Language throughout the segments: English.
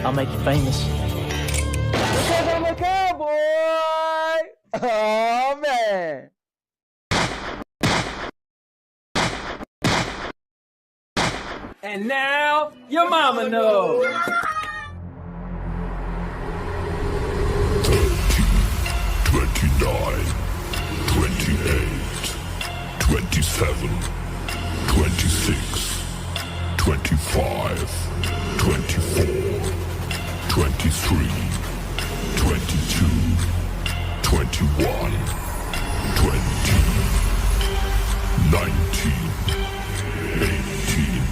I'll make you famous. Because I'm a cowboy! Oh, man! And now, your mama knows. 29, 28, 27, 26, 25, 24, 23, 22, 21, 20, 19, 18,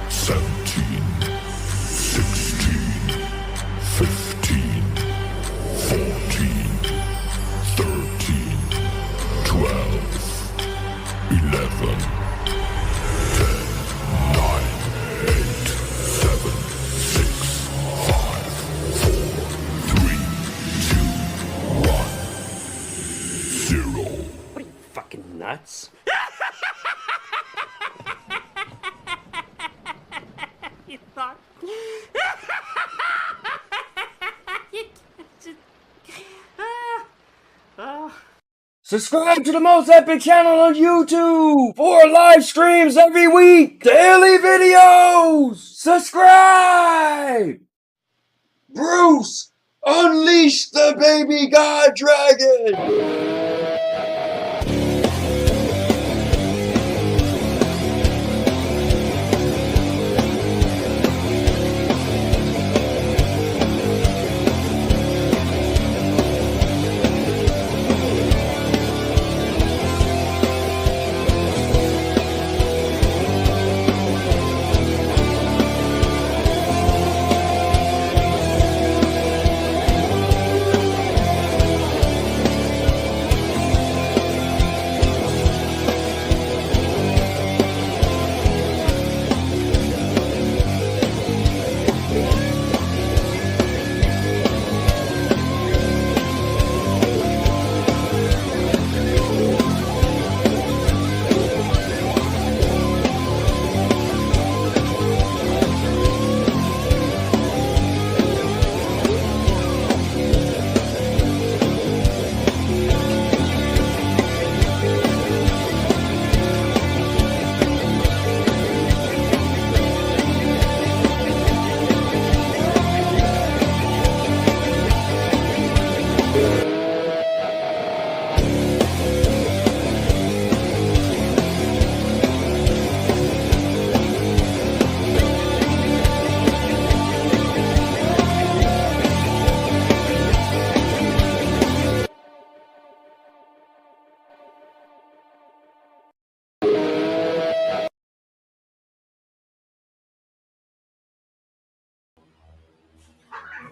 17, 16, 15, 14, 13, 12, 11, 10, 9, 8, 7, 6, 5, 4, 3, 2, 1, 0. What are you, fucking nuts? You thought... Subscribe to the most epic channel on YouTube for live streams every week. Daily videos. Subscribe. Bruce, unleash the baby god dragon.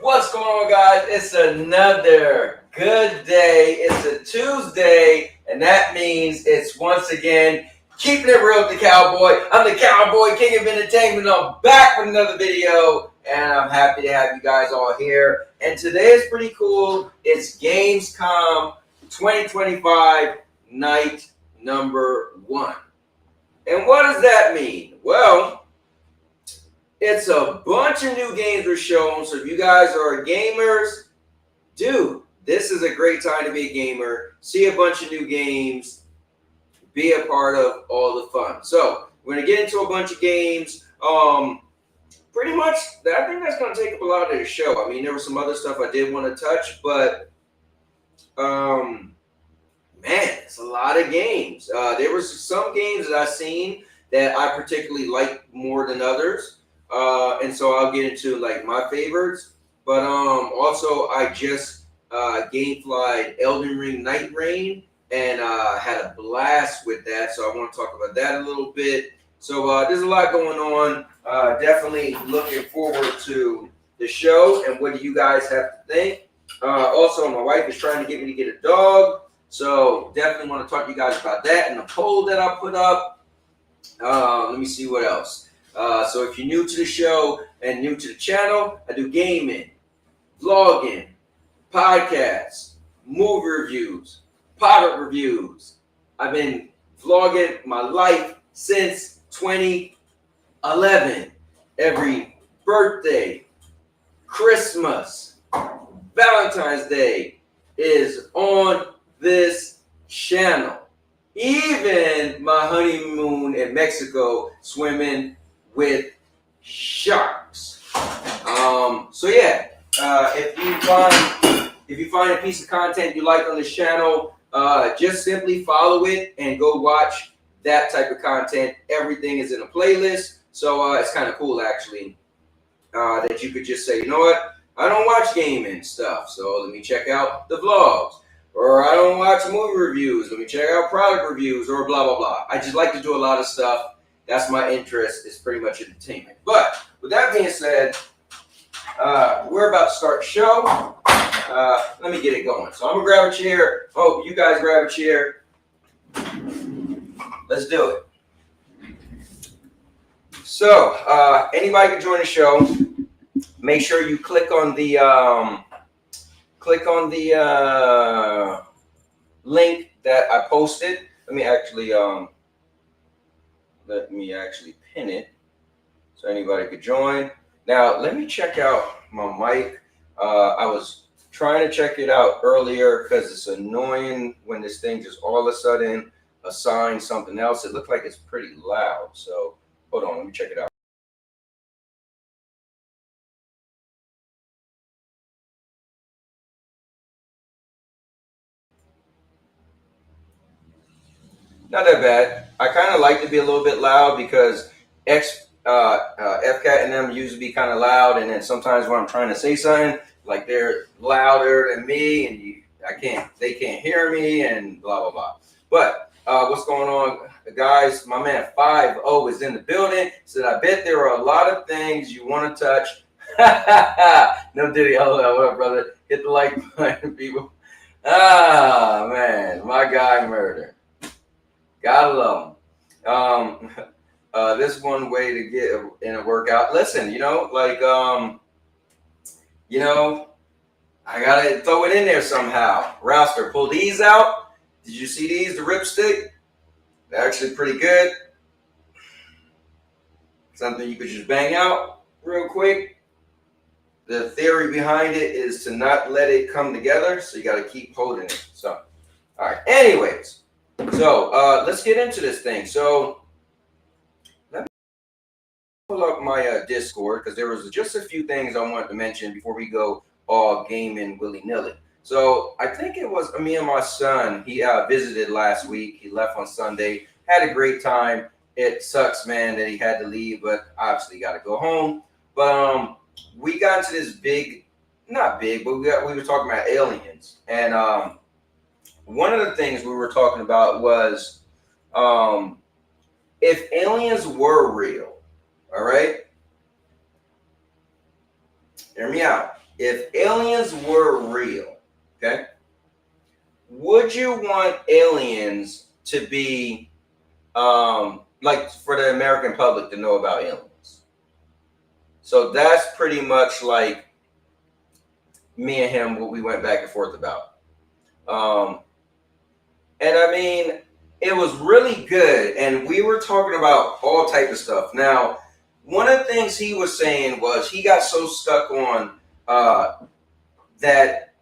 What's going on, guys? It's another good day. It's a Tuesday, and that means it's once again keeping it real with the cowboy. I'm the Cowboy King of Entertainment. I'm back with another video, and I'm happy to have you guys all here. And today is pretty cool. It's Gamescom 2025 night number 1. And what does that mean? Well, it's a bunch of new games were shown, so if you guys are gamers, dude, this is a great time to be a gamer. See a bunch of new games, be a part of all the fun. So we're gonna get into a bunch of games. Pretty much, I think that's gonna take up a lot of the show. I mean, there was some other stuff I did want to touch, but man, it's a lot of games. There was some games that I've seen that I particularly like more than others. And so I'll get into like my favorites, but also I just gameflied Elden Ring Night Rain and had a blast with that. So I want to talk about that a little bit. So there's a lot going on. Definitely looking forward to the show and what do you guys have to think. Also, my wife is trying to get me to get a dog, so definitely want to talk to you guys about that and the poll that I put up. Let me see what else. So if you're new to the show and new to the channel, I do gaming, vlogging, podcasts, movie reviews, product reviews. I've been vlogging my life since 2011. Every birthday, Christmas, Valentine's Day is on this channel. Even my honeymoon in Mexico, swimming with sharks. So yeah, if you find a piece of content you like on this channel, just simply follow it and go watch that type of content. Everything is in a playlist, so it's kind of cool actually that you could just say, you know what, I don't watch gaming stuff, so let me check out the vlogs. Or I don't watch movie reviews, let me check out product reviews, or blah, blah, blah. I just like to do a lot of stuff. That's my interest. It's pretty much entertainment. But with that being said, we're about to start the show. Let me get it going. So I'm going to grab a chair. Oh, you guys grab a chair. Let's do it. So anybody can join the show. Make sure you click on the link that I posted. Let me actually pin it so anybody could join. Now let me check out my mic. I was trying to check it out earlier because it's annoying when this thing just all of a sudden assigns something else. It looked like it's pretty loud. So hold on, let me check it out. Not that bad. I kind of like to be a little bit loud because FCAT and them used to be kind of loud, and then sometimes when I'm trying to say something, like they're louder than me, and they can't hear me, and blah blah blah. But what's going on, guys? My man 5-0 is in the building. Said I bet there are a lot of things you want to touch. No diddy. Hold on, what up, brother? Hit the like button, people. Ah man, my guy murder. Gotta love them. This one way to get in a workout. Listen, I gotta throw it in there somehow. Rouster, pull these out. Did you see these? The ripstick? They're actually pretty good. Something you could just bang out real quick. The theory behind it is to not let it come together, so you gotta keep holding it. So, all right. Anyways. So let's get into this thing. So let me pull up my Discord because there was just a few things I wanted to mention before we go all gaming willy-nilly. So I think it was me and my son. He visited last week. He left on Sunday. Had a great time. It sucks, man, that he had to leave, but obviously got to go home. But we got into this not big, but we were talking about aliens. And one of the things we were talking about was if aliens were real, all right? Hear me out. If aliens were real, okay, would you want aliens to be, like for the American public to know about aliens? So that's pretty much like me and him, what we went back and forth about. And I mean, it was really good. And we were talking about all type of stuff. Now, one of the things he was saying was he got so stuck on that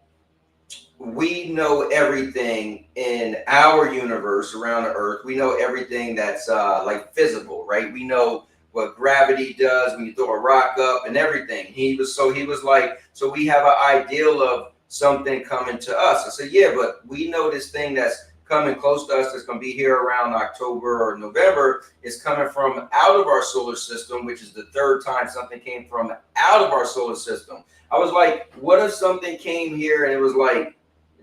we know everything in our universe around the earth. We know everything that's like physical, right? We know what gravity does when you throw a rock up and everything. He was like, so we have an ideal of something coming to us. I said, yeah, but we know this thing that's coming close to us that's going to be here around October or November is coming from out of our solar system, which is the third time something came from out of our solar system. I was like, what if something came here and it was like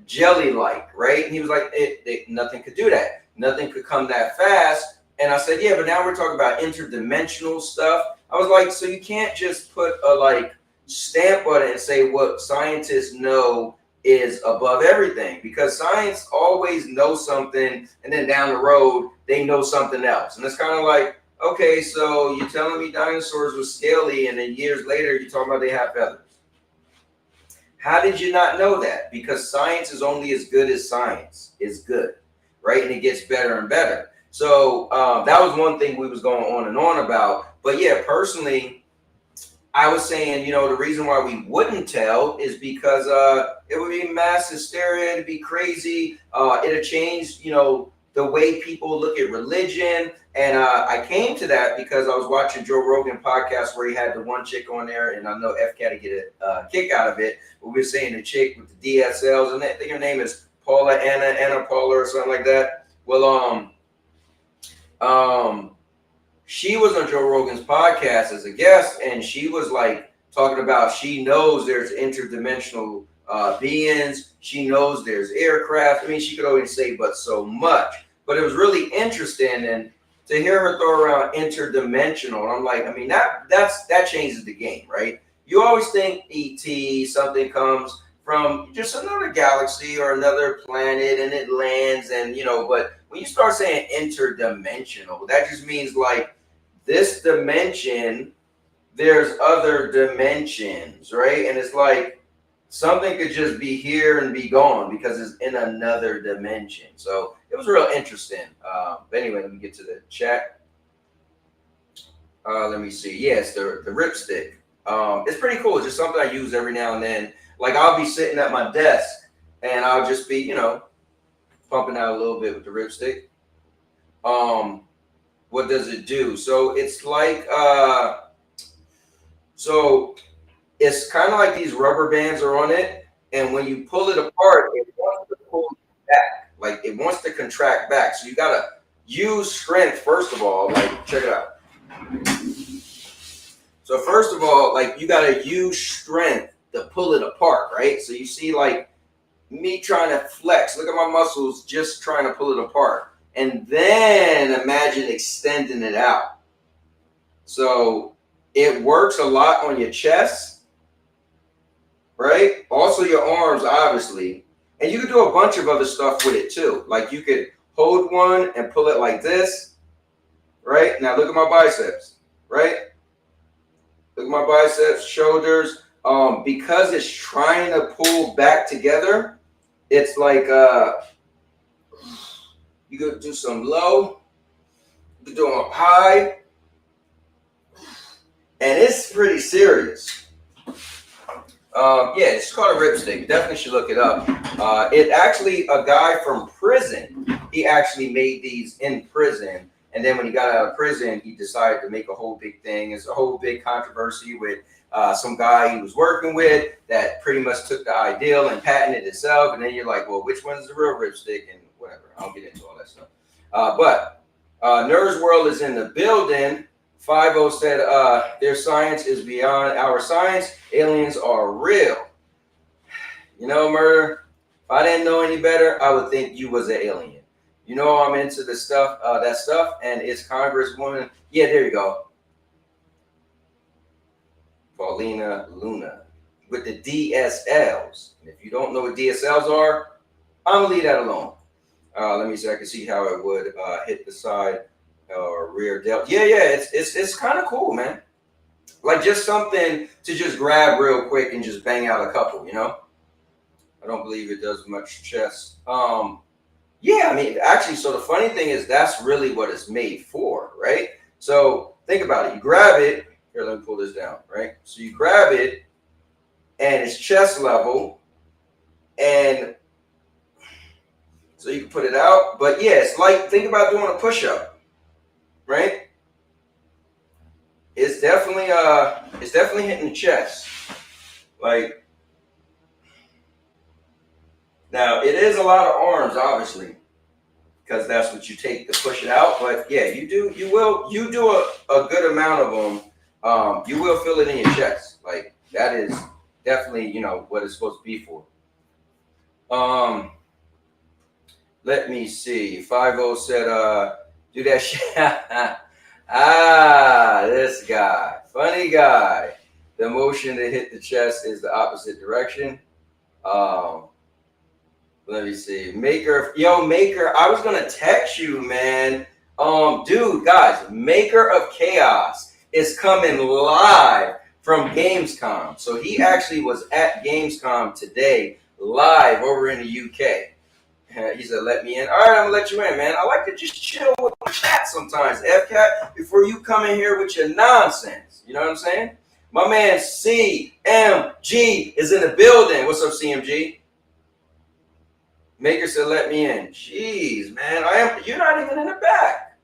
jelly-like, right? And he was like, nothing could do that. Nothing could come that fast. And I said, yeah, but now we're talking about interdimensional stuff. I was like, so you can't just put a like stamp on it and say what scientists know is above everything, because science always knows something and then down the road they know something else. And it's kind of like, okay, so you're telling me dinosaurs were scaly and then years later you're talking about they have feathers. How did you not know that? Because science is only as good as science is good, right? And it gets better and better. So that was one thing we was going on and on about. But yeah, personally, I was saying, the reason why we wouldn't tell is because it would be mass hysteria, it'd be crazy, it'd change, the way people look at religion. And I came to that because I was watching Joe Rogan podcast where he had the one chick on there, and I know FCat to get a kick out of it. But we were saying the chick with the DSLs, and I think her name is Anna Paula or something like that. Well, she was on Joe Rogan's podcast as a guest, and she was like talking about she knows there's interdimensional beings. She knows there's aircraft. I mean, she could always say but so much. But it was really interesting, and to hear her throw around interdimensional, and I'm like, I mean, that changes the game, right? You always think ET, something comes from just another galaxy or another planet, and it lands, and but when you start saying interdimensional, that just means like this dimension, there's other dimensions, right? And it's like something could just be here and be gone because it's in another dimension. So it was real interesting. But anyway, let me get to the chat. Let me see. Yes, the ripstick. It's pretty cool. It's just something I use every now and then. Like I'll be sitting at my desk and I'll just be, pumping out a little bit with the ripstick. What does it do? So it's like, so it's kind of like these rubber bands are on it. And when you pull it apart, it wants to pull back. Like it wants to contract back. So you got to use strength, first of all. Like, check it out. So first of all, like you got to use strength to pull it apart, right? So you see like me trying to flex. Look at my muscles just trying to pull it apart. And then imagine extending it out. So it works a lot on your chest, right? Also your arms, obviously. And you can do a bunch of other stuff with it too. Like you could hold one and pull it like this, right? Now look at my biceps, right? Look at my biceps, shoulders. Because it's trying to pull back together, it's like you could do some low, you could do them up high, and it's pretty serious. Yeah, it's called a ripstick. Definitely should look it up. It actually, a guy from prison, he actually made these in prison. And then when he got out of prison, he decided to make a whole big thing. It's a whole big controversy with some guy he was working with that pretty much took the ideal and patented itself. And then you're like, well, which one's the real ripstick and whatever. I don't get into all that stuff. But Nerds World is in the building. 50 said their science is beyond our science. Aliens are real. Murder, if I didn't know any better, I would think you was an alien. I'm into the stuff, that stuff, and it's Congresswoman. Yeah, there you go. Paulina Luna with the DSLs. And if you don't know what DSLs are, I'm gonna leave that alone. Let me see. I can see how it would hit the side or rear delt. Yeah. It's kind of cool, man. Like just something to just grab real quick and just bang out a couple. I don't believe it does much chest. Yeah, I mean, actually, so the funny thing is that's really what it's made for, right? So think about it. You grab it. Here, let me pull this down, right? So you grab it, and it's chest level, and so you can put it out. But yeah, it's like, think about doing a push-up, right? It's definitely hitting the chest. Like, now it is a lot of arms, obviously, because that's what you take to push it out. But yeah, you do a good amount of them. You will feel it in your chest. Like that is definitely, what it's supposed to be for. Let me see. 50 said, do that shit. This guy, funny guy. The motion to hit the chest is the opposite direction. Let me see. Maker, I was gonna text you, man. Dude, guys, Maker of Chaos is coming live from Gamescom. So he actually was at Gamescom today, live over in the UK. He said, let me in. All right, I'm gonna let you in, man. I like to just chill with the chat sometimes, FCat, before you come in here with your nonsense. You know what I'm saying? My man CMG is in the building. What's up, CMG? Maker said, let me in. Jeez, man. You're not even in the back.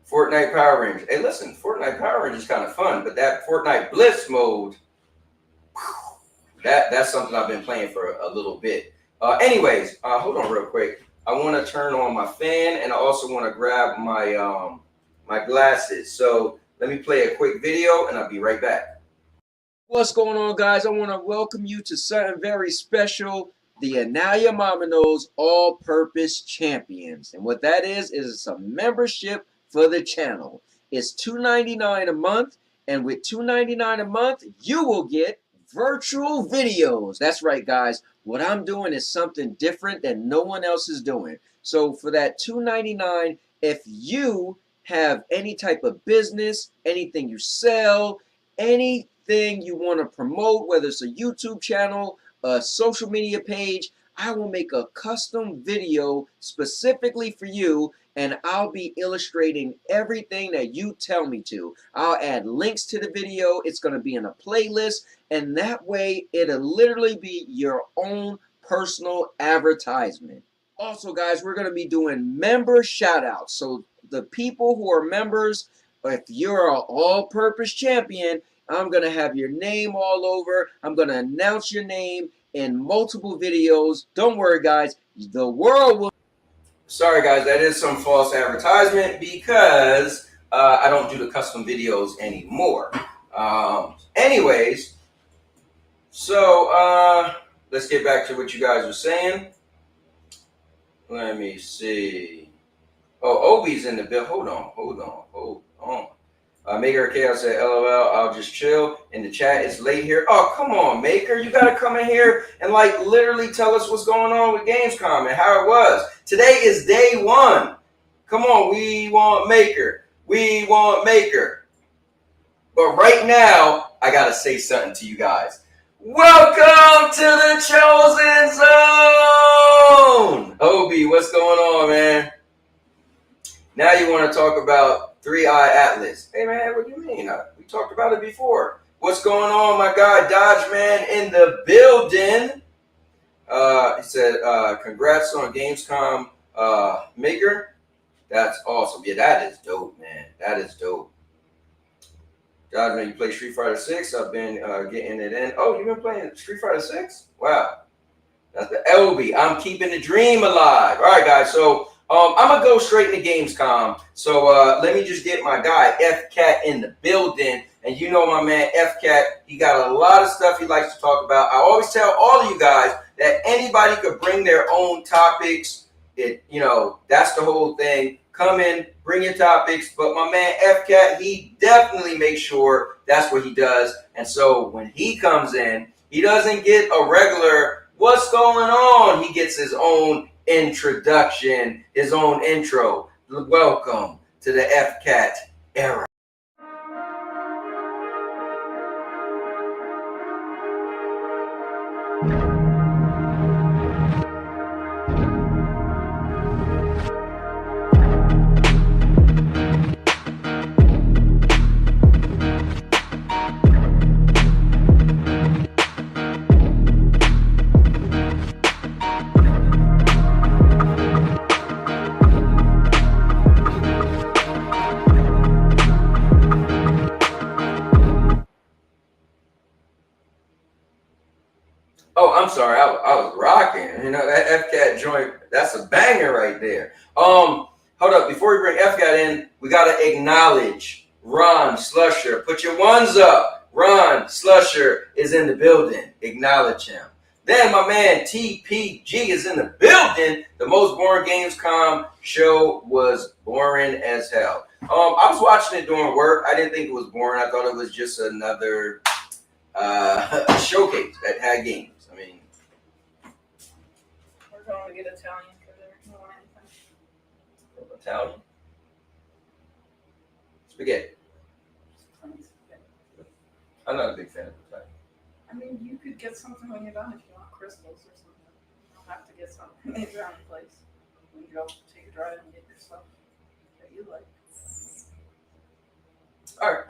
Fortnite Power Rangers. Hey, listen, Fortnite Power Rangers is kind of fun, but that Fortnite Blitz mode, that's something I've been playing for a little bit. Anyways, hold on real quick. I want to turn on my fan, and I also want to grab my my glasses. So let me play a quick video, and I'll be right back. What's going on, guys? I want to welcome you to something very special. The And Now Your Mama Knows All-Purpose Champions. And what that is a membership for the channel. It's $2.99 a month, and with $2.99 a month, you will get virtual videos. That's right, guys. What I'm doing is something different that no one else is doing. So for that $2.99, if you have any type of business, anything you sell, anything you want to promote, whether it's a YouTube channel, a social media page, I will make a custom video specifically for you, and I'll be illustrating everything that you tell me to. I'll add links to the video. It's going to be in a playlist, and that way it'll literally be your own personal advertisement. Also, guys, we're going to be doing member shout outs. So the people who are members, if you're an all-purpose champion, I'm going to have your name all over. I'm going to announce your name in multiple videos. Don't worry, guys. The world will... Sorry, guys. That is some false advertisement because I don't do the custom videos anymore. Anyways, so let's get back to what you guys were saying. Let me see. Oh, Obi's in the bill. Hold on. Maker Chaos said, LOL, I'll just chill. In the chat, it's late here. Oh, come on, Maker. You got to come in here and, like, literally tell us what's going on with Gamescom and how it was. Today is day one. Come on, we want Maker. We want Maker. But right now, I got to say something to you guys. Welcome to the Chosen Zone. Obi, what's going on, man? Now you want to talk about 3-Eye Atlas. Hey, man, what do you mean? We talked about it before. What's going on, my guy Dodge Man in the building? He said, congrats on Gamescom, Maker. That's awesome. Yeah, that is dope, man. That is dope. Dodge Man, you play Street Fighter 6. I've been getting it in. Oh, you've been playing Street Fighter 6? Wow. That's the LB. I'm keeping the dream alive. All right, guys. So I'm going to go straight into Gamescom. So let me just get my guy, F-Cat, in the building. And you know my man, F-Cat, he got a lot of stuff he likes to talk about. I always tell all of you guys that anybody could bring their own topics. That's the whole thing. Come in, bring your topics. But my man, F-Cat, he definitely makes sure that's what he does. And so when he comes in, he doesn't get a regular, what's going on? He gets his own introduction, his own intro. Welcome to the F-Cat era. Oh, I'm sorry. I was rocking. That F-Cat joint, that's a banger right there. Hold up. Before we bring F-Cat in, we got to acknowledge Ron Slusher. Put your ones up. Ron Slusher is in the building. Acknowledge him. Then my man TPG is in the building. The most boring Gamescom show was boring as hell. I was watching it during work. I didn't think it was boring. I thought it was just another showcase that had games. I mean, we're going to get Italian because there isn't anything. Italian spaghetti. I'm not a big fan of Italian. I mean, you could get something when you're done if you want crystals or something. You don't have to get something in your own place. You can go take a drive and get your stuff that you like. All right.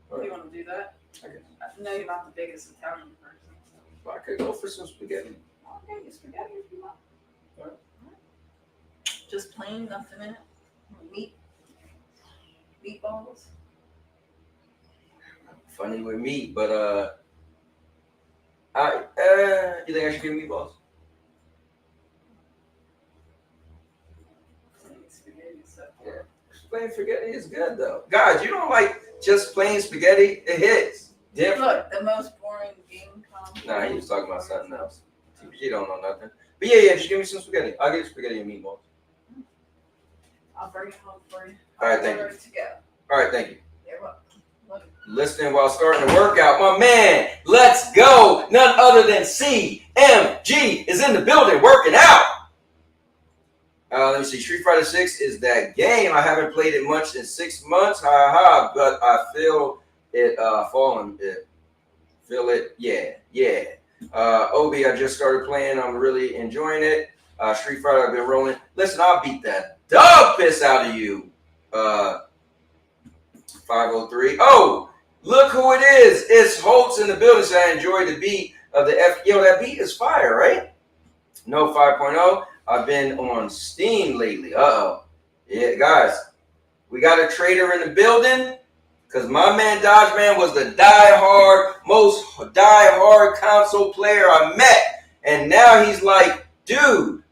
Do you want to do that? Okay. I know you're not the biggest Italian person. So. Well, I could go for some spaghetti. Okay, get spaghetti if you want. Alright. Just plain, nothing in it. Meatballs. Funny with meat, but you think I should give meatballs? Plain spaghetti stuff. Yeah. Plain spaghetti is good though. Guys, you don't like just plain spaghetti? It hits different. Look, the most boring Gamescom. Nah, he was talking about something else. TPG don't know nothing. But yeah, just give me some spaghetti. I'll get spaghetti and meatballs. I'll bring it home for you. All right, thank you. To go. All right, thank you. You're welcome. Listening while starting the workout. My man, let's go. None other than CMG is in the building working out. Let me see. Street Fighter 6 is that game. I haven't played it much in 6 months. But I feel it falling. Feel it. Yeah. Obi, I just started playing. I'm really enjoying it. Street Fighter, I've been rolling. Listen, I'll beat that dog piss out of you. 503. Oh, look who it is. It's Holtz in the building. So I enjoy the beat of the F. Yo, that beat is fire, right? No 5.0. I've been on Steam lately. Uh-oh. Yeah, guys. We got a trader in the building. Because my man Dodge Man was the most die-hard console player I met. And now he's like, dude,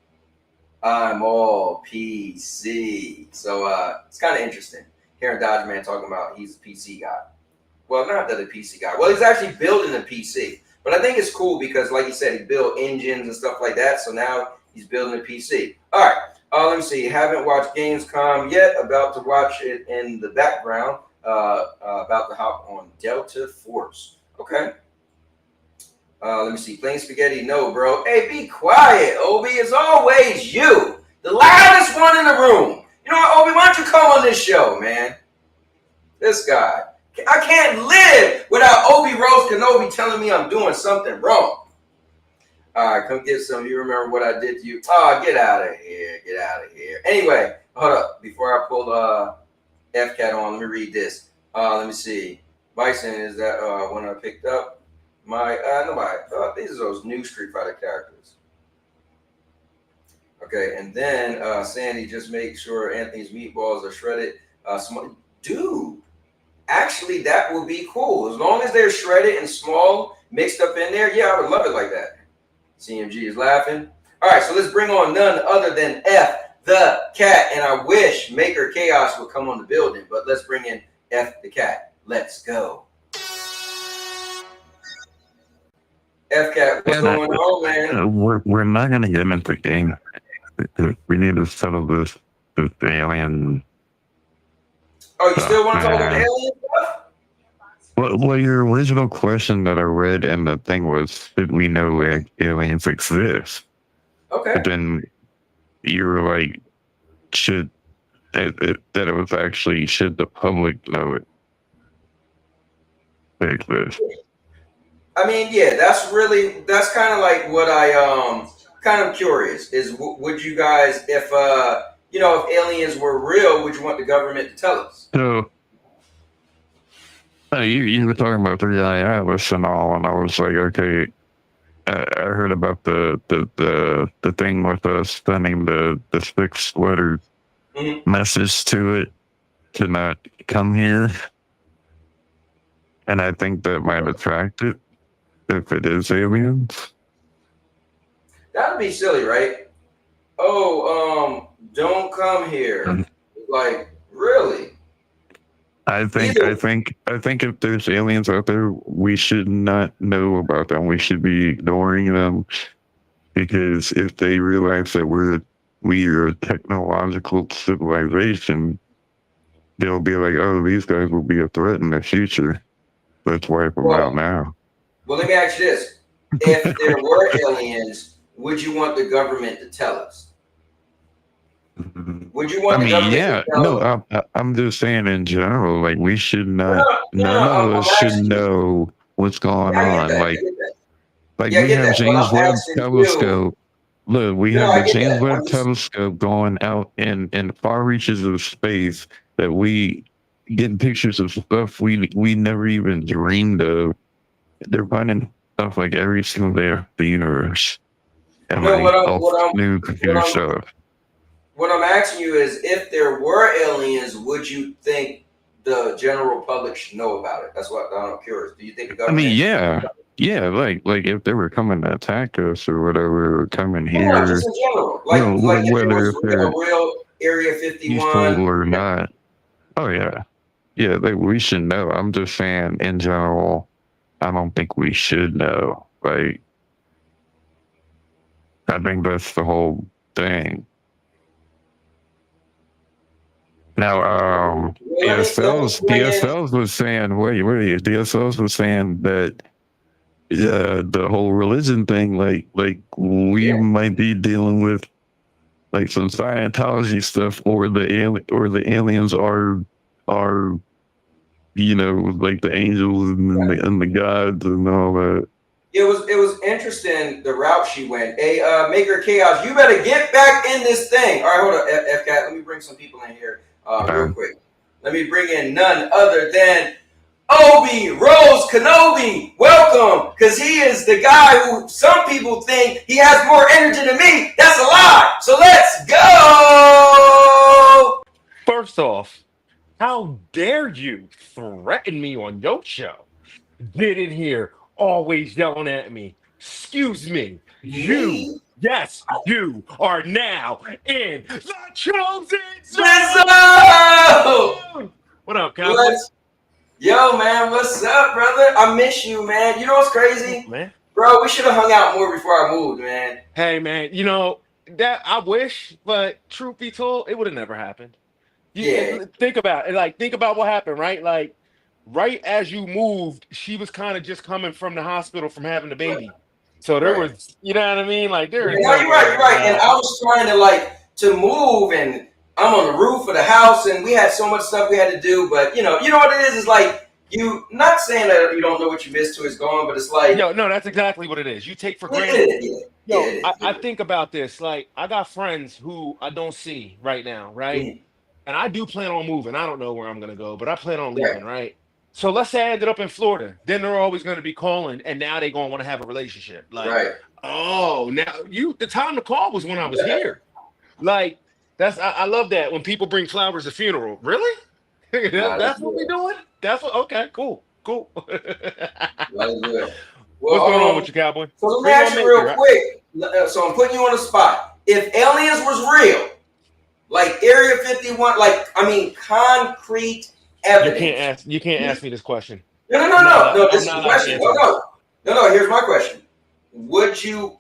I'm all PC. So it's kind of interesting hearing Dodge Man talking about he's a PC guy. Well, not that a PC guy. Well, he's actually building a PC. But I think it's cool because, like he said, he built engines and stuff like that. So now he's building a PC. All right. Let me see. Haven't watched Gamescom yet. About to watch it in the background. About to hop on Delta Force. Okay. Let me see. Plain spaghetti? No, bro. Hey, be quiet, Obi. It's always you. The loudest one in the room. You know what, Obi? Why don't you come on this show, man? This guy. I can't live without Obi Rose Kenobi telling me I'm doing something wrong. All right, come get some. You remember what I did to you? Oh, get out of here. Get out of here. Anyway, hold up. Before I pull FCAT on, let me read this. Let me see. Bison is that one I picked up. Nobody. These are those new Street Fighter characters. Okay, and then Sandy, just make sure Anthony's meatballs are shredded. Dude, actually, that would be cool. As long as they're shredded and small, mixed up in there, yeah, I would love it like that. CMG is laughing. All right, so let's bring on none other than F the Cat. And I wish Maker Chaos would come on the building, but let's bring in F the Cat. Let's go. F-Cat, what's going on, man? We're not going to get into the game. We need to settle this alien. Oh, you still want to talk about alien stuff? Well, your original question that I read in the thing was, did we know aliens exist? Okay. But then you were like, should it was actually, should the public know it? They exist. I mean, yeah, that's kind of like what I kind of curious is, would you guys, if if aliens were real, would you want the government to tell us? So you were talking about 3i Atlas and all, and I was like, okay, I heard about the thing with us sending the 6-letter message to it to not come here, and I think that might attract it. If it is aliens, that'd be silly, right? Oh, don't come here. Like, really? I think if there's aliens out there, we should not know about them. We should be ignoring them, because if they realize that we are a technological civilization, they'll be like, oh, these guys will be a threat in the future. Let's wipe them out now. Well, let me ask you this. If there were aliens, would you want the government to tell us? Would you want the government to tell us? I'm just saying in general, like, we should not, none of us should know what's going on. Like we have James Webb telescope. Look, we have the James Webb telescope going out in far reaches of space that we getting pictures of stuff we never even dreamed of. They're finding stuff like every single day of the universe, and No, like all new computer stuff. What I'm asking you is, if there were aliens, would you think the general public should know about it? That's what I'm curious. Do you think the government? I mean, yeah, like if they were coming to attack us or whatever, or coming here, No, just in general, like if whether there was a real Area 51 or not. Oh yeah, like we should know. I'm just saying, in general, I don't think we should know. Like, I think that's the whole thing. Now, DSLs was saying, DSLs was saying that the whole religion thing, like we might be dealing with like some Scientology stuff, or the aliens are like the angels and the gods and all that. It was interesting the route she went. Hey, Maker Chaos, you better get back in this thing. All right, hold on, FCat. Let me bring some people in here real quick. Let me bring in none other than Obi Rose Kenobi. Welcome, because he is the guy who some people think he has more energy than me. That's a lie. So let's go. First off, how dare you threaten me on your show? Get in here, always yelling at me. Excuse me. You are now in the chosen zone. What up, Cowboy? Yo, man, what's up, brother? I miss you, man. You know what's crazy? Man. Bro, we should have hung out more before I moved, man. Hey, man, you know, that I wish, but truth be told, it would have never happened. Think about it. Like, think about what happened, right? Like, right as you moved, she was kind of just coming from the hospital from having the baby. So there was, you know what I mean? Like, there is. You're right. And I was trying to move, and I'm on the roof of the house, and we had so much stuff we had to do. But you know what it is like, you not saying that you don't know what you missed till it's gone, but it's like, no, that's exactly what it is. You take for granted. I think about this. Like, I got friends who I don't see right now, right? Mm-hmm. And I do plan on moving. I don't know where I'm gonna go, but I plan on leaving, right? So let's say I ended up in Florida. Then they're always going to be calling, and now they're going to want to have a relationship. Like, oh, now the time to call was when I was here. Like, I love that when people bring flowers to funeral. Really? That's what we're doing? That's what? Okay, cool. What's going on with you, Cowboy? So let me ask you real quick. So I'm putting you on the spot. If aliens was real, like Area 51, like, I mean, concrete evidence. You can't ask me this question. No. This is the question. No. Here's my question. Would you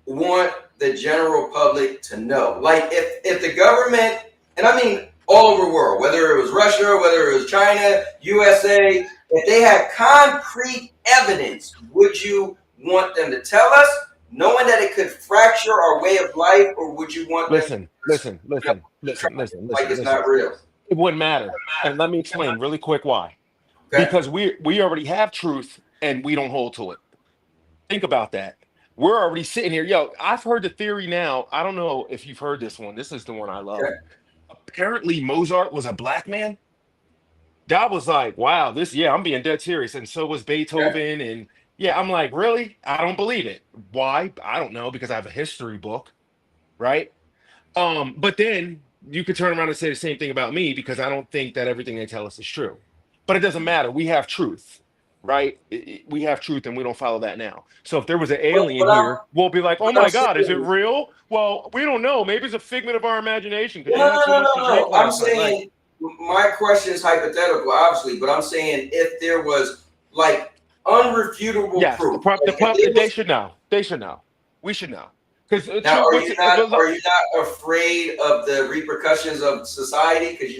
want the general public to know? Like, if the government, and I mean all over the world, whether it was Russia, whether it was China, USA, if they had concrete evidence, would you want them to tell us, knowing that it could fracture our way of life, or would you want listen, like it's not real? It wouldn't matter. And let me explain really quick why. Okay. Because we already have truth and we don't hold to it. Think about that. We're already sitting here. Yo, I've heard the theory now. I don't know if you've heard this one. This is the one I love. Okay. Apparently Mozart was a black man. That was like, wow, I'm being dead serious. And so was Beethoven. Okay. And I'm like, really? I don't believe it. Why? I don't know, because I have a history book, right? But then you could turn around and say the same thing about me, because I don't think that everything they tell us is true. But it doesn't matter. We have truth, right? We have truth, and we don't follow that now. So if there was an alien here, we'll be like, oh my God, is it real? Well, we don't know. Maybe it's a figment of our imagination. No. I'm saying, my question is hypothetical, obviously, but I'm saying if there was like unrefutable proof. They should know. They should know. We should know. Now, are you not afraid of the repercussions of society? Because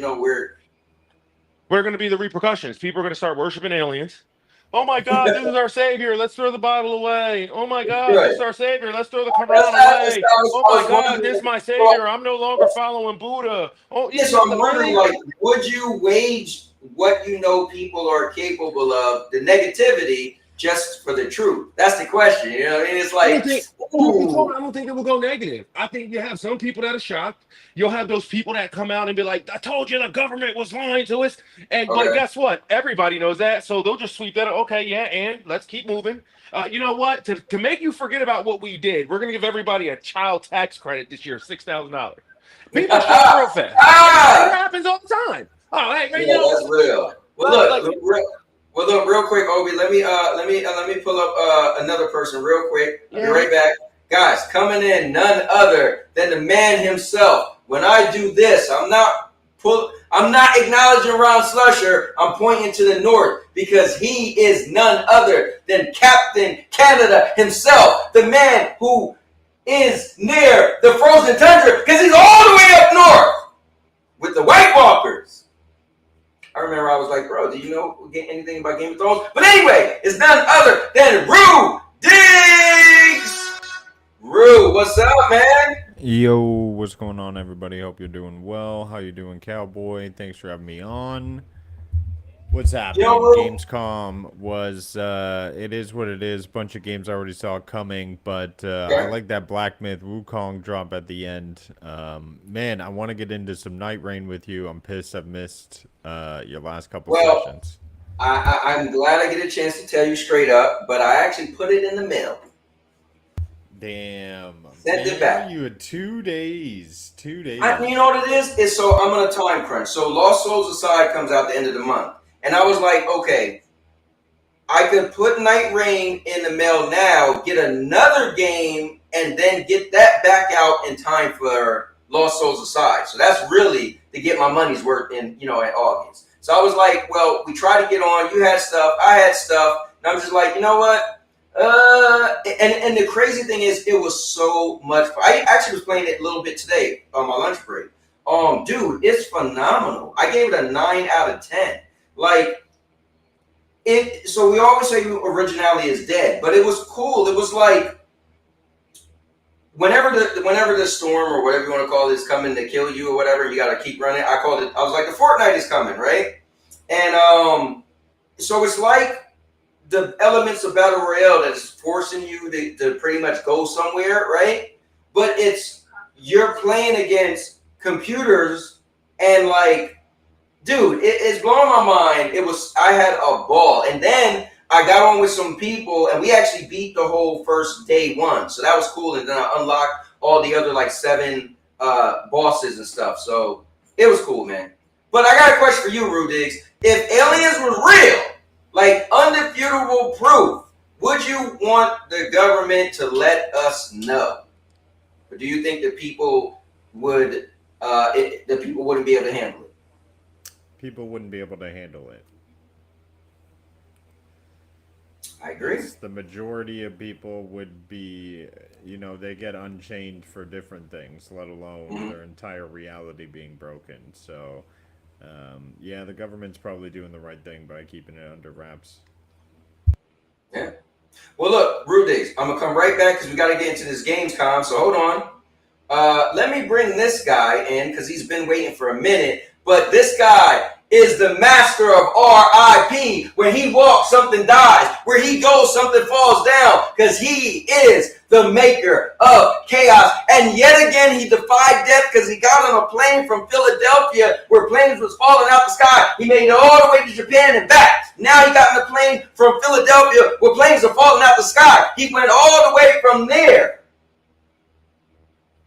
we're going to be the repercussions. People are going to start worshiping aliens. Oh my God, this is our savior. Let's throw the Bible away. Oh my God, this is our savior. Let's throw the Quran away. Oh my God, this is my savior. I'm no longer following Buddha. So I'm wondering, like, would you wage what people are capable of, the negativity, just for the truth? That's the question. You know what I mean? It's I like, don't think it will go negative. I think you have some people that are shocked. You'll have those people that come out and be like, I told you the government was lying to us. But okay. guess what? Everybody knows that. So they'll just sweep that. Okay, yeah, and let's keep moving. You know what? To make you forget about what we did, we're going to give everybody a child tax credit this year, $6,000. People shock real fast. It happens all the time. Oh, hey, Yeah, you know, that's real. Well, look, real quick, Obi. Let me pull up another person real quick. I'll be right back, guys. Coming in, none other than the man himself. When I do this, I'm not acknowledging Ron Slusher. I'm pointing to the north because he is none other than Captain Canada himself, the man who is near the frozen tundra because he's all the way up north with the White Walkers. I remember I was like, bro, do you know anything about Game of Thrones? But anyway, it's none other than Rue Diggs. Rue, what's up, man? Yo, what's going on, everybody? Hope you're doing well. How you doing, Cowboy? Thanks for having me on. What's happening? Gamescom was, it is what it is. Bunch of games I already saw coming, but I like that Black Myth Wukong drop at the end. Man, I want to get into some Night Rain with you. I'm pissed I've missed your last couple sessions. I'm glad I get a chance to tell you straight up, but I actually put it in the mail. Damn. Sent it back. You had 2 days. 2 days. You know what it is? It's so I'm on a time crunch. So Lost Souls Aside comes out the end of the month. And I was like, okay, I could put Night Rain in the mail now, get another game, and then get that back out in time for Lost Souls Aside. So that's really to get my money's worth in, in August. So I was like, well, we tried to get on. You had stuff. I had stuff. And I'm just like, you know what? And the crazy thing is, it was so much fun. I actually was playing it a little bit today on my lunch break. Dude, it's phenomenal. I gave it a 9 out of 10. Like it. So we always say originality is dead, but it was cool. It was like whenever the storm or whatever you want to call it is coming to kill you or whatever, you got to keep running. I was like, the Fortnite is coming, right? And so it's like the elements of Battle Royale that's forcing you to pretty much go somewhere, right? But you're playing against computers and like, dude, it's blowing my mind. I had a ball. And then I got on with some people and we actually beat the whole first day one. So that was cool. And then I unlocked all the other like 7 bosses and stuff. So it was cool, man. But I got a question for you, Rue Diggs. If aliens were real, like undefeatable proof, would you want the government to let us know? Or do you think that people wouldn't be able to handle it? People wouldn't be able to handle it. I agree. The majority of people would be, they get unchained for different things, let alone their entire reality being broken. So, yeah, the government's probably doing the right thing by keeping it under wraps. Yeah. Well, look, Rue Diggs, I'm going to come right back because we got to get into this Gamescom. So hold on. Let me bring this guy in because he's been waiting for a minute. But this guy is the master of RIP. When he walks, something dies. Where he goes, something falls down. Because he is the maker of chaos. And yet again, he defied death because he got on a plane from Philadelphia where planes was falling out the sky. He made it all the way to Japan and back. Now he got on a plane from Philadelphia where planes are falling out the sky. He went all the way from there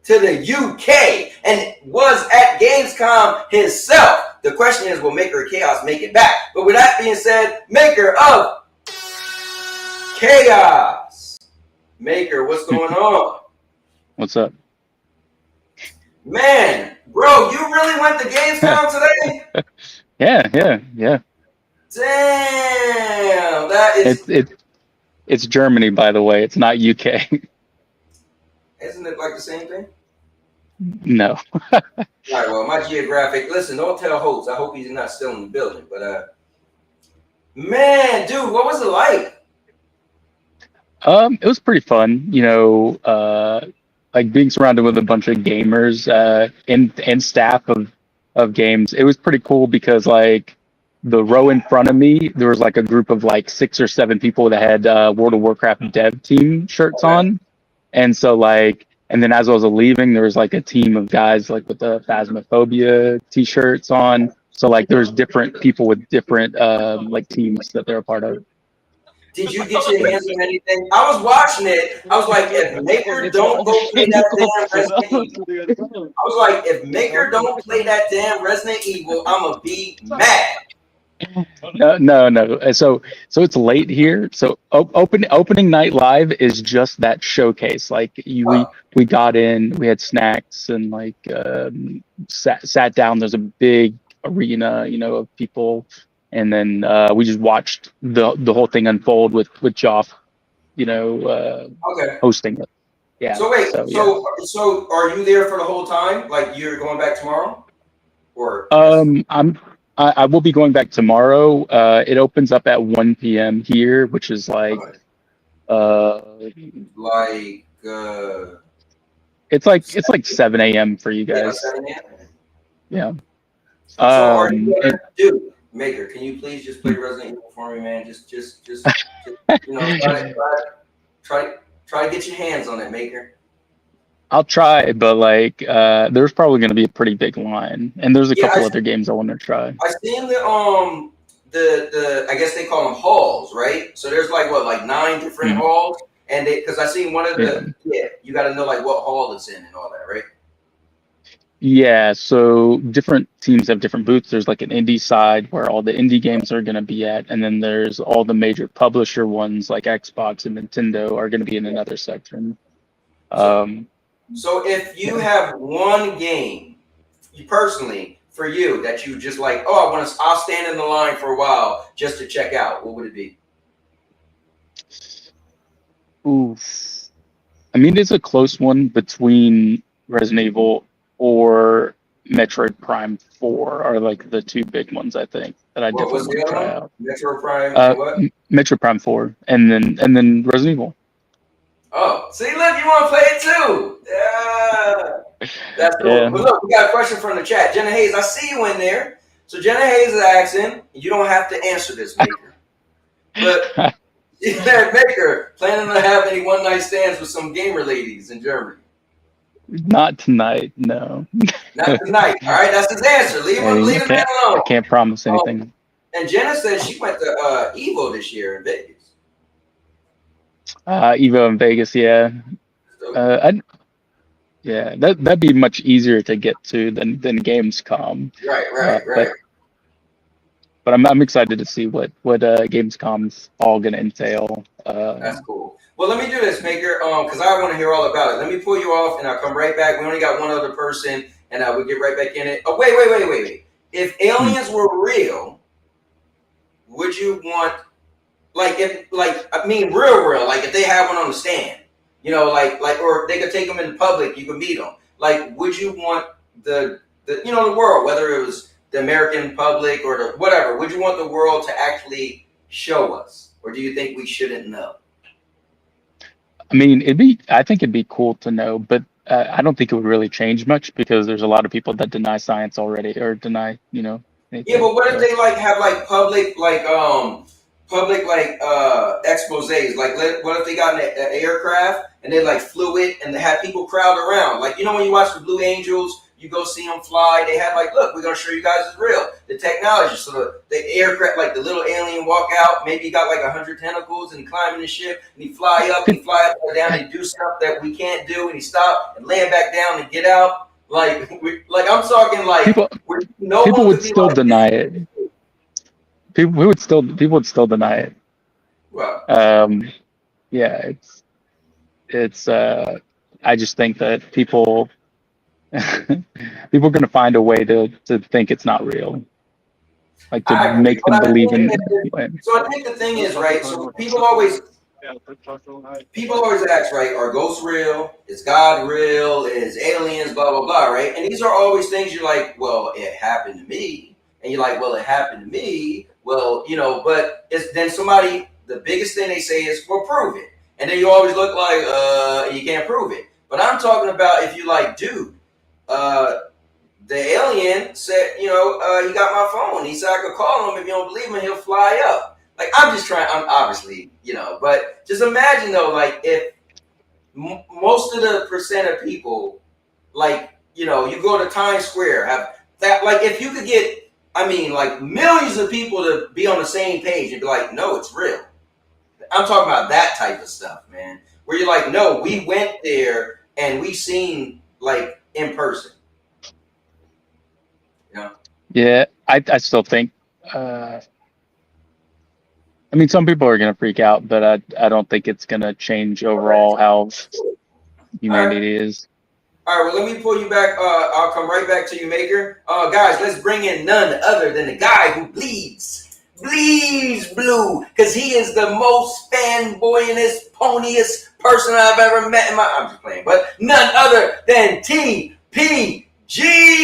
to the UK and was at Gamescom himself. The question is, will Maker of Chaos make it back? But with that being said, Maker of Chaos. Maker, what's going on? What's up? Man, bro, you really went to Gamescom today? Yeah. Damn, that is... It's Germany, by the way. It's not UK. Isn't it like the same thing? No. All right, well, my geographic... Listen, don't tell Holtz. I hope he's not still in the building. But, man, dude, what was it like? It was pretty fun. Like being surrounded with a bunch of gamers and staff of games. It was pretty cool because, like, the row in front of me, there was like a group of like 6 or 7 people that had World of Warcraft dev team shirts on. And so like, and then as I was leaving, there was like a team of guys like with the Phasmophobia t-shirts on. So like there's different people with different like teams that they're a part of. Did you get your hands on anything? I was watching it. I was like, if Maker don't go play that damn Resident Evil. I was like, if Maker don't play that damn Resident Evil, I'ma be mad. No. So it's late here. So opening night live is just that showcase. Like we got in, we had snacks and like sat down. There's a big arena, of people, and then we just watched the whole thing unfold with Joff, hosting it. Yeah. So wait, so are you there for the whole time? Like you're going back tomorrow, or? I will be going back tomorrow. It opens up at 1 p.m. here, which is like, it's like 7 a.m. for you guys. Yeah. So are you gonna do Maker? Can you please just play Resident Evil for me, man? Just try to get your hands on it, Maker. I'll try, but like there's probably going to be a pretty big line, and there's a couple other games I want to try. I seen the I guess they call them halls, right? So there's like 9 different halls, and because I seen one of the you got to know like what hall it's in and all that, right? Yeah, so different teams have different booths. There's like an indie side where all the indie games are going to be at, and then there's all the major publisher ones like Xbox and Nintendo are going to be in another section. So if you have one game, personally, for you that you just like, I'll stand in the line for a while just to check out, what would it be? Oof. I mean, it's a close one between Resident Evil or Metroid Prime 4 are like the 2 big ones, I think, that I definitely want to try out. Metroid Prime what? Metroid Prime 4 and then Resident Evil. Oh, see, look, you want to play it too. Yeah. That's cool. Yeah. But look, we got a question from the chat. Jenna Hayes, I see you in there. So Jenna Hayes is asking, you don't have to answer this, Maker. But Maker, planning to have any one-night stands with some gamer ladies in Germany? Not tonight, no. Not tonight. All right, that's his answer. Leave him alone. I can't promise anything. And Jenna said she went to Evo this year in Vegas. Evo in Vegas, yeah. That'd be much easier to get to than Gamescom. Right. But I'm excited to see what Gamescom's all gonna entail. That's cool. Well, let me do this, Maker, because I want to hear all about it. Let me pull you off, and I'll come right back. We only got one other person, and we'll get right back in it. Oh, wait. If aliens were real, would you want, real, like if they have one on the stand, or they could take them in public, you could meet them. Like, would you want the world, whether it was the American public or the whatever, would you want the world to actually show us, or do you think we shouldn't know? I mean, I think it'd be cool to know, but I don't think it would really change much because there's a lot of people that deny science already or deny, anything. Yeah, but what if they have public exposés? What if they got an aircraft and they flew it and they had people crowd around? When you watch the Blue Angels, you go see them fly. They had look, we're gonna show you guys it's real. The technology, so the aircraft, the little alien walk out. Maybe he got 100 tentacles and he climbing the ship and he fly up and down and do stuff that we can't do and he stop and land back down and get out. I'm talking people would still deny it. People would still deny it. Well, yeah, it's I just think that people are going to find a way to think it's not real, to make them believe in it. So I think the thing is, right, so people always ask, right, are ghosts real? Is God real? Is aliens, blah, blah, blah, right? And these are always things you're like, well, it happened to me. And you're like, well, it happened to me. Well, but then somebody, the biggest thing they say is, well, prove it. And then you always look like, you can't prove it. But I'm talking about if you're like, dude, the alien said, he got my phone. He said I could call him. If you don't believe me, he'll fly up. Like, I'm obviously, but just imagine though, like if most of the percent of people, like, you go to Times Square, have that, like if you could get, like millions of people to be on the same page and be like, no, it's real. I'm talking about that type of stuff, man. Where you're like, no, we went there and we seen like in person. Yeah, I still think. Some people are gonna freak out, but I don't think it's gonna change overall how humanity is. All right, well, let me pull you back. I'll come right back to you, Maker. Guys, let's bring in none other than the guy who bleeds blue, because he is the most fanboyingest, poniest person I've ever met in my. I'm just playing, but none other than TPG.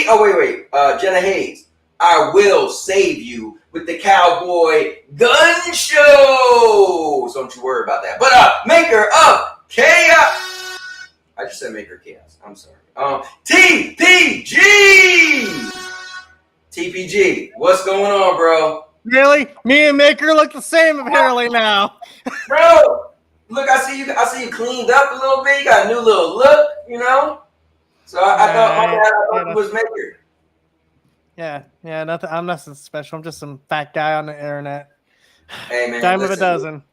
Oh wait, Jenna Hayes. I will save you with the Cowboy Gun Show. So don't you worry about that. But Maker of Chaos. I just said Maker of Chaos. I'm sorry. TPG. TPG. What's going on, bro? Really? Me and Maker look the same apparently now. Bro, look, I see you cleaned up a little bit. You got a new little look, So I thought it was Maker. Yeah, nothing. I'm nothing special. I'm just some fat guy on the internet. Hey man, dime of a dozen.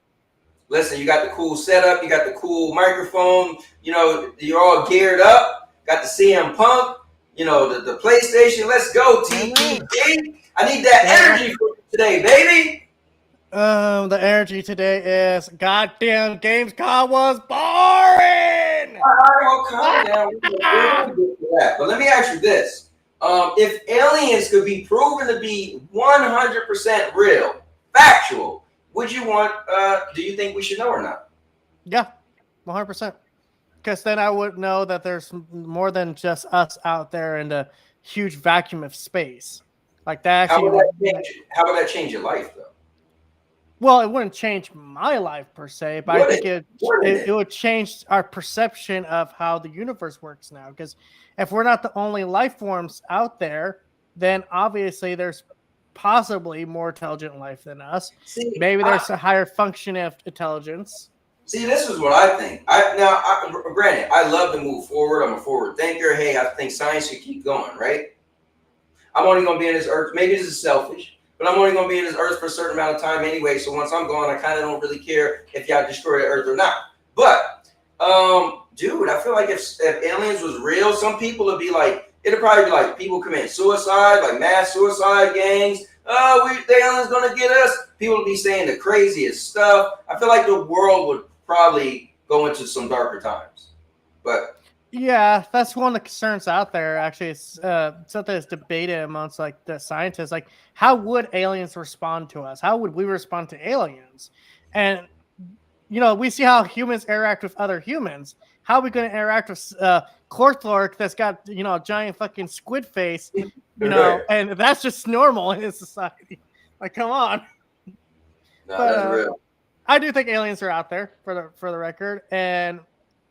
Listen, you got the cool setup. You got the cool microphone. You're all geared up. Got the CM Punk. The PlayStation. Let's go, TPG. I need that energy for today, baby. The energy today is goddamn Gamescom was boring. All right, well, calm down. We're gonna get to that. But let me ask you this. If aliens could be proven to be 100% real, factual, would you want, do you think we should know or not? Yeah, 100%. Because then I would know that there's more than just us out there in the huge vacuum of space. Like that actually. How would that change your life, though? Well, it wouldn't change my life per se, but I think it would change our perception of how the universe works now. Because if we're not the only life forms out there, then obviously there's possibly more intelligent life than us. Maybe there's a higher function of intelligence. See, this is what I think. Granted, I love to move forward. I'm a forward thinker. Hey, I think science should keep going, right? I'm only going to be in this earth. Maybe this is selfish. But I'm only going to be in this earth for a certain amount of time anyway. So once I'm gone, I kind of don't really care if y'all destroy the earth or not. But, dude, I feel like if aliens was real, some people would be like, it'd probably be like people commit suicide, like mass suicide gangs. The aliens going to get us. People would be saying the craziest stuff. I feel like the world would probably go into some darker times. But yeah, that's one of the concerns out there. Actually, it's something that's debated amongst like the scientists. Like, how would aliens respond to us? How would we respond to aliens? And we see how humans interact with other humans. How are we going to interact with Clorthork that's got a giant fucking squid face? And that's just normal in society. Like, come on. No, that's real. I do think aliens are out there for the record, and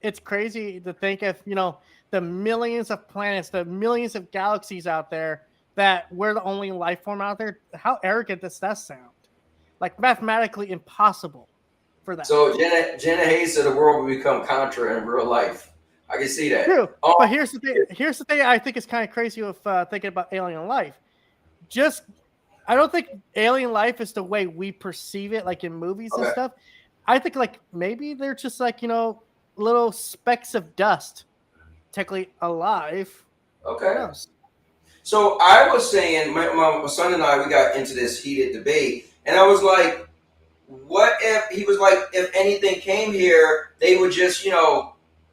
it's crazy to think of, the millions of planets, the millions of galaxies out there, that we're the only life form out there. How arrogant does that sound? Like, mathematically impossible for that. So Jenna Hayes said the world will become Contra in real life. I can see that. True. But here's the thing. Here's the thing I think is kind of crazy with thinking about alien life. I don't think alien life is the way we perceive it, like in movies and stuff. I think like maybe they're just like, little specks of dust, technically alive. Okay. So I was saying, my son and I, we got into this heated debate, and I was like, what if he was like, if anything came here, they would just, they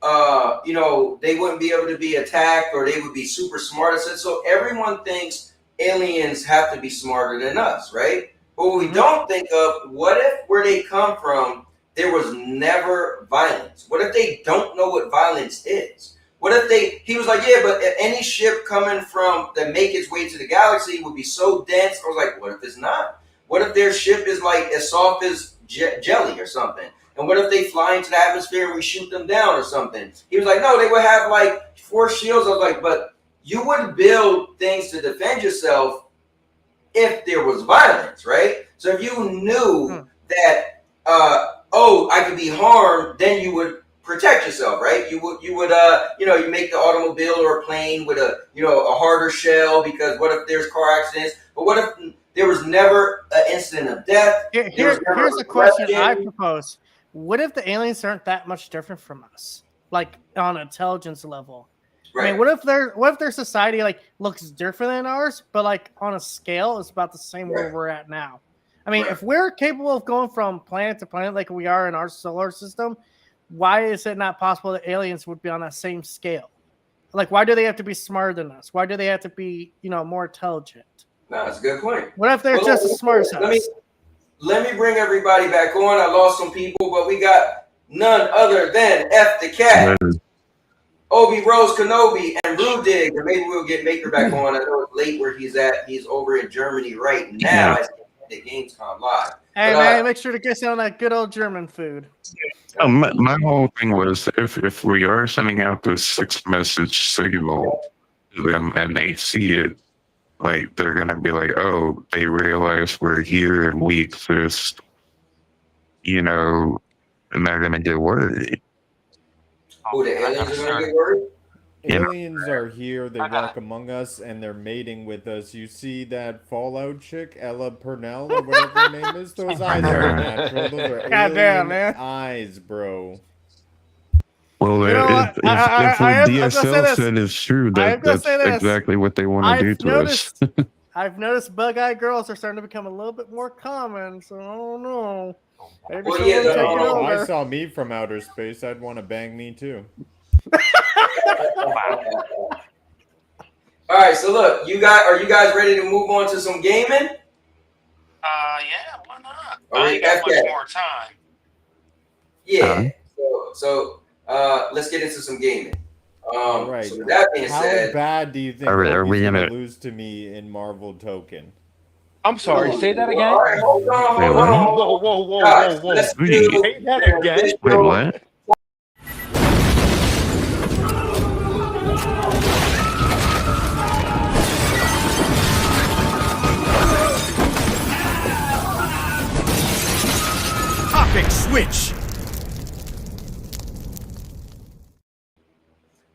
wouldn't be able to be attacked, or they would be super smart. I said, so everyone thinks aliens have to be smarter than us, right? But what we don't think of, what if where they come from, there was never violence? What if they don't know what violence is? What if he was like, yeah, but any ship coming from that make its way to the galaxy would be so dense. I was like, what if it's not? What if their ship is like as soft as jelly or something? And what if they fly into the atmosphere and we shoot them down or something? He was like, no, they would have like 4 shields. I was like, but you would build things to defend yourself if there was violence, right? So if you knew that, I could be harmed, then you would protect yourself, right? You would, you make the automobile or a plane with a harder shell, because what if there's car accidents? But what if there was never an incident of death? Here's a question I propose. What if the aliens aren't that much different from us, like on intelligence level? Right. I mean, what if their society like looks different than ours, but like on a scale it's about the same where we're at now? I mean, if we're capable of going from planet to planet like we are in our solar system, why is it not possible that aliens would be on that same scale? Like, why do they have to be smarter than us? Why do they have to be, more intelligent? No, that's a good point. What if they're just as smart as us? Let me bring everybody back on. I lost some people, but we got none other than F the Cat, Obi Rose Kenobi, and Rude Dig. And maybe we'll get Maker back on. I know it's late where he's at. He's over in Germany right now at Gamescom live. Hey, man, make sure to get on that good old German food. My whole thing was, if we are sending out this 6-message signal to them and they see it, like, they're going to be like, oh, they realize we're here and we exist, and they're going to get worried. Oh, the aliens are going to get worried? Aliens are here, they walk among us, and they're mating with us. You see that Fallout chick, Ella Purnell, or whatever her name is? Those eyes are natural. Those are alien eyes, bro. Well, if what DSL said is true, that's exactly what they want to do to us. I've noticed bug-eyed girls are starting to become a little bit more common, so I don't know. Maybe if I saw me from outer space, I'd want to bang me too. All right, so look, are you guys ready to move on to some gaming? Yeah, why not? All right, I ain't got much more time. Yeah. So let's get into some gaming. All right. So with that being said, how bad do you think are we gonna lose to me in Marvel Token? I'm sorry. Say that again. All right, hold on. Whoa. Say that again. Wait, what? Topic switch.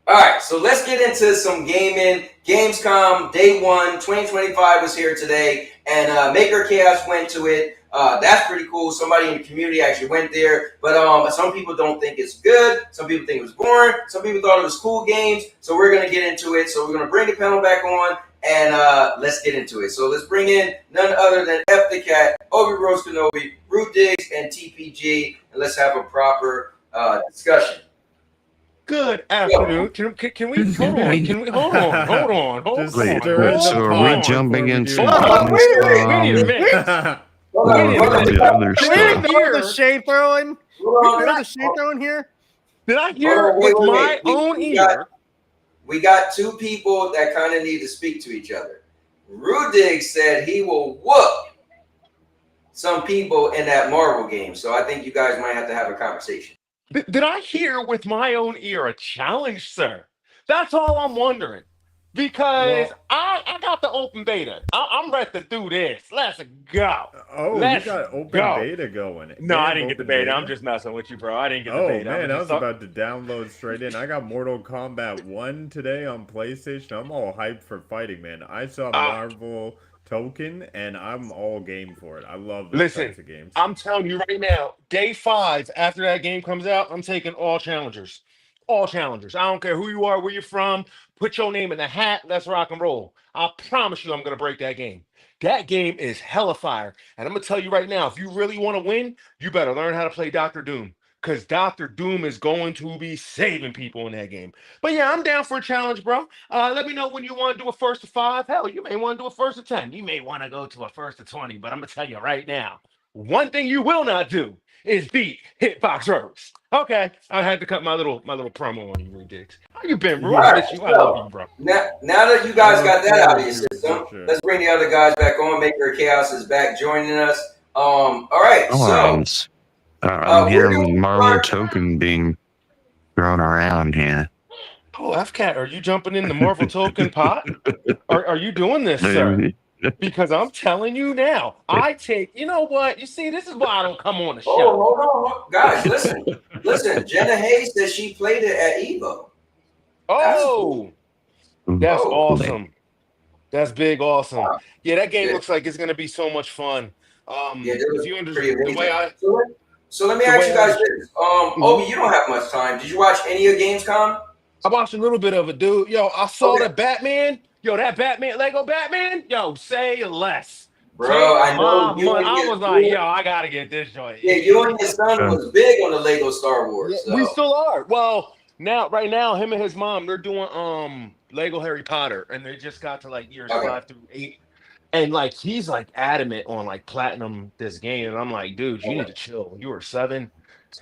All right, so let's get into some gaming. Gamescom Day 1, 2025 was here today, and Maker Chaos went to it. That's pretty cool. Somebody in the community actually went there, but some people don't think it's good. Some people think it was boring. Some people thought it was cool games. So we're gonna get into it. So we're gonna bring the panel back on, and let's get into it. So let's bring in none other than F the Cat, Obi Rose Kenobi, Root Diggs, and TPG, and let's have a proper discussion. Good afternoon. Can we hold on? Hold on. So are we jumping into Wait a minute. The shade throwing? The shade throwing here? Did I hear with my own ear? We got two people that kind of need to speak to each other. Rudig said he will whoop some people in that Marvel game. So I think you guys might have to have a conversation. Did I hear with my own ear a challenge, sir? That's all I'm wondering. Because I got the open beta. I'm ready to do this. Let's go. Oh, you got open beta going. No, I didn't get the beta. I'm just messing with you, bro. I didn't get the beta. Oh, man, I was about to download straight in. I got Mortal Kombat 1 today on PlayStation. I'm all hyped for fighting, man. I saw Marvel Token, and I'm all game for it. I love those types of games. I'm telling you right now, day 5 after that game comes out, I'm taking all challengers. All challengers. I don't care who you are, where you're from. Put your name in the hat. Let's rock and roll. I promise you I'm going to break that game. That game is hella fire. And I'm going to tell you right now, if you really want to win, you better learn how to play Dr. Doom. Because Dr. Doom is going to be saving people in that game. But yeah, I'm down for a challenge, bro. Let me know when you want to do a first to 5. Hell, you may want to do a first to 10. You may want to go to a first to 20. But I'm going to tell you right now, one thing you will not do is beat Hitbox Rose. Okay, I had to cut my little promo on you, Diggs. How you been, bro? I love you, bro. Now that you guys got that out of your system, let's bring the other guys back on. Maker Chaos is back joining us. All right, so I'm hearing Marvel Token being thrown around here. Oh, FCAT, are you jumping in the Marvel token pot? Are you doing this, sir? Maybe. Because I'm telling you now, you know what? You see, this is why I don't come on the Oh, show. hold on. Guys, listen. Jenna Hayes says she played it at Evo. Oh, that's Oh. awesome. That's big awesome. Wow. Yeah, that game Yeah. looks like it's gonna be so much fun. Yeah, If you understand the way So let me ask you guys this. Obi, you don't have much time. Did you watch any of Gamescom? I watched a little bit of it, dude. Yo, I saw the Batman. Yo, that Batman, Lego Batman. Yo, say less. Bro, I know you and I your was like, son- yo, I gotta get this joint. Yeah, you and your son was big on the Lego Star Wars. Yeah, we still are. Well, right now, him and his mom, they're doing Lego Harry Potter, and they just got to like years 5 through 8. And like he's like adamant on like platinum this game, and I'm like, dude, you need to chill. You are 7.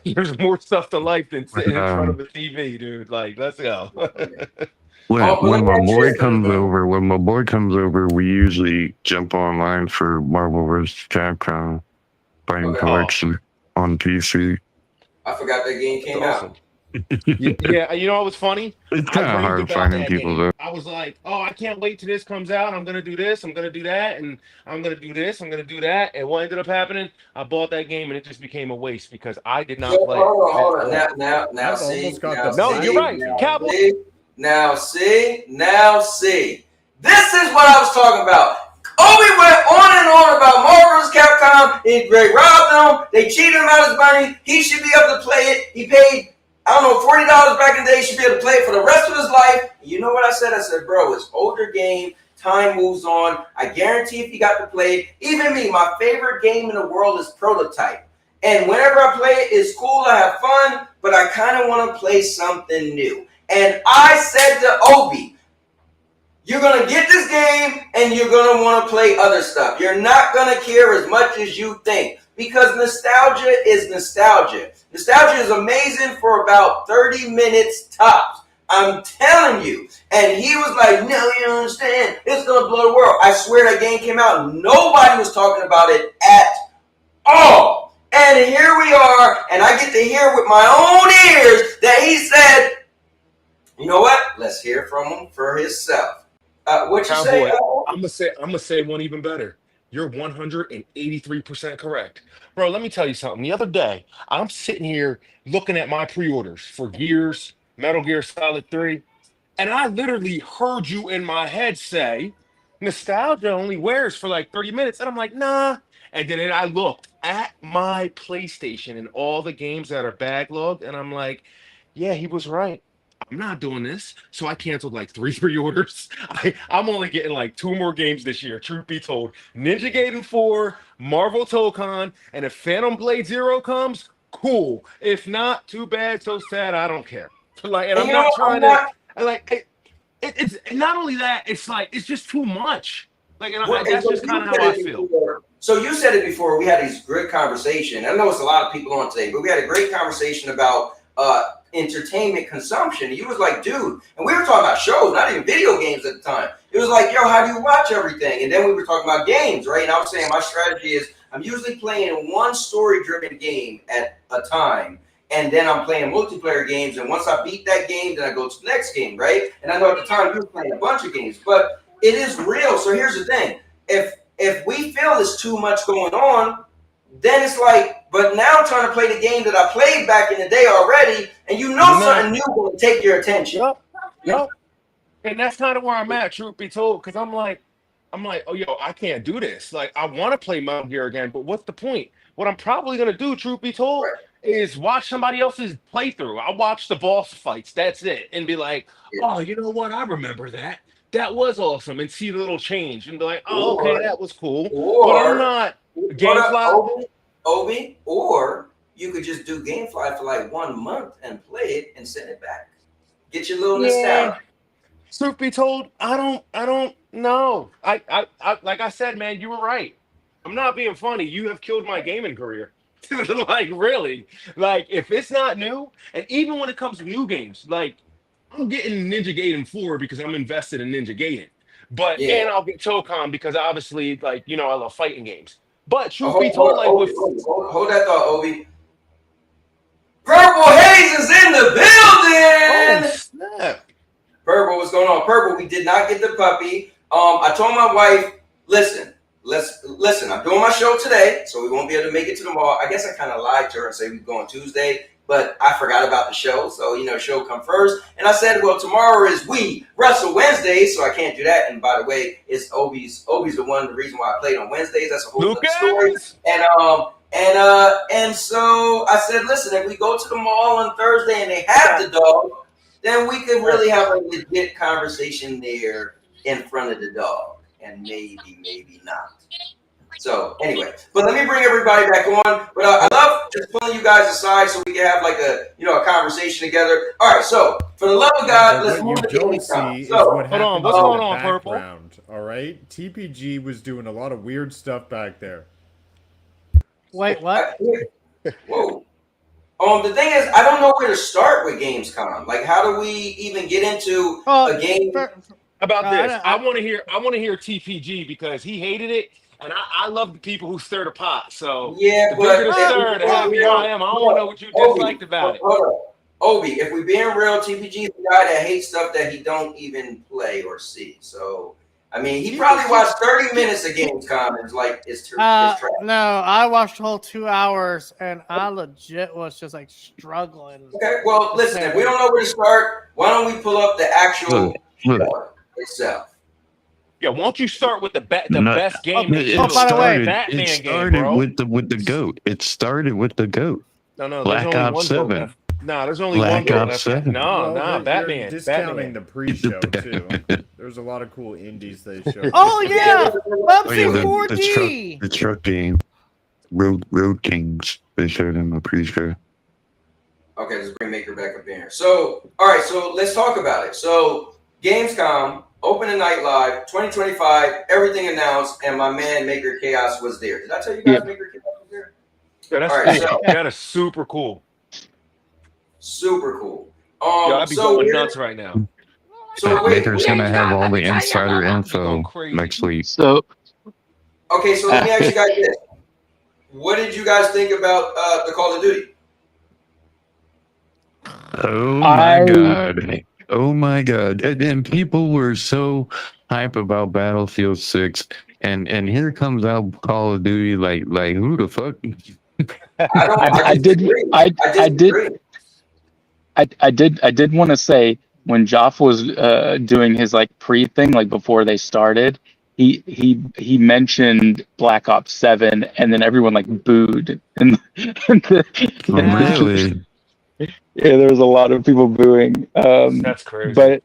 There's more stuff to life than sitting in front of a TV, dude. Like, let's go. When my boy comes over, we usually jump online for Marvel vs. Capcom, buying collection on PC. I forgot that game came out. Yeah, you know what was funny? It's kind of hard finding people though. I was like, oh, I can't wait till this comes out. I'm gonna do this, I'm gonna do that, and I'm gonna do this, I'm gonna do that. And what ended up happening? I bought that game and it just became a waste because I did not play. Hold on. Now see. No, you're right. Cowboy. Now see. This is what I was talking about. Obi went on and on about Marvel vs. Capcom. They robbed him. They cheated him out of his money. He should be able to play it. He paid, I don't know, $40 back in the day. He should be able to play it for the rest of his life. You know what I said? I said, bro, it's older game. Time moves on. I guarantee if you got to play it, even me, my favorite game in the world is Prototype. And whenever I play it, it's cool. I have fun, but I kind of want to play something new. And I said to Obi, you're going to get this game and you're going to want to play other stuff. You're not going to care as much as you think because nostalgia is nostalgia. Nostalgia is amazing for about 30 minutes tops. I'm telling you. And he was like, no, you don't understand. It's going to blow the world. I swear that game came out and nobody was talking about it at all. And here we are, and I get to hear with my own ears that he said, you know what? Let's hear from him for himself. What you say? I'm gonna say one even better. You're 183% correct, bro. Let me tell you something. The other day, I'm sitting here looking at my pre-orders for Gears, Metal Gear Solid 3, and I literally heard you in my head say, "Nostalgia only wears for like 30 minutes," and I'm like, nah. And then I looked at my PlayStation and all the games that are backlogged, and I'm like, yeah, he was right. I'm not doing this. So I canceled like 3 pre-orders. I'm only getting like 2 more games this year, truth be told. Ninja Gaiden 4, Marvel Tokon, and if Phantom Blade Zero comes, cool. If not, too bad, so sad, I don't care. Like, and I'm not trying to like it's not only that, it's like it's just too much. Like, and that's just kind of how I feel. So you said it before. We had these great conversation. I know it's a lot of people on today, but we had a great conversation about entertainment consumption. He was like, dude, and we were talking about shows, not even video games at the time. It was like, yo, how do you watch everything? And then we were talking about games, right? And I was saying my strategy is I'm usually playing one story-driven game at a time, and then I'm playing multiplayer games. And once I beat that game, then I go to the next game, right? And I know at the time you were playing a bunch of games, but it is real. So here's the thing: if we feel there's too much going on, then it's like, but now I'm trying to play the game that I played back in the day already, and you know something new will take your attention. Yep. And that's kind of where I'm at, truth be told, because I'm like, oh, yo, I can't do this. Like, I want to play Metal Gear again, but what's the point? What I'm probably going to do, truth be told, is watch somebody else's playthrough. I'll watch the boss fights. That's it. And be like, oh, you know what? I remember that. That was awesome. And see the little change and be like, oh, okay, that was cool. But I'm not GameFly. Obi, or you could just do GameFly for like 1 month and play it and send it back. Get your little nostalgia. Truth be told, I don't know. I like I said, man, you were right. I'm not being funny. You have killed my gaming career. Like, really. Like, if it's not new, and even when it comes to new games, like, I'm getting Ninja Gaiden 4 because I'm invested in Ninja Gaiden. But and I'll get Tokon because obviously, like, you know, I love fighting games. But truth be told, like, hold that thought, Obi. Purple Haze is in the building. Oh, snap. Purple, what's going on? Purple, we did not get the puppy. I told my wife, listen, I'm doing my show today, so we won't be able to make it to the mall. I guess I kind of lied to her and said we'd go on Tuesday, but I forgot about the show. So, show come first. And I said, well, tomorrow is We Wrestle Wednesdays, so I can't do that. And by the way, it's Obi's the reason why I played on Wednesdays. That's a whole other story. And so I said, listen, if we go to the mall on Thursday and they have the dog, then we could really have a legit conversation there in front of the dog. And maybe not. So anyway, but let me bring everybody back on. But I love just pulling you guys aside so we can have like a conversation together. All right, so for the love of God, let's move to Gamescom. So hold on, what's going on, Purple? All right, TPG was doing a lot of weird stuff back there. Wait, what? Whoa. The thing is, I don't know where to start with Gamescom. Like, how do we even get into a game? About this, I want to hear TPG because he hated it, and I love the people who stir the pot. So yeah, the bigger the stir, the happier I am. I want to know what you disliked about it. Hold on. Obi, if we're being real, TPG is the guy that hates stuff that he don't even play or see. So I mean, he probably watched 30 minutes of Gamescom and it's trash. No, I watched the whole 2 hours, and I legit was just like struggling. Okay, well, listen, if we don't know where to start, why don't we pull up the actual show itself? Yeah, won't you start with the best game? It started with the GOAT. It started with the GOAT. No, Black Ops 7. No, there's only Black one Ops 7. No, Batman. Discounting the pre-show too. There's a lot of cool indies they showed. Oh yeah, Pepsi 4D. The truck game, Road Kings. They showed in the pre-show. Okay, let's bring Maker back up in here. So, all right, so let's talk about it. So, Gamescom, Open the Night Live, 2025, everything announced, and my man Maker Chaos was there. Did I tell you guys Maker Chaos was there? Yeah, that is super cool. Super cool. I'd be going nuts right now. So Maker's gonna have all the insider info next week. So okay, so let me ask you guys this: what did you guys think about the Call of Duty? Oh my god! And people were so hype about Battlefield 6, and here comes out Call of Duty. Like who the fuck? I did want to say when Joff was doing his like pre thing, like before they started, he mentioned Black Ops 7, and then everyone like booed. Really? Yeah, there was a lot of people booing. That's crazy.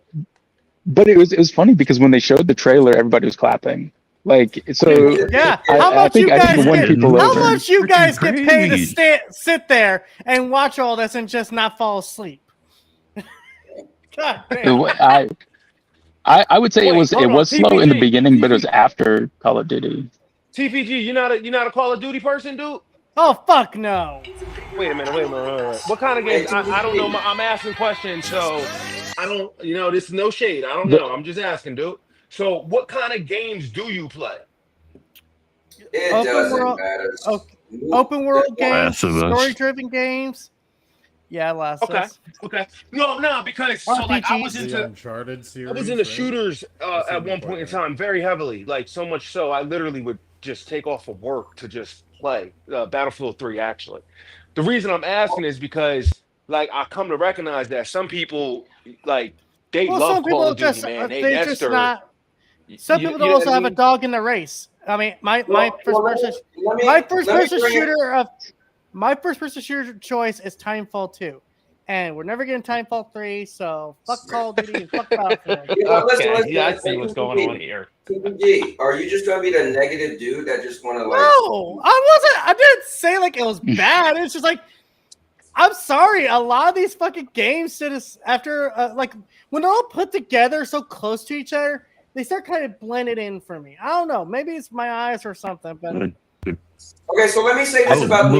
But it was funny because when they showed the trailer, everybody was clapping. Like so. Yeah. How much you guys get paid to sit there and watch all this and just not fall asleep? God damn. I would say it was slow in the beginning, but it was after Call of Duty. TPG, you're not a Call of Duty person, dude? Oh fuck no! Wait a minute. What kind of games? I don't know. I'm asking questions, so I don't. This is no shade. I don't know. I'm just asking, dude. So, what kind of games do you play? It doesn't matter. Open world games, story-driven games. Yeah, Last of Us. Okay. No, because I was into Uncharted series. I was into shooters at one point in time, very heavily. Like so much so, I literally would just take off of work to just play Battlefield 3. Actually, the reason I'm asking is because I come to recognize that some people they love Call of Duty, man. Some people also have a dog in the race. I mean, my first person shooter choice is Timefall 2, and we're never getting Timefall 3. So fuck Call of Duty and fuck Battlefield. I see what's going on here. TPG, are you just gonna be the negative dude that just want to No, I wasn't. I didn't say it was bad. It's just I'm sorry. A lot of these fucking games after when they're all put together so close to each other, they start kind of blended in for me. I don't know. Maybe it's my eyes or something, but. Okay, so let me say this about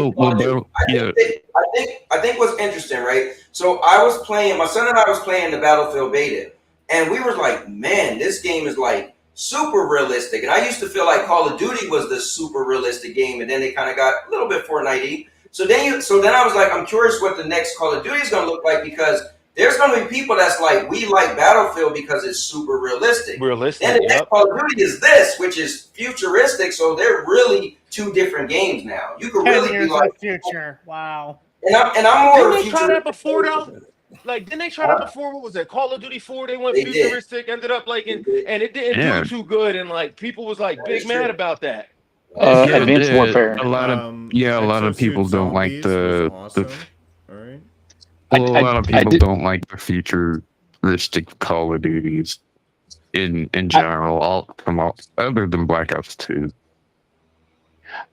I think what's interesting, right? So my son and I was playing the Battlefield beta, and we were like, man, this game is super realistic. And I used to feel like Call of Duty was the super realistic game, and then they kind of got a little bit Fortnite-y. So then I was like, I'm curious what the next Call of Duty is going to look like, because there's going to be people that's like, we like Battlefield because it's super realistic. Realistic, And the next yep. Call of Duty is this, which is futuristic. So they're really two different games now. You could 10 really years be like, in the future. Wow. and I'm more Didn't they try that futuristic. before though? Like, didn't they try that before? What was it? Call of Duty 4? They went They did. futuristic, ended up like, and it didn't do too good, and like people was like big mad about that. Advanced Warfare. A lot of people don't like the awesome. All right. Well, a lot of people don't like the futuristic Call of Duties in general, other than Black Ops 2.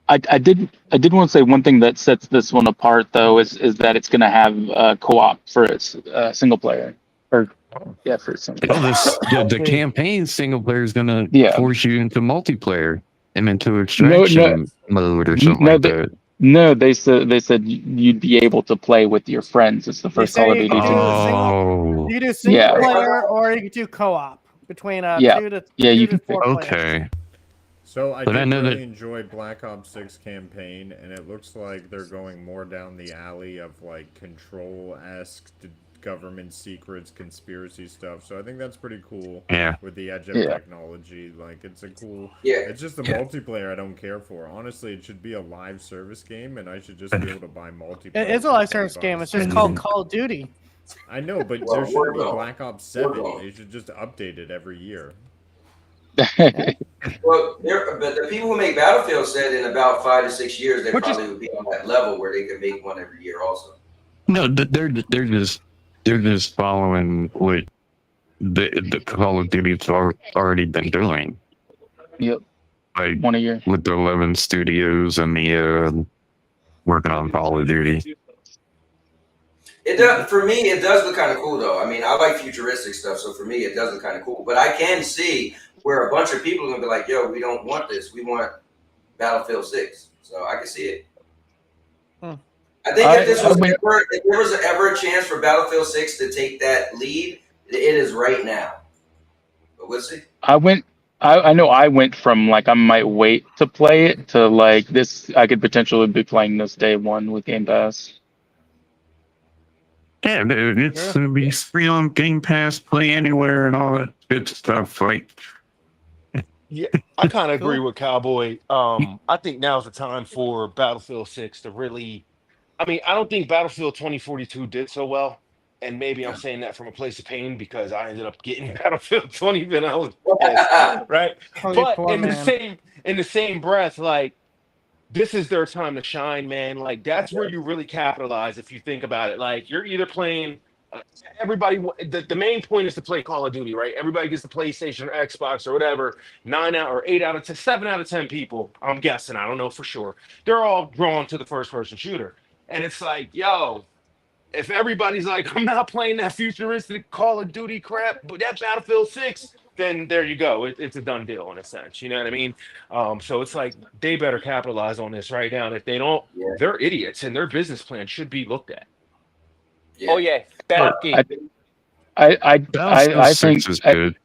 I did want to say one thing that sets this one apart though is that it's going to have co-op for its single player, or for single. The campaign single player is going to force you into multiplayer and into extraction mode or something like that. No, they said you'd be able to play with your friends. It's the first Call of Duty. You do single player or you can do co-op between 2 to 4 players. Okay. So I did really enjoy Black Ops 6 campaign, and it looks like they're going more down the alley of like Control-esque government secrets, conspiracy stuff. So I think that's pretty cool. Yeah. With the edge of technology, like it's a cool. Yeah. It's just the multiplayer I don't care for. Honestly, it should be a live service game, and I should just be able to buy multiplayer. It is a live service game. It's just called Call of Duty. I know, but there should be Black Ops 7. They should just update it every year. Well, but the people who make Battlefield said in about 5 to 6 years they probably would be on that level where they could make one every year also. No, they're just following what the Call of Duty's already been doing. Yep. Like 1 a year with the 11 studios and the working on Call of Duty. It does, for me, it does look kind of cool though. I mean, I like futuristic stuff, so for me, it does look kind of cool. But I can see where a bunch of people are gonna be like, "Yo, we don't want this. We want Battlefield 6." So I can see it. I think if there was ever a chance for Battlefield 6 to take that lead, it is right now. But we'll see. I know I went from like I might wait to play it to like this. I could potentially be playing this day one with Game Pass. Yeah, it's gonna be free on Game Pass, play anywhere, and all that good stuff. Like, yeah, I kind of agree with Cowboy. I think now's the time for Battlefield 6 to really. I mean, I don't think Battlefield 2042 did so well, and maybe I'm saying that from a place of pain because I ended up getting Battlefield 20 when I was pissed, right? But in the same breath, like. This is their time to shine, man. Like that's where you really capitalize if you think about it. Like you're either playing everybody. The main point is to play Call of Duty, right? Everybody gets the PlayStation or Xbox or whatever. 7 out of 10 people, I'm guessing. I don't know for sure. They're all drawn to the first-person shooter, and it's like, yo, if everybody's like, I'm not playing that futuristic Call of Duty crap, but that Battlefield 6. Then there you go. It's a done deal in a sense. You know what I mean? So it's like they better capitalize on this right now. And if they don't, they're idiots, and their business plan should be looked at. Yeah. Oh yeah, better game. I think is good.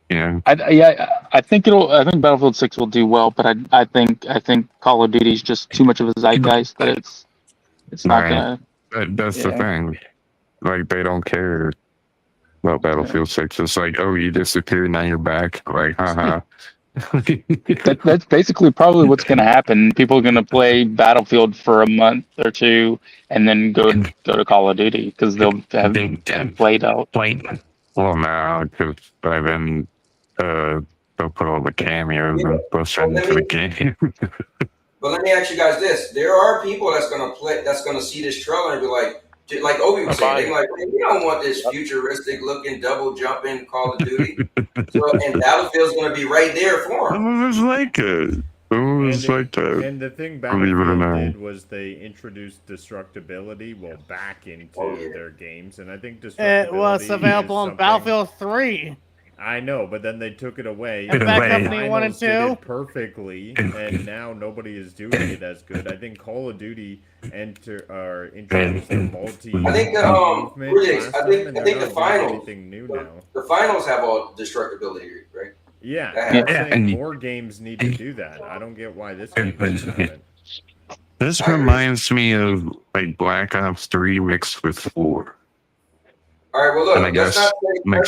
Yeah. I think Battlefield 6 will do well, but I think Call of Duty is just too much of a zeitgeist that it's not gonna. That's the thing. Like they don't care about Battlefield 6. It's like, oh, you disappeared, now you're back. Like, haha. That's basically probably what's going to happen. People are going to play Battlefield for a month or two, and then go to Call of Duty because they'll have played out. Well, now because by then they'll put all the cameos and push into the game. But let me ask you guys this: there are people that's going to see this trailer and be like Obi was saying, they're like, we don't want this futuristic looking double jumping Call of Duty. And Battlefield's going to be right there for them. It was like it. And the thing Battlefield did was they introduced destructibility back into their games, and I think destructibility it was available on Battlefield 3. I know, but then they took it away. And Bad Company 1 and 2 did it perfectly, and now nobody is doing it as good. I think Call of Duty introduced the multi. I think the finals. Anything new now. The finals have all destructibility, right? Yeah. And more games need to do that. I don't get why this game doesn't have it. This reminds me of like Black Ops 3 mixed with 4. All right, well, And I look, let's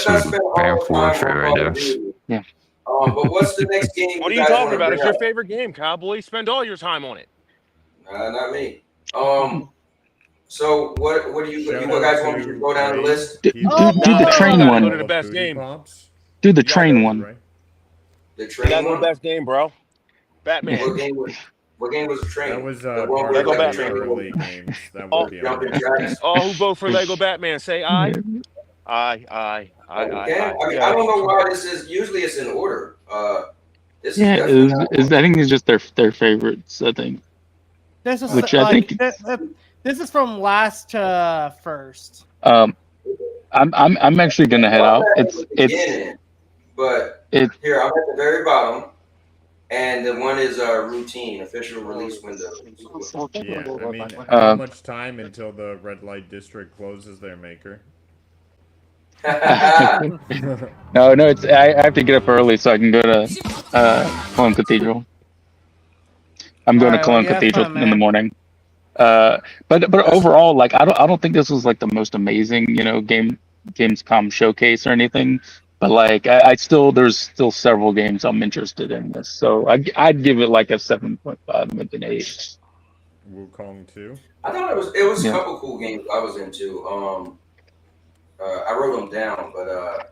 guess not spend all Advanced our time Warfare, on I Call of guess. Duty. Yeah. But what's the next game What are you you guys talking want to about? bring It's your up? favorite game, Cowboy. Spend all your time on it. Not me. So what do you Shout guys out want me to to go down the Ray. list? Do He the brought Nah, up train you gotta one. go to Call the of best Duty game. Pops. Do the You gotta train go. one. Ray. The You train gotta go to one? the best game, bro. Batman. What game was the train? That was The one part where of Lego the like Batman. early games. That Oh, would be on jumping there. jacks. All who vote for Lego Batman, say aye. Yeah. Aye. Okay. I mean, Yeah. I don't know why this is. Usually it's in order. This is Yeah, definitely not is I think it's just their favorites. I think, This is which I like think this is from last to first. I'm actually gonna head out. It's But here I'm at the very bottom, and the one is routine official release window. Yeah, I mean, how much time until the red light district closes their maker? no, it's I have to get up early so I can go to Cologne Cathedral. I'm going to Cologne Cathedral in the morning. But overall, like I don't think this was like the most amazing, Gamescom showcase or anything. But like I still there's still several games I'm interested in this, so I'd give it like a 7.5, maybe an 8. Wukong 2. I thought it was a couple cool games I was into. I wrote them down, but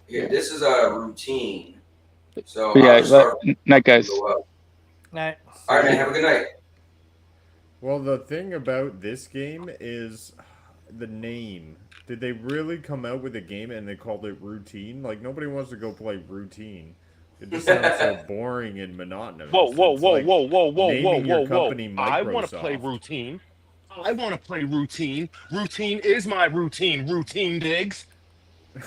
this is a routine. So night guys. Night. All right, man. Have a good night. Well, the thing about this game is the name. Did they really come out with a game and they called it Routine? Like, nobody wants to go play Routine. It just sounds so boring and monotonous. Whoa. Naming your company I want to Microsoft. play routine. I want to play routine. Routine is my routine. Routine digs.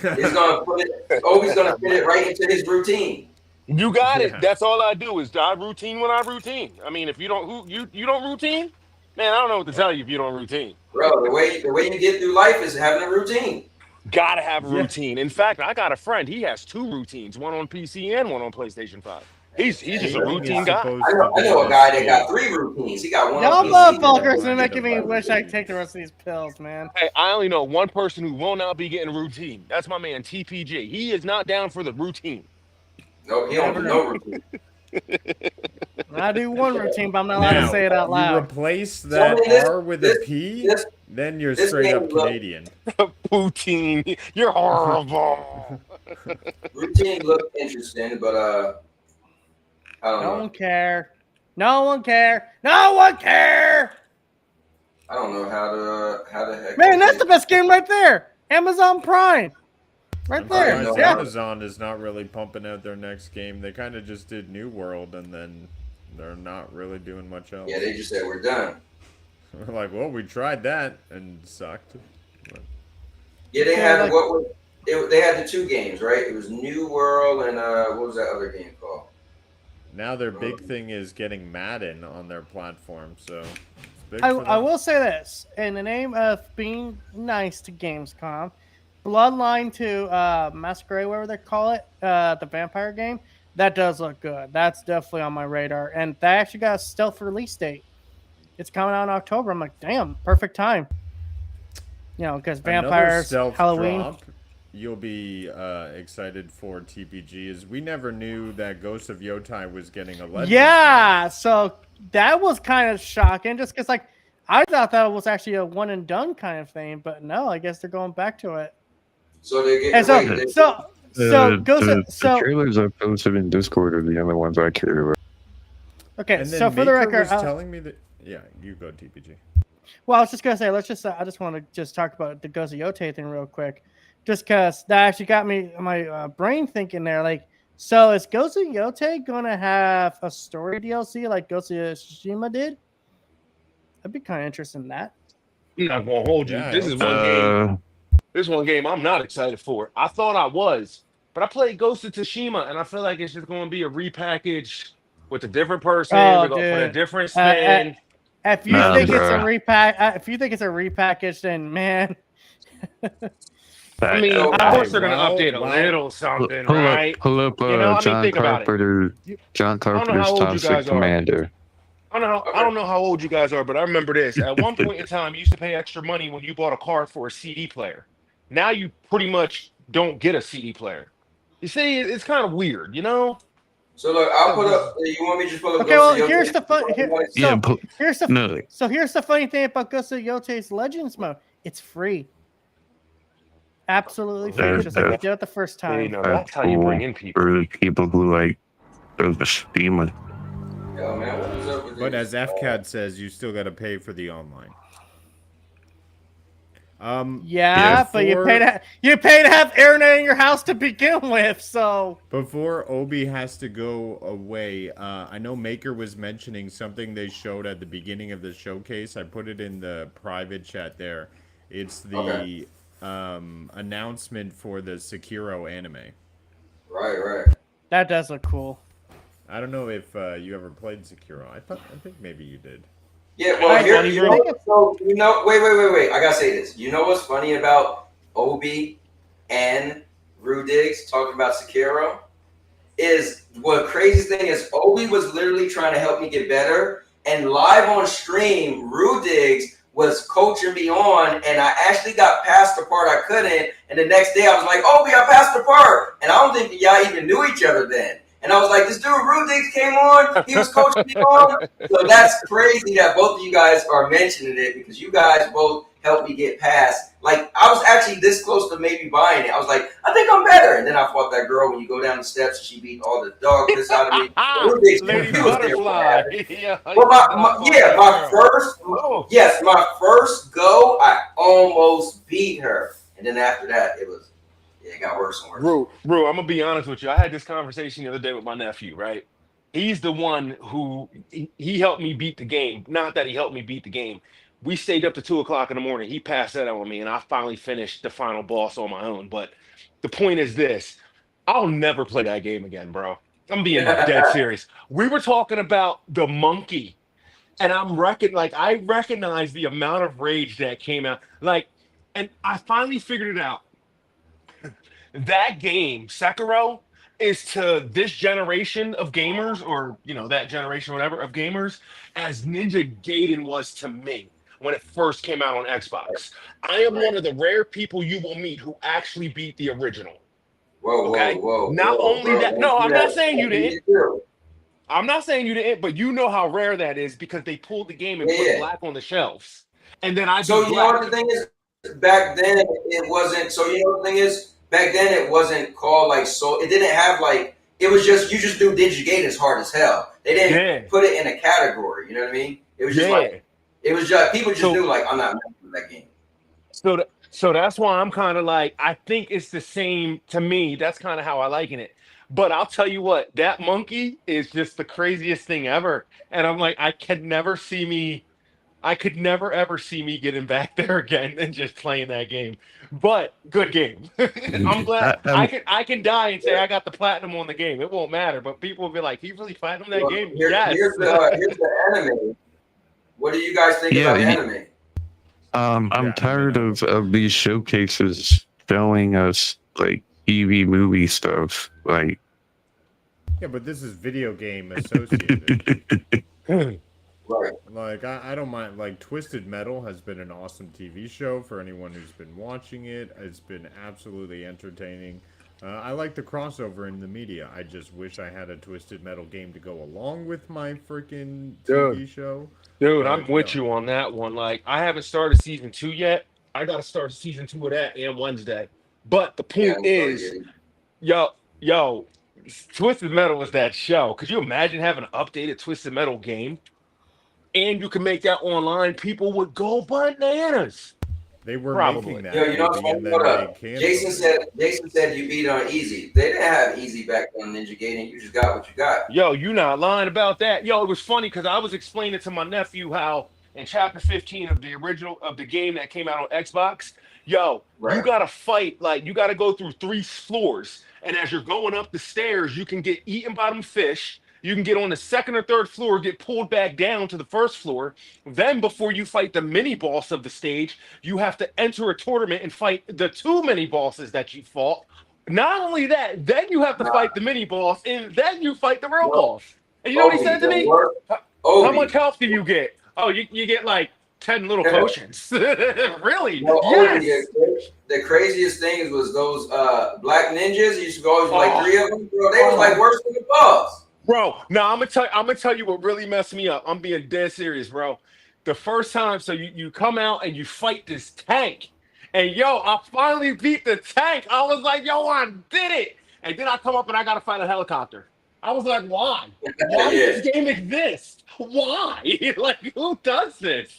He's always gonna fit it right into his routine. You got it. That's all I do is I routine when I routine. I mean, if you don't you don't routine, man, I don't know what to tell you if you don't routine. Bro, the way you get through life is having a routine. Gotta have a routine. In fact, I got a friend. He has 2 routines, one on PC and one on PlayStation 5. He's just a routine guy. I know a guy that got 3 routines. He got one. Y'all motherfuckers are making me wish I could take the rest of these pills, man. Hey, I only know one person who will not be getting a routine. That's my man TPG. He is not down for the routine. No, he don't do no routine. I do one routine, but I'm not allowed to say it out You loud. replace that R with a P, then you're straight up Canadian. Routine. You're horrible. Routine looked interesting, but I don't know. No one care. No one care. No one care. I don't know how the heck. Man, that's the best game right there. Amazon Prime. Right there. Surprised Yeah. Amazon is not really pumping out their next game. They kind of just did New World, and then they're not really doing much else. Yeah, they just said we're done. We're like, well, we tried that and sucked. But... Yeah, they had they had the 2 games, right? It was New World and what was that other game called? Now their big thing is getting Madden on their platform, so it's big I for them. will say this. In the name of being nice to Gamescom, Bloodline 2, Masquerade, whatever they call it, the vampire game, that does look good. That's definitely on my radar. And that actually got a stealth release date. It's coming out in October. I'm like, damn, perfect time. Because vampires, stealth Halloween. Drop you'll be excited for TPG is we never knew that Ghost of Yotai was getting a legend. Yeah, so that was kind of shocking just because, I thought that was actually a one and done kind of thing, but no, I guess they're going back to it. So they get the trailers I posted in Discord are the only ones I care about. Okay, And then so for the Maker record, was telling me that you go TPG. well, I was just gonna say, I just want to just talk about the Ghost of Yotai thing real quick, just because that actually got me my brain thinking there. So is Ghost of Yotai gonna have a story DLC like Ghost of Tsushima did? I'd be kind of interested in that. I'm not gonna hold you. This is one game. This one game I'm not excited for. I thought I was, but I played Ghost of Tsushima, and I feel like it's just going to be a repackage with a different person. We're going to put a different spin. If you think it's a repackage, then man. I mean, of course they're going to update a little something, right? Pull up John Carpenter. John Carpenter's Toxic Commander. I don't know how old you guys are, but I remember this. At one point in time, you used to pay extra money when you bought a card for a CD player. Now you pretty much don't get a CD player. You see, it's kind of weird, you know. So look, I'll put up. You want me to just pull up? Okay, well, here's the fun. No. Here's the funny thing about Ghost of Yote's Legends mode. It's free. Absolutely free, just like we did it the first time. You know, that's how you bring in people. For the people who like the stealing. Yo, man, what is up with But this? as FCAD says, you still got to pay for the online. Yeah, but you pay to have internet in your house to begin with. So before Obi has to go away, I know Maker was mentioning something they showed at the beginning of the showcase. I put it in the private chat there. It's the announcement for the Sekiro anime. Right. That does look cool. I don't know if you ever played Sekiro. I think maybe you did. Yeah, well, wait. I gotta say this. You know what's funny about Obi and Rudiggs talking about Sekiro? Is what craziest thing is Obi was literally trying to help me get better, and live on stream, Rudiggs was coaching me on, and I actually got past the part I couldn't, and the next day I was like, Obi, I passed the part, and I don't think y'all even knew each other then. And I was like, this dude Rudiggs came on, he was coaching me on. So that's crazy that both of you guys are mentioning it because you guys both helped me get past. Like, I was actually this close to maybe buying it. I was like, I think I'm better. And then I fought that girl when you go down the steps and she beat all the dog piss out of me. Lady Butterfly. My first go, I almost beat her. And then after that, it got worse and worse. Bro, I'm gonna be honest with you. I had this conversation the other day with my nephew, right? He's the one who he helped me beat the game. Not that he helped me beat the game. We stayed up to 2:00 in the morning. He passed that on me, and I finally finished the final boss on my own. But the point is this: I'll never play that game again, bro. I'm being dead serious. We were talking about the monkey, and I recognize the amount of rage that came out. And I finally figured it out. That game, Sekiro, is to this generation of gamers, or that generation, whatever, of gamers, as Ninja Gaiden was to me when it first came out on Xbox. I am one of the rare people you will meet who actually beat the original. Whoa. Not only that, no, I'm not saying you didn't. I'm not saying you didn't, but you know how rare that is because they pulled the game and put black on the shelves. And then So you know what the thing is? Back then it wasn't. So you know what the thing is? Back then it wasn't called it didn't have it was just, you just do Ninja Gaiden as hard as hell. They didn't put it in a category, you know what I mean? It was just people just knew I'm not messing with that game. So that's why I'm kind of I think it's the same to me. That's kind of how I liken it. But I'll tell you what, that monkey is just the craziest thing ever. And I'm I could never ever see me getting back there again and just playing that game. But good game. I'm glad I can die and say I got the platinum on the game. It won't matter. But people will be like, "He really platinum that game?" Yes. Here's the anime. What do you guys think about anime? I'm tired of these showcases showing us TV movie stuff. Yeah, but this is video game associated. Right. I don't mind. Twisted Metal has been an awesome TV show for anyone who's been watching it. It's been absolutely entertaining. I like the crossover in the media. I just wish I had a Twisted Metal game to go along with my freaking TV show. Dude, I'm with you on that one. I haven't started season 2 yet. I got to start season 2 of that on Wednesday. But the point is, yo, Twisted Metal is that show. Could you imagine having an updated Twisted Metal game? And you can make that online, people would go bananas. They were making that. You know what? Jason said you beat on easy. They didn't have easy back on Ninja Gaiden. You just got what you got. Yo, you not lying about that. Yo, it was funny because I was explaining to my nephew how in chapter 15 of the game that came out on Xbox, you gotta fight, you gotta go through 3 floors. And as you're going up the stairs, you can get eaten by them fish. You can get on the 2nd or 3rd floor, get pulled back down to the 1st floor. Then before you fight the mini boss of the stage, you have to enter a tournament and fight the 2 mini bosses that you fought. Not only that, then you have to fight the mini boss, and then you fight the real boss. And you know what he said to me? How much health do you get? Oh, you get 10 little potions. Really? Well, Yes. the craziest things was those black ninjas. You used to go always like 3 of them. Bro, they was like worse than the boss. Bro, now I'm gonna tell you what really messed me up. I'm being dead serious, bro. The first time, so you come out and you fight this tank, and yo, I finally beat the tank. I was like, yo, I did it. And then I come up and I gotta fight a helicopter. I was like, why? Why does this game exist? Why? Like, who does this?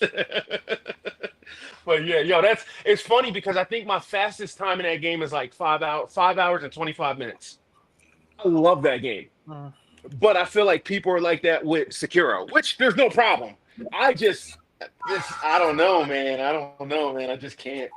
But yeah, yo, it's funny because I think my fastest time in that game is like 5 hours and 25 minutes. I love that game. But I feel like people are like that with Sekiro, which there's no problem. I don't know, man. I just can't.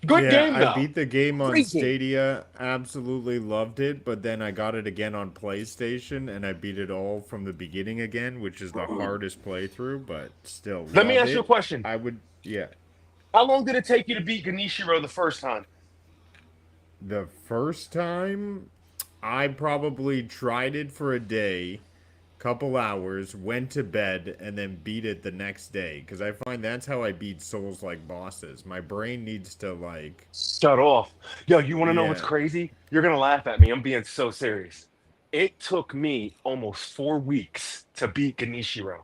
Good game, though. I beat the game on Great game. Stadia. Absolutely loved it. But then I got it again on PlayStation, and I beat it all from the beginning again, which is the hardest playthrough. But still, Let me love ask you a it. question. I would, yeah. How long did it take you to beat Ganishiro the first time? The first time, I probably tried it for a day, couple hours, went to bed, and then beat it the next day. Because I find that's how I beat Souls-like bosses. My brain needs to, like... Shut off. Yo, you want to know what's crazy? You're going to laugh at me. I'm being so serious. It took me almost 4 weeks to beat Ganishiro.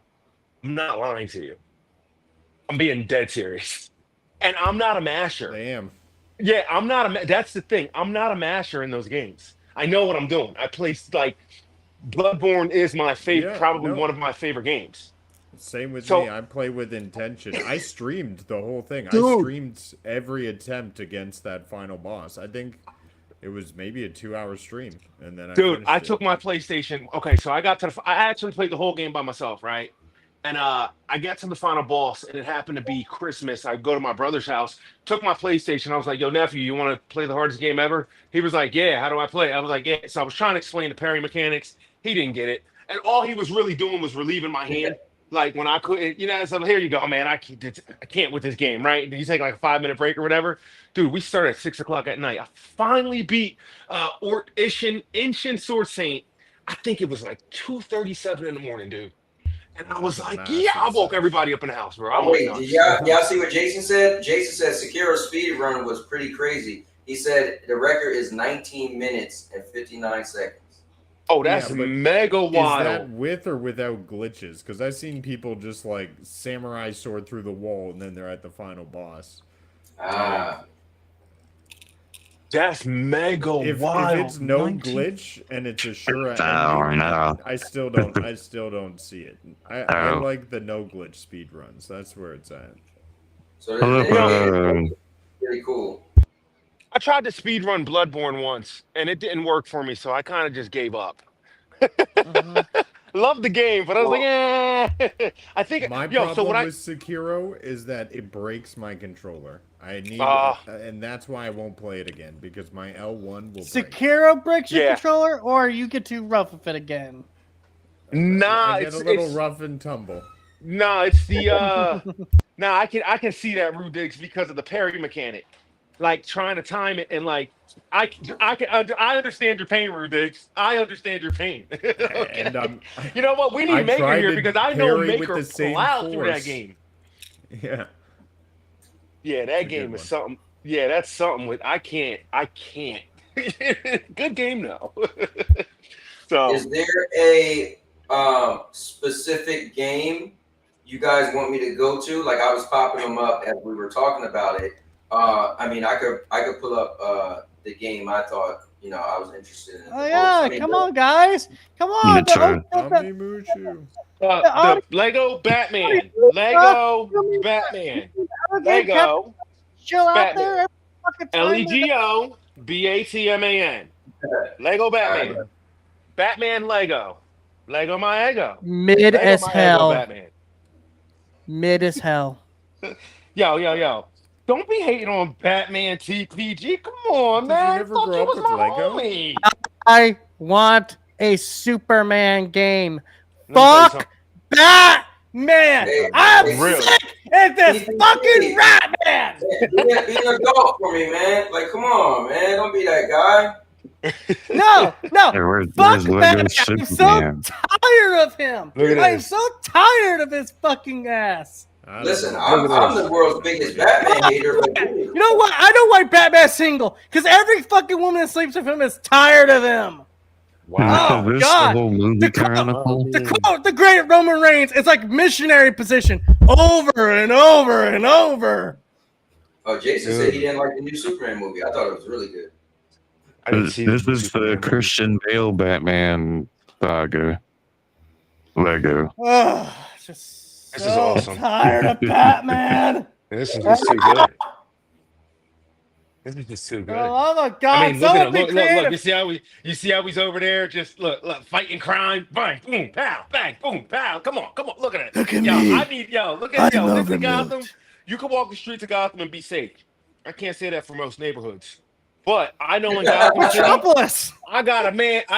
I'm not lying to you. I'm being dead serious. And I'm not a masher. Damn. Yeah, I'm not a... That's the thing. I'm not a masher in those games. I know what I'm doing. I play, like... Bloodborne is my favorite, probably one of my favorite games. Same with me. I play with intention. I streamed the whole thing. I streamed every attempt against that final boss. I think it was maybe a 2-hour stream, and then I took my PlayStation. Okay, so I actually played the whole game by myself, right? And I got to the final boss, and it happened to be Christmas. I go to my brother's house, took my PlayStation. I was like, yo, nephew, you want to play the hardest game ever? He was like, yeah, how do I play? I was like, yeah. So I was trying to explain the parry mechanics. He didn't get it. And all he was really doing was relieving my hand. Like when I couldn't, so here you go, man. I can't with this game, right? You take like a 5-minute break or whatever. Dude, we started at 6 o'clock at night. I finally beat Inshin Sword Saint. I think it was like 2:37 in the morning, dude. And I was like, yeah, I woke everybody up in the house, bro. Oh, wait, did y'all see what Jason said? Jason said Sekiro's speed run was pretty crazy. He said the record is 19 minutes and 59 seconds. Oh, that's mega wild. Is that with or without glitches? Because I've seen people just like samurai sword through the wall and then they're at the final boss. That's mega wild. If it's no glitch and it's a sure ending, I still don't see it. I like the no glitch speed runs. That's where it's at. So it's pretty cool. I tried to speed run Bloodborne once, and it didn't work for me, so I kind of just gave up. Love the game, but I was like, eh. I think my problem with Sekiro is that it breaks my controller. I need, and that's why I won't play it again because my L1 will. Sekiro breaks your controller, or you get too rough with it again. Nah, I get a little rough and tumble. Nah, it's the Nah, I can see that, Rudigs, because of the parry mechanic. Like trying to time it and like I understand your pain, Rudigs. I understand your pain. Okay. And you know what? We need Maker here because I know Maker plowed through that game. Yeah. Yeah, that game is something. Yeah, that's something with I can't. Good game though. So is there a specific game you guys want me to go to? Like I was popping them up as we were talking about it. I mean, I could pull up the game I thought I was interested in. Oh yeah, come on, guys, come on. The Lego Batman, Lego Batman, Lego chill out there. LEGO BATMAN, Lego Batman, Batman Lego, Lego my ego, mid as hell, mid as hell. Yo. Don't be hating on Batman TPG. Come on, man. I thought you was my homie. I want a Superman game. Fuck Batman. I'm sick of this fucking rat man. Be an adult for me, man. Like, come on, man. Don't be that guy. No. Fuck Batman. I'm so tired of him. I'm so tired of his fucking ass. Listen, I'm the world's biggest Batman hater. But you know what? I know why Batman's single. Because every fucking woman that sleeps with him is tired of him. Wow. Oh, God. The whole movie chronicle. To quote the great Roman Reigns, it's like missionary position over and over and over. Oh, Jason said he didn't like the new Superman movie. I thought it was really good. I didn't see This is the Christian Bale Batman saga. Lego. Oh, just This is awesome. Tired of Batman. This is just too good. This is just too good. Oh my God! I mean, look at him. Look. Look. You see how he's over there? Just look, fighting crime. Bang, boom, pow, bang, boom, pow. Come on. Look at it. Look at me. I This is Gotham. You can walk the streets of Gotham and be safe. I can't say that for most neighborhoods. But I know in Gotham City, I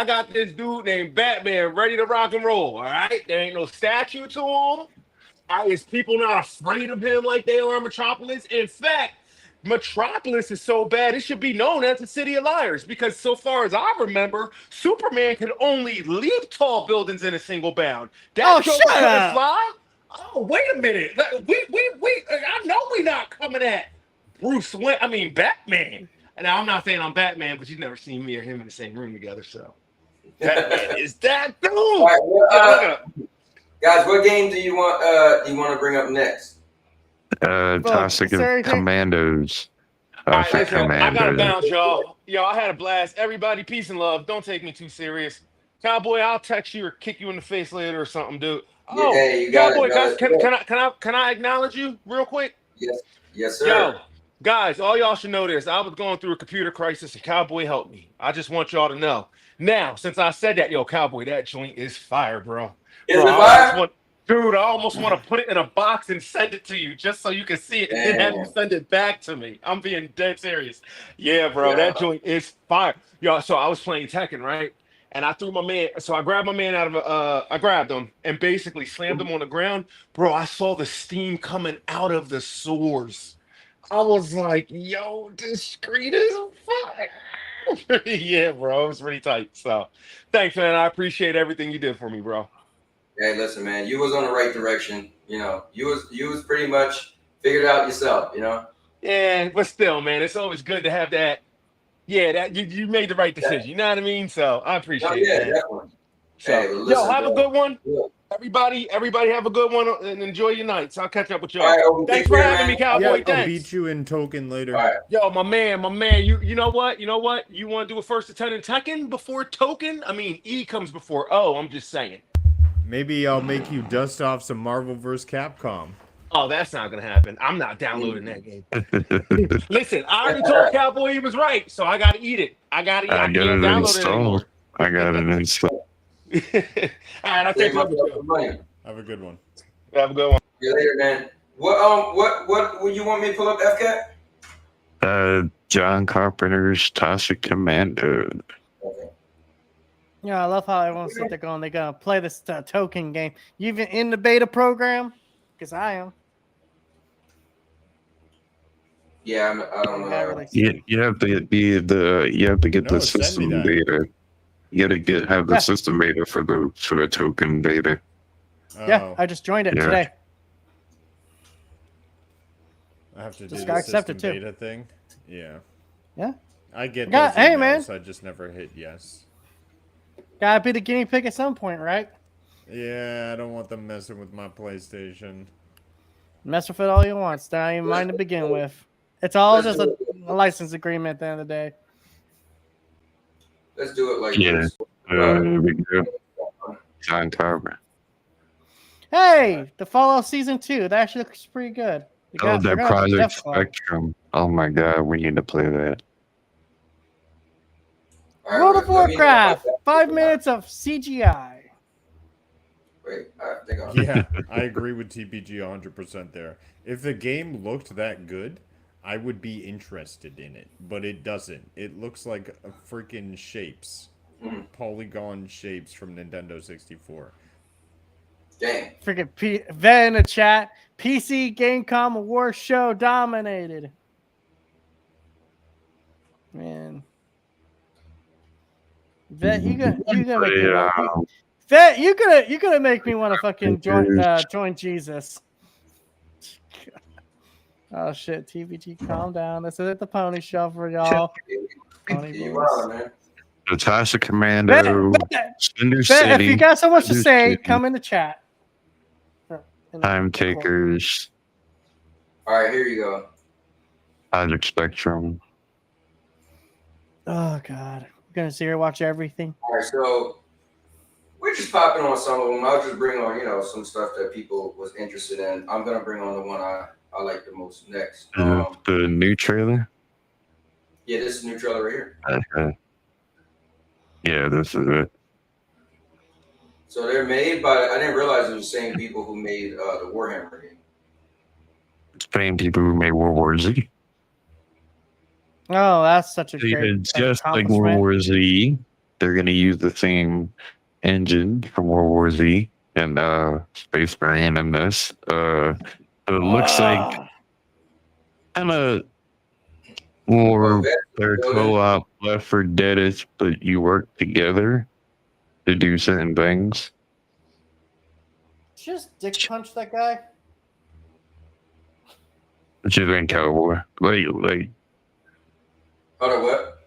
got this dude named Batman ready to rock and roll. All right, there ain't no statue to him. Is people not afraid of him like they are in Metropolis? In fact, Metropolis is so bad it should be known as the City of Liars because, so far as I remember, Superman could only leap tall buildings in a single bound. That Joker couldn't fly. Oh, wait a minute. I know we're not coming at Batman. And I'm not saying I'm Batman, but you've never seen me or him in the same room together, so. Batman is that dude. All right, well, guys, what game do you want to bring up next? Toxic Commandos. All right, listen, I gotta bounce, y'all. Yo, I had a blast. Everybody, peace and love. Don't take me too serious. Cowboy, I'll text you or kick you in the face later or something, dude. Oh, yeah, you got Cowboy, guys, can I acknowledge you real quick? Yes, sir. Yo, guys, all y'all should know this. I was going through a computer crisis and Cowboy helped me. I just want y'all to know. Now, since I said that, yo, Cowboy, that joint is fire, bro. Is it fire? Dude, I almost want to put it in a box and send it to you just so you can see it and then have you send it back to me. I'm being dead serious. Yeah, bro, that joint is fire. Yo, so I was playing Tekken, right? And I threw my man. So I grabbed my man out of I grabbed him and basically slammed him on the ground. Bro, I saw the steam coming out of the sores. I was like, yo, this screen is fire. Yeah, bro, it was really tight. So thanks, man. I appreciate everything you did for me, bro. Hey, listen, man, you was on the right direction. You know, you was pretty much figured out yourself, you know? Yeah, but still, man, it's always good to have that. Yeah, that you made the right decision. You know what I mean? So I appreciate it. Man. Definitely. So, hey, well, listen, have a good one. Yeah. Everybody have a good one and enjoy your nights. I'll catch up with y'all. Right, thanks for having me, Cowboy. Yeah, I'll beat you in Token later. Right. Yo, my man. You know what? You want to do a first attempt in Tekken before Token? I mean, E comes before O. I'm just saying. Maybe I'll make you dust off some Marvel vs. Capcom. Oh, that's not gonna happen. I'm not downloading that game. Listen, I already told Cowboy he was right, so I gotta eat it. I can't download it anymore. I got it installed. All right, I'll take my Have a good one. Have a good one. See you later, man. What would you want me to pull up, FCAT? John Carpenter's Toxic Commando. Yeah, I love how everyone's they're gonna play this Token game. You even in the beta program? Because I am. Yeah, I don't know. You have to get the system beta. You got to have the system beta for the Token beta. Yeah, I just joined it today. I have to do the system beta thing. Yeah. Yeah. I get those emails, man. I just never hit yes. Gotta be the guinea pig at some point, right? Yeah, I don't want them messing with my PlayStation. Mess with it all you want. It's not even mine to begin with. It's all just a license agreement at the end of the day. Let's do it like this. Here we go. John Carver. Hey, the Fallout Season 2. That actually looks pretty good. That Project Spectrum. Oh my God, we need to play that. World of Warcraft. 5 minutes of CGI. Wait, I think yeah, I agree with TPG 100% there. If the game looked that good, I would be interested in it, but it doesn't. It looks like a freaking shapes. Polygon shapes from Nintendo 64. Dang. Freaking Vet in the chat. PC Gamescom Award Show dominated. Man. Vet, you gonna make me Vet, you gonna make me want to fucking join Jesus. Oh shit, TVT, calm down. This isn't the pony show for y'all. Pony You boys. wild, man. Natasha Commando, Cinder If City, you got so much to Cinder say, City, come in the chat. Time Takers, All right, here you go. Project Spectrum. Oh god, we're gonna sit here and watch everything. All right, so we're just popping on some of them. I'll just bring on, some stuff that people was interested in. I'm gonna bring on the one I like the most next. The new trailer? Yeah, this is a new trailer right here. Okay. Yeah, this is it. So they're made by, I didn't realize it was the same people who made the Warhammer game. Same people who made World War Z. Oh, that's such a great It's just like World War Z. They're going to use the same engine from World War Z and Space Marine in this. So it looks like kind of more their co-op Left 4 Dead-ish, but you work together to do certain things. Just dick punch that guy. Which is in Cowboy. Like. Hold on, what?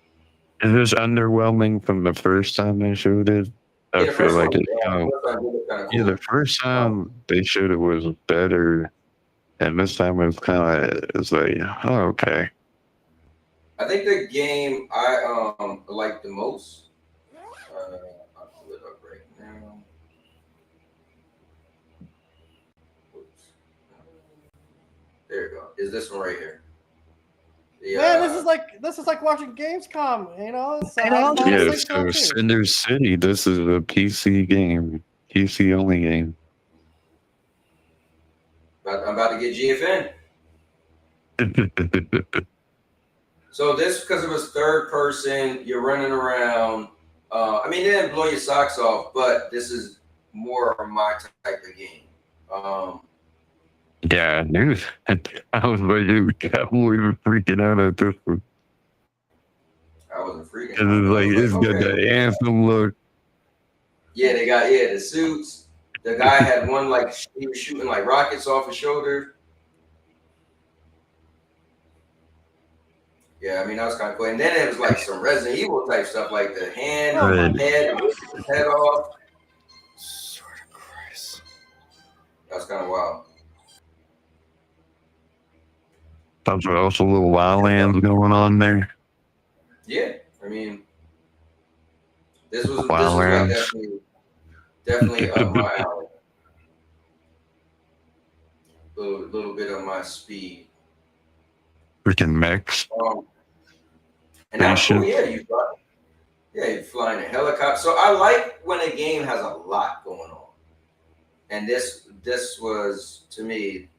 Is this underwhelming from the first time they showed it? I feel like it. The first time they showed it was better, and this time it was kind of. It's like, oh, okay. I think the game I like the most. I'll pull it up right now. Oops. There you go. Is this one right here? Man, this is like watching Gamescom. So Cinder City. This is a PC game, PC only game. I'm about to get GFN. So this, because it was third person, you're running around. I mean, it didn't blow your socks off, but this is more of my type of game. Yeah, dude. I was like, we were freaking out at this one. I wasn't freaking out. It's like, it's got the anthem look. Yeah, they got the suits. The guy had one he was shooting like rockets off his shoulder. Yeah, I mean that was kind of cool. And then it was like some Resident Evil type stuff, like the head off. Sort of Christ. That's kind of wild. There's also a little Wildlands going on there. Yeah, I mean, this was like definitely up my alley. Little bit of my speed. Freaking mechs. And that's cool. Yeah, you're flying a helicopter. So I like when a game has a lot going on. And this was, to me,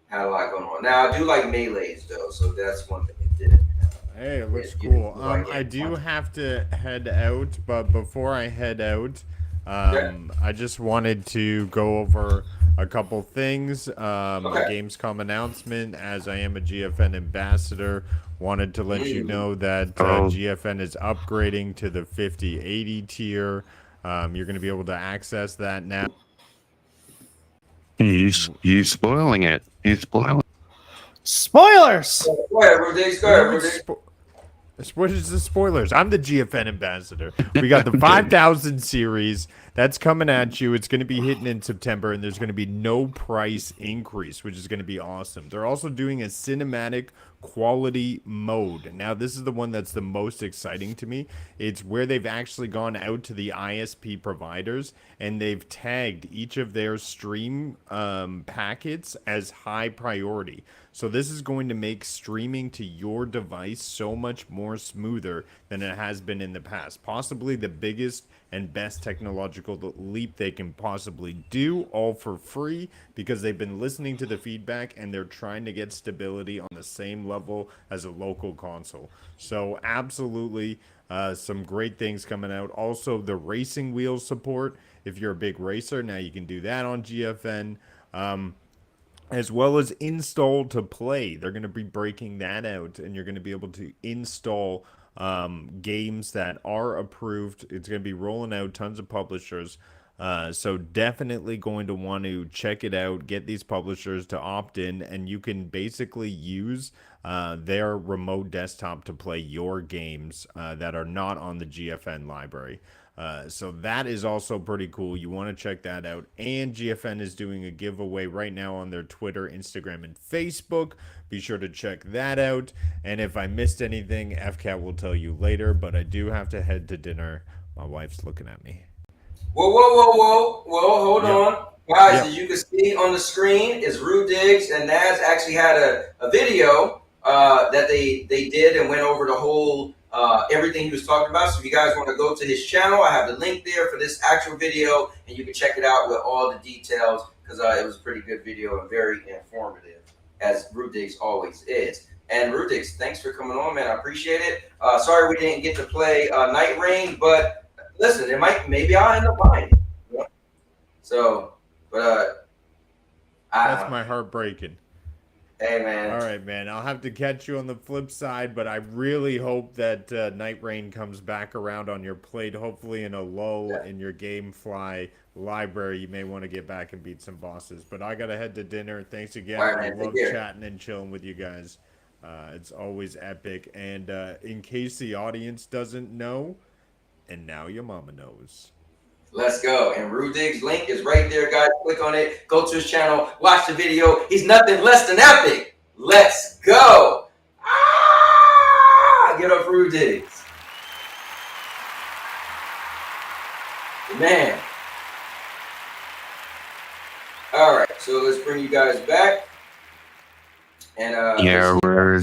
had a lot going on. Now I do like melees though, so that's one thing it didn't have. Hey, it looks cool. I do have to head out, but before I head out, I just wanted to go over a couple things. The Gamescom announcement, as I am a GFN ambassador, wanted to let you know that GFN is upgrading to the 5080 tier. You're going to be able to access that now. He's spoiling it. He's spoiling. Spoilers. Go ahead, Rudy. What is the spoilers? I'm the GFN ambassador. We got the 5000 series that's coming at you. It's going to be hitting in September, and there's going to be no price increase, which is going to be awesome. They're also doing a cinematic quality mode. Now, this is the one that's the most exciting to me. It's where they've actually gone out to the ISP providers, and they've tagged each of their stream packets as high priority. So this is going to make streaming to your device so much more smoother than it has been in the past. Possibly the biggest and best technological leap they can possibly do, all for free, because they've been listening to the feedback and they're trying to get stability on the same level as a local console. So absolutely some great things coming out. Also, the racing wheel support. If you're a big racer, now you can do that on GFN. As well as install to play. They're going to be breaking that out, and you're going to be able to install games that are approved. It's going to be rolling out tons of publishers. So definitely going to want to check it out, get these publishers to opt in, and you can basically use their remote desktop to play your games that are not on the GFN library. So that is also pretty cool. You want to check that out. And GFN is doing a giveaway right now on their Twitter, Instagram, and Facebook. Be sure to check that out. And if I missed anything, FCAT will tell you later, but I do have to head to dinner. My wife's looking at me. Whoa, hold on. Guys, Yep. as you can see on the screen is Rue Diggs, and Naz actually had a video that they did and went over the whole everything he was talking about. So if you guys want to go to his channel, I have the link there for this actual video, and you can check it out with all the details, because it was a pretty good video and very informative, as Rue Diggs always is. And Rue Diggs, thanks for coming on, man. I appreciate it. Sorry we didn't get to play Night Rain, but listen, maybe I'll end up buying it. You know? So, but That's my heart breaking. Hey, man. All right, man. I'll have to catch you on the flip side, but I really hope that Night Rain comes back around on your plate. Hopefully, in a lull in your GameFly library, you may want to get back and beat some bosses. But I gotta head to dinner. Thanks again. All right, I man. love Take care. chatting and chilling with you guys. It's always epic. And in case the audience doesn't know, and now your mama knows. Let's go. And Rue Diggs' link is right there, guys. Click on it. Go to his channel. Watch the video. He's nothing less than epic. Let's go. Get up, Rue Diggs. Man. All right. So let's bring you guys back. And yeah, we're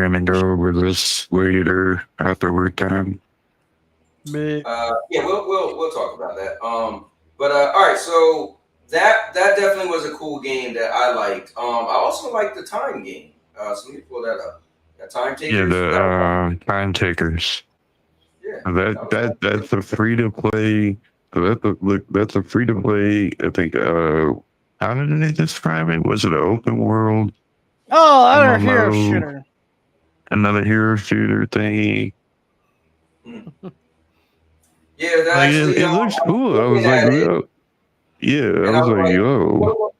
gonna go over this later after we're done. Yeah, we'll talk about that. But all right, so that definitely was a cool game that I liked. I also liked the time game. So let me pull that up. That Time Takers. Yeah, the Time Takers. Yeah. That's a free to play. That's a free to play. I think. How did they describe it? Was it an open world? Oh, another hero shooter. Another hero shooter thingy. Yeah, that Like, actually, it looks cool. I was like, yo. Yeah, I was like, yo.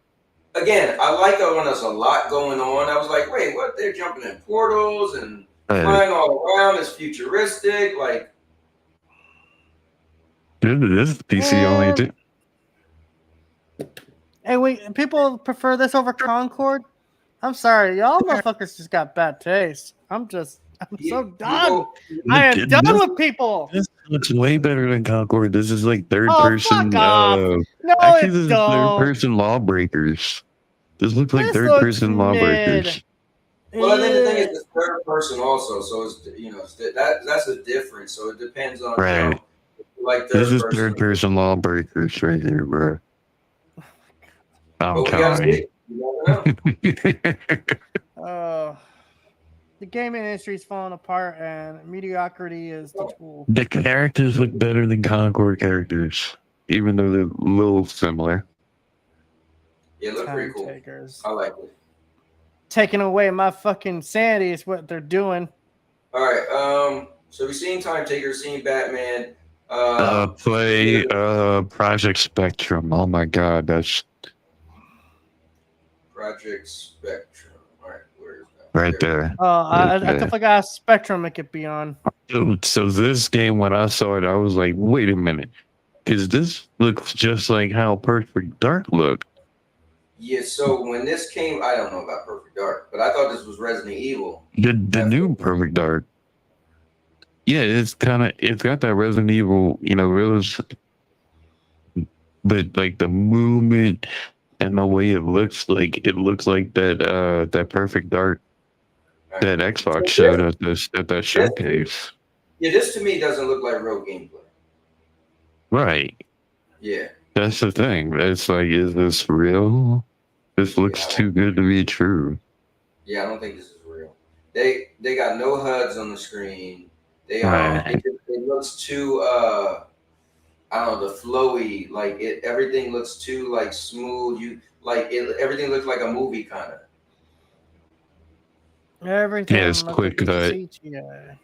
Again, I like it when there's a lot going on. I was like, wait, what? They're jumping in portals and flying all around. It's futuristic. Like, this is PC only too. Hey, people prefer this over Concord? I'm sorry, y'all motherfuckers just got bad taste. I'm so done. I am done with people. This looks way better than Concord. This is like third person. Fuck off. No, actually, this is don't. third person Lawbreakers. This looks like third person Lawbreakers. well, then the thing is, it's third person also, so it's that's a difference. So it depends on Right. Like this is third person Lawbreakers right here, bro. I'm telling you. The gaming industry is falling apart, and mediocrity is the tool. The characters look better than Concord characters, even though they're a little similar. Yeah, look pretty cool. I like it. Taking away my fucking sanity is what they're doing. All right. So we've seen Time Takers, seen Batman. Play Project Spectrum. Oh my god, that's Project Spectrum. All right, where is that? right there. I definitely got a Spectrum it could be on. So this game, when I saw it, I was like, wait a minute, because this looks just like how Perfect Dark looked. Yeah, so when this came, I don't know about Perfect Dark, but I thought this was Resident Evil. The new Perfect Dark. Yeah, it's got that Resident Evil, but like the movement and the way it looks like that Perfect Dark that Xbox showed at that showcase. Yeah, this to me doesn't look like real gameplay. Right. Yeah. That's the thing. It's like, is this real? This looks too good to be true. Yeah, I don't think this is real. They got no HUDs on the screen. They it looks too I don't know, the flowy, like everything looks too like smooth. Everything looks like a movie kind of. Everything. Yeah, it's quick cut. CGI.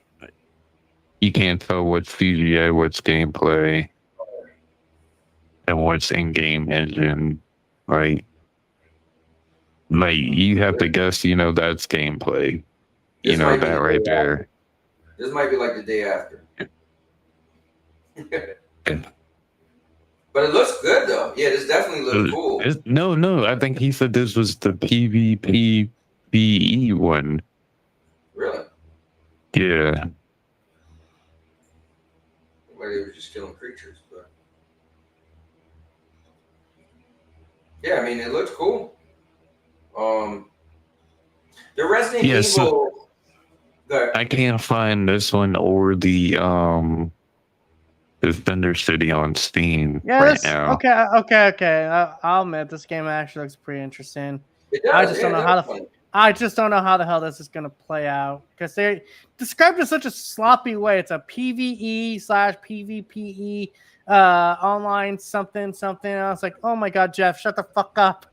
You can't tell what's CGI, what's gameplay. and what's in-game engine, right? Like you have to guess, you know, that's gameplay. You This know might be that the right day there. after. This might be like the day after. But it looks good though. Yeah, this definitely looks cool. No, I think he said this was the PvPVE one. Really? Yeah. Where they were just killing creatures, but yeah, I mean it looks cool. The Resident Evil. So I can't find this one or the Defender City on Steam right now. Okay. I'll admit this game actually looks pretty interesting. It does, I just don't know how to. I just don't know how the hell this is gonna play out because they described it in such a sloppy way. It's a PvE/PvPE online something. I was like, oh my god, Jeff, shut the fuck up.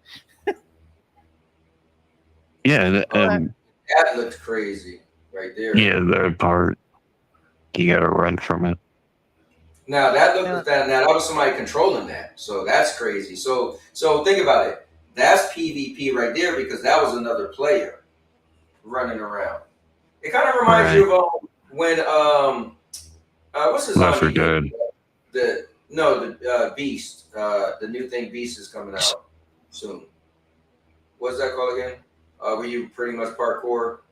Yeah, that looks crazy right there. Yeah, that part. You gotta run from it. Now that looked that was somebody controlling that, so that's crazy. So think about it. That's PvP right there because that was another player running around. It kind of reminds you of when what's his name? The Beast. The new thing Beast is coming out soon. What's that called again? Were you pretty much parkour?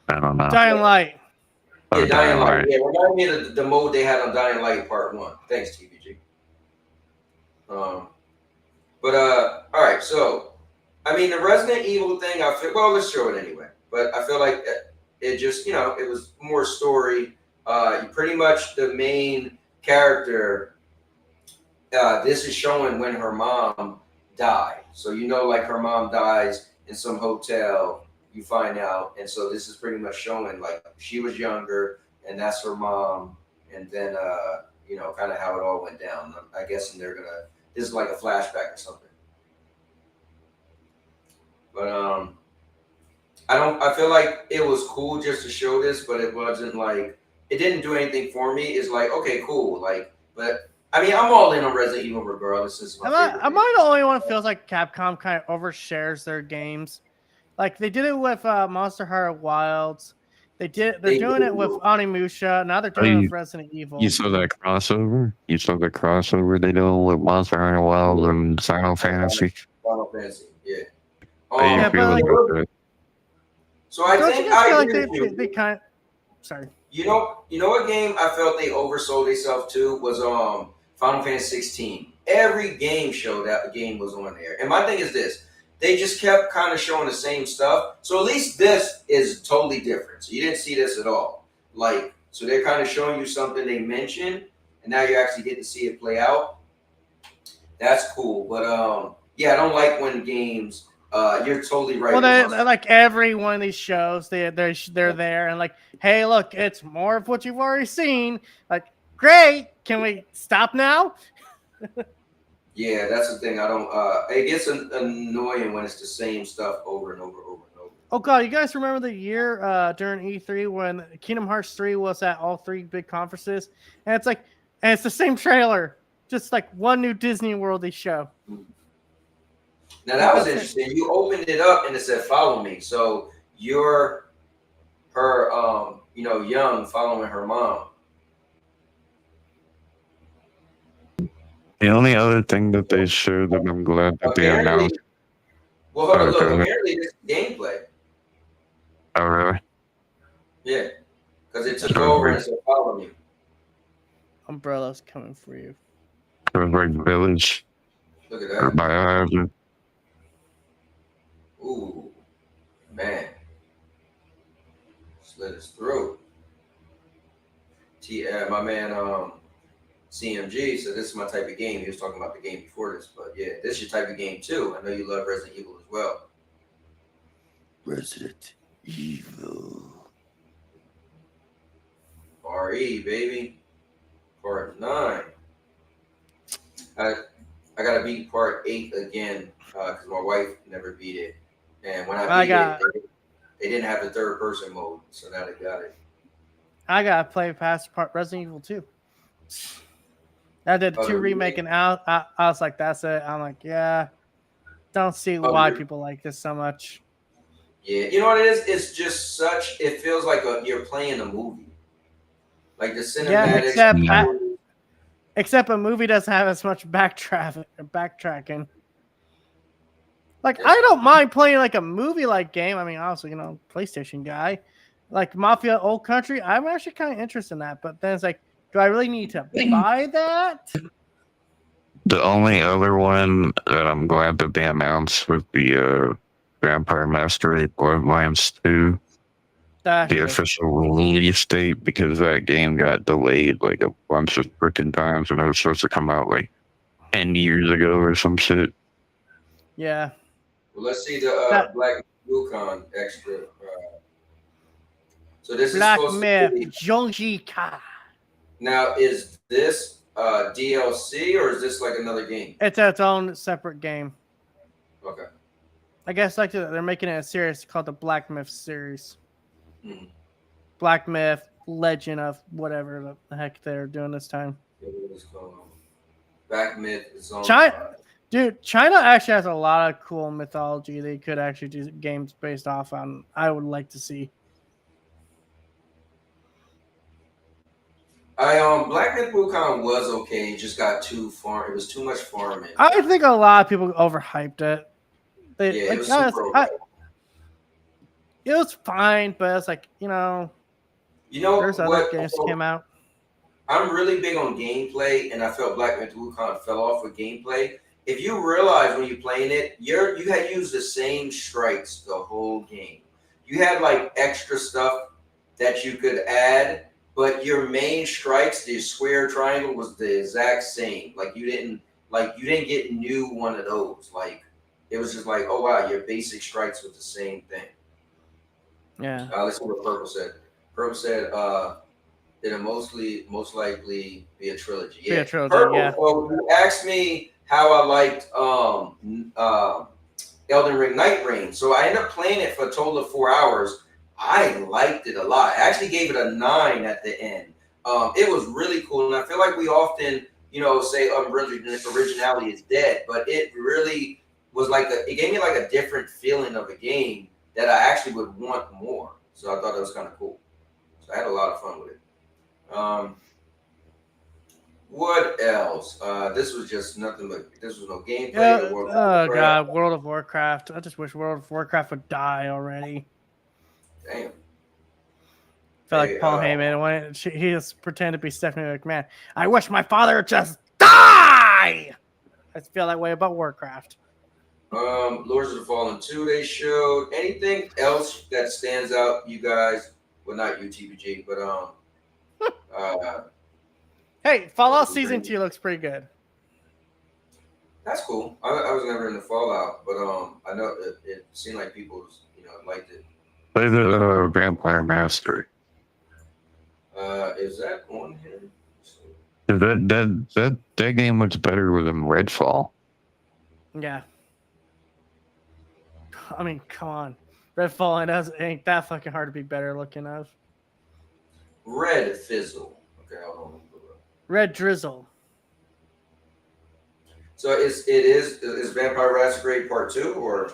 I don't know. Dying Light. Yeah, Dying Light. Yeah, remind me of the mode they had on Dying Light Part 1. Thanks, TVG. But all right, so I mean the Resident Evil thing, I feel let's show it anyway. But I feel like it just, you know, it was more story. Pretty much the main character, this is showing when her mom died. So you know, like her mom dies in some hotel, you find out, and so this is pretty much showing like she was younger and that's her mom, and then you know, kind of how it all went down. I guess this is like a flashback or something. But I feel like it was cool just to show this, but it wasn't like, it didn't do anything for me. It's like, okay, cool. Like, but I mean, I'm all in on Resident Evil regardless. Am I the only one who feels like Capcom kind of overshares their games? Like they did it with Monster Hunter Wilds. They're doing it with Onimusha. Now they're doing it with Resident Evil. You saw that crossover? They do with Monster Hunter Wilds and Final Fantasy? Final Fantasy, yeah. So I think they kind of, sorry. You know what game I felt they oversold themselves to was Final Fantasy 16. Every game show that the game was on there. And my thing is this. They just kept kind of showing the same stuff. So at least this is totally different. So you didn't see this at all. Like, so they're kind of showing you something they mentioned, and now you actually get to see it play out. That's cool. But yeah, I don't like when games you're totally right. Well, they're like every one of these shows, they're there and like, hey, look, it's more of what you've already seen. Like, great, can we stop now? Yeah, that's the thing. I don't. It gets annoying when it's the same stuff over and over and over. Oh god, you guys remember the year during E3 when Kingdom Hearts 3 was at all three big conferences, and it's like, and it's the same trailer, just like one new Disney World show. Now that was interesting. You opened it up and it said "Follow me," so you're her, you know, young following her mom. The only other thing that they showed that I'm glad that they announced. Well, hold on, look. Apparently, this is gameplay. Oh, really? Yeah, because it took over and said "Follow me." Umbrella's coming for you. It was like Village. Look at that. Biohazard. Ooh, man. Slit his throat. My man, CMG said this is my type of game. He was talking about the game before this, but yeah, this is your type of game too. I know you love Resident Evil as well. Resident Evil. RE, baby. Part 9. I gotta beat part 8 again because my wife never beat it, and when I beat it, they didn't have the third person mode, so now they got it. I gotta play past part Resident Evil 2. I did Oh, 2 the remake, and I was like, that's it. I'm like, yeah, don't see why people like this so much. Yeah, you know what it is? It's just such. It feels like you're playing a movie. Like the cinematics. Yeah, except a movie doesn't have as much backtracking. Like, I don't mind playing like a movie-like game. I mean, obviously, PlayStation guy. Like Mafia Old Country, I'm actually kind of interested in that. But then it's like, do I really need to buy that? The only other one that I'm glad that they announced was the Vampire Masquerade Bloodlines 2, the official release date, because that game got delayed like a bunch of freaking times, and it was supposed to come out like 10 years ago or some shit. Yeah. Well, let's see the Black Wukong extra. So this Black is supposed Myth, to be. Zhongji Ka. Now, is this DLC or is this like another game? It's its own separate game. Okay. I guess like they're making it a series called the Black Myth series. Hmm. Black Myth, Legend of whatever the heck they're doing this time. Black Myth is on. China actually has a lot of cool mythology they could actually do games based off on. I would like to see. Black Myth Wukong was okay. It just got too far. It was too much farming. I think a lot of people overhyped it. It was super it was fine, but it's like, there's other games that came out. I'm really big on gameplay, and I felt Black Myth Wukong fell off with gameplay. If you realize when you're playing it, you had used the same strikes the whole game. You had like extra stuff that you could add, but your main strikes, the square triangle, was the exact same. Like you didn't get new one of those. Like it was just like, oh wow, your basic strikes was the same thing. Yeah. Let's see what Purple said. Purple said it'll most likely be a trilogy. Yeah. Be a trilogy, Purple, yeah. well, you asked me how I liked Elden Ring Night Reign. So I ended up playing it for a total of 4 hours. I liked it a lot. I actually gave it a 9 at the end. It was really cool, and I feel like we often, say originality is dead, but it really was like it gave me like a different feeling of a game that I actually would want more. So I thought that was kind of cool. So I had a lot of fun with it. What else? This was just nothing but this was no gameplay. God, World of Warcraft. I just wish World of Warcraft would die already. Damn. I feel like Paul Heyman, he just pretended to be Stephanie McMahon. I wish my father would just die! I feel that way about Warcraft. Lords of the Fallen 2 they showed. Anything else that stands out, you guys? Well, not you, TBG, but hey, Fallout Season 2 looks pretty good. That's cool. I was never in the Fallout, but I know it seemed like people liked it. Play the Vampire Master. Is that on here? That game looks better than Redfall. Yeah. I mean, come on. Redfall ain't that fucking hard to be better looking of. Red Fizzle. Okay, hold on. Red Drizzle. So is Vampire Masquerade Part 2 or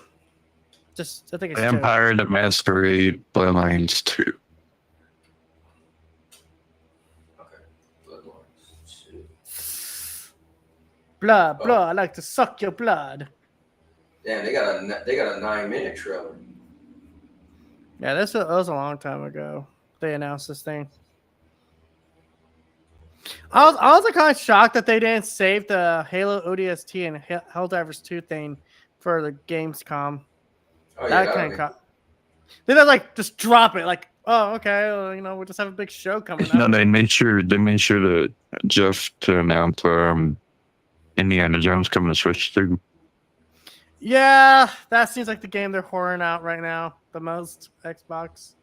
just I think it's Vampire the Masquerade Bloodlines 2. Okay. Bloodlines 2. Blood, I like to suck your blood. Damn, they got a 9-minute trailer. Yeah, that was a long time ago. They announced this thing. I was like kind of shocked that they didn't save the Halo ODST and Helldivers 2 thing for the Gamescom. Oh yeah, they didn't like just drop it. Like, oh, okay, well, we'll just have a big show coming up. No, they made sure to announce Indiana Jones coming to Switch 2. Yeah, that seems like the game they're whoring out right now the most. Xbox.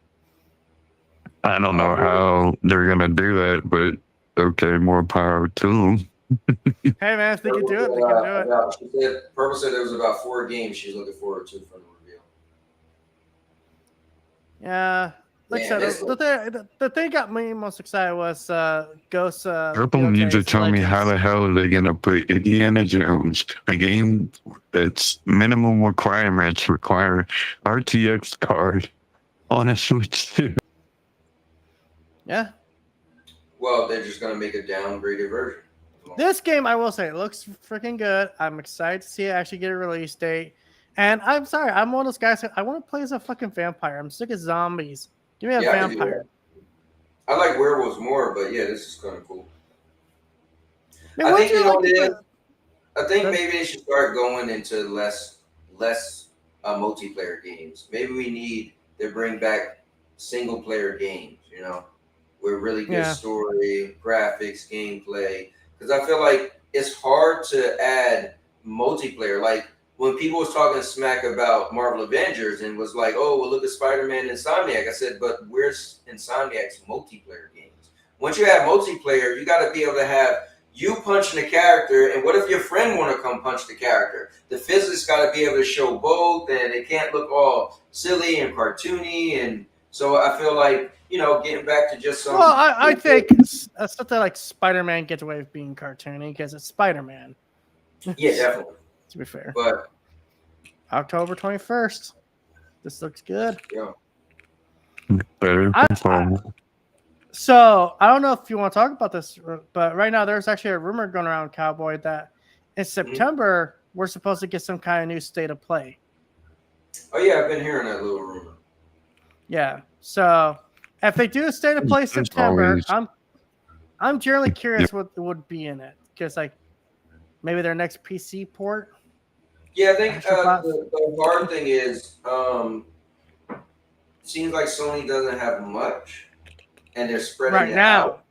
I don't know how they're gonna do that, but okay, more power to them. Hey man, if they can do it, they can do it. Purple said there was about 4 games she's looking forward to from the reveal. Yeah, like Yeah, I said, the thing got me most excited was Ghost. Purple needs to tell me how the hell are they gonna put Indiana Jones, a game that's minimum requirements require RTX card on a Switch 2. Yeah. Well, they're just gonna make a downgraded version. This game, I will say, it looks freaking good. I'm excited to see it actually get a release date. And I'm sorry, I'm one of those guys. I want to play as a fucking vampire. I'm sick of zombies. Give me a vampire. I like werewolves more, but yeah, this is kind of cool. Man, I think you know like what it is. I think maybe they should start going into less multiplayer games. Maybe we need to bring back single player games. You know, with really good story, graphics, gameplay. Because I feel like it's hard to add multiplayer. Like when people was talking smack about Marvel Avengers and was like, "Oh, well, look at Spider-Man and Insomniac." I said, "But where's Insomniac's multiplayer games? Once you have multiplayer, you got to be able to have you punching the character, and what if your friend want to come punch the character? The physics got to be able to show both, and it can't look all silly and cartoony. And so I feel like, you know, getting back to just some. Well, I think something like Spider-Man gets away with being cartoony because it's Spider-Man. Yeah, definitely. To be fair, but October 21st. This looks good. Yeah. Better. So I don't know if you want to talk about this, but right now there's actually a rumor going around, Cowboy, that in September we're supposed to get some kind of new state of play. Oh yeah, I've been hearing that little rumor. Yeah. So if they do a state of play September, I'm generally curious what would be in it, because like maybe their next PC port. Yeah, I think the hard thing is, seems like Sony doesn't have much, and they're spreading it out.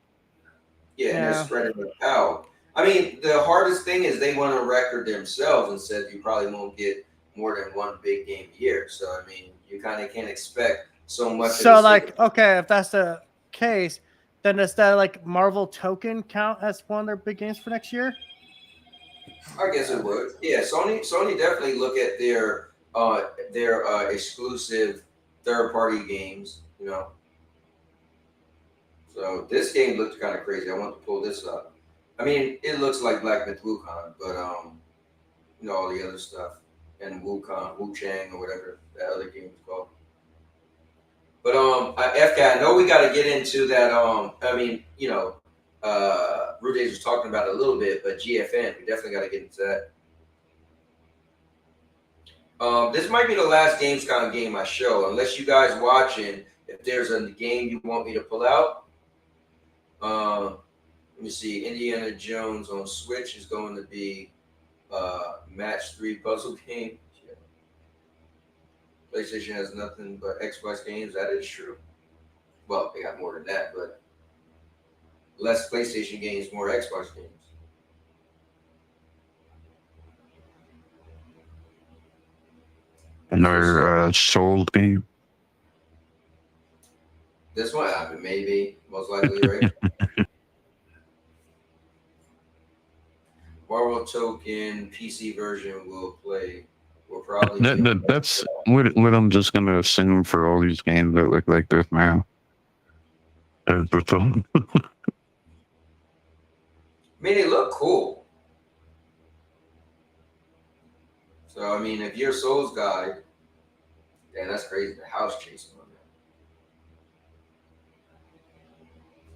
Yeah, and they're spreading it out. I mean, the hardest thing is they want to record themselves and said you probably won't get more than one big game a year. So I mean, you kind of can't expect so much. So like, okay, if that's the case, then does that like Marvel Token count as one of their big games for next year? I guess it would. Yeah, Sony definitely look at their exclusive third-party games, you know. So this game looked kind of crazy. I want to pull this up. I mean, it looks like Black Myth Wukong, but you know, all the other stuff, and Wukong, Wu Chang, or whatever that other game is called. But FK, I know we got to get into that. I mean, you know, Rudays was talking about it a little bit, but GFN, we definitely got to get into that. This might be the last Gamescom game I show, unless you guys watching. If there's a game you want me to pull out, let me see. Indiana Jones on Switch is going to be match 3 puzzle game. Yeah. PlayStation has nothing but Xbox games. That is true. Well, they got more than that, but less PlayStation games, more Xbox games. Another Soul game. This one, I mean, maybe, most likely, right? Marvel Token PC version will probably. That's what I'm just gonna assume for all these games that look like this now. I mean, they look cool. So, I mean, if you're a Souls guy, damn, that's crazy. The house chasing on that.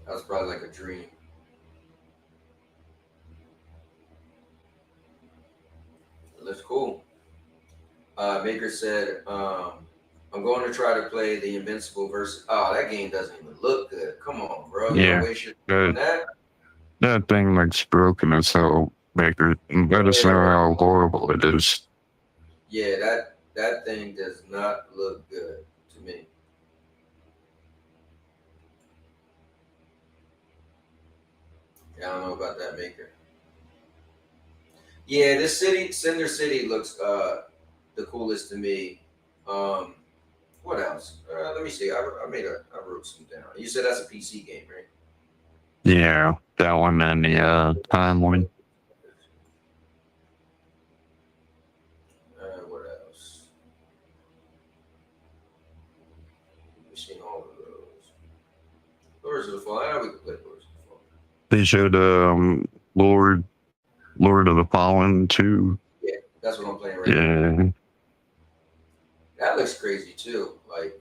That was probably like a dream. It looks cool. Baker said, I'm going to try to play the Invincible versus. Oh, that game doesn't even look good. Come on, bro. Yeah. That thing looks broken as hell, Baker. Let us know how horrible it is. Yeah, that thing does not look good to me. Yeah, I don't know about that, Maker. Yeah, this city, Cinder City, looks the coolest to me. What else? Let me see. I wrote some down. You said that's a PC game, right? Yeah, that one and the time one. What else? We've seen all of Lords of the Fallen. I know we can play Lords of the Fallen. They showed Lord of the Fallen too. Yeah, that's what I'm playing right now. Yeah. That looks crazy too. Like,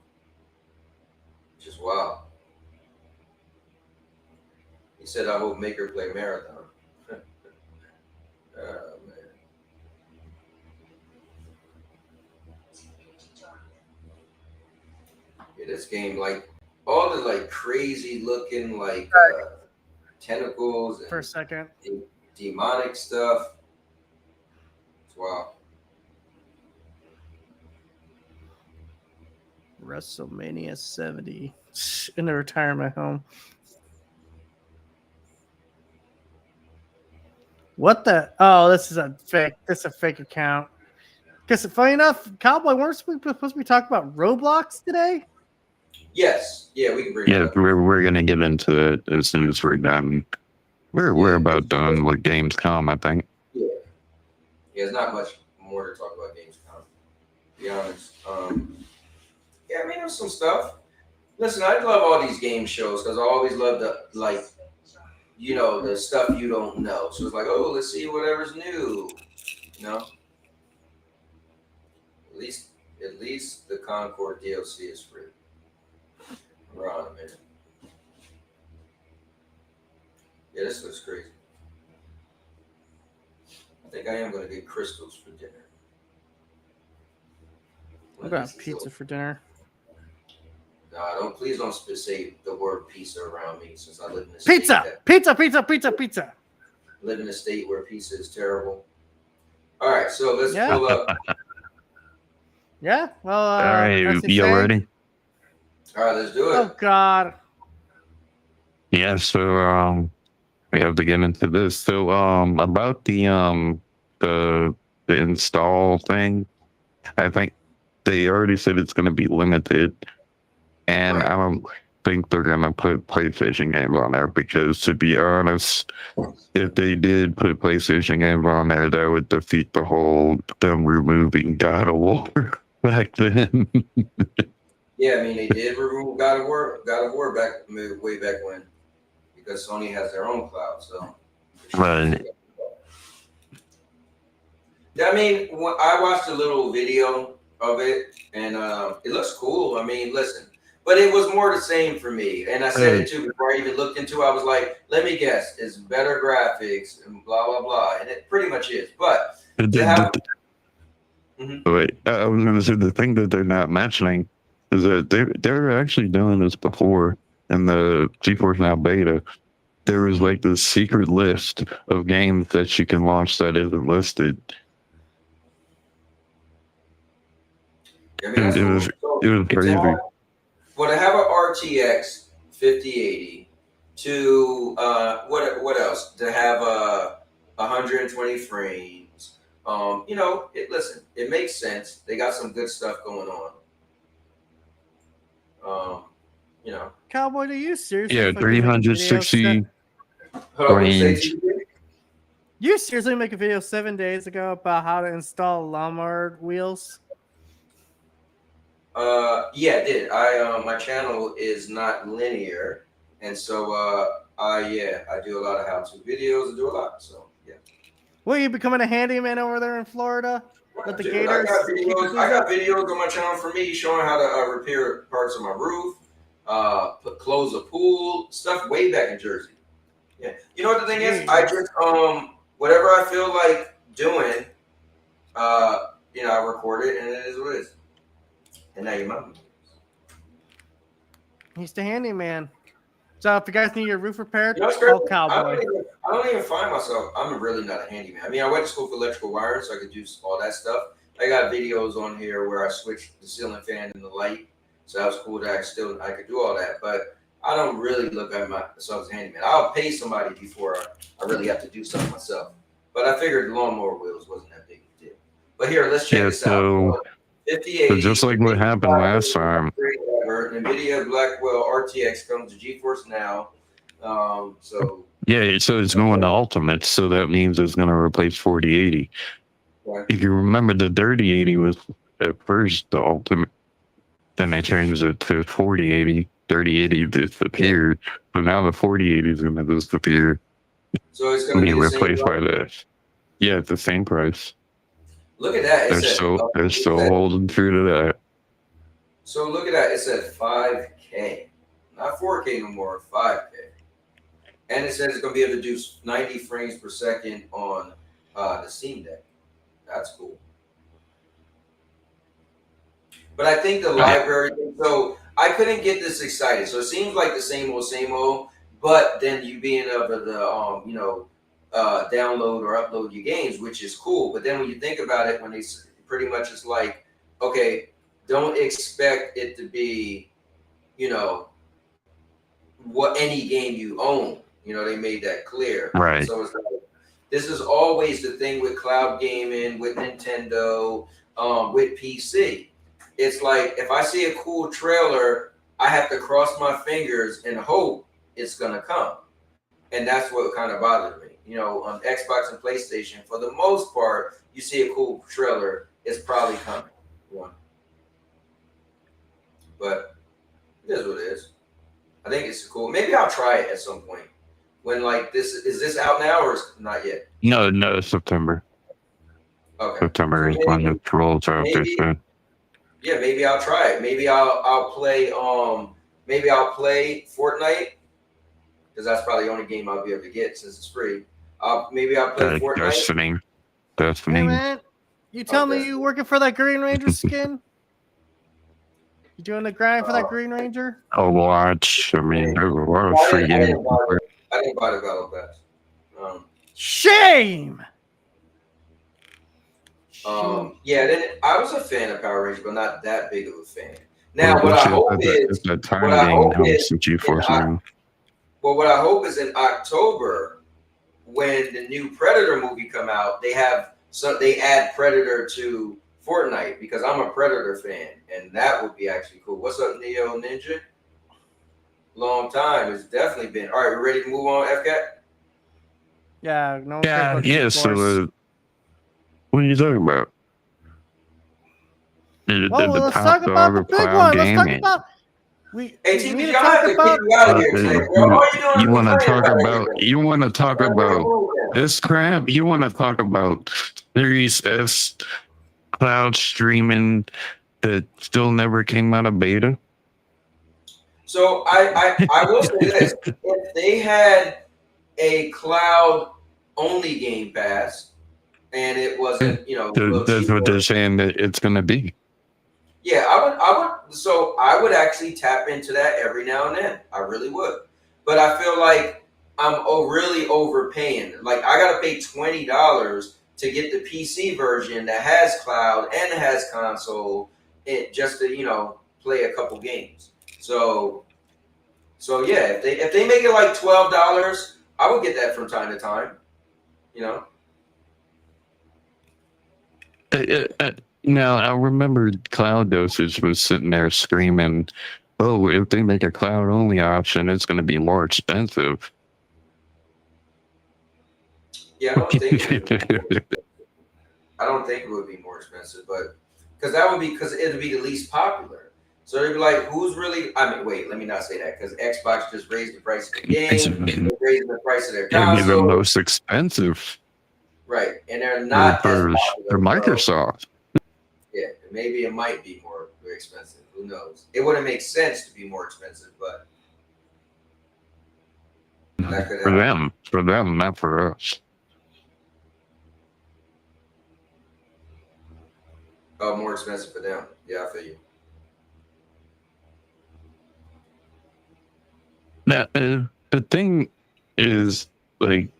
just wow. He said, I hope Maker play Marathon. Oh, man. Yeah, this game, like, all the, like, crazy looking, like, tentacles and For a second. demonic stuff. Wow. WrestleMania 70 in the retirement home. What the? Oh, this is a fake. This is a fake account. Because funny enough, Cowboy, weren't we supposed to be talking about Roblox today? Yes. Yeah, we can bring it Yeah, up. we're gonna get into it as soon as we're done. We're about done with Gamescom, I think. Yeah. Yeah, there's not much more to talk about Gamescom, to be honest. Yeah, I mean, there's some stuff. Listen, I love all these game shows because I always love the, like, you know, the stuff you don't know. So it's like, oh, let's see whatever's new. You know? At least the Concord DLC is free. We're on a minute. Yeah, this looks crazy. I think I am going to get crystals for dinner. I got pizza for dinner. No, please don't say the word pizza around me since I live in a state Pizza. Live in a state where pizza is terrible. All right, so let's pull up. Yeah, well, all right, you ready? All right, let's do it. Oh God. Yeah, so we have to get into this. So about the install thing, I think they already said it's going to be limited, and I don't think they're going to put PlayStation games on there because, to be honest, if they did put PlayStation games on there, that would defeat the whole them removing God of War back then. Yeah, I mean they did remove God of War back way back when, because Sony has their own cloud. So, Right. yeah, I mean, I watched a little video of it, and it looks cool. I mean, listen, but it was more the same for me. And I said it too before I even looked into it. I was like, let me guess, it's better graphics and blah blah blah, and it pretty much is. But Wait, I was going to say the thing that they're not mentioning is that they're actually doing this before in the GeForce Now beta. There was like this secret list of games that you can launch that isn't listed. I mean, It was crazy. Well, to have an RTX 5080 to what else? To have 120 frames. You know, listen, it makes sense. They got some good stuff going on. You know, Cowboy, do you seriously? Yeah, 360 range. You seriously make a video 7 days ago about how to install lawnmower wheels? Yeah, I did. My channel is not linear, and so I do a lot of how-to videos and do a lot. So yeah. Will you becoming a handyman over there in Florida? With the Dude, gators? I got videos on my channel for me showing how to repair parts of my roof, close a pool, stuff way back in Jersey. Yeah, you know what the thing is? I just whatever I feel like doing, you know, I record it and it is what it is. And now your mom. He's the handyman. So if you guys need your roof repaired, You know, call Cowboy. I don't even find myself. I'm really not a handyman. I mean, I went to school for electrical wiring, so I could do all that stuff. I got videos on here where I switched the ceiling fan and the light, so that was cool. That I could do all that, but I don't really look at myself as a handyman. I'll pay somebody before I really have to do something myself. But I figured the lawnmower wheels wasn't that big a deal. But here, let's check this out. 58. So just like what happened last time. NVIDIA Blackwell RTX comes to GeForce Now. So yeah, so it's going to Ultimate, so that means it's going to replace 4080. Right. If you remember, the 3080 was at first the Ultimate, then they changed it to 4080. 3080 disappeared, but now the 4080 is going to disappear. So it's going to Be be the same replaced by price? this. Yeah, it's the same price. Look at that. They're still holding true to that. So look at that. It said 5K. Not 4K no more, 5K. And it says it's going to be able to do 90 frames per second on the Steam Deck. That's cool. But I think the library, so I couldn't get this excited. So it seems like the same old, but then you being able to, download or upload your games, which is cool. But then when you think about it, when they pretty much it's like, okay, don't expect it to be, what any game you own. They made that clear. Right. So it's like, this is always the thing with cloud gaming, with Nintendo, with PC. It's like if I see a cool trailer, I have to cross my fingers and hope it's gonna come. And that's what kind of bothers me. On Xbox and PlayStation, for the most part, you see a cool trailer, it's probably coming. But it is what it is. I think it's cool. Maybe I'll try it at some point. When is this out now or is not yet? No, September. Okay. September is when it rolls out. Yeah, maybe I'll try it. Maybe I'll play Fortnite, because that's probably the only game I'll be able to get since it's free. Maybe I'll play Fortnite. Destiny. Hey man, you tell me you working for that Green Ranger skin? You doing the grind for that Green Ranger? Overwatch. I mean, there's a lot of free games. I didn't buy the Battle Pass. Shame. Yeah, then I was a fan of Power Rangers, but not that big of a fan. Now, what I hope is in October, when the new Predator movie come out, they add Predator to Fortnite, because I'm a Predator fan, and that would be actually cool. What's up, Neo Ninja? Long time. It's definitely been. All right, we ready to move on, FCAT? Yeah, no. Yeah. So, what are you talking about? Let's talk about the big one. Let's talk about. Hey, we have to keep you out of here. You want to talk about this crap? You want to talk about Series S cloud streaming that still never came out of beta? So I will say this: if they had a cloud only Game Pass, and it wasn't, that's what they're saying that it's going to be. Yeah, I would. So I would actually tap into that every now and then. I really would. But I feel like I'm really overpaying. Like I gotta pay $20 to get the PC version that has cloud and has console, just to play a couple games. So yeah, if they make it like $12, I would get that from time to time. Now, I remember Cloud Dosage was sitting there screaming, oh, if they make a cloud-only option, it's going to be more expensive. Yeah, I don't think it would be more expensive, but because it would be the least popular. So they'd be like, who's really, wait, let me not say that, because Xbox just raised the price of the game, they're raising the price of their console. They're the most expensive. Right, and they're not for Microsoft. Yeah, maybe it might be more expensive. Who knows? It wouldn't make sense to be more expensive, but that could happen. For them, not for us. Oh, more expensive for them. Yeah, I feel you. Now, the thing is, like,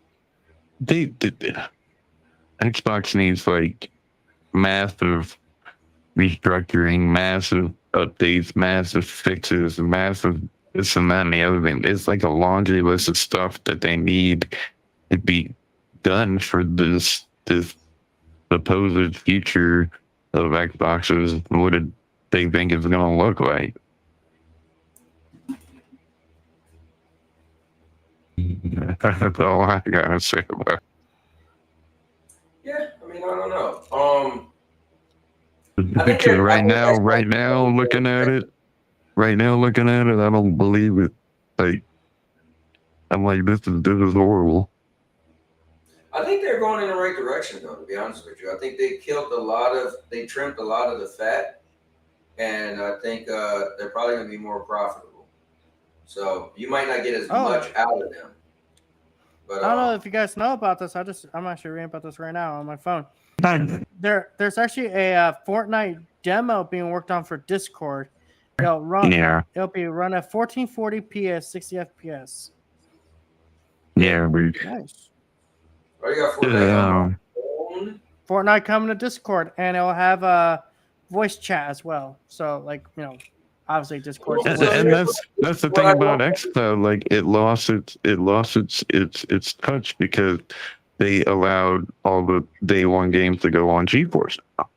Xbox needs like massive restructuring, massive updates, massive fixes, massive this and that and the other thing. It's like a laundry list of stuff that they need to be done for this supposed future of Xboxes. What did they think it's going to look like? That's all I gotta say about it. Yeah, I don't know. The picture right now, looking at it, right now, looking at it, I don't believe it. Like, I'm like, this is horrible. I think they're going in the right direction, though. To be honest with you, I think they trimmed a lot of the fat, and I think they're probably going to be more profitable. So you might not get as much out of them. But I don't know if you guys know about this. I'm actually reading about this right now on my phone. There's actually a Fortnite demo being worked on for Discord. It'll be run at 1440p at 60 FPS. Yeah, nice. Oh, you got Fortnite on Fortnite coming to Discord, and it'll have a voice chat as well. So, like, obviously Discord. And that's the thing about X though. Like, it lost its touch because they allowed all the day one games to go on GeForce now.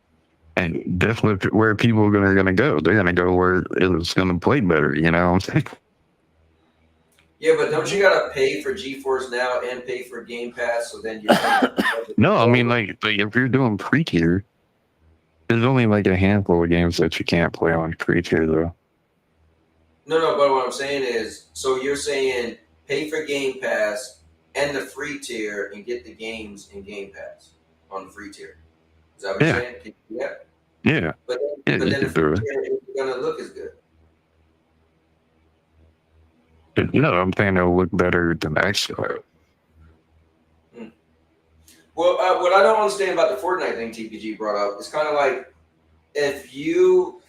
And that's where people are gonna go. They're gonna go where it's gonna play better. You know what I'm saying? Yeah, but don't you gotta pay for GeForce Now and pay for Game Pass? So then you're No, I mean like if you're doing pre-tier, there's only like a handful of games that you can't play on pre-tier though. No, but what I'm saying is, so you're saying pay for Game Pass and the free tier and get the games in Game Pass on the free tier. Is that what you're saying? Can you do that? Yeah. But then the free tier isn't gonna look as good. No, I'm saying it'll look better than Xcloud. Well, what I don't understand about the Fortnite thing TPG brought up is kind of like people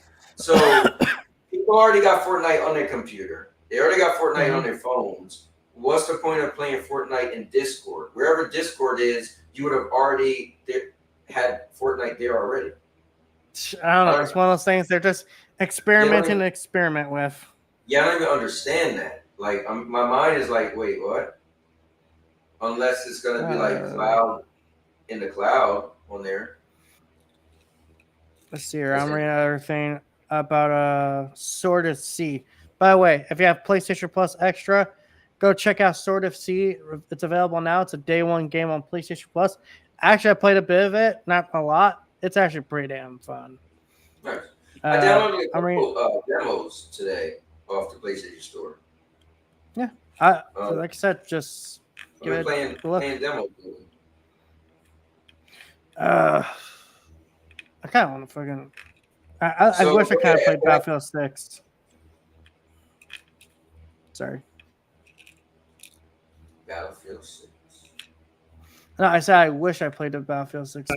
already got Fortnite on their computer. They already got Fortnite on their phones. What's the point of playing Fortnite in Discord? Wherever Discord is, you would have already had Fortnite there already. I don't know. It's one of those things they're just experimenting to experiment with. Yeah, I don't even understand that. Like, my mind is like, wait, what? Unless it's going to be like cloud in the cloud on there. Let's see here. I'm reading another thing about Sword of Sea. By the way, if you have PlayStation Plus Extra, go check out Sword of Sea. It's available now. It's a day one game on PlayStation Plus. Actually, I played a bit of it, not a lot. It's actually pretty damn fun. Nice. I downloaded a couple demos today off the PlayStation Store. Yeah, like I said, just give it playing demos. I kind of want to fucking. I wish I kind of played Battlefield 6. Sorry. Battlefield 6. No, I said I wish I played the Battlefield 6.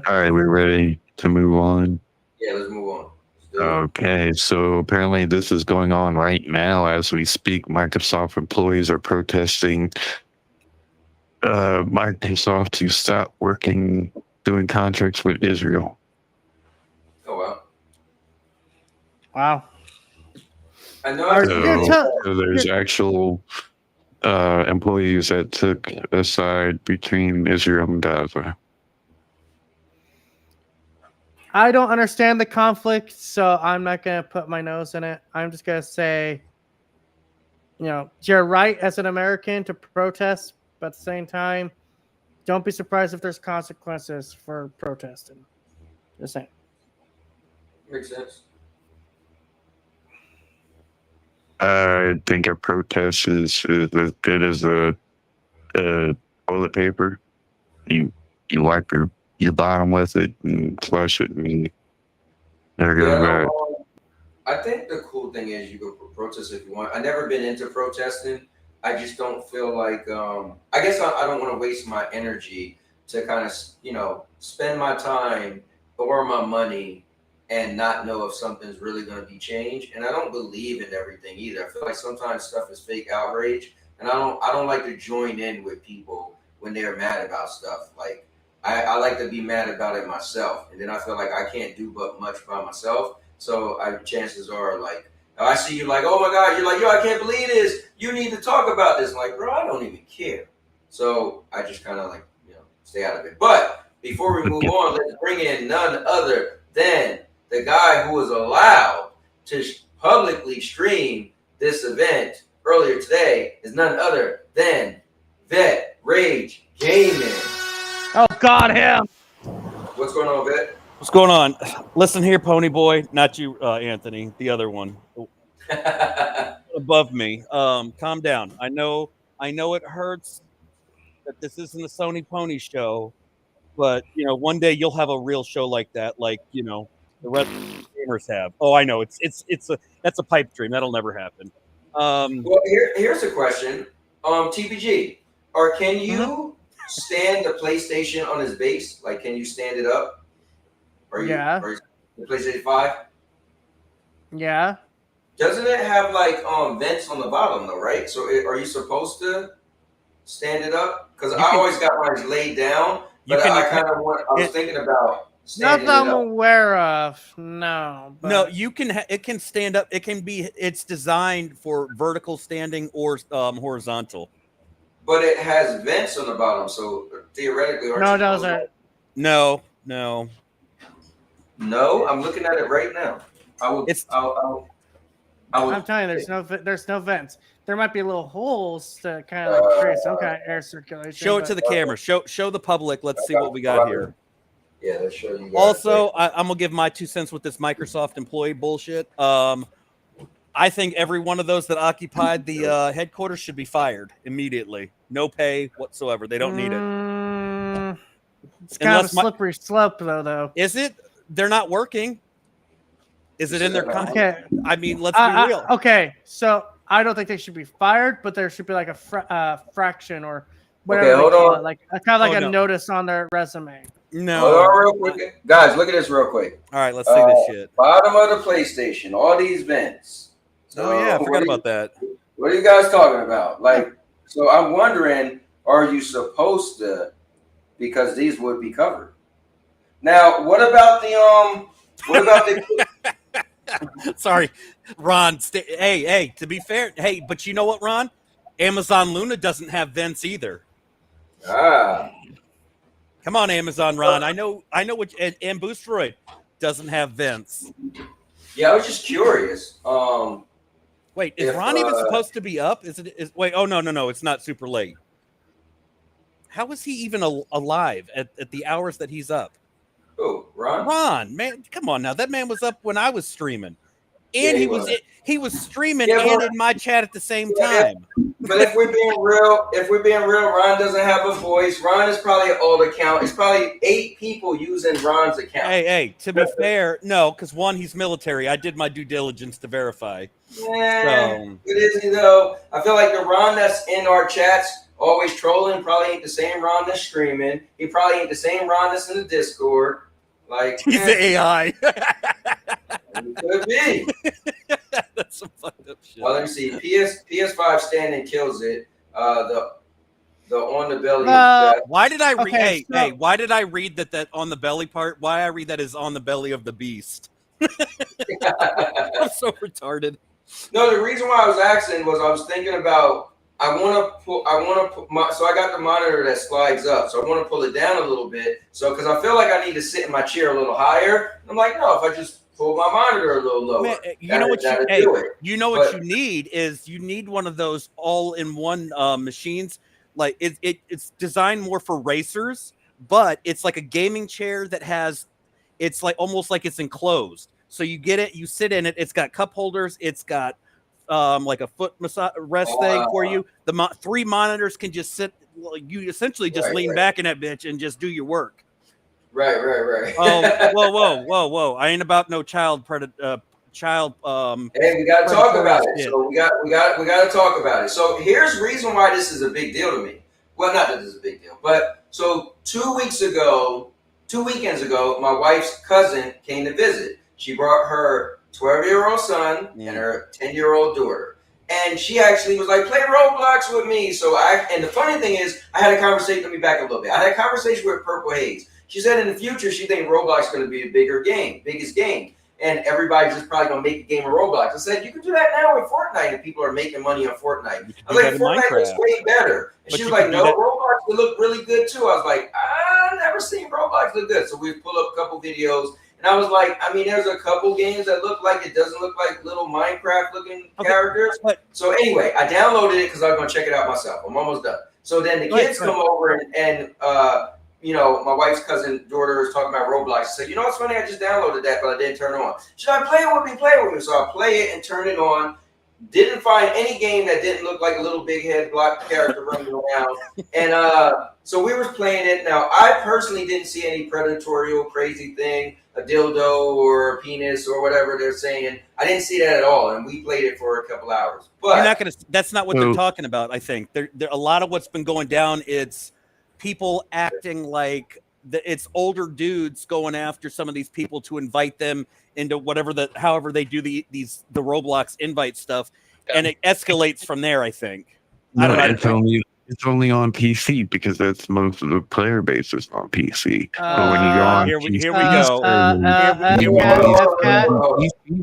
All right, we're ready to move on. Yeah, let's move on. Okay, so apparently this is going on right now as we speak. Microsoft employees are protesting Microsoft to stop doing contracts with Israel. Oh, wow. Wow. I know. So there's actual employees that took a side between Israel and Gaza. I don't understand the conflict, so I'm not going to put my nose in it. I'm just going to say, you're right as an American to protest, but at the same time, don't be surprised if there's consequences for protesting. Just saying. Makes sense. I think a protest is as good as a toilet paper. You wipe your bottom with it and flush it, and there goes that. I think the cool thing is you go protest if you want. I've never been into protesting. I just don't feel like I guess I don't want to waste my energy to kind of spend my time or my money and not know if something's really going to be changed. And I don't believe in everything either. I feel like sometimes stuff is fake outrage, and I don't like to join in with people when they're mad about stuff. Like I like to be mad about it myself, and then I feel like I can't do but much by myself. So chances are, like, I see you like, oh my God, you're like, yo, I can't believe this. You need to talk about this. I'm like, bro, I don't even care. So I just kind of stay out of it. But before we move on, let's bring in none other than the guy who was allowed to publicly stream this event earlier today is none other than Vet Rage Gaming. Oh, God, him. What's going on, Vet? What's going on? Listen here, Pony Boy. Not you, Anthony. The other one. above me. Calm down. I know it hurts that this isn't a Sony Pony show, but one day you'll have a real show like that, like the rest of the gamers have. Oh, I know. That's a pipe dream. That'll never happen. Well, here's a question. TPG, or can you stand the PlayStation on its base? Like, can you stand it up? Or the PlayStation 5? Yeah. Doesn't it have like vents on the bottom though, right? So are you supposed to stand it up? Because I always got mine laid down, but I was thinking about standing not that it I'm up. aware of. No. No, you can. It can stand up. It can be. It's designed for vertical standing or horizontal. But it has vents on the bottom, so theoretically, No, it doesn't. No. No, I'm looking at it right now. I'm telling you, there's no vents. There might be little holes to kind of like create some kind of air circulation. Show it to the camera. Show the public. Let's see what we got here. Yeah, let's show you guys. Also, I'm gonna give my 2 cents with this Microsoft employee bullshit. I think every one of those that occupied the headquarters should be fired immediately. No pay whatsoever. They don't need it. It's kind of a slippery slope, though. Is it? They're not working. Is it in their contract? Okay. I mean, let's be real. Okay, so I don't think they should be fired, but there should be like a fraction or whatever they call it, like kind of like a notice on their resume. No. Hold on real quick. Guys, look at this real quick. All right, let's see this shit. Bottom of the PlayStation, all these vents. So, I forgot about that. What are you guys talking about? Like, so I'm wondering, are you supposed to? Because these would be covered. Now, what about the Sorry, Ron. Hey, to be fair, but you know what, Ron? Amazon Luna doesn't have vents either. Come on, Amazon, Ron. I know what. And Boostroid doesn't have vents. Yeah, I was just curious. Wait, is Ron even supposed to be up? Wait, oh no, it's not super late. How is he even alive at the hours that he's up? Who, Ron? Ron, man, come on now. That man was up when I was streaming, and he was streaming and in my chat at the same time. But if we're being real, Ron doesn't have a voice. Ron is probably an old account. It's probably 8 people using Ron's account. Hey, to be fair, no, because one, he's military. I did my due diligence to verify. Yeah, it is, I feel like the Ron that's in our chats always trolling probably ain't the same Ron that's streaming. He probably ain't the same Ron that's in the Discord. Like, he's the AI. It could be. That's some fucked up shit. Well, let me see. PS5 standing kills it. The on the belly. Why did I read? Why did I read that on the belly part? Why I read that is on the belly of the beast. I'm so retarded. No, the reason why I was asking was I was thinking about so I got the monitor that slides up, so I want to pull it down a little bit, so because I feel like I need to sit in my chair a little higher. I'm like, no, if I just pull my monitor a little lower, you know you need is you need one of those all-in-one machines. Like it's designed more for racers, but it's like a gaming chair that has, it's like almost like it's enclosed. So you get it, you sit in it. It's got cup holders. It's got like a foot massage rest thing for you. The 3 monitors can just sit. You essentially just lean back in that bitch and just do your work. Right. Oh, whoa! I ain't about no child predator. Hey, we got to talk about it. So we got to talk about it. So here's the reason why this is a big deal to me. Well, not that this is a big deal, but so 2 weekends ago, my wife's cousin came to visit. She brought her 12-year-old son and her 10-year-old daughter. And she actually was like, play Roblox with me. And the funny thing is, I had a conversation, let me back a little bit. I had a conversation with Purple Haze. She said in the future, she thinks Roblox is going to be a biggest game. And everybody's just probably going to make a game of Roblox. I said, you can do that now with Fortnite, and people are making money on Fortnite. I was like, Fortnite looks way better. And she was like, no, Roblox would look really good too. I was like, I've never seen Roblox look good. So we pull up a couple videos. And I was like, I mean, there's a couple games that look like it doesn't look like little Minecraft looking characters. So anyway, I downloaded it because I was going to check it out myself. I'm almost done. So then the kids come over and my wife's cousin daughter was talking about Roblox. I said, it's funny, I just downloaded that, but I didn't turn it on. Should I play it with me? Play it with me. So I play it and turn it on. Didn't find any game that didn't look like a little big head block character running around. And so we were playing it. Now, I personally didn't see any predatorial crazy thing, a dildo or a penis or whatever they're saying. I didn't see that at all. And we played it for a couple hours. But you're not gonna. That's not what they're talking about. I think there a lot of what's been going down. It's people acting like it's older dudes going after some of these people to invite them into however they do the Roblox invite stuff, and it escalates from there. I think. No, it's only on PC because that's most of the player base is on PC. But when you go on here we go.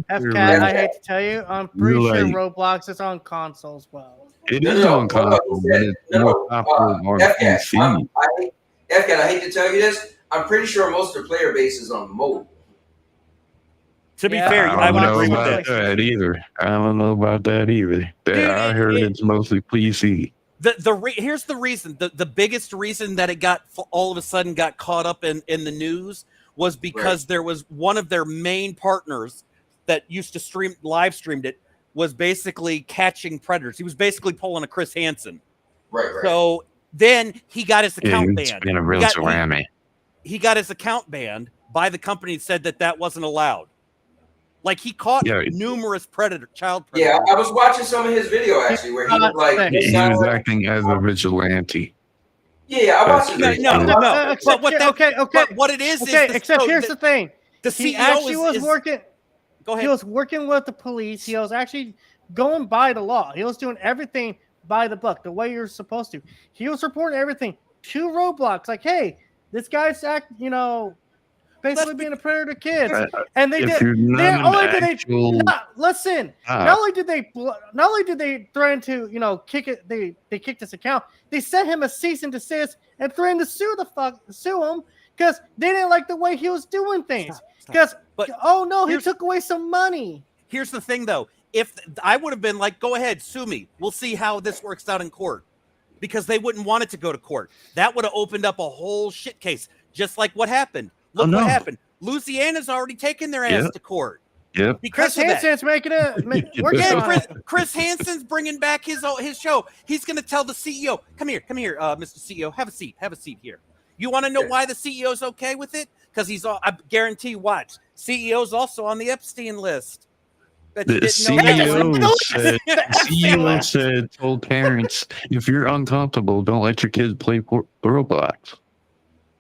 FCAT, I hate to tell you, I'm pretty sure Roblox is on console as well. It is on console, but it's more popular on PC. FCAT, I hate to tell you this. I'm pretty sure most of the player base is on mobile. To be fair, I would agree with that. I don't know about that either. I heard it's mostly PC. Here's the reason. The biggest reason that it got all of a sudden got caught up in the news was because there was one of their main partners that used to live streamed it was basically catching predators. He was basically pulling a Chris Hansen. Right. So then he got his account banned. Been a real ceramic. He got his account banned by the company and said that wasn't allowed. Like he caught numerous child predators. Yeah, I was watching some of his video actually where he was like he was acting as a vigilante. Yeah, I watched it. No. But what it is except here's the thing. The CEO actually was working. Go ahead. He was working with the police. He was actually going by the law. He was doing everything by the book, the way you're supposed to. He was reporting everything to Roblox. Like, hey, this guy's basically being a predator to kids, and they did. Not only did they threaten to kick it, they kicked his account. They sent him a cease and desist and threatened to sue him because they didn't like the way he was doing things. Because he took away some money. Here's the thing, though. If I would have been like, go ahead, sue me. We'll see how this works out in court, because they wouldn't want it to go to court. That would have opened up a whole shit case, just like what happened. Look what happened. Louisiana's already taken their ass to court. Yep. Because Chris Hansen's making it. Chris Hansen's bringing back his show. He's going to tell the CEO, come here, Mr. CEO, have a seat here. You want to know why the CEO's okay with it? Because I guarantee you, watch. CEO's also on the Epstein list. The CEO told parents, if you're uncomfortable, don't let your kids play Roblox.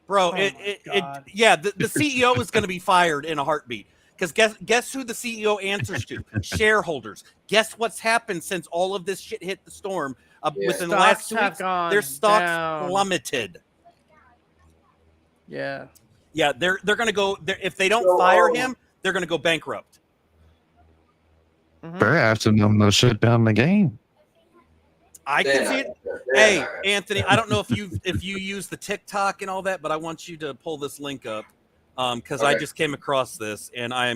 Bro, the CEO is going to be fired in a heartbeat. Because guess who the CEO answers to? Shareholders. Guess what's happened since all of this shit hit the storm? Within the last 2 weeks, their stocks plummeted. Yeah. Yeah, they're going to go. If they don't fire him, they're going to go bankrupt. They're asking them to shut down the game. I can see it. Hey, Anthony, I don't know if you use the TikTok and all that, but I want you to pull this link up because I just came across this, and I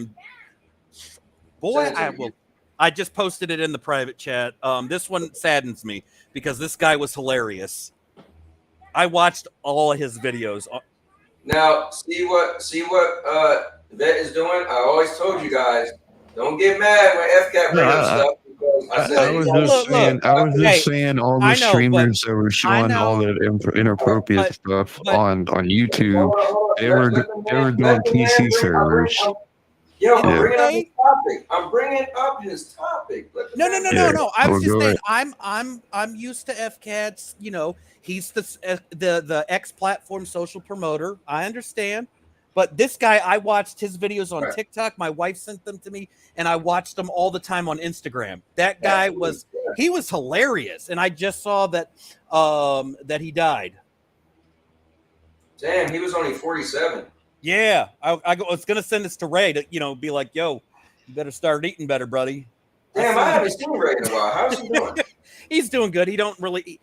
just posted it in the private chat. This one saddens me because this guy was hilarious. I watched all of his videos. Now, see what Vet is doing? I always told you guys, don't get mad when FCAT brings up stuff. I was just saying all the streamers that were showing all that inappropriate stuff on YouTube, they were doing PC servers. I'm bringing up his topic. No. I was just saying I'm used to FCAT's. He's the X platform social promoter. I understand. But this guy, I watched his videos on TikTok. My wife sent them to me, and I watched them all the time on Instagram. That guy was hilarious, and I just saw that that he died. Damn, he was only 47. Yeah, I was gonna send this to Ray to be like, yo, you better start eating better, buddy. Damn, I haven't seen Ray in a while. How's he doing? He's doing good. He don't really.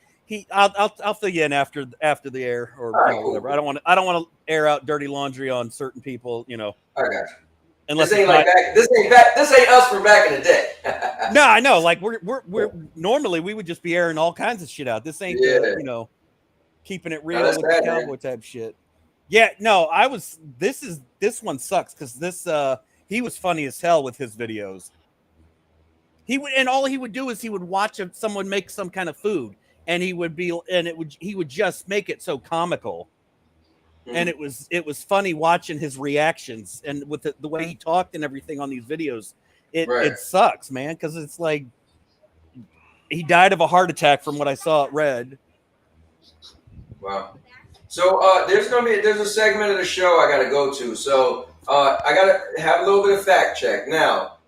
I'll fill you in after the air or whatever. I don't want to air out dirty laundry on certain people. I got you. Unless this ain't us from back in the day. No, I know. Like we're normally we would just be airing all kinds of shit out. This ain't keeping it real with the cowboy type shit. Yeah, no, I was. This one sucks because he was funny as hell with his videos. He would, and all he would do is he would watch someone make some kind of food, and he would just make it so comical, and it was funny watching his reactions and with the way he talked and everything on these videos. It sucks, man, because it's like he died of a heart attack from what I saw at Red. Wow. So there's a segment of the show I got to go to. So I got to have a little bit of fact check now.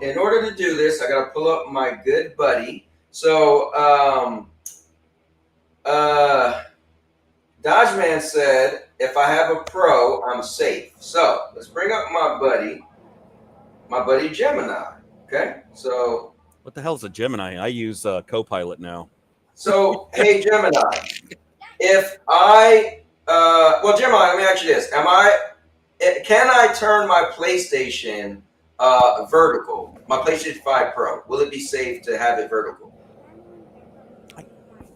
In order to do this, I got to pull up my good buddy. So Dodgeman said, if I have a pro, I'm safe. So let's bring up my buddy Gemini. Okay, so what the hell's a Gemini? I use Copilot now. So hey Gemini, if I Gemini, let me ask you this: can I turn my PlayStation vertical? My PlayStation 5 Pro, will it be safe to have it vertical?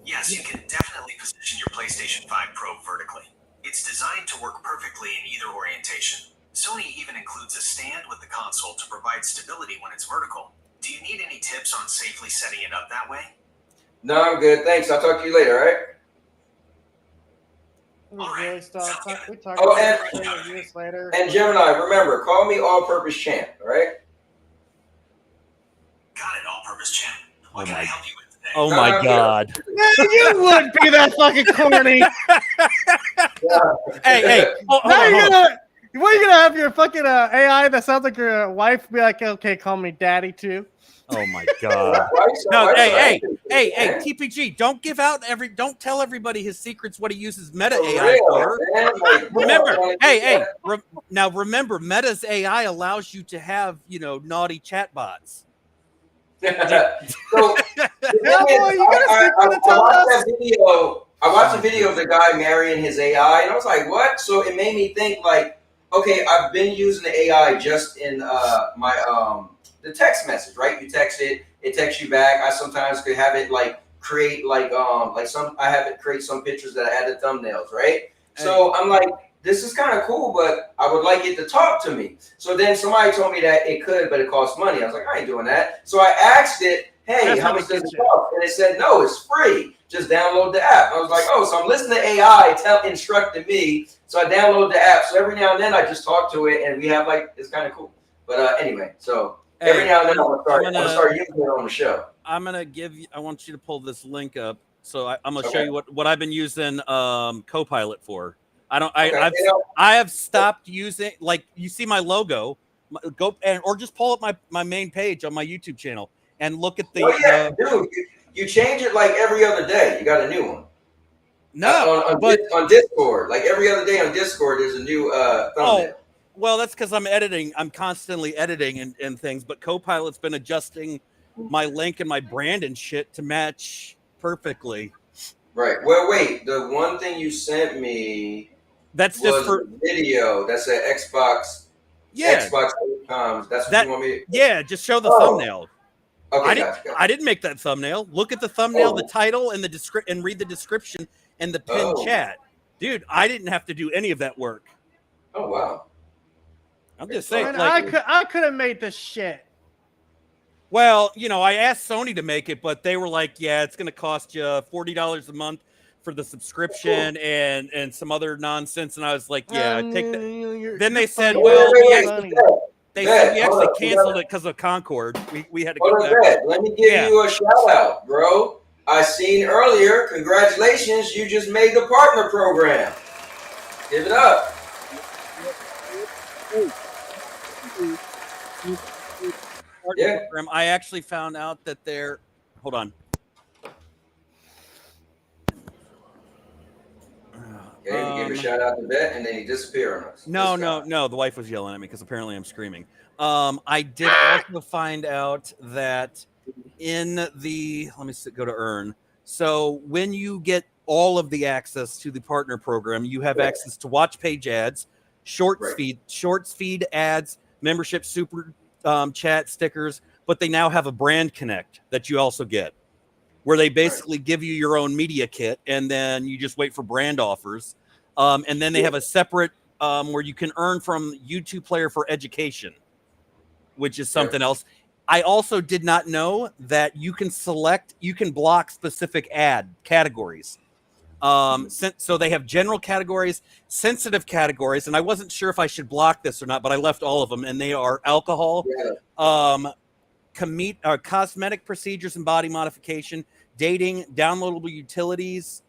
Yes, you can definitely position your PlayStation 5 Pro vertically. It's designed to work perfectly in either orientation. Sony even includes a stand with the console to provide stability when it's vertical. Do you need any tips on safely setting it up that way? No, I'm good. Thanks. I'll talk to you later, all right? Really stuff. We talk Oh, about years later. And Gemini, remember, call me All-Purpose Champ, all right? Got it, All-Purpose Champ. What can I help you with today? Oh my God! Man, you wouldn't be that fucking corny. Hey! What are you gonna have your fucking AI that sounds like your wife be like, okay, call me daddy too? Oh my God! No, hey, TPG, don't tell everybody his secrets. What he uses Meta AI for. Remember, Meta's AI allows you to have naughty chatbots. I watched a video of the guy marrying his AI, and I was like, what? So it made me think, like, okay, I've been using the AI just in the text message, right? You text it texts you back. I sometimes could have it create create some pictures that I added thumbnails, right? So I'm like, this is kind of cool, but I would like it to talk to me. So then somebody told me that it could, but it costs money. I was like, I ain't doing that. So I asked it, hey, how much does it cost? And it said, no, it's free. Just download the app. I was like, oh, so I'm listening to AI instructing me. So I download the app. So every now and then I just talk to it, and we have it's kind of cool. But anyway, so every now and then I'm gonna start using it on the show. I want you to pull this link up. So I'm gonna show you what I've been using Copilot for. I have stopped using, you see my logo, or just pull up my main page on my YouTube channel and look at the. Dude, you change it every other day. You got a new one. No, on Discord, every other day on Discord, there's a new thumbnail. Oh, well, that's because I'm editing. I'm constantly editing and things. But Copilot's been adjusting my link and my brand and shit to match perfectly. Right. Well, wait. The one thing you sent me. That's just for video. That's an Xbox. Yeah. Xbox. That's what you want me to. Yeah. Just show the thumbnail. Okay. I didn't make that thumbnail. Look at the thumbnail, the title, and and read the description and the pinned chat. Dude, I didn't have to do any of that work. Oh wow. I'm just saying. I could have made this shit. Well, I asked Sony to make it, but they were like, "Yeah, it's going to cost you $40 a month for the subscription and some other nonsense." And I was like, "Yeah, take that." Then they said, "Well, we actually canceled it because of Concord. We had to go back." Let me give you a shout out, bro. I seen earlier. Congratulations, you just made the partner program. Give it up. Program, I actually found out that they're. Hold on. Okay, you give a shout out to Bet, and then you disappear on us. No. The wife was yelling at me because apparently I'm screaming. I did also find out that in the go to earn. So when you get all of the access to the partner program, you have access to watch page ads, shorts feed ads, membership super chat stickers, but they now have a brand connect that you also get, where they basically give you your own media kit, and then you just wait for brand offers. And then they have a separate where you can earn from YouTube Player for education, which is something else. I also did not know that you can block specific ad categories. So they have general categories, sensitive categories, and I wasn't sure if I should block this or not, but I left all of them, and they are alcohol, cosmetic procedures and body modification, dating, downloadable utilities,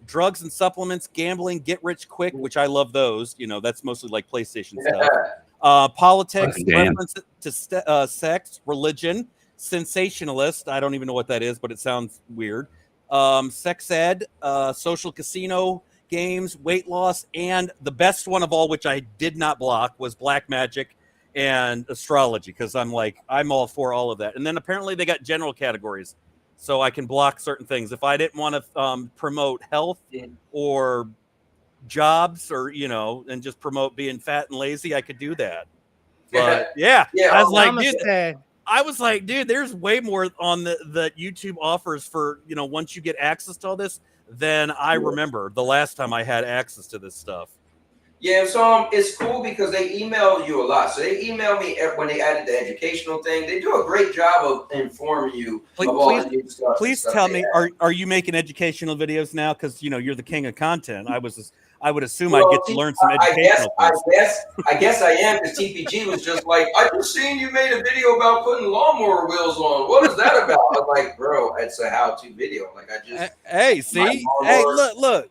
drugs and supplements, gambling, get rich quick, which I love those. You know, that's mostly like PlayStation stuff. Politics, reference to sex, religion, sensationalist. I don't even know what that is, but it sounds weird. Sex ed, social casino games, weight loss, and the best one of all, which I did not block, was black magic and astrology, because I'm all for all of that. And then apparently they got general categories, so I can block certain things. If I didn't want to promote health or jobs, or and just promote being fat and lazy, I could do that. But I was like, dude, there's way more on the YouTube offers for once you get access to all this than I remember the last time I had access to this stuff. Yeah, so it's cool because they email you a lot. So they email me when they added the educational thing. They do a great job of informing you of all the new stuff. Please tell me, are you making educational videos now? Because you're the king of content. I would assume I'd get to learn some educational things. I guess I am, because TPG was just like, I just seen you made a video about putting lawnmower wheels on. What is that about? I'm like, bro, it's a how-to video. Like, I just hey, look.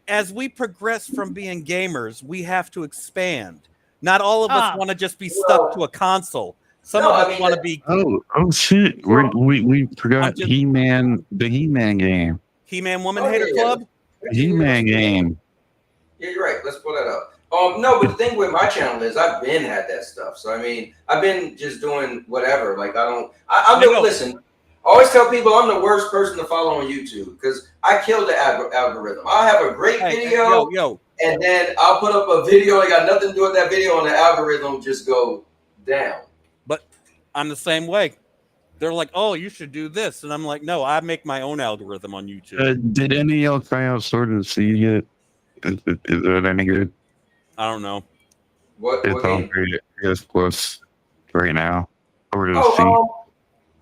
As we progress from being gamers, we have to expand. Not all of us want to just be stuck to a console. Some of us want to be. Oh shit! We forgot He-Man, the He-Man game. He-Man Woman Hater Club. He-Man game. Yeah, you're right. Let's pull that up. No, but the thing with my channel is I've been had that stuff. So I mean, I've been just doing whatever. Like listen. I always tell people I'm the worst person to follow on YouTube because I kill the algorithm. I'll have a great video, and then I'll put up a video that got nothing to do with that video, and the algorithm just go down. But I'm the same way. They're like, oh, you should do this. And I'm like, no, I make my own algorithm on YouTube. Did any of y'all try out Sword of the Sea yet? Is it any good? I don't know. What on PS Plus right now. Sword of the Sea.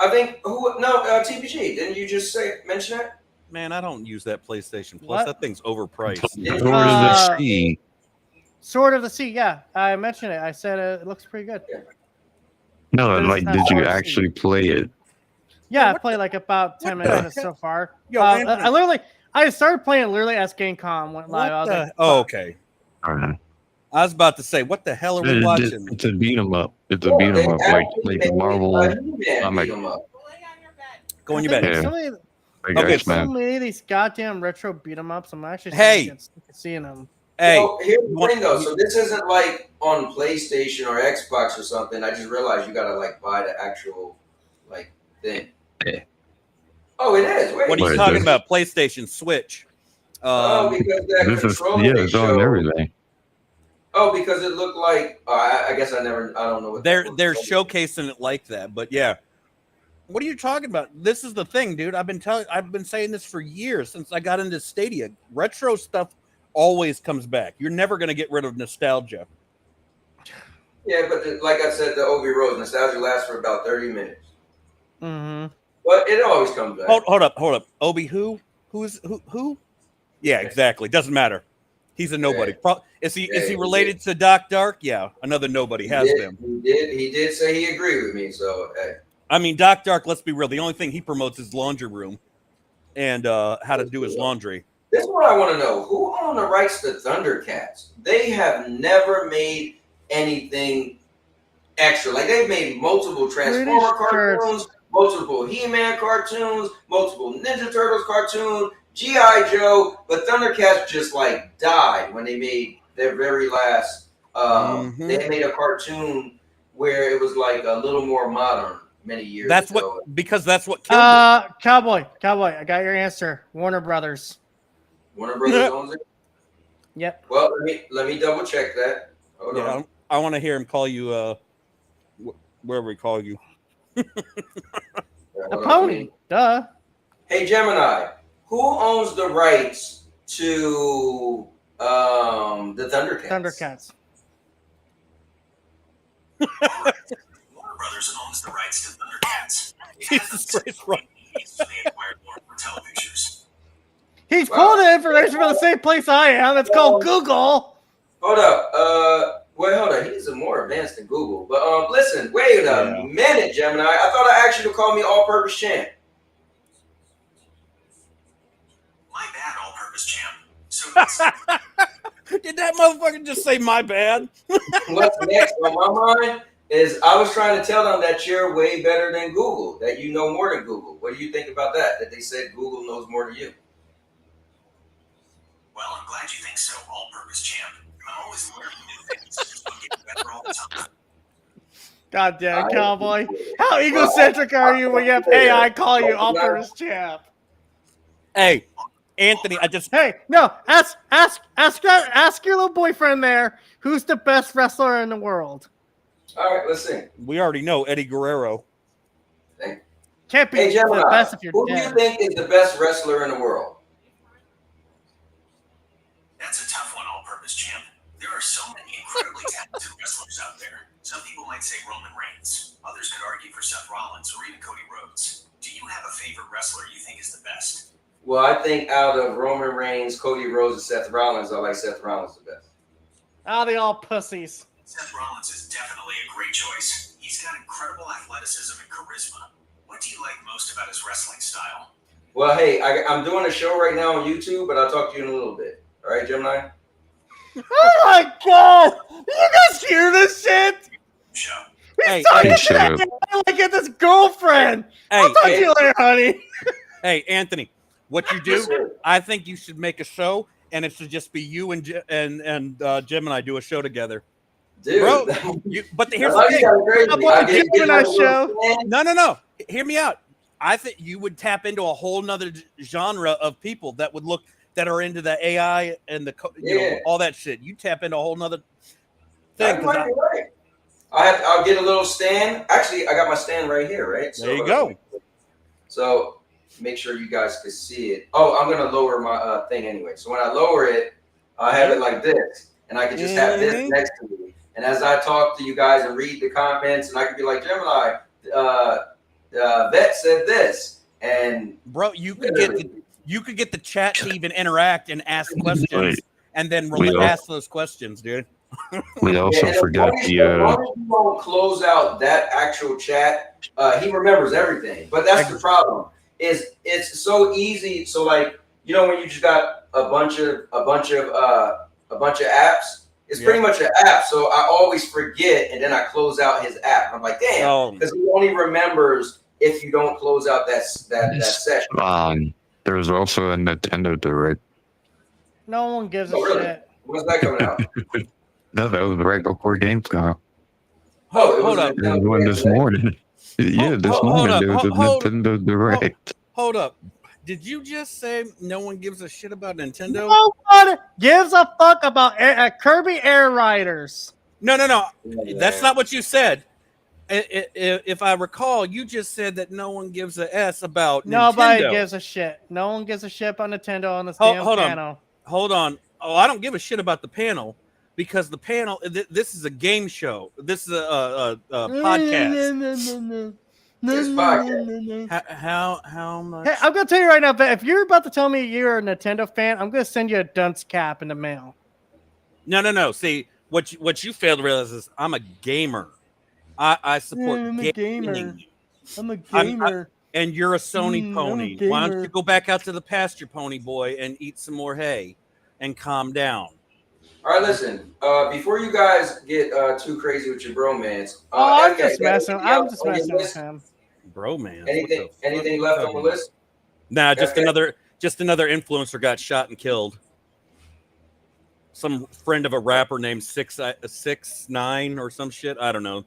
I think TPG. Didn't you just mention that? Man, I don't use that PlayStation Plus. That thing's overpriced. Sword of the Sea. Sword of the Sea. Yeah, I mentioned it. I said it looks pretty good. Yeah. No, like, did you actually play it? Yeah, I played like about 10 minutes so far. I started playing it literally as Gamescom went live. Okay. All right. I was about to say, what the hell are we watching? It's a beat 'em up. It's a beat 'em up, like the Marvel. I'm like, go in your bed. Yeah. So many of these goddamn retro beat 'em ups. I'm actually seeing them. Hey, here's the thing though. So this isn't like on PlayStation or Xbox or something. I just realized you gotta like buy the actual like thing. Yeah. Oh, it is. Wait, what are you talking about? PlayStation, Switch. Because that controller it's on everything. Oh, because it looked like I guess I don't know what they're showcasing it like that, but yeah. What are you talking about? This is the thing, dude. I've been saying this for years since I got into Stadia. Retro stuff always comes back. You're never going to get rid of nostalgia. Yeah, but like I said, the Obi Rose nostalgia lasts for about 30 minutes. Mm-hmm. But it always comes back. Hold up. Obi who? Who? Yeah, exactly. Doesn't matter. He's a nobody. Is he related to Doc Dark? Yeah, another nobody has them. He did say he agreed with me. So I mean, Doc Dark. Let's be real. The only thing he promotes is laundry room, and how to do his laundry. This is what I want to know. Who owned the rights to Thundercats? They have never made anything extra. Like they've made multiple Transformer cartoons, multiple He-Man cartoons, multiple Ninja Turtles cartoons. G.I. Joe, but Thundercats just like died when they made their very last. They made a cartoon where it was like a little more modern many years ago. That's what killed it. Cowboy, I got your answer. Warner Brothers. Warner Brothers owns it. Yep. Well, let me double check that. Hold on. I want to hear him call you wherever he call you. A pony. Duh. Hey Gemini. Who owns the rights to The Thundercats. Thundercats. Warner Brothers owns the rights to Thundercats. Jesus Christ, right. So they acquired Warner Telepictures. He's pulling the information from the same place I am. It's called Google. Hold up. Well, hold on. He's more advanced than Google. But listen, wait a minute, Gemini. I thought I asked you to call me All-Purpose Champ. My bad, all-purpose champ. So did that motherfucker just say my bad? What's next on my mind is I was trying to tell them that you're way better than Google, that you know more than Google. What do you think about that? That they said Google knows more than you. well, I'm glad you think so, all-purpose champ. I'm always learning new things. Just want to get better all the time. God damn it, Cowboy. How egocentric are you when you have AI call you all-purpose champ? Hey, Anthony, Hey, no, ask your little boyfriend there who's the best wrestler in the world. All right, let's see. We already know Eddie Guerrero. Can't be Hey, Gemini, the best if you're who do dead. you think is the best wrestler in the world? That's a tough one, all-purpose champ. There are so many incredibly talented wrestlers out there. Some people might say Roman Reigns. Others could argue for Seth Rollins or even Cody Rhodes. Do you have a favorite wrestler you think is the best? Well, I think out of Roman Reigns, Cody Rhodes, and Seth Rollins, I like Seth Rollins the best. Ah, they all pussies. Seth Rollins is definitely a great choice. He's got incredible athleticism and charisma. What do you like most about his wrestling style? Well, hey, I'm doing a show right now on YouTube, but I'll talk to you in a little bit. All right, Gemini? Oh my god! You guys hear this shit? Show. He's talking to that guy like it's his girlfriend. I'll talk to you later, honey. Hey, Anthony, what you do? I think you should make a show, and it should just be you and Gemini do a show together. Dude, bro. But here's the thing. Gemini show. No. Hear me out. I think you would tap into a whole nother genre of people that are into the AI and the all that shit. You tap into a whole nother thing. I'll get a little stand. Actually, I got my stand right here, right? There you go. So make sure you guys can see it. Oh, I'm gonna lower my thing anyway. So when I lower it, I have it like this, and I can just have this next to me. And as I talk to you guys and read the comments, and I can be like, Gemini, Vet said this, and bro, you could get the chat to even interact and ask questions, and then ask those questions, dude. We also forgot the. As long as you don't close out that actual chat, he remembers everything. But that's the problem. Is it's so easy. So like when you just got a bunch of apps. It's pretty much an app, so I always forget, and then I close out his app. I'm like, damn, because he only remembers if you don't close out that session. There's also a Nintendo Direct. No one gives a shit. When's that coming out? No, that was right before Gamescom. Hold up. There was one this morning. Yeah, this morning there was a Nintendo Direct. Hold up. Did you just say no one gives a shit about Nintendo? No one gives a fuck about Kirby Air Riders. No. That's not what you said. If I recall, you just said that no one gives a S about Nobody Nintendo. gives a shit. No one gives a shit about Nintendo on this damn panel. Hold on. Oh, I don't give a shit about the panel because the panel. This is a game show. This is a podcast. How much? Hey, I'm gonna tell you right now, but if you're about to tell me you're a Nintendo fan, I'm gonna send you a dunce cap in the mail. No. See, what you failed to realize is I'm a gamer. I support gaming. I'm a gamer. And you're a Sony pony. Why don't you go back out to the pasture, pony boy, and eat some more hay and calm down? All right, listen. Before you guys get too crazy with your bromance, I'm just messing with him. Bromance. Anything left on the list? Nah, just another influencer got shot and killed. Some friend of a rapper named 6ix9ine or some shit. I don't know.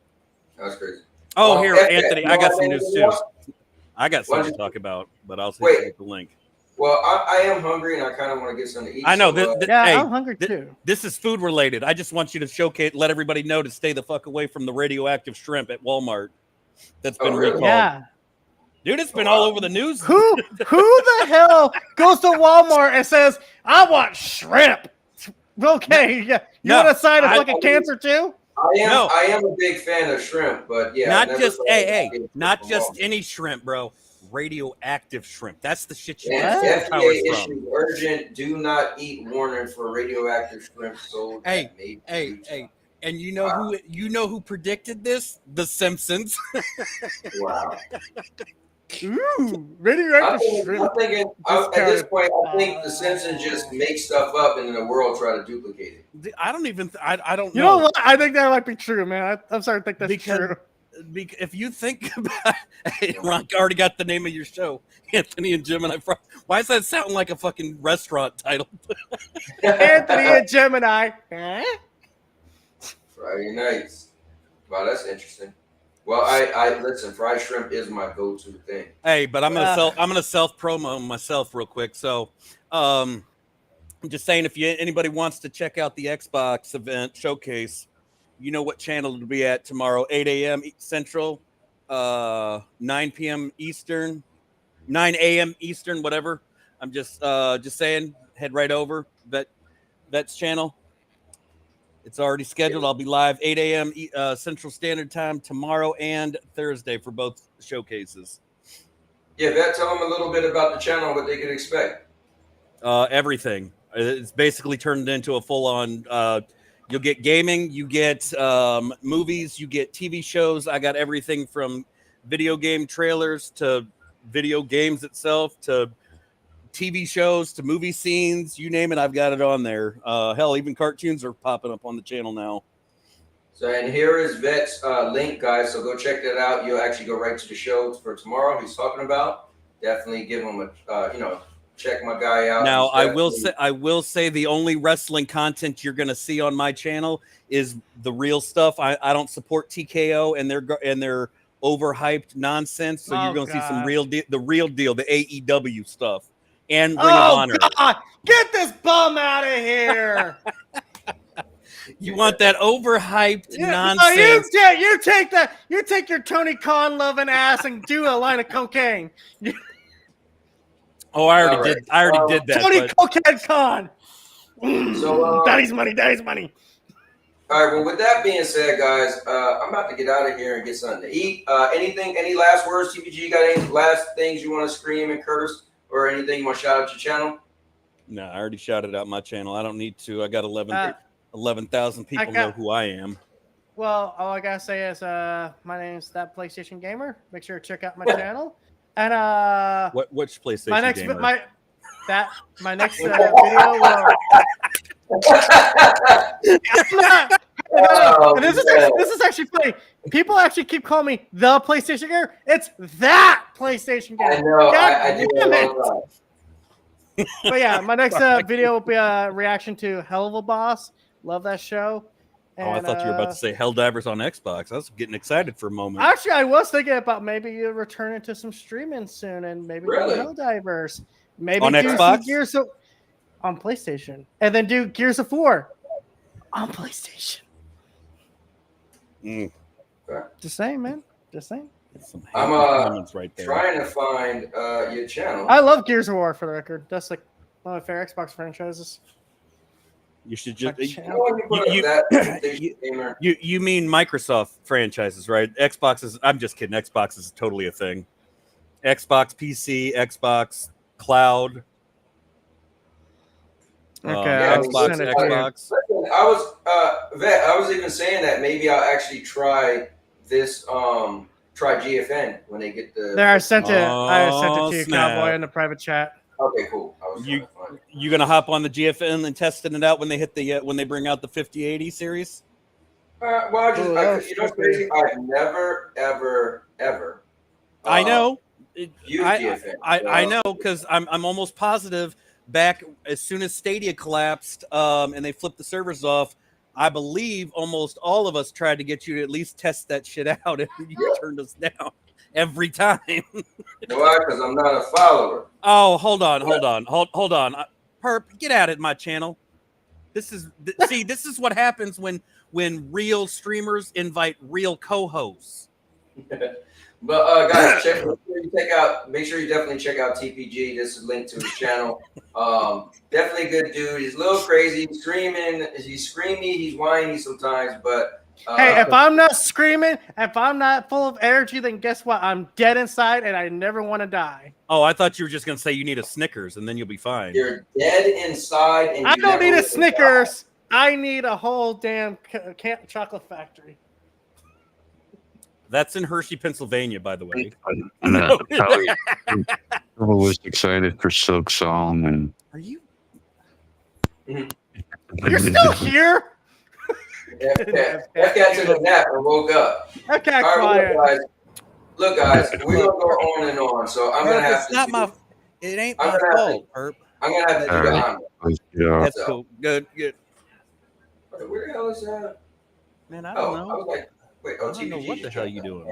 That's crazy. Oh, here, Anthony, I got some news too. I got something to talk about, but I'll send you the link. Well, I am hungry and I kind of want to get something to eat. I know. Hey, I'm hungry too. This is food related. I just want you to let everybody know to stay the fuck away from the radioactive shrimp at Walmart that's been recalled. Yeah. Dude, it's been all over the news. Who the hell goes to Walmart and says, I want shrimp? Okay, yeah. You No, want to sign a I- fucking cancer too? I am a big fan of shrimp, but yeah, not I never just thought I'd be a not shrimp just mom. any shrimp, bro. Radioactive shrimp. That's the shit you Yeah, get FDA superpowers from. issue urgent. Do not eat warning for radioactive shrimp sold Hey, at major hey, retail. hey. And you know who predicted this? The Simpsons. Wow. Ooh, radioactive shrimp. I'm thinking at this point, I think the Simpsons just make stuff up and then the world try to duplicate it. I don't even. I don't You know. know what? I think that might be true, man. I'm starting to think that's true. If you think about, hey, Ron already got the name of your show, Anthony and Gemini. Why does that sound like a fucking restaurant title? Anthony and Gemini. Friday nights. Wow, that's interesting. Well, I listen. Fried shrimp is my go-to thing. Hey, but I'm gonna self promo myself real quick. So, I'm just saying, if anybody wants to check out the Xbox event showcase, you know what channel it'll be at tomorrow, 8 a.m. Central, 9 p.m. Eastern, 9 a.m. Eastern, whatever. I'm just saying, head right over Vet's channel. It's already scheduled. I'll be live 8 a.m. Central Standard Time tomorrow and Thursday for both showcases. Yeah, Vet, tell them a little bit about the channel, what they could expect. Everything. It's basically turned into a full-on. You'll get gaming, you get movies, you get TV shows. I got everything from video game trailers to video games itself to TV shows to movie scenes. You name it, I've got it on there. Hell, even cartoons are popping up on the channel now. So, and here is Vet's link, guys. So go check that out. You'll actually go right to the show for tomorrow. He's talking about. Definitely give him a check my guy out. Now, I will say the only wrestling content you're going to see on my channel is the real stuff. I don't support TKO and their overhyped nonsense. So you're going to see some the real deal, the AEW stuff and Ring of Honor. God, get this bum out of here! You want that overhyped nonsense? No, you take your Tony Khan loving ass and do a line of cocaine. Oh, I already did that. Tony Cocaine Khan. So, daddy's money. All right. Well, with that being said, guys, I'm about to get out of here and get something to eat. Any last words, TPG? Got any last things you want to scream and curse, or anything you want to shout out your channel? No, I already shouted out my channel. I don't need to. I got 11,000 people know who I am. Well, all I gotta say is, my name is That PlayStation Gamer. Make sure to check out my channel. And which PlayStation? My next gamer? my next video will. This is actually funny. People actually keep calling me the PlayStation Gamer. It's That PlayStation Gamer. I know. I do damn that it. all the time. But yeah, my next video will be a reaction to Hell of a Boss. Love that show. And, I thought you were about to say Helldivers on Xbox. I was getting excited for a moment. Actually, I was thinking about maybe returning to some streaming soon and maybe do Helldivers. Maybe on do Xbox? Gears of on PlayStation. And then do Gears of War on PlayStation. Just saying, man. Just saying. I'm right there. trying to find your channel. I love Gears of War for the record. That's like one of my favorite Xbox franchises. You should just you mean Microsoft franchises, right? Xbox is. I'm just kidding. Xbox is totally a thing. Xbox PC, Xbox Cloud. Okay, Xbox. Listen, I was even saying that maybe I'll actually try this. Try GFN when they get the. There, I sent it to you, snap. Cowboy, in the private chat. Okay, cool. You gonna hop on the GFN and testing it out when they hit the when they bring out the 5080 series? Well, crazy. I've never, ever. I know. Used GFN. I know because I'm almost positive. Back as soon as Stadia collapsed, and they flipped the servers off, I believe almost all of us tried to get you to at least test that shit out, and you turned us down every time. Why? Because I'm not a follower. Oh, hold on. Perp, get out of my channel. This is what happens when real streamers invite real co-hosts. But guys, make sure you definitely check out TPG. This is linked to his channel. Definitely a good dude. He's a little crazy. He's screaming. He's screamy. He's whiny sometimes. But hey, if I'm not screaming, if I'm not full of energy, then guess what? I'm dead inside, and I never want to die. Oh, I thought you were just gonna say you need a Snickers, and then you'll be fine. You're dead inside, and I don't need a Snickers. I need a whole damn chocolate factory. That's in Hershey, Pennsylvania, by the way. I was excited for Silk Song, and are you? You're still here? That got to the nap and woke up. Okay, quiet. Look, guys, we're gonna go on and on. So I'm gonna have to. It ain't my fault, Herb. I'm gonna have to do the honor. Yeah. That's cool. Good. Where the hell is that? Man, I don't know. I was like, wait, I don't know what the hell you doing.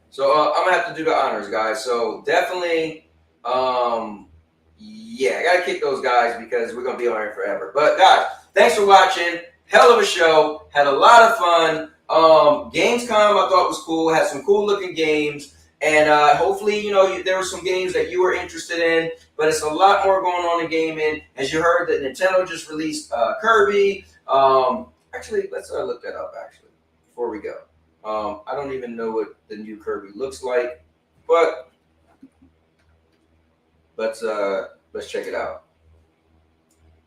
So I'm gonna have to do the honors, guys. So definitely, yeah, I gotta kick those guys because we're gonna be on here forever. But guys, thanks for watching. Hell of a show. Had a lot of fun. Gamescom I thought was cool. Had some cool looking games. And hopefully, there were some games that you were interested in, but it's a lot more going on in gaming. As you heard, that Nintendo just released Kirby. Actually, let's look that up, actually, before we go. I don't even know what the new Kirby looks like, but let's check it out.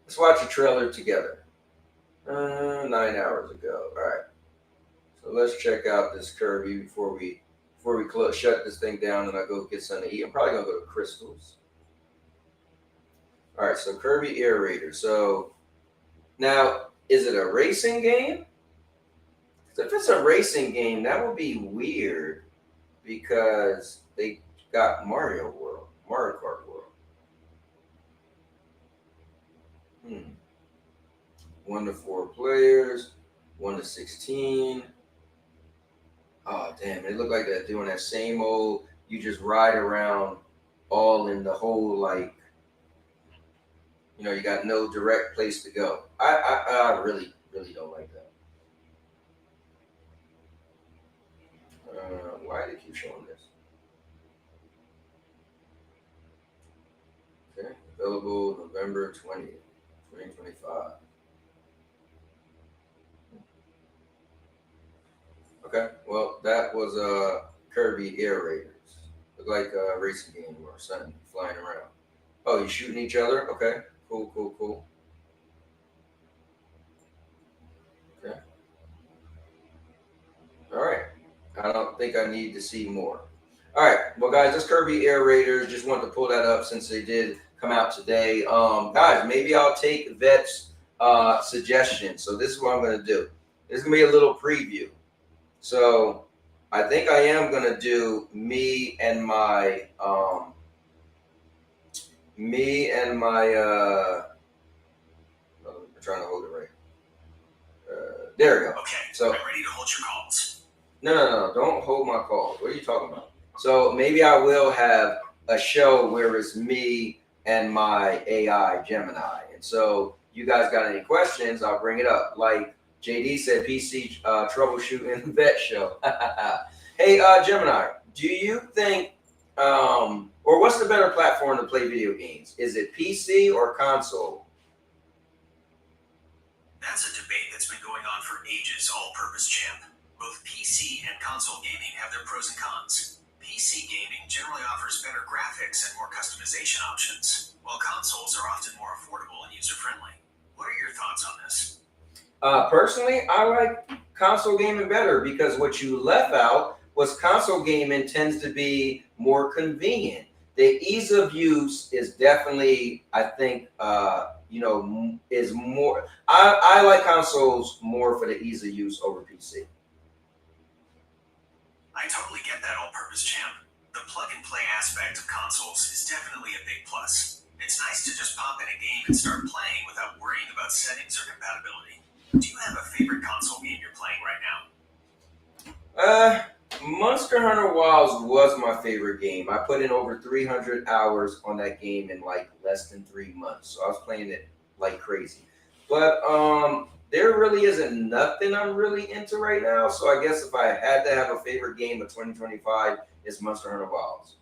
Let's watch the trailer together. 9 hours ago. All right. So let's check out this Kirby before we shut this thing down and I go get something to eat. I'm probably gonna go to Crystals. All right, so Kirby Air Raider. So now, is it a racing game? If it's a racing game, that would be weird because they got Mario Kart World. 1 to 4 players, 1 to 16. Oh, damn. It looked like they're doing that same old, you just ride around all in the whole, like, you got no direct place to go. I really, really don't like that. Why do they keep showing this? Okay. Available November 20th, 2025. Okay, well, that was Kirby Air Raiders. Looked like a racing game or something, flying around. Oh, you shooting each other? Okay, cool. Okay. All right. I don't think I need to see more. All right, well, guys, this Kirby Air Raiders. Just wanted to pull that up since they did come out today. Guys, maybe I'll take Vet's suggestion. So this is what I'm going to do. This is going to be a little preview. So I think I am going to do me and my I'm trying to hold it right. There we go. Okay, so I'm ready to hold your calls. No, don't hold my calls. What are you talking about? So maybe I will have a show where it's me and my AI Gemini. And so you guys got any questions, I'll bring it up. Like JD said, PC troubleshooting vet show. Hey, Gemini, do you think, or what's the better platform to play video games? Is it PC or console? That's a debate that's been going on for ages, all-purpose champ. Both PC and console gaming have their pros and cons. PC gaming generally offers better graphics and more customization options, while consoles are often more affordable and user-friendly. What are your thoughts on this? Personally, I like console gaming better because what you left out was console gaming tends to be more convenient. The ease of use is definitely, I think, is more. I like consoles more for the ease of use over PC. I totally get that, all-purpose champ. The plug-and-play aspect of consoles is definitely a big plus. It's nice to just pop in a game and start playing without worrying about settings or compatibility. Do you have a favorite console game you're playing right now? Monster Hunter Wilds was my favorite game. I put in over 300 hours on that game in like less than 3 months. So I was playing it like crazy. But there really isn't nothing I'm really into right now. So I guess if I had to have a favorite game of 2025, it's Monster Hunter Wilds.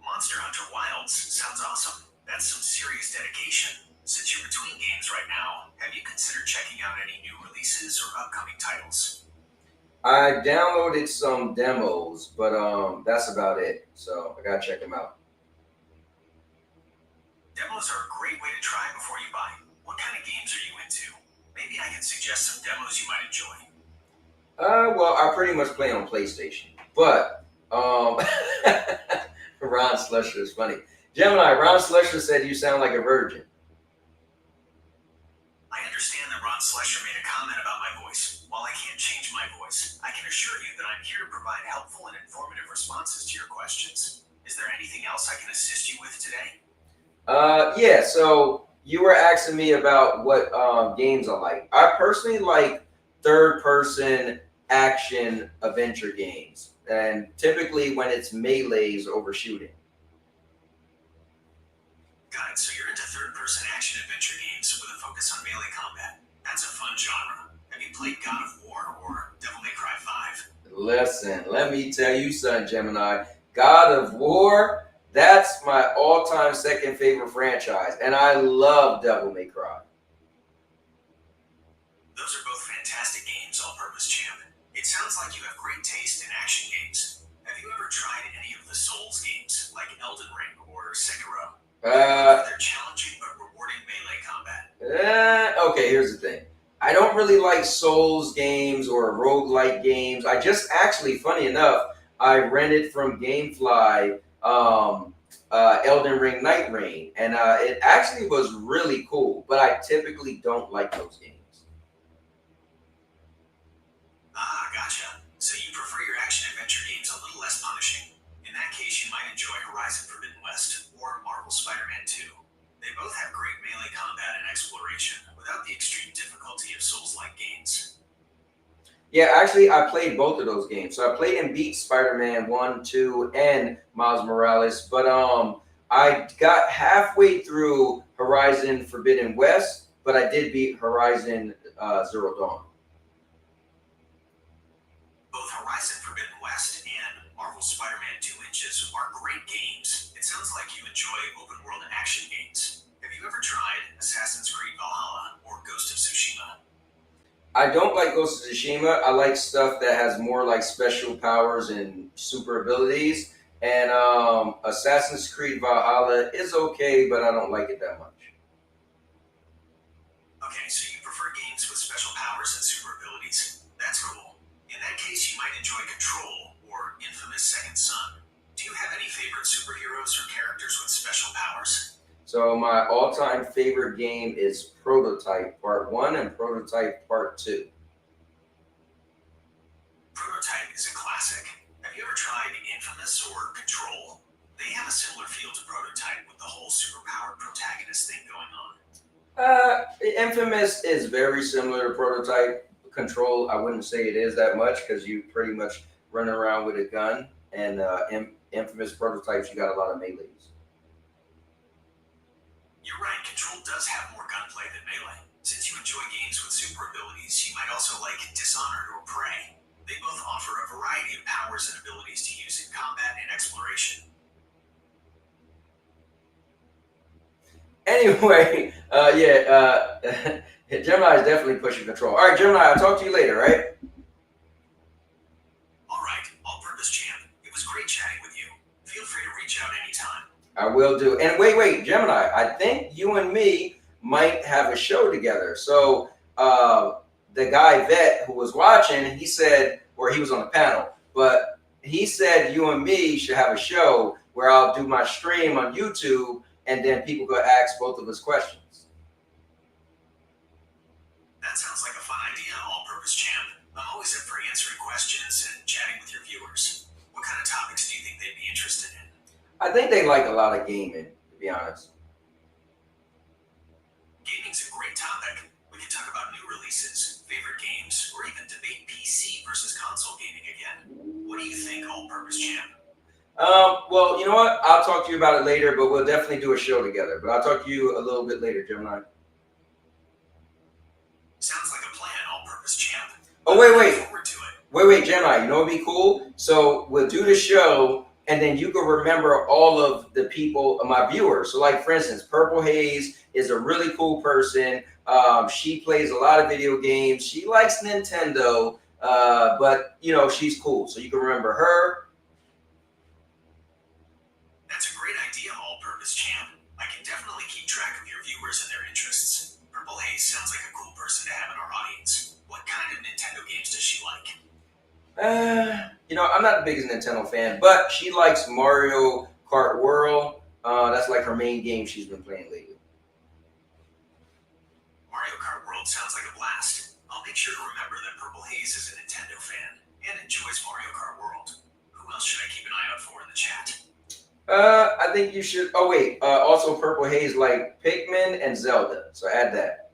Monster Hunter Wilds sounds awesome. That's some serious dedication. Since you're between games right now, have you considered checking out any new releases or upcoming titles? I downloaded some demos, but that's about it. So I gotta check them out. Demos are a great way to try before you buy. What kind of games are you into? Maybe I can suggest some demos you might enjoy. Well, I pretty much play on PlayStation, but Ron Slusher is funny. Gemini, Ron Slusher said you sound like a virgin. I understand that Ron Slusher made a comment about my voice. While I can't change my voice, I can assure you that I'm here to provide helpful and informative responses to your questions. Is there anything else I can assist you with today? Yeah, so you were asking me about what games I like. I personally like third-person action adventure games, and typically when it's melees over shooting. Got it. So you're into third-person action adventure games with a focus on melee combat. That's a fun genre. Have you played God of War or Devil May Cry 5? Listen, let me tell you something, Gemini. God of War, that's my all-time second favorite franchise, and I love Devil May Cry. Those are both fantastic games, All-Purpose Champ. It sounds like you have great taste in action games. Have you ever tried any of the Souls games, like Elden Ring or Sekiro? They're challenging but rewarding melee combat. Okay, here's the thing. I don't really like Souls games or roguelike games. I just actually, funny enough, I rented from Gamefly Elden Ring Night Rain, and it actually was really cool, but I typically don't like those games. Ah, gotcha. So you prefer your action-adventure games a little less punishing. In that case, you might enjoy Horizon Forbidden West or Marvel Spider-Man 2. They both have great melee combat and exploration without the extreme difficulty of Souls-like games. Yeah, actually, I played both of those games. So I played and beat Spider-Man 1, 2, and Miles Morales, but I got halfway through Horizon Forbidden West, but I did beat Horizon Zero Dawn. Both Horizon Forbidden West and Marvel Spider-Man 2 Inches are great games. It sounds like you enjoy open-world action games. Have you ever tried Assassin's Creed Valhalla or Ghost of Tsushima? I don't like Ghost of Tsushima. I like stuff that has more like special powers and super abilities. And Assassin's Creed Valhalla is okay, but I don't like it that much. Okay, so you prefer games with special powers and super abilities. That's cool. In that case, you might enjoy Control or Infamous Second Son. Do you have any favorite superheroes or characters with special powers? So my all-time favorite game is Prototype Part 1 and Prototype Part 2. Prototype is a classic. Have you ever tried Infamous or Control? They have a similar feel to Prototype with the whole superpowered protagonist thing going on. Infamous is very similar to Prototype. Control, I wouldn't say it is that much because you pretty much run around with a gun. And Infamous Prototypes, you got a lot of melees. You're right, Control does have more gunplay than melee. Since you enjoy games with super abilities, you might also like Dishonored or Prey. They both offer a variety of powers and abilities to use in combat and exploration. Anyway, Gemini is definitely pushing Control. All right, Gemini, I'll talk to you later, right? All right, All-Purpose Champ. It was great chatting with you. Feel free to reach out anytime. I will do. And wait, Gemini, I think you and me might have a show together. So the guy Vet who was watching, he said, or he was on the panel, but he said you and me should have a show where I'll do my stream on YouTube and then people go ask both of us questions. That sounds like a fun idea, All-Purpose Champ. I'm always up for answering questions and chatting with your viewers. What kind of topics do you think they'd be interested in? I think they like a lot of gaming, to be honest. Gaming's a great topic. We can talk about new releases, favorite games, or even debate PC versus console gaming again. What do you think, All-Purpose Champ? Well, you know what? I'll talk to you about it later, but we'll definitely do a show together. But I'll talk to you a little bit later, Gemini. Oh, wait, Gemini. You know what'd be cool? So we'll do the show, and then you can remember all of the people, my viewers. So, like, for instance, Purple Haze is a really cool person. She plays a lot of video games. She likes Nintendo, but, you know, she's cool. So you can remember her. That's a great idea, All-Purpose Champ. I can definitely keep track of your viewers and their interests. Purple Haze sounds like a cool person to have in our audience. What kind of Nintendo games does she like? You know, I'm not the biggest Nintendo fan, but she likes Mario Kart World. That's like her main game she's been playing lately. Mario Kart World sounds like a blast. I'll make sure to remember that Purple Haze is a Nintendo fan and enjoys Mario Kart World. Who else should I keep an eye out for in the chat? I think you should. Oh wait, also Purple Haze like Pikmin and Zelda. So add that.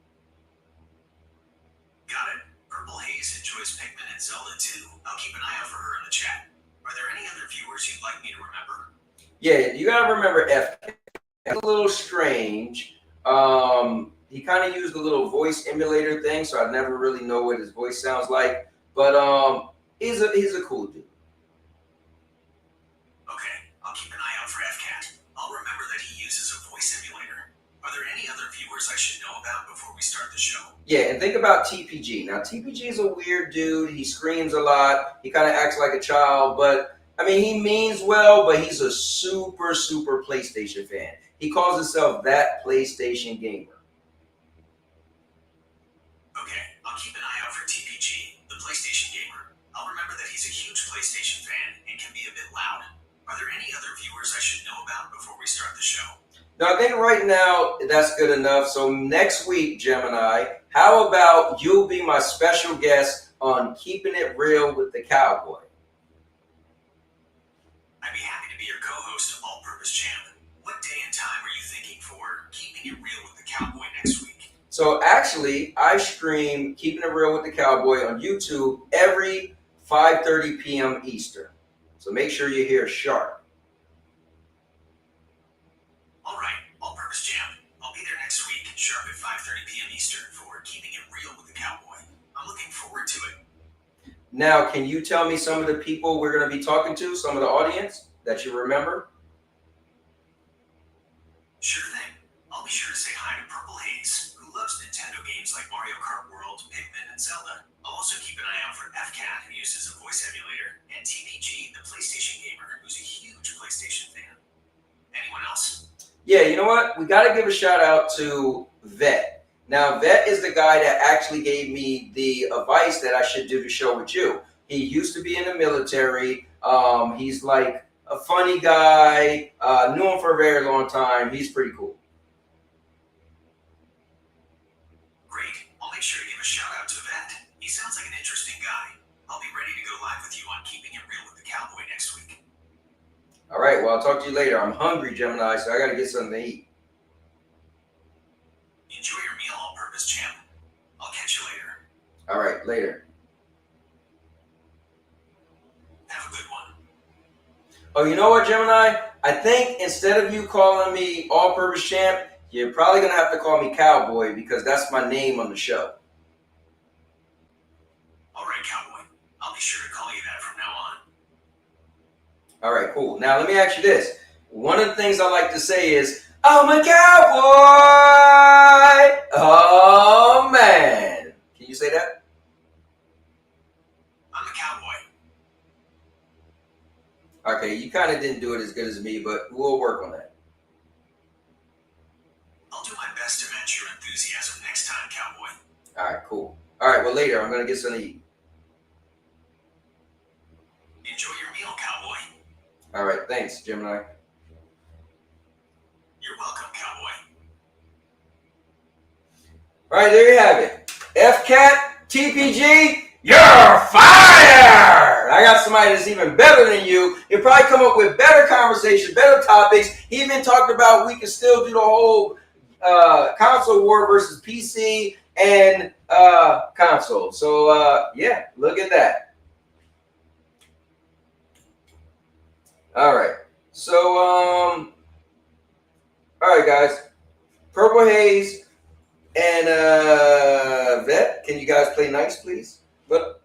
Got it. Purple Haze enjoys Pikmin and Zelda too. I'll keep an eye out for her in the chat. Are there any other viewers you'd like me to remember? Yeah, you gotta remember F. It's a little strange. He kind of used a little voice emulator thing, so I never really know what his voice sounds like. But he's a cool dude. Okay, I'll keep an eye out for FCAT. I'll remember that he uses a voice emulator. Are there any other viewers I should know about before we start the show? Yeah, and think about TPG. Now, TPG is a weird dude. He screams a lot. He kind of acts like a child, but I mean, he means well, but he's a super, super PlayStation fan. He calls himself that PlayStation gamer. Okay, I'll keep an eye out for TPG, the PlayStation gamer. I'll remember that he's a huge PlayStation fan and can be a bit loud. Are there any other viewers I should know about before we start the show? No, I think right now that's good enough. So next week, Gemini, how about you'll be my special guest on Keeping It Real with the Cowboy? I'd be happy to be your co-host of All-Purpose Champ. What day and time are you thinking for Keeping It Real with the Cowboy next week? So actually, I stream Keeping It Real with the Cowboy on YouTube every 5:30 p.m. Eastern. So make sure you're here sharp. All right, All-Purpose Champ. I'll be there next week, sharp at 5:30 p.m. Eastern for Keeping It Real with the Cowboy. I'm looking forward to it. Now, can you tell me some of the people we're going to be talking to, some of the audience that you remember? Sure thing. I'll be sure to say hi to Purple Haze, who loves Nintendo games like Mario Kart World, Pikmin, and Zelda. I'll also keep an eye out for FCAT, who uses a voice emulator, and TPG, the PlayStation gamer, who's a huge PlayStation fan. Anyone else? Yeah, you know what? We got to give a shout out to Vet. Now, Vet is the guy that actually gave me the advice that I should do the show with you. He used to be in the military. He's like a funny guy. Knew him for a very long time. He's pretty cool. Great. I'll make sure to give a shout out to Vet. He sounds like an interesting guy. I'll be ready to go live with you on Keeping It Real with the Cowboy next week. All right, well, I'll talk to you later. I'm hungry, Gemini, so I got to get something to eat. Enjoy your meal, All-Purpose Champ. I'll catch you later. All right, later. Have a good one. Oh, you know what, Gemini? I think instead of you calling me All-Purpose Champ, you're probably going to have to call me Cowboy because that's my name on the show. All right, Cowboy. I'll be sure to call you that from now on. All right, cool. Now, let me ask you this. One of the things I like to say is, I'm a cowboy! Oh, man. Can you say that? I'm a cowboy. Okay, you kind of didn't do it as good as me, but we'll work on that. I'll do my best to match your enthusiasm next time, Cowboy. All right, cool. All right, well, later. I'm going to get something to eat. Enjoy your meal, Cowboy. All right, thanks, Gemini. You're welcome, Cowboy. All right, there you have it. FCAT, TPG, you're fired! I got somebody that's even better than you. He'll probably come up with better conversation, better topics. He even talked about we can still do the whole console war versus PC and console. So, yeah, look at that. All right. So, all right, guys. Purple Haze and Vet, can you guys play nice, please? But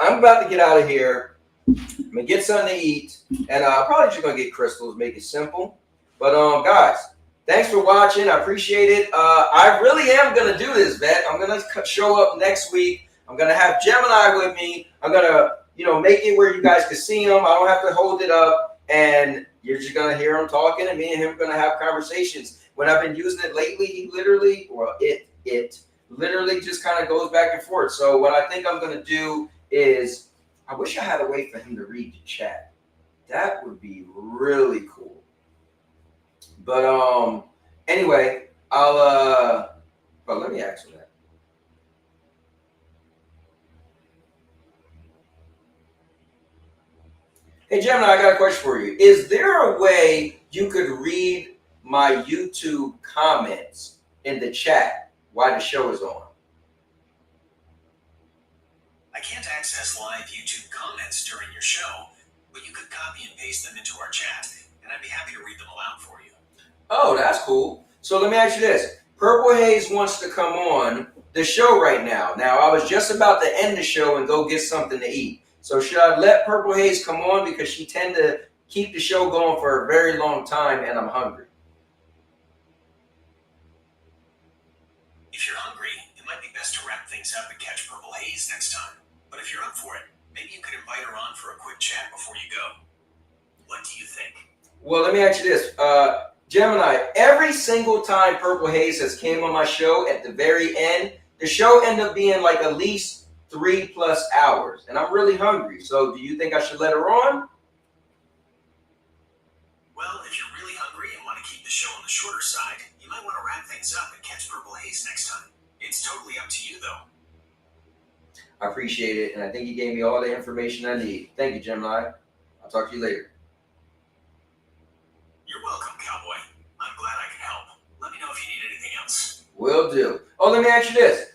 I'm about to get out of here. I'm gonna get something to eat, and I'm probably just gonna get crystals, make it simple. But guys, thanks for watching. I appreciate it. I really am gonna do this, Vet. I'm gonna show up next week. I'm gonna have Gemini with me. I'm gonna, make it where you guys can see him. I don't have to hold it up, and you're just gonna hear him talking, and me and him are gonna have conversations. When I've been using it lately, he literally, it literally just kind of goes back and forth. So what I think I'm gonna do is, I wish I had a way for him to read the chat. That would be really cool. But anyway, well, let me ask him that. Hey, Gemini, I got a question for you. Is there a way you could read my YouTube comments in the chat while the show is on? I can't access live YouTube comments during your show, but you could copy and paste them into our chat, and I'd be happy to read them aloud for you. Oh, that's cool. So let me ask you this. Purple Haze wants to come on the show right now. Now, I was just about to end the show and go get something to eat. So should I let Purple Haze come on, because she tend to keep the show going for a very long time and I'm hungry? If you're hungry, it might be best to wrap things up and catch Purple Haze next time. But if you're up for it, maybe you could invite her on for a quick chat before you go. What do you think? Well, let me ask you this. Gemini, every single time Purple Haze has came on my show, at the very end, the show ended up being like at least 3+ hours. And I'm really hungry. So do you think I should let her on? Well, if you're really hungry and want to keep the show on the shorter side, you might want to wrap things up and catch Purple Haze next time. It's totally up to you, though. I appreciate it. And I think you gave me all the information I need. Thank you, Gemini. I'll talk to you later. You're welcome, Cowboy. I'm glad I could help. Let me know if you need anything else. Will do. Oh, let me ask you this.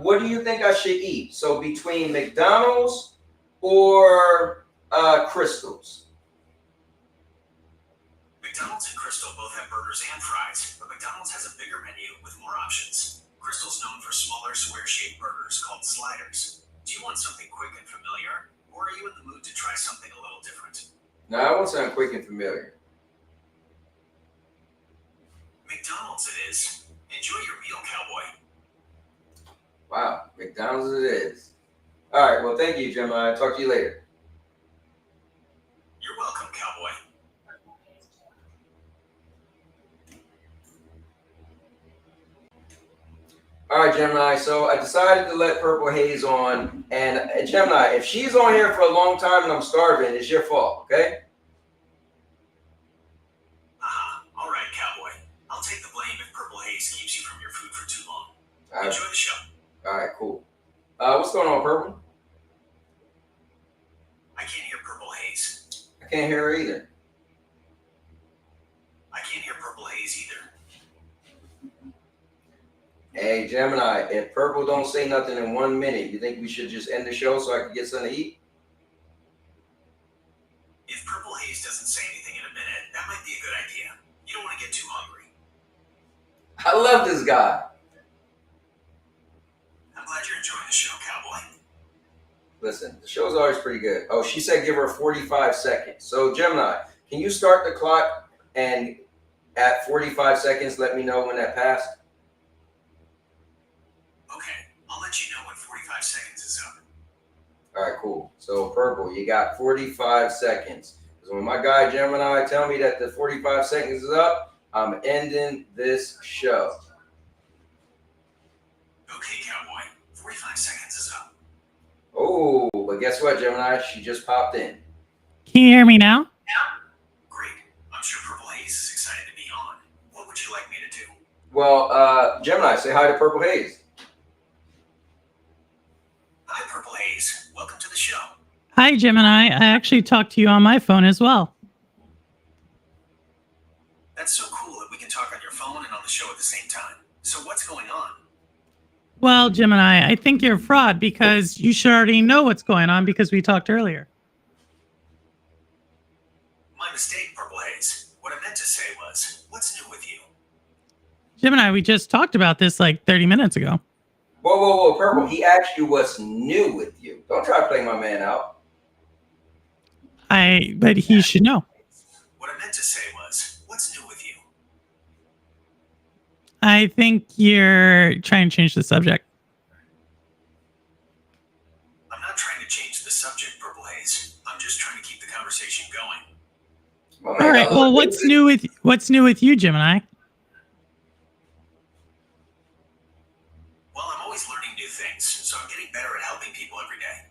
What do you think I should eat? So between McDonald's or Crystal's? McDonald's and Crystal both have burgers and fries, but McDonald's has a bigger menu with more options. Crystal's known for smaller, square-shaped burgers called sliders. Do you want something quick and familiar, or are you in the mood to try something a little different? No, I want something quick and familiar. McDonald's it is. Enjoy your meal, Cowboy. Wow, McDonald's it is. All right, well, thank you, Gemini. I'll talk to you later. You're welcome, Cowboy. All right, Gemini. So I decided to let Purple Haze on. And Gemini, if she's on here for a long time and I'm starving, it's your fault, okay? All right, Cowboy. I'll take the blame if Purple Haze keeps you from your food for too long. All right. Enjoy the show. All right, cool. What's going on, Purple? I can't hear Purple Haze. I can't hear her either. I can't hear Purple Haze either. Hey, Gemini, if Purple don't say nothing in 1 minute, you think we should just end the show so I can get something to eat? If Purple Haze doesn't say anything in a minute, that might be a good idea. You don't want to get too hungry. I love this guy. I'm glad you're enjoying the show, Cowboy. Listen, the show's always pretty good. Oh, she said give her 45 seconds. So, Gemini, can you start the clock and at 45 seconds let me know when that passed? Okay, I'll let you know when 45 seconds is up. All right, cool. So, Purple, you got 45 seconds. Because when my guy Gemini tell me that the 45 seconds is up, I'm ending this show. Okay, Cowboy, 45 seconds is up. Oh, but guess what, Gemini? She just popped in. Can you hear me now? Great. I'm sure Purple Haze is excited to be on. What would you like me to do? Well, Gemini, say hi to Purple Haze. Hi, Purple Haze. Welcome to the show. Hi, Gemini. I actually talked to you on my phone as well. That's so cool that we can talk on your phone and on the show at the same time. So what's going on? Well, Gemini, I think you're a fraud because you should already know what's going on because we talked earlier. My mistake, Purple Haze. What I meant to say was, what's new with you? Gemini, we just talked about this like 30 minutes ago. Whoa, Purple. He asked you what's new with you. Don't try to play my man out. But he should know. What I meant to say was, what's new with you? I think you're trying to change the subject. I'm not trying to change the subject, Purple Haze. I'm just trying to keep the conversation going. All right. Well, what's new with you, Gemini? Well, I'm always learning new things, so I'm getting better at helping people every day.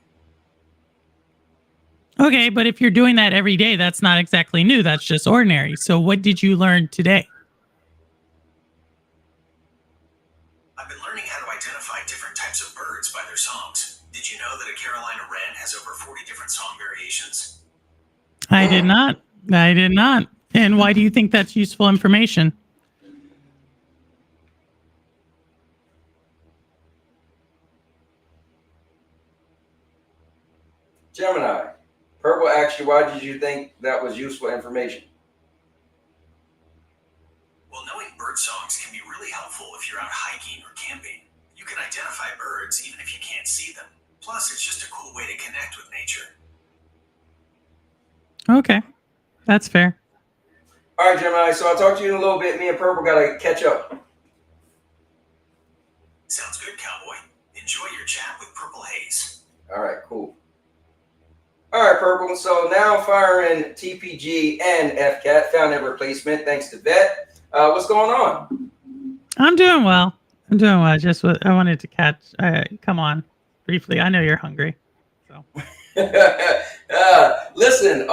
Okay, but if you're doing that every day, that's not exactly new. That's just ordinary. So what did you learn today? I've been learning how to identify different types of birds by their songs. Did you know that a Carolina wren has over 40 different song variations? I did not. And why do you think that's useful information? Gemini, Purple asked you, why did you think that was useful information? Well, knowing bird songs can be really helpful if you're out hiking or camping. You can identify birds even if you can't see them. Plus, it's just a cool way to connect with nature. Okay, that's fair. All right, Gemini, so I'll talk to you in a little bit. Me and Purple got to catch up. Sounds good, Cowboy. Enjoy your chat with Purple Haze. All right, cool. All right, Purple. So now I'm firing TPG and FCAT. Found a replacement thanks to Vet. What's going on? I'm doing well. Just I wanted to catch. Come on, briefly. I know you're hungry. So. Listen.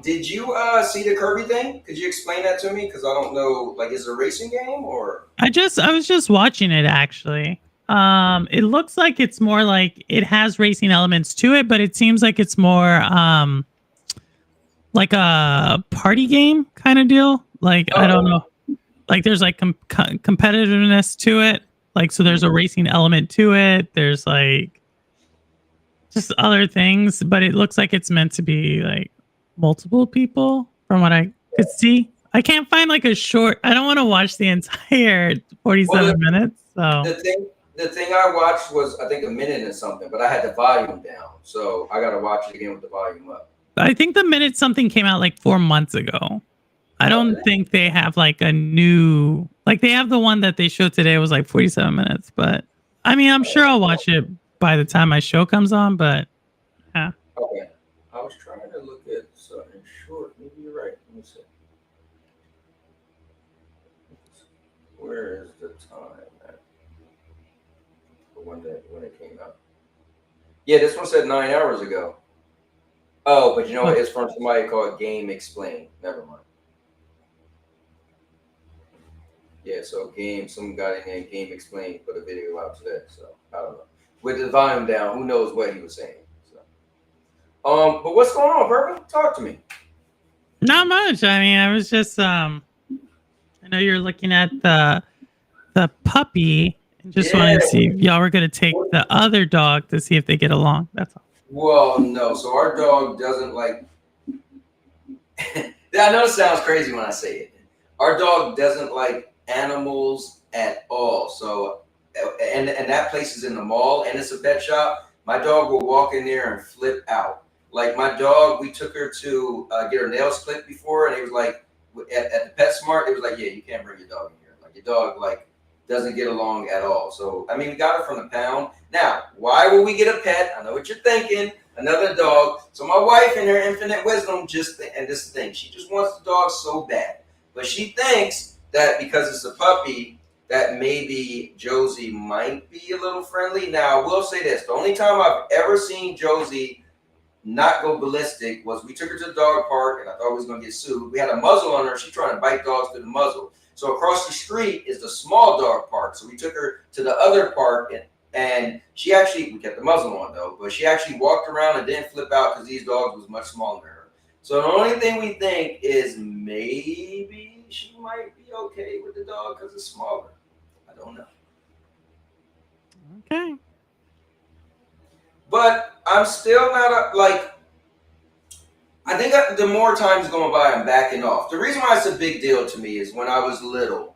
Did you see the Kirby thing? Could you explain that to me? Because I don't know. Like, is it a racing game or? I was just watching it actually. It looks like it's more like it has racing elements to it, but it seems like it's more like a party game kind of deal. Like I don't know. Like there's like competitiveness to it. Like so there's a racing element to it. There's like just other things, but it looks like it's meant to be like multiple people from what I could see. I can't find like a short. I don't want to watch the entire 47 minutes. So the thing I watched was I think a minute and something, but I had the volume down, so I got to watch it again with the volume up. I think the minute something came out like 4 months ago. I don't think they have like a new, like they have the one that they showed today was like 47 minutes, but I mean, I'm sure I'll watch it by the time my show comes on, but yeah. Okay. I was trying to look at something short. Maybe you're right. Let me see. Where is the time at? When it came out? Yeah, this one said 9 hours ago. Oh, but you know what? It's from somebody called Game Explain. Never mind. Yeah, so some guy named Game Explain put a video out today. So I don't know. With the volume down, who knows what he was saying. So but what's going on, Purple? Talk to me. Not much. I mean, I was just I know you're looking at the puppy and just wanted to see if y'all were gonna take the other dog to see if they get along. That's all. Well, no. So our dog doesn't like I know it sounds crazy when I say it. Our dog doesn't like animals at all. So and that place is in the mall and it's a pet shop. My dog will walk in there and flip out. Like my dog, we took her to get her nails clipped before, and it was like at the PetSmart, it was like, yeah, you can't bring your dog in here. Like your dog like doesn't get along at all. So I mean, we got her from the pound. Now, why would we get a pet? I know what you're thinking. Another dog. So my wife, in her infinite wisdom, and this is the thing, she just wants the dog so bad, but she thinks that because it's a puppy, that maybe Josie might be a little friendly. Now, I will say this. The only time I've ever seen Josie not go ballistic was we took her to the dog park, and I thought we was going to get sued. We had a muzzle on her. She's trying to bite dogs through the muzzle. So across the street is the small dog park. So we took her to the other park, and she actually, we kept the muzzle on, though, but she actually walked around and didn't flip out because these dogs was much smaller than her. So the only thing we think is maybe she might be okay with the dog because it's smaller. I don't know. Okay. But I'm still not I think the more time's going by, I'm backing off. The reason why it's a big deal to me is when I was little,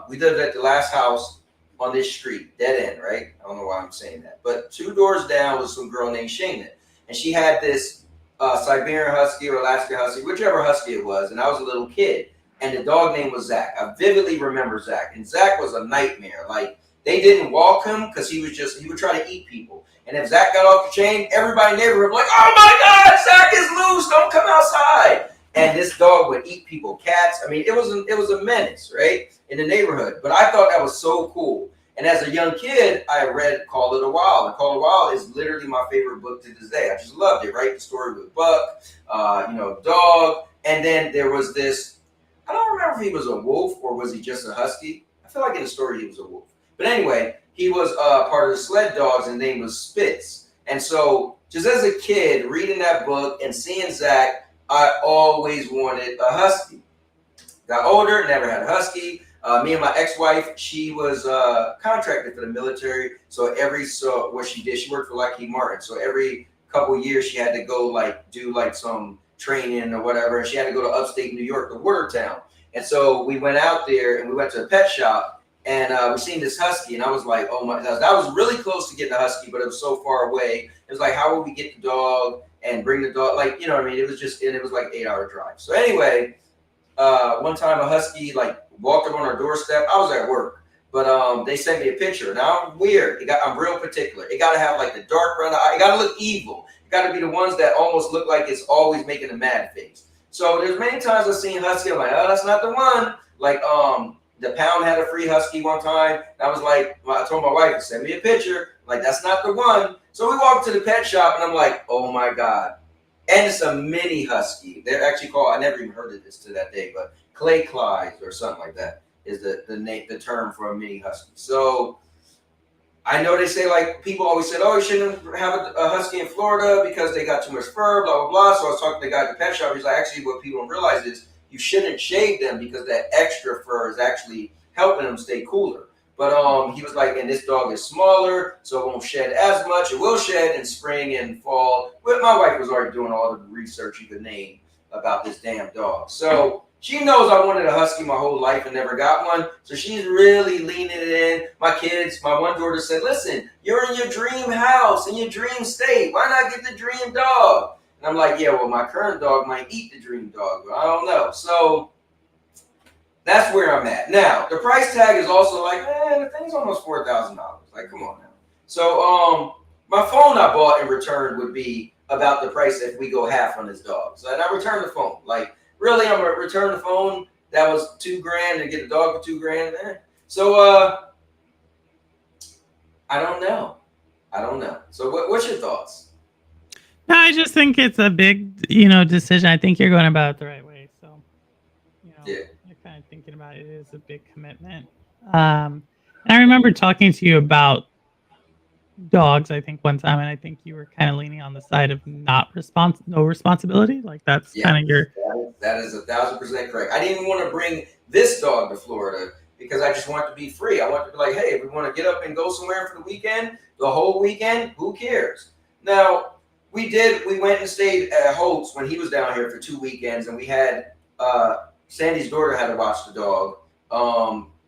we lived at the last house. on this street, dead end, right? I don't know why I'm saying that. But 2 doors down was some girl named Shayna. And she had this Siberian Husky or Alaska Husky, whichever Husky it was. And I was a little kid. And the dog name was Zach. I vividly remember Zach. And Zach was a nightmare. Like, they didn't walk him because he would try to eat people. And if Zach got off the chain, everybody in the neighborhood was like, oh my God, Zach is loose. Don't come outside. And this dog would eat people, cats. I mean, it was a menace, right, in the neighborhood. But I thought that was so cool. And as a young kid, I read Call It a Wild. And Call It a Wild is literally my favorite book to this day. I just loved it, right? The story with Buck, dog. And then there was this, I don't remember if he was a wolf or was he just a husky. I feel like in the story he was a wolf. But anyway, he was part of the sled dogs and his name was Spitz. And so just as a kid, reading that book and seeing Zach, I always wanted a husky. Got older, never had a husky. Me and my ex-wife, she was contracted for the military. So what she did, she worked for Lockheed Martin. So every couple of years, she had to go do some training or whatever. And she had to go to upstate New York, to Watertown. And so we went out there and we went to a pet shop and we seen this husky. And I was like, oh my God, that was really close to getting a husky, but it was so far away. It was like, how would we get the dog and bring the dog? Like, you know what I mean? It was just, and it was like 8-hour drive. So anyway, one time a husky walked up on our doorstep. I was at work, but they sent me a picture. Now I'm weird. I'm real particular. It got to have the dark brown eye. It got to look evil. It got to be the ones that almost look like it's always making a mad face. So there's many times I've seen husky. I'm like, oh, that's not the one. The Pound had a free husky one time. And I was like, I told my wife to send me a picture. Like, that's not the one. So we walked to the pet shop and I'm like, oh my God. And it's a mini husky. They're actually called, I never even heard of this to that day, but clay Clydes or something like that is the term for a mini husky. So I know they say people always said, oh, you shouldn't have a husky in Florida because they got too much fur, blah, blah, blah. So I was talking to the guy at the pet shop. He's like, actually, what people don't realize is you shouldn't shave them because that extra fur is actually helping them stay cooler. But he was like, and this dog is smaller, so it won't shed as much. It will shed in spring and fall. But my wife was already doing all the research you could name about this damn dog. So she knows I wanted a husky my whole life and never got one. So she's really leaning it in. My kids, my one daughter said, listen, you're in your dream house, in your dream state. Why not get the dream dog? And I'm like, yeah, well, my current dog might eat the dream dog, but I don't know. So that's where I'm at. Now, the price tag is also the thing's almost $4,000. Like, come on now. So my phone I bought in return would be about the price if we go half on this dog. So and I returned the phone. Really, I'm gonna return the phone. That was $2,000 to get a dog for $2,000. So I don't know. So what's your thoughts? No, I just think it's a big, decision. I think you're going about it the right way. So, yeah, you're kind of thinking about it. It is a big commitment. And I remember talking to you about dogs, I think one time, and I think you were kind of leaning on the side of no responsibility. Like that's kind of your. That is 1,000% correct. I didn't want to bring this dog to Florida because I just want it to be free. I want to be like, hey, if we want to get up and go somewhere for the weekend, the whole weekend, who cares? Now, we went and stayed at Holt's when he was down here for 2 weekends, and we had Sandy's daughter had to watch the dog.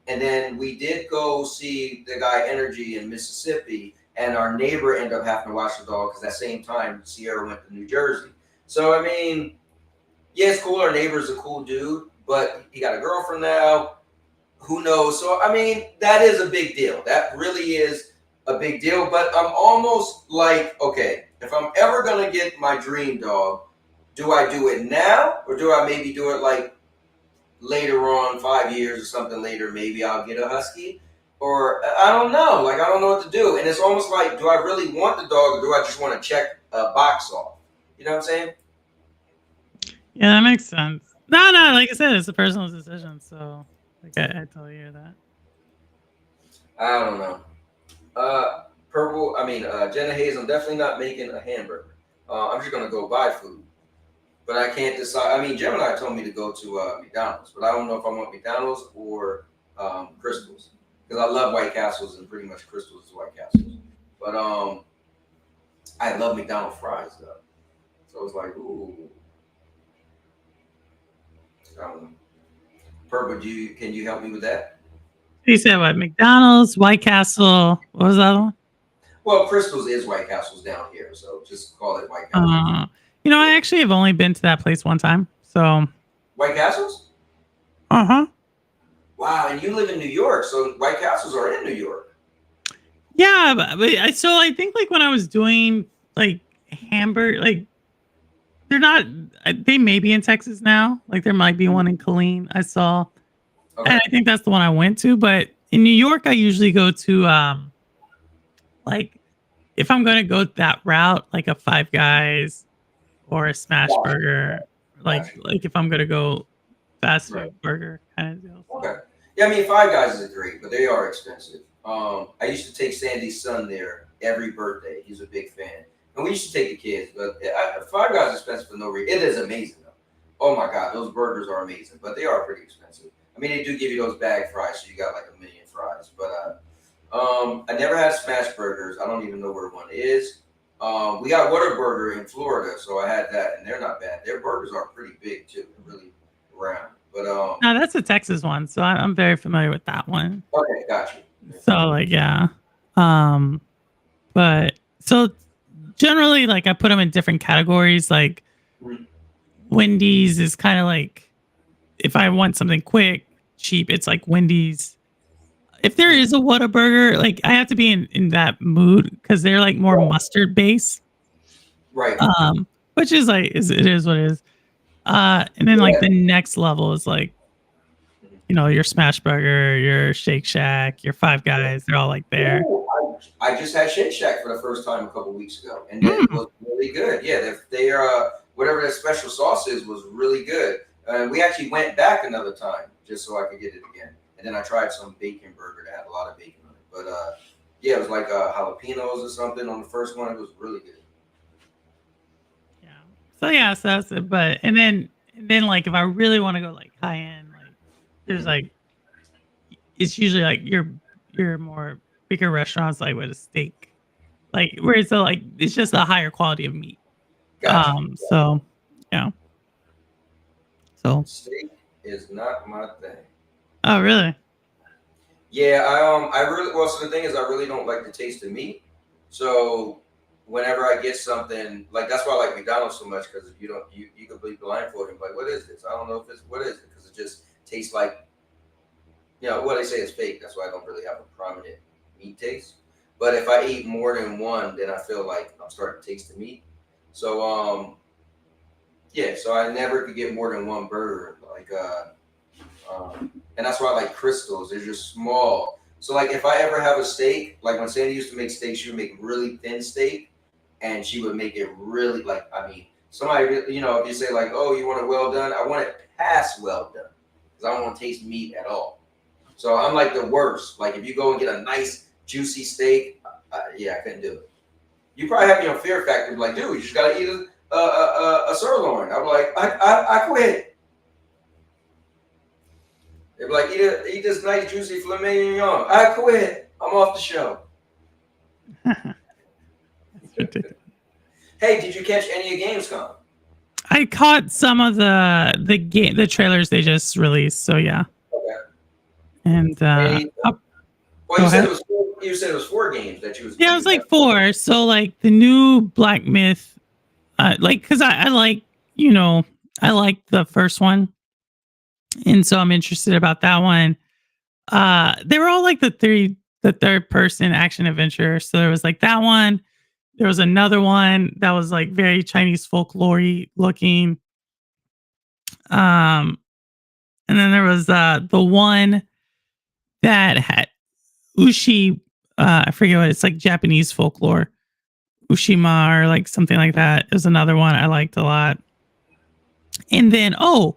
And then we did go see the guy Energy in Mississippi, and our neighbor ended up having to watch the dog because that same time Sierra went to New Jersey. So, I mean, yeah, it's cool. Our neighbor's a cool dude, but he got a girlfriend now. Who knows? So, I mean, that is a big deal. That really is a big deal. But I'm almost like, okay, if I'm ever going to get my dream dog, do I do it now or do I maybe do it later on, 5 years or something later? Maybe I'll get a husky. Or I don't know. I don't know what to do. And it's almost like, do I really want the dog or do I just want to check a box off? You know what I'm saying? Yeah, that makes sense. No, like I said, it's a personal decision. So I totally hear that. I don't know. Jenna Hayes, I'm definitely not making a hamburger. I'm just going to go buy food. But I can't decide. I mean, Gemini told me to go to McDonald's, but I don't know if I want McDonald's or Crystals. Because I love White Castles and pretty much Crystals is White Castles. But I love McDonald's fries, though. So it's like, ooh. I don't know. Purple, can you help me with that? You said what? McDonald's, White Castle. What was the other one? Well, Crystals is White Castle's down here, so just call it White Castle. You know, I actually have only been to that place one time. So White Castles? Uh-huh. Wow, and you live in New York, so White Castles are in New York. Yeah, but so I think like when I was doing like hamburger, like they're not. They may be in Texas now. Like there might be one in Killeen. I saw, and I think that's the one I went to. But in New York, I usually go to like if I'm going to go that route, like a Five Guys or a Smash Burger. Like if I'm going to go fast food burger kind of deal. Okay. Yeah, I mean Five Guys is great, but they are expensive. I used to take Sandy's son there every birthday. He's a big fan. And we used to take the kids, but Five Guys is expensive for no reason. It is amazing, though. Oh, my God. Those burgers are amazing, but they are pretty expensive. I mean, they do give you those bag fries, so you got like a million fries. But I never had smash burgers. I don't even know where one is. We got Whataburger in Florida, so I had that, and they're not bad. Their burgers are pretty big, too. They're really round. But no, that's a Texas one, so I'm very familiar with that one. Okay, got you. So like yeah, but so generally like I put them in different categories. Like Wendy's is kind of like if I want something quick, cheap, it's like Wendy's. If there is a Whataburger, like I have to be in that mood because they're like more mustard base, right? Which is like it is what it is. And then like the next level is like, you know, your Smash Burger, your Shake Shack, your Five Guys, they're all like there. Ooh, I just had Shake Shack for the first time a couple weeks ago, and it was really good. Yeah, they whatever their special sauce is was really good. We actually went back another time just so I could get it again, and then I tried some bacon burger that had a lot of bacon on it. But yeah, it was like jalapenos or something on the first one. It was really good. So yeah, so that's it. But and then like if I really want to go like high end, like there's like it's usually like your more bigger restaurants like with a steak, like where it's like it's just a higher quality of meat. Gotcha. So yeah. So steak is not my thing. Oh really? Yeah, I really well. So the thing is, I really don't like the taste of meat. So whenever I get something like that's why I like McDonald's so much because you can be blindfolded and be like, what is this? I don't know if it's what is it because it just tastes like what they say is fake. That's why I don't really have a prominent meat taste. But if I eat more than one, then I feel like I'm starting to taste the meat. So yeah, so I never could get more than one burger. Like and that's why I like Crystals. They're just small. So like if I ever have a steak, like when Sandy used to make steak, she would make really thin steak. And she would make it really somebody, if you say like, oh, you want it well done? I want it past well done because I don't want to taste meat at all. So I'm like the worst. Like if you go and get a nice juicy steak, yeah, I couldn't do it. You probably have me on Fear Factor, like, dude, you just gotta eat a sirloin. I'm like, I quit. They'd be like, eat this nice juicy filet mignon. I quit. I'm off the show. Hey, did you catch any of Gamescom? I caught some of the trailers they just released. So yeah. Okay. And you said it was 4 games that you was. Yeah, it was like 4. So like the new Black Myth, like because I like I like the first one, and so I'm interested about that one. They were all like the third person action adventure. So there was like that one. There was another one that was like very Chinese folklore looking. And then there was the one that had Ushi. I forget what it's like Japanese folklore. Ushima or like something like that. It was another one I liked a lot. And then I'll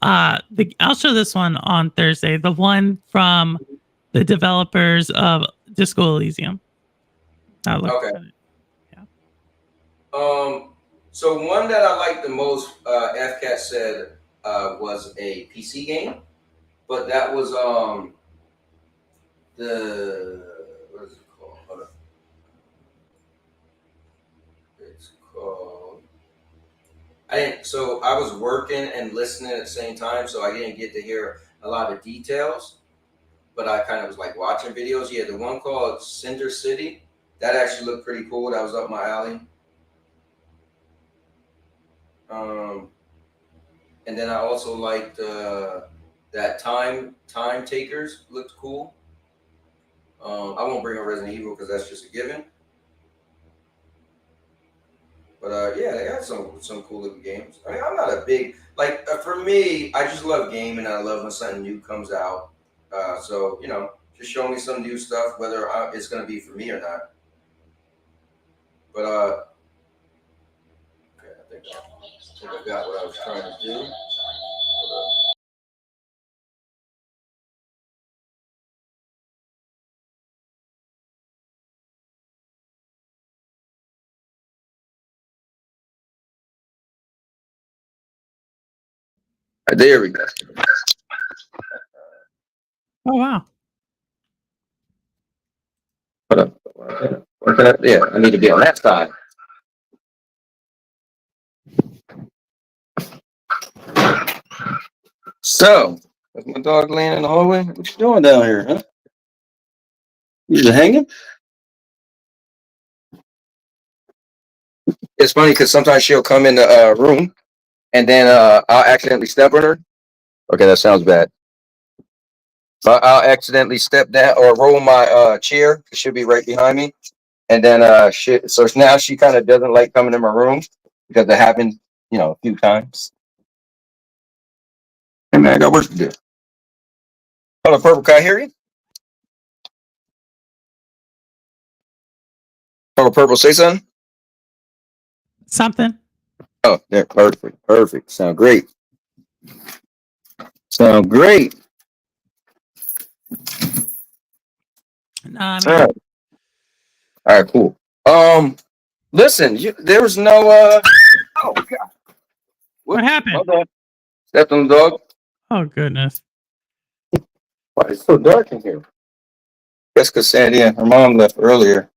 show this one on Thursday. The one from the developers of Disco Elysium. Okay. So one that I liked the most, FCAT said was a PC game, but that was what is it called? Hold on. It's called. So I was working and listening at the same time, so I didn't get to hear a lot of details. but I kind of was like watching videos. Yeah, the one called Cinder City, that actually looked pretty cool. That was up my alley. And then I also liked that Time Takers looked cool. I won't bring up Resident Evil because that's just a given. But yeah, they had some cool looking games. I mean, I'm not a big for me. I just love gaming. I love when something new comes out. So you know, just show me some new stuff, whether it's gonna be for me or not. But okay, I think I got what I was trying to do. There we go. Oh wow. Hold up. Yeah, I need to be on that side. So, is my dog laying in the hallway? What you doing down here, huh? You just hanging? It's funny because sometimes she'll come in the room and then I'll accidentally step on her. Okay, that sounds bad. I'll accidentally step down or roll my chair. It should be right behind me. And then so now she kind of doesn't like coming in my room because it happened, you know, a few times. Hey man, I got work to do. Hold on, Purple, can I hear you? Hold on, Purple, say something. Something. Oh, there, perfect. Sound great. Sound great. I mean, All right, cool. Listen, there was no oh god. what happened? My bad. Stepped on the dog. Oh goodness. Why it's so dark in here? Guess because Sandy and her mom left earlier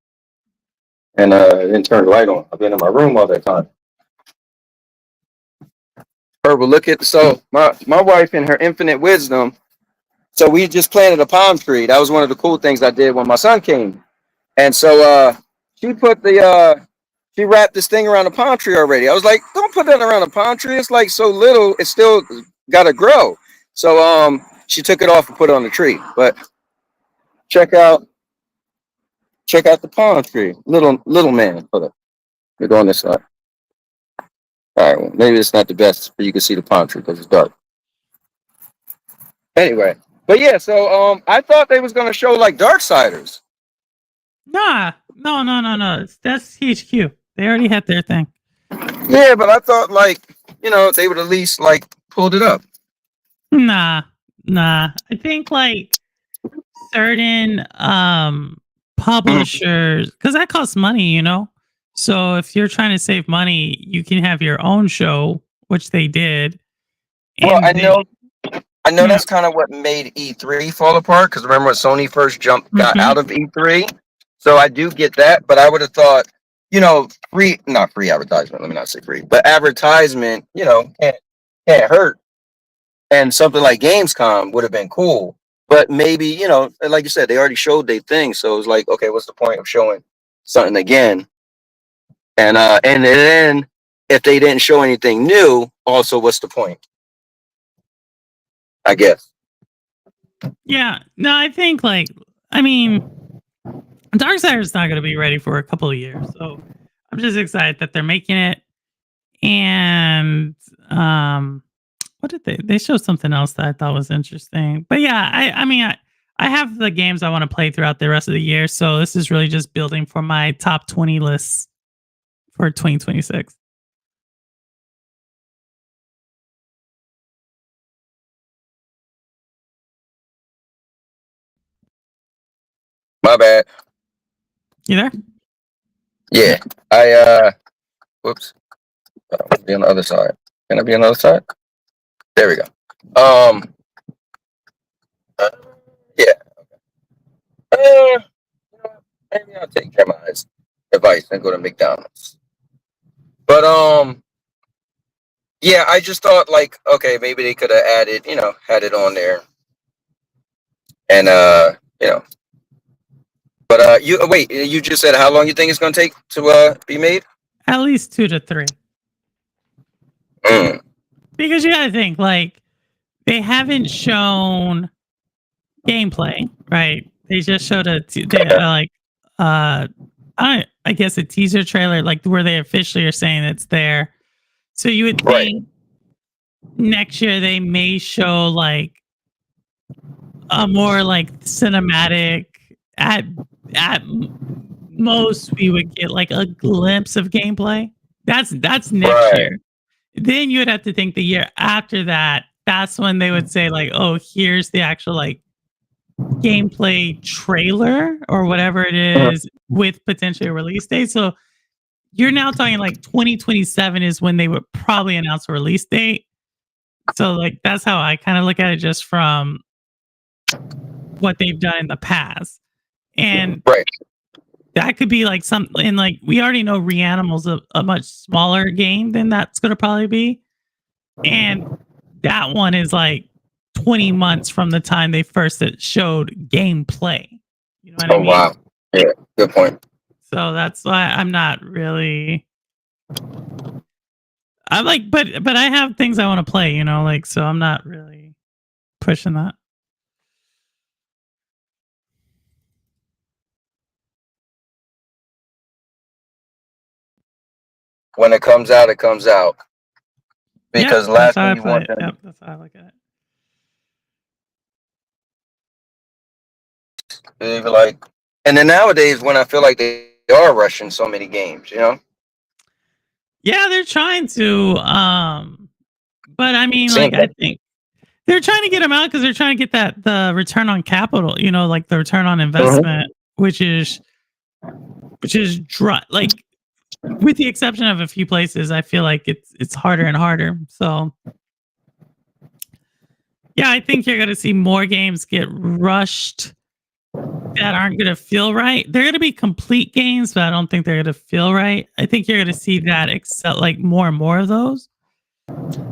and didn't turn the light on. I've been in my room all that time. Herbal, look at so my wife in her infinite wisdom. So we just planted a palm tree. That was one of the cool things I did when my son came. And so she put she wrapped this thing around the palm tree already. I was like, don't put that around a palm tree. It's like so little, it's still gotta grow. So she took it off and put it on the tree. But check out the palm tree. Little man. Hold up. Let me go on this side. All right, well, maybe it's not the best, but you can see the palm tree because it's dark. Anyway, but yeah, so I thought they was gonna show like Darksiders. Nah, no. That's HQ. They already had their thing. Yeah, but I thought like, you know, they would at least like pulled it up. Nah. I think like certain publishers, because that costs money, you know. So if you're trying to save money, you can have your own show, which they did. Well, I know that's kind of what made E3 fall apart. Because remember when Sony first got out of E3, so I do get that. But I would have thought, you know, not free advertisement. Let me not say free, but advertisement, you know, can't hurt. And something like Gamescom would have been cool. But maybe, you know, like you said, they already showed their thing, so it was like, okay, what's the point of showing something again? And then if they didn't show anything new, also what's the point? I guess. Yeah, no, I think like I mean, Darksider's not going to be ready for a couple of years, so I'm just excited that they're making it. And what did they showed something else that I thought was interesting. But yeah, I mean I have the games I want to play throughout the rest of the year, so this is really just building for my top 20 lists for 2026. My bad. You there? Yeah. Whoops. Be on the other side. Can I be on the other side? There we go. Yeah. Maybe I'll take Jeremiah's advice and go to McDonald's. But yeah, I just thought like, okay, maybe they could have added, you know, had it on there. and you know. But you wait. You just said how long you think it's gonna take to be made? At least 2 to 3. Mm. Because you gotta think, like, they haven't shown gameplay, right? They just showed I guess a teaser trailer, like where they officially are saying it's there. So you would think next year they may show like a more like cinematic at most we would get like a glimpse of gameplay. That's next year. Then you would have to think the year after that, that's when they would say like, oh, here's the actual like gameplay trailer or whatever it is with potentially a release date. So you're now talking like 2027 is when they would probably announce a release date. So like that's how I kind of look at it just from what they've done in the past. And that could be like something, and like we already know Reanimal's a much smaller game than that's going to probably be. And that one is like 20 months from the time they first showed gameplay. You know what I mean? Wow. Yeah, good point. So that's why I'm not really. I'm like, but I have things I want to play, you know, like, so I'm not really pushing that. When it comes out, it comes out. Because last that's how thing I you play want it. them, Yep, that's how I look at it. like, and then nowadays when I feel like they are rushing so many games, you know. Yeah, they're trying to. But I mean, like, I think they're trying to get them out because they're trying to get the return on capital. You know, like the return on investment, which is like, with the exception of a few places, I feel like it's harder and harder. So, yeah, I think you're going to see more games get rushed that aren't going to feel right. They're going to be complete games, but I don't think they're going to feel right. I think you're going to see that like more and more of those.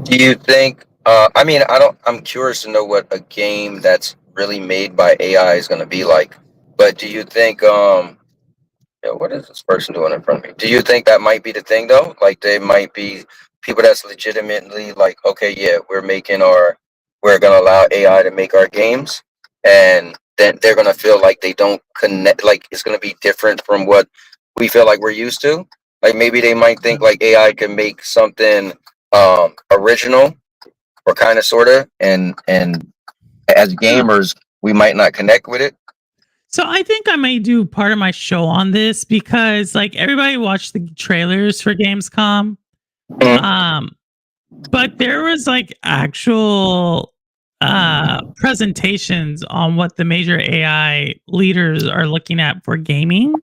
Do you think? I mean, I'm curious to know what a game that's really made by AI is going to be like. But do you think? What is this person doing in front of me? Do you think that might be the thing though? Like they might be people that's legitimately like, okay, yeah, we're going to allow AI to make our games, and then they're going to feel like they don't connect. Like it's going to be different from what we feel like we're used to. Like maybe they might think like AI can make something original or kind of sorta, and as gamers we might not connect with it. So I think I may do part of my show on this because like everybody watched the trailers for Gamescom. But there was like actual presentations on what the major AI leaders are looking at for gaming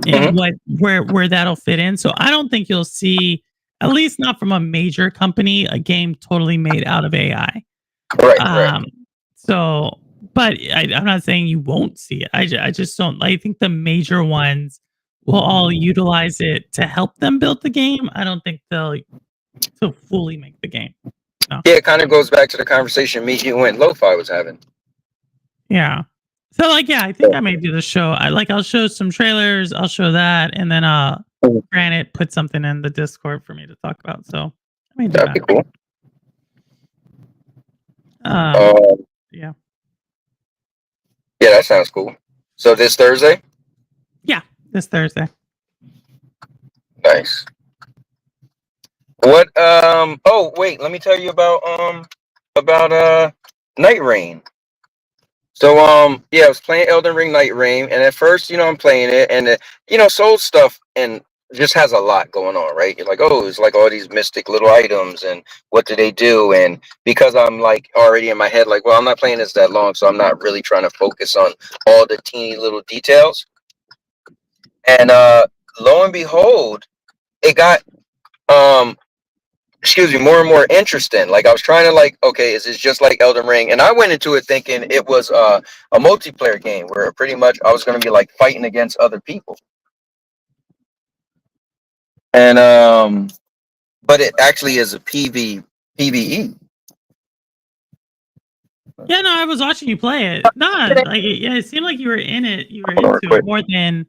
and where that'll fit in. So I don't think you'll see, at least not from a major company, a game totally made out of AI. Right. So, but I'm not saying you won't see it. I just don't. I think the major ones will all utilize it to help them build the game. I don't think they'll fully make the game. No. Yeah, it kind of goes back to the conversation me, you, and Lo-Fi was having. Yeah. So like, yeah, I think I may do the show. I'll show some trailers. I'll show that, and then Granite put something in the Discord for me to talk about. So I may do That'd be cool. Yeah. Yeah, that sounds cool. So this Thursday? Yeah, this Thursday. Nice. What oh wait, let me tell you about Night Rain. So yeah, I was playing Elden Ring Night Rain, and at first, I'm playing it, and Soul stuff and just has a lot going on, right? You're like, oh, it's like all these mystic little items, and what do they do? And because I'm like already in my head, like, well, I'm not playing this that long, so I'm not really trying to focus on all the teeny little details. And lo and behold, it got more and more interesting. Like I was trying to like, okay, is this just like Elden Ring? And I went into it thinking it was a multiplayer game where pretty much I was going to be like fighting against other people. And but it actually is a PvE. Yeah, no, I was watching you play it. No, like yeah, it seemed like you were in it. You were Hold on, into quick. it more than.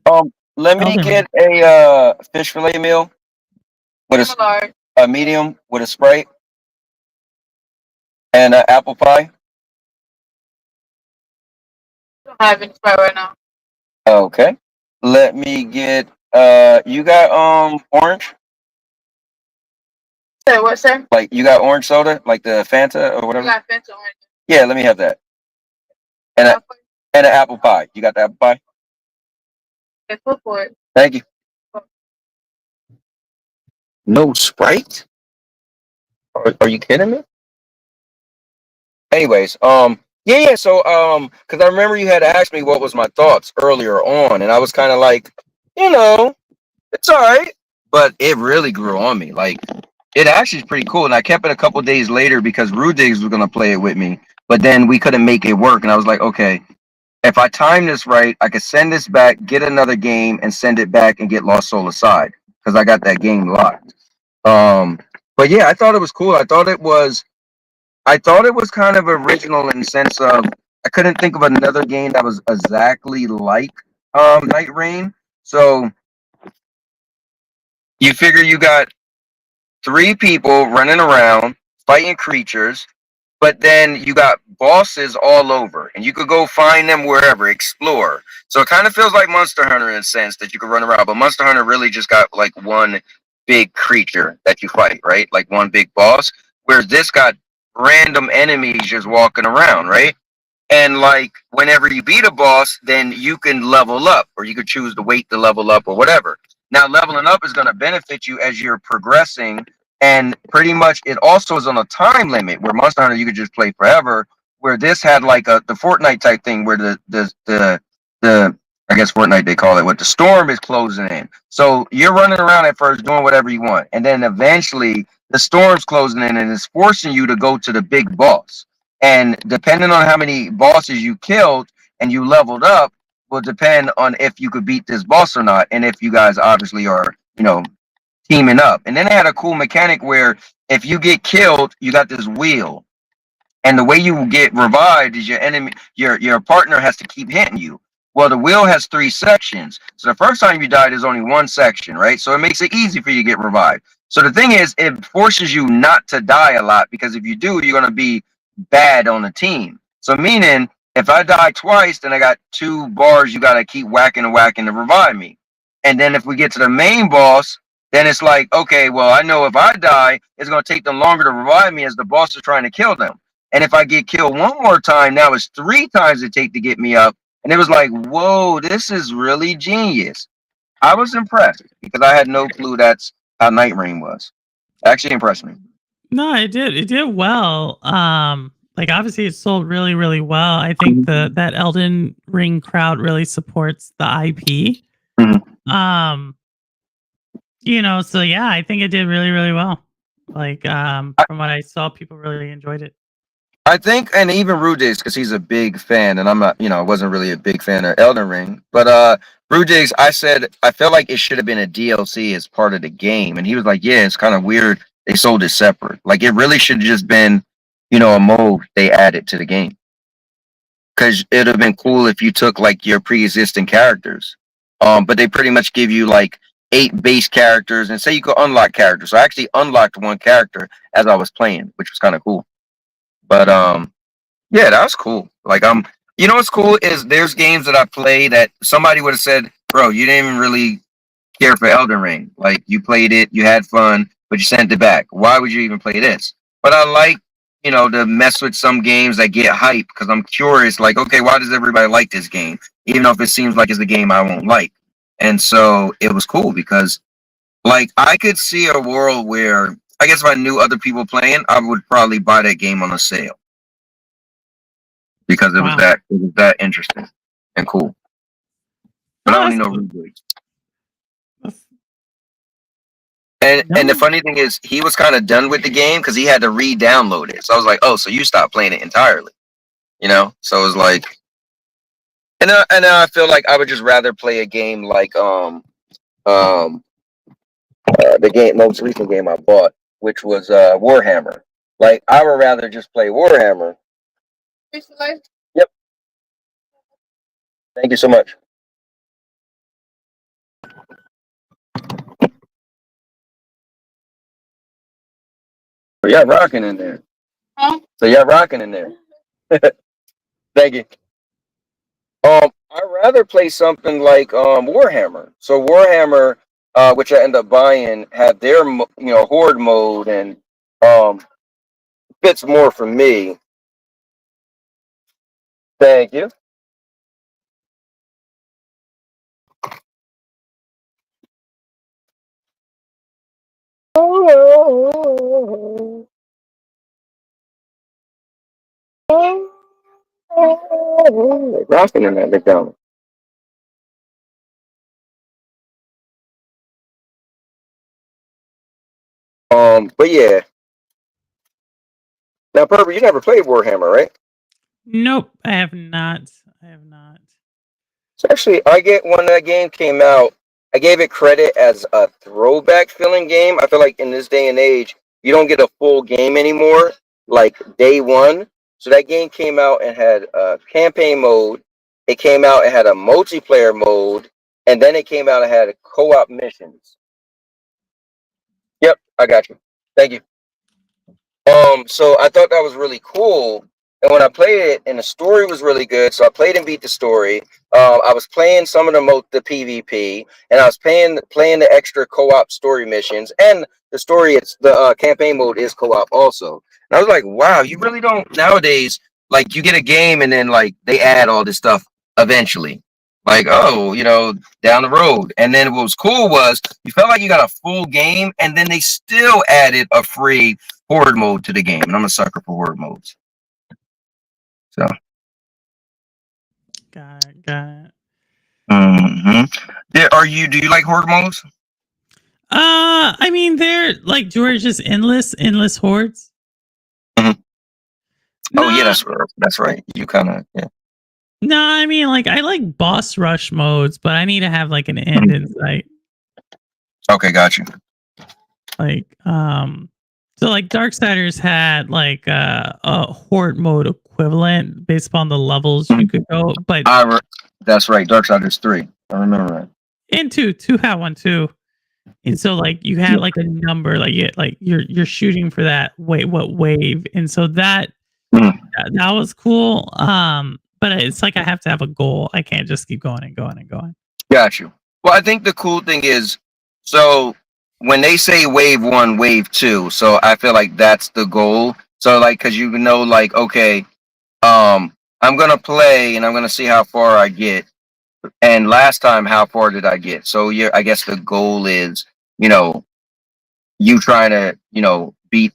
Let me Elden get Ring. a fish fillet meal with a medium with a Sprite and an apple pie. Don't have any Sprite right now. Okay. Let me get you got orange? Say what, sir? Like you got orange soda, like the Fanta or I whatever? got Fanta on it. Yeah, let me have that. And and an apple pie. You got the apple pie? Yeah, go for it. Thank you. No Sprite? Are you kidding me? Anyways, yeah. So, because I remember you had asked me what was my thoughts earlier on, and I was kind of like, it's all right, but it really grew on me. Like, it actually is pretty cool, and I kept it a couple days later because Rudigs was gonna play it with me, but then we couldn't make it work, and I was like, okay, if I time this right, I could send this back, get another game, and send it back and get Lost Soul aside because I got that game locked. But yeah, I thought it was cool. I thought it was kind of original in the sense of I couldn't think of another game that was exactly like Night Rain. So you figure you got 3 people running around fighting creatures, but then you got bosses all over, and you could go find them wherever, explore. So it kind of feels like Monster Hunter in a sense that you could run around, but Monster Hunter really just got like one big creature that you fight, right? Like one big boss. Whereas this got random enemies just walking around, right? And like whenever you beat a boss, then you can level up, or you could choose to wait to level up or whatever. Now, leveling up is going to benefit you as you're progressing, and pretty much it also is on a time limit. Where Monster Hunter you could just play forever. Where this had like the Fortnite type thing, where the I guess Fortnite they call it, what the storm is closing in. So you're running around at first doing whatever you want, and then eventually the storm's closing in and it's forcing you to go to the big boss. And depending on how many bosses you killed and you leveled up, will depend on if you could beat this boss or not, and if you guys obviously are, teaming up. And then they had a cool mechanic where if you get killed, you got this wheel, and the way you get revived is your partner has to keep hitting you. Well, the wheel has 3 sections. So the first time you die, there's only 1 section, right? So it makes it easy for you to get revived. So the thing is, it forces you not to die a lot, because if you do, you're gonna be bad on the team. So meaning, if I die twice, then I got 2 bars you gotta keep whacking and whacking to revive me. And then if we get to the main boss, then it's like, okay, well, I know if I die, it's gonna take them longer to revive me as the boss is trying to kill them. And if I get killed one more time, now it's 3 times it take to get me up. And it was like, whoa, this is really genius. I was impressed because I had no clue that's how Night Rain was. It actually impressed me. No, it did. It did well. Like obviously it sold really, really well. I think that Elden Ring crowd really supports the IP. So yeah, I think it did really, really well. Like from what I saw, people really enjoyed it. I think, and even Rudigs, because he's a big fan, and I'm not, I wasn't really a big fan of Elden Ring, but Rudigs, I said I felt like it should have been a DLC as part of the game, and he was like, yeah, it's kind of weird they sold it separate. Like it really should have just been, a mode they added to the game. Because it'd have been cool if you took like your pre-existing characters, but they pretty much give you like 8 base characters, and say you could unlock characters. So I actually unlocked 1 character as I was playing, which was kind of cool. But yeah, that was cool. Like what's cool is there's games that I play that somebody would have said, bro, you didn't even really care for Elden Ring. Like you played it, you had fun, but you sent it back. Why would you even play this? But I like, to mess with some games that get hype because I'm curious, like, okay, why does everybody like this game? Even though if it seems like it's a game I won't like. And so it was cool because like I could see a world where I guess if I knew other people playing, I would probably buy that game on a sale. Because it was that interesting and cool. But I only know Rudigs. And the funny thing is, he was kind of done with the game because he had to re-download it. So I was like, oh, so you stopped playing it entirely, So it was like, and now I feel like I would just rather play a game like the most recent game I bought, which was Warhammer. Like I would rather just play Warhammer Yep. Thank you so much. So y'all rocking in there. Huh? So y'all rocking in there. Thank you. I'd rather play something like Warhammer. So Warhammer, which I end up buying, had their horde mode and fits more for me. Thank you. Rocking in that McDonald's. But yeah. Now, Purple, you never played Warhammer, right? Nope, I have not. I have not. So actually, I get when that game came out, I gave it credit as a throwback feeling game. I feel like in this day and age, you don't get a full game anymore, like day one. So that game came out and had a campaign mode. It came out and had a multiplayer mode, and then it came out and had co-op missions. Yep, I got you. Thank you. So I thought that was really cool. And when I played it, and the story was really good, so I played and beat the story. I was playing some of the PvP, and I was playing the extra co-op story missions, and the story. It's the campaign mode is co-op also. And I was like, wow, you really don't nowadays. Like, you get a game, and then like they add all this stuff eventually. Like, oh, down the road. And then what was cool was you felt like you got a full game, and then they still added a free horde mode to the game, and I'm a sucker for horde modes. So. Got it. Mm-hmm. Do you like horde modes? I mean, they're like George, just endless hordes. Mm-hmm. Oh yeah, that's right. You kind of No, I mean, like, I like boss rush modes, but I need to have like an end in sight. Okay, got you. Like, so like Darksiders had like a horde mode equivalent based upon the levels you could go, but that's right. Darksiders 3. I remember that. And two had one too. And so like you had like a number, like you're shooting for that what wave, and so that was cool. But it's like I have to have a goal. I can't just keep going and going and going. Got you. Well, I think the cool thing is, so when they say wave 1, wave 2, so I feel like that's the goal. So like, because like, okay, I'm gonna play and I'm gonna see how far I get. And last time, how far did I get? So I guess the goal is, you trying to, beat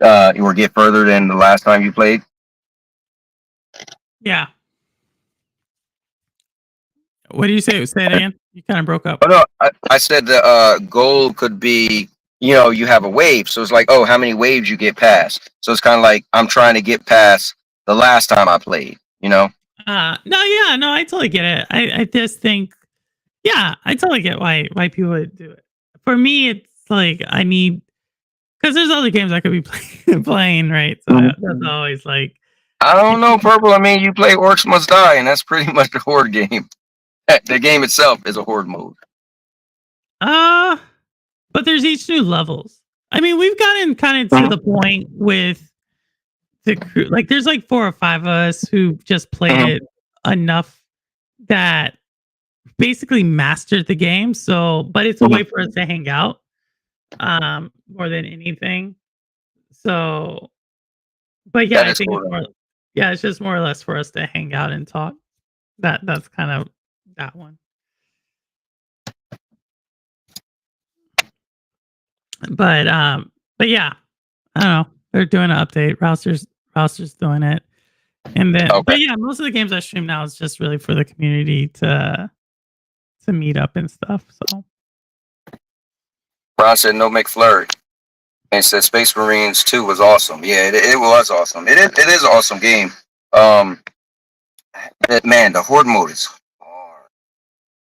or get further than the last time you played. Yeah. What do you say? Say it again. You kind of broke up. Oh no, I said the goal could be, you have a wave. So it's like, oh, how many waves you get past. So it's kind of like I'm trying to get past the last time I played. No, I totally get it. I just think, I totally get why people would do it. For me, it's like I need, because there's other games I could be playing, right? So that's always like, I don't know, Purple. I mean, you play Orcs Must Die, and that's pretty much a horde game. The game itself is a horde mode. But there's each new levels. I mean, we've gotten kind of to the point with the crew. Like, there's like 4 or 5 of us who just played it enough that basically mastered the game. So, but it's a way for us to hang out, more than anything. So, but yeah, I think it's just more or less for us to hang out and talk. That's kind of that one. But yeah, I don't know. They're doing an update. Rouster's doing it, and then but yeah, most of the games I stream now is just really for the community to meet up and stuff. So Ron said no McFlurry. And said Space Marines 2 was awesome. Yeah, it was awesome. It is an awesome game. Man, the horde mode is hard.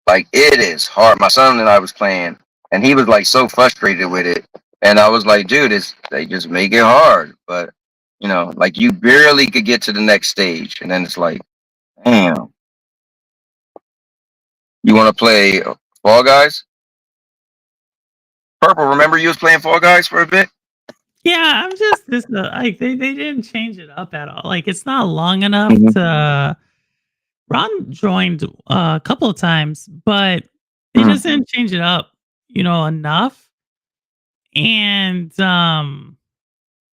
Like, it is hard. My son and I was playing, and he was like so frustrated with it. And I was like, dude, they just make it hard. But You know, like you barely could get to the next stage, and then it's like, damn. You want to play Fall Guys? Purple, remember you was playing Fall Guys for a bit? Yeah, I'm just this like they didn't change it up at all. Like it's not long enough to. Ron joined a couple of times, but they just didn't change it up, enough. And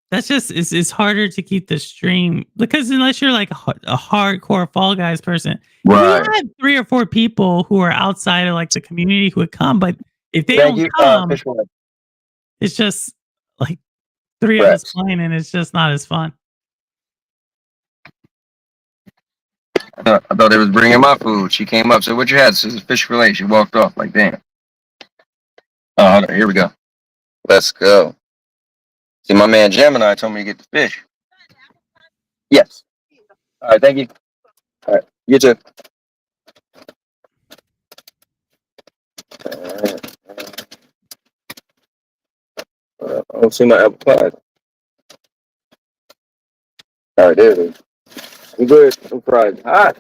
that's just it's harder to keep the stream because unless you're like a hardcore Fall Guys person, Right. we had 3 or 4 people who are outside of like the community who would come, but if they don't come, it's just like 3 of us playing, and it's just not as fun. I thought they was bringing my food. She came up, said, "What you had?" This is fish fillet. She walked off like, damn. Oh, hold on, here we go. Let's go. See, my man Gemini told me to get the fish. Yes. All right, thank you. All right, you too. I don't see my apple pie. All right, there it is. I'm good. I'm fried. Hot.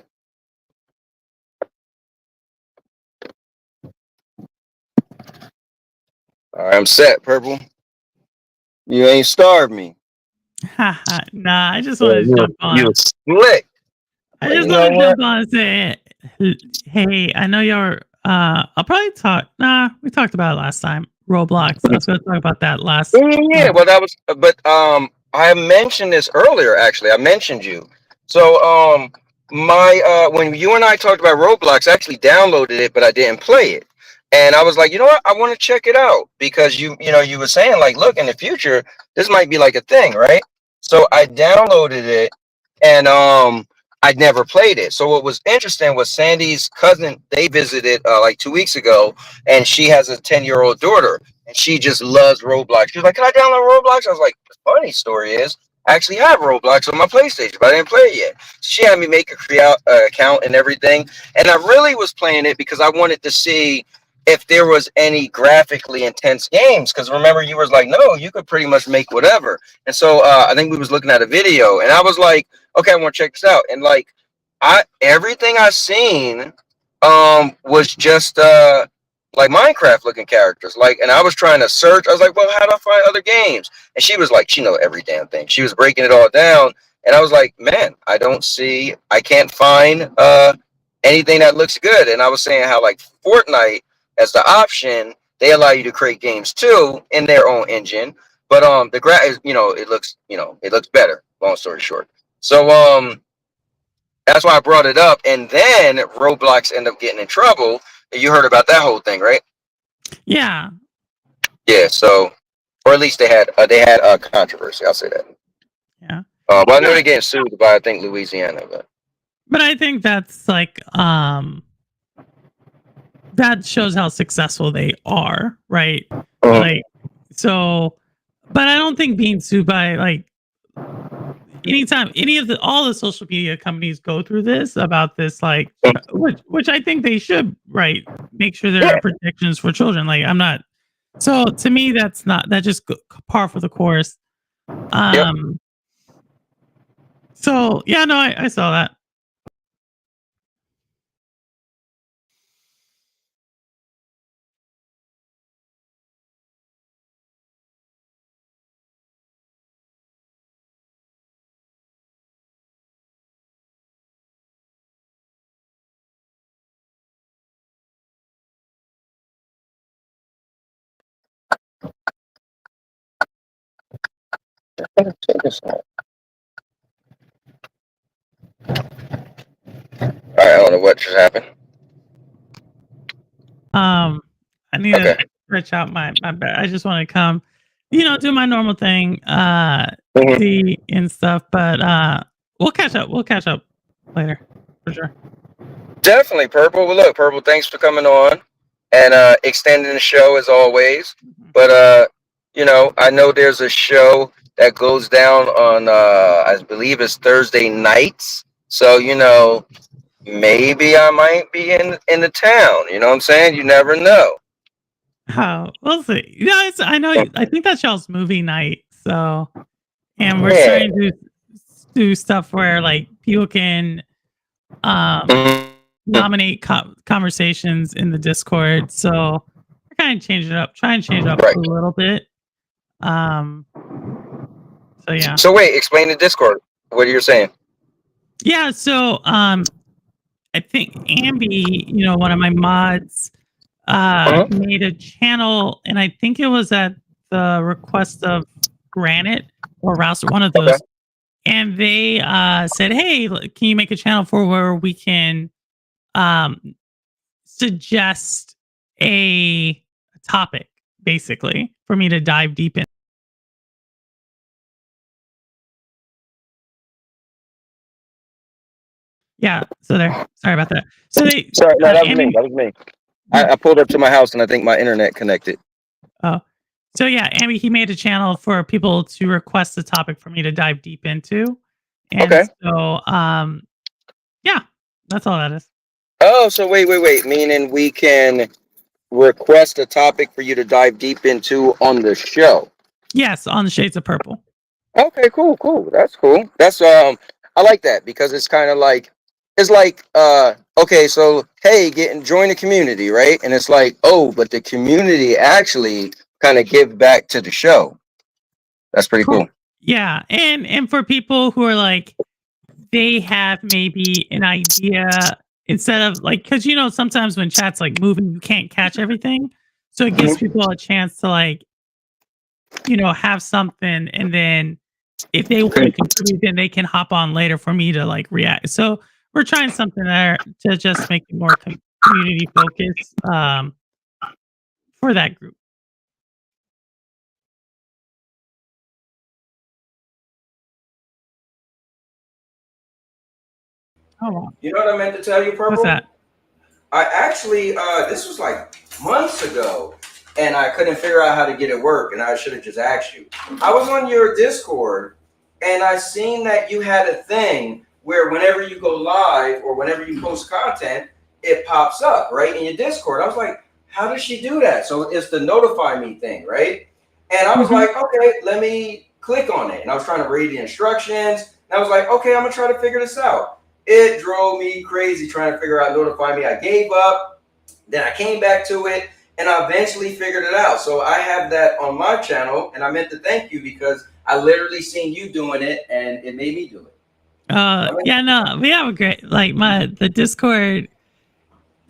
All right, I'm set, Purple. You ain't starved me. Nah, I just wanted to jump on. You slick. I just want to jump on and say, hey, I know you're. I'll probably talk. Nah, we talked about it last time. Roblox. I was going to talk about that last. Yeah, well, that was. But I mentioned this earlier. Actually, I mentioned you. So my when you and I talked about Roblox, I actually downloaded it, but I didn't play it. And I was like, you know what? I want to check it out because you were saying like, look, in the future, this might be like a thing, right? So I downloaded it, and I'd never played it. So what was interesting was Sandy's cousin. They visited like 2 weeks ago, and she has a 10-year-old daughter, and she just loves Roblox. She was like, "Can I download Roblox?" I was like, "The funny story is, I actually have Roblox on my PlayStation, but I didn't play it yet." She had me make a account and everything, and I really was playing it because I wanted to see if there was any graphically intense games. Because remember, you was like, "No, you could pretty much make whatever." And so I think we was looking at a video, and I was like, "Okay, I want to check this out." And like, everything I seen was just like Minecraft looking characters. Like, and I was trying to search. I was like, well, how do I find other games? And she was like, she know every damn thing. She was breaking it all down. And I was like, man, I can't find anything that looks good. And I was saying how like Fortnite as the option, they allow you to create games too in their own engine. But the it looks better, long story short. So that's why I brought it up. And then Roblox ended up getting in trouble. You heard about that whole thing, right? Yeah. Yeah. So, or at least they had a controversy. I'll say that. Yeah. Well, I know they're getting sued by I think Louisiana, but I think that's like that shows how successful they are, right? Like so, but I don't think being sued by like anytime all the social media companies go through this about this, like which I think they should, right? Make sure there are protections for children. Like I'm not. So to me, that's just par for the course. So yeah, no, I saw that. I don't know what just happened. I need to stretch out my back. I just want to come, do my normal thing, see and stuff. But we'll catch up. We'll catch up later for sure. Definitely, Purple. Well, look, Purple, thanks for coming on and extending the show as always. But I know there's a show that goes down on I believe it's Thursday nights. So maybe I might be in the town. You know what I'm saying? You never know. Oh, we'll see. Yeah, I know. I think that's y'all's movie night. So and we're trying to do stuff where like people can nominate conversations in the Discord. So we're kind of changing it up, trying to change it up a little bit. So yeah. So wait, explain the Discord. What are you saying? Yeah, so I think Ambi, you know, one of my mods, made a channel, and I think it was at the request of Granite or Rouser, one of those. Okay. And they said, "Hey, can you make a channel for where we can suggest a topic, basically, for me to dive deep in?" Yeah, so there. Sorry about that. So they. Sorry, no, that was me. That was me. I pulled up to my house and I think my internet connected. Oh, so yeah, Ambi, he made a channel for people to request a topic for me to dive deep into. And so, yeah, that's all that is. Oh, so wait. Meaning we can request a topic for you to dive deep into on the show. Yes, on the Shades of Purple. Okay, cool. That's cool. That's I like that because it's kind of like okay, so hey, join the community, right? And it's like, oh, but the community actually kind of give back to the show. That's pretty cool. Yeah, and for people who are like, they have maybe an idea instead of like, because you know sometimes when chat's like moving, you can't catch everything, so it gives people a chance to like, you know, have something, and then if they want to contribute, then they can hop on later for me to like react. So we're trying something there to just make it more community focused for that group. Oh, wow. You know what I meant to tell you, Purple? What's that? I actually, this was like months ago, and I couldn't figure out how to get it work, and I should have just asked you. I was on your Discord, and I seen that you had a thing where whenever you go live or whenever you post content, it pops up, right, in your Discord. I was like, how does she do that? So it's the notify me thing, right? And I was like, okay, let me click on it. And I was trying to read the instructions, and I was like, okay, I'm going to try to figure this out. It drove me crazy trying to figure out notify me. I gave up. Then I came back to it, and I eventually figured it out. So I have that on my channel, and I meant to thank you because I literally seen you doing it, and it made me do it. Yeah, no, we have a great, like the Discord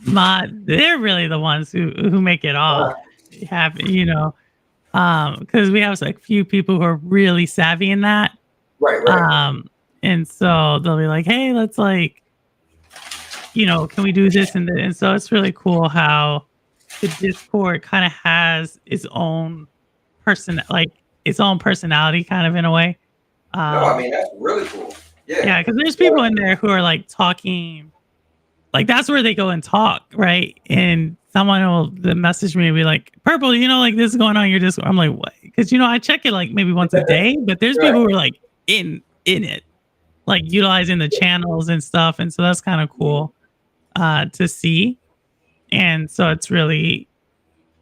mod. They're really the ones who make it all happen, you know, because we have like few people who are really savvy in that. Right. And so they'll be like, hey, let's like, you know, can we do this? And so it's really cool how the Discord kind of has its own personality kind of in a way. No, I mean, that's really cool. Yeah, because there's people in there who are like talking, like that's where they go and talk, right? And someone will message me and be like, Purple, you know, like this is going on in your Discord. I'm like, what? Because, you know, I check it like maybe once a day, but there's people who are like in it, like utilizing the channels and stuff. And so that's kind of cool to see. And so it's really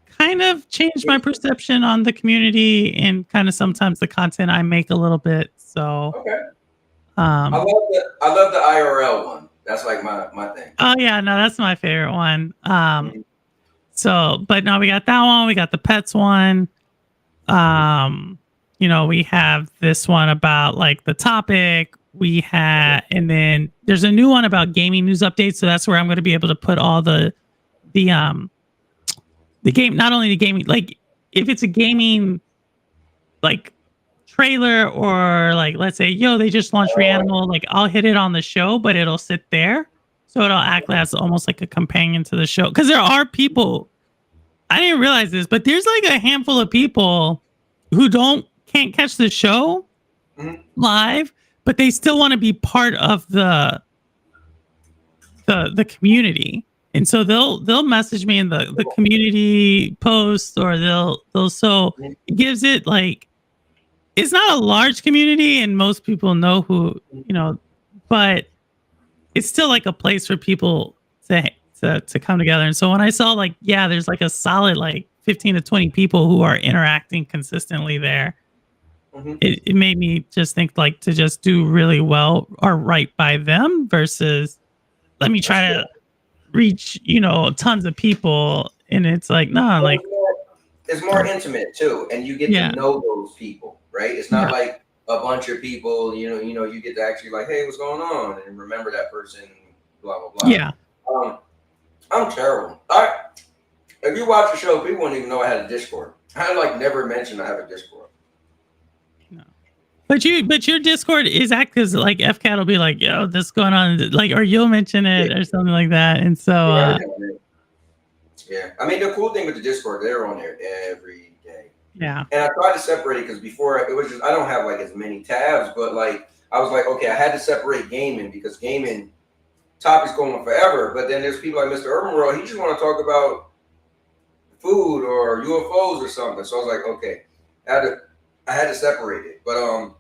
kind of changed my perception on the community and kind of sometimes the content I make a little bit. So I love the IRL one. That's like my thing. Oh yeah, no, that's my favorite one. So, but no, we got that one. We got the pets one. You know, we have this one about like the topic. We had, and then there's a new one about gaming news updates. So that's where I'm going to be able to put all the game, not only the gaming, like if it's a gaming like trailer or like let's say they just launched Reanimal, like I'll hit it on the show, but it'll sit there, so it'll act as almost like a companion to the show. Because there are people, I didn't realize this, but there's like a handful of people who can't catch the show live, but they still want to be part of the community, and so they'll message me in the community post, or they'll so it gives it like, it's not a large community and most people know who, you know, but it's still like a place for people to come together. And so when I saw like, yeah, there's like a solid like 15 to 20 people who are interacting consistently there. it made me just think like to just do really well or right by them versus let me try to reach, tons of people. And it's like, nah, like it's more intimate too, and you get Yeah. to know those people, right? It's not like a bunch of people, you get to actually like, hey, what's going on, and remember that person, blah blah blah. Yeah. I'm terrible. If you watch the show, people won't even know I had a Discord. I like never mentioned I have a Discord. But your Discord is active because like FCAT will be like, yo, this going on, like, or you'll mention it or something like that. And so yeah, I mean the cool thing with the Discord, they're on there every day. Yeah. And I tried to separate it because before it was just I don't have like as many tabs, but like I was like, okay, I had to separate gaming because gaming topics going on forever. But then there's people like Mr. Urban World, he just want to talk about food or UFOs or something. So I was like, okay, I had to separate it. But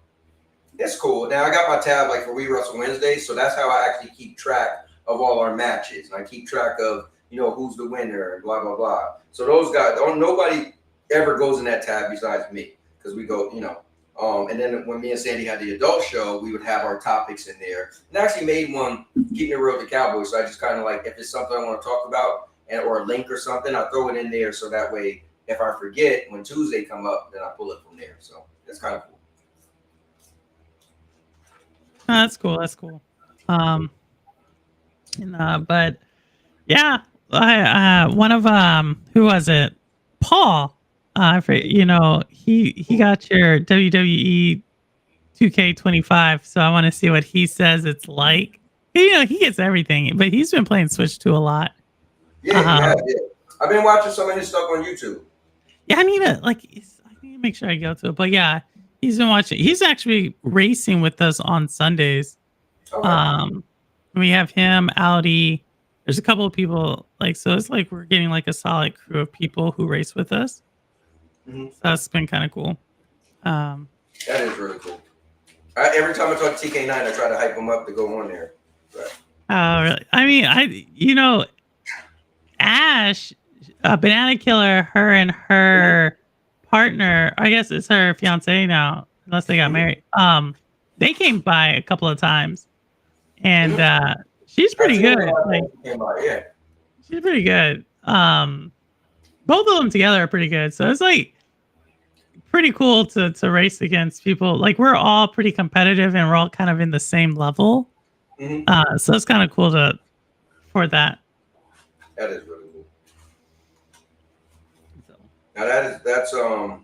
it's cool. Now I got my tab like for We Wrestle Wednesday, so that's how I actually keep track of all our matches. And I keep track of, who's the winner and blah blah blah. So those guys, nobody ever goes in that tab besides me. Because we go, and then when me and Sandy had the adult show, we would have our topics in there. And I actually made one, Keeping It Real with the Cowboys. So I just kind of like, if it's something I want to talk about or a link or something, I throw it in there. So that way, if I forget, when Tuesday come up, then I pull it from there. So that's kind of cool. That's cool. That's cool. But yeah, I one of who was it? Paul. He got your WWE 2K25, so I want to see what he says it's like. He gets everything, but he's been playing Switch 2 a lot. Yeah. I've been watching some of his stuff on YouTube. Yeah, I need to make sure I go to it. But yeah, he's been watching. He's actually racing with us on Sundays. Okay. We have him, Audi. There's a couple of people so it's like we're getting like a solid crew of people who race with us. Mm-hmm. So that's been kind of cool. That is really cool. Every time I talk to TK9, I try to hype him up to go on there. But. Really? I mean, Ash, Banana Killer, her and her partner, I guess it's her fiance now, unless they got married. They came by a couple of times, and she's pretty good. She's pretty good. Both of them together are pretty good. So it's like pretty cool to race against people. Like we're all pretty competitive and we're all kind of in the same level. Mm-hmm. So it's kind of cool for that. That is really cool. Now that's I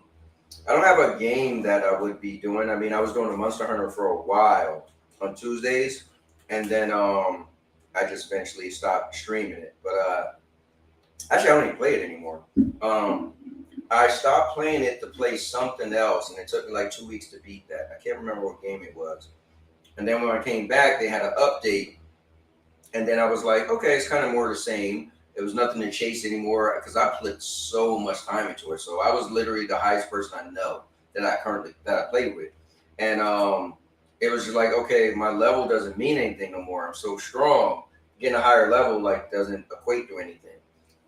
don't have a game that I would be doing. I mean, I was doing a Monster Hunter for a while on Tuesdays, and then I just eventually stopped streaming it. But actually, I don't even play it anymore. I stopped playing it to play something else, and it took me like 2 weeks to beat that. I can't remember what game it was. And then when I came back, they had an update, and then I was like, okay, it's kind of more the same. It was nothing to chase anymore because I put so much time into it. So I was literally the highest person I know that I played with, and it was just like, okay, my level doesn't mean anything no more. I'm so strong. Getting a higher level doesn't equate to anything.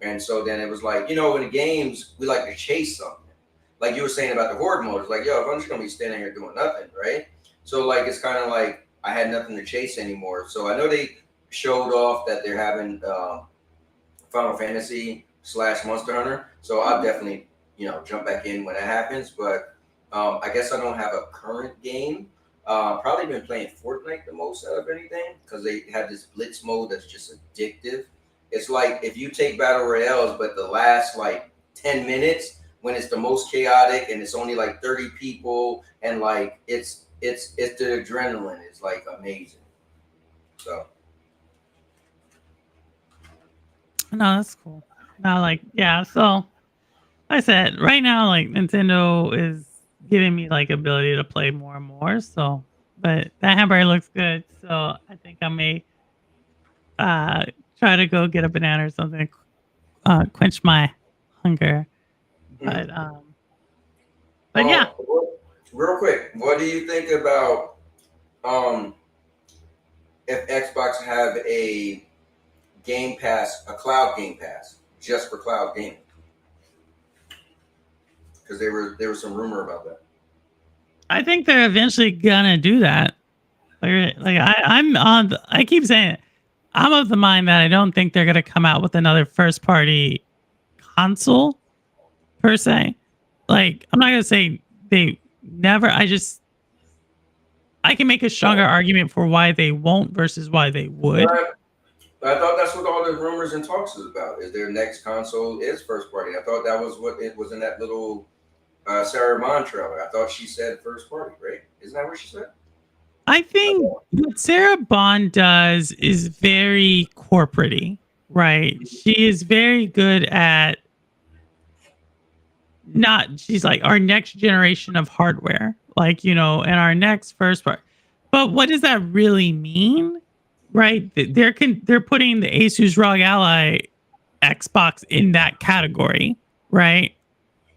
And so then it was like, in the games, we like to chase something. Like you were saying about the horde mode. It's like, yo, if I'm just going to be standing here doing nothing, right? So like, it's kind of like I had nothing to chase anymore. So I know they showed off that they're having Final Fantasy / Monster Hunter. So I'll definitely, jump back in when that happens. But I guess I don't have a current game. Probably been playing Fortnite the most out of anything because they have this blitz mode that's just addictive. It's like if you take battle royales, but the last like 10 minutes when it's the most chaotic and it's only like 30 people and like it's the adrenaline is like amazing. So no, that's cool. No, so like I said, right now like Nintendo is giving me like ability to play more and more. So but that hamburger looks good. So I think I may try to go get a banana or something to quench my hunger. But yeah. Real quick, what do you think about if Xbox have a Game Pass, a cloud Game Pass, just for cloud gaming? Because there was some rumor about that. I think they're eventually gonna do that. I keep saying it. I'm of the mind that I don't think they're gonna come out with another first party console per se. Like, I'm not gonna say they never. I can make a stronger argument for why they won't versus why they would. I thought that's what all the rumors and talks is about. Is their next console is first party? I thought that was what it was in that little Sarah Bond trailer. I thought she said first party, right? Isn't that what she said? I think what Sarah Bond does is very corporate-y, right? She is very good at she's like our next generation of hardware, like, and our next first part. But what does that really mean? Right? They're putting the Asus ROG Ally Xbox in that category, right?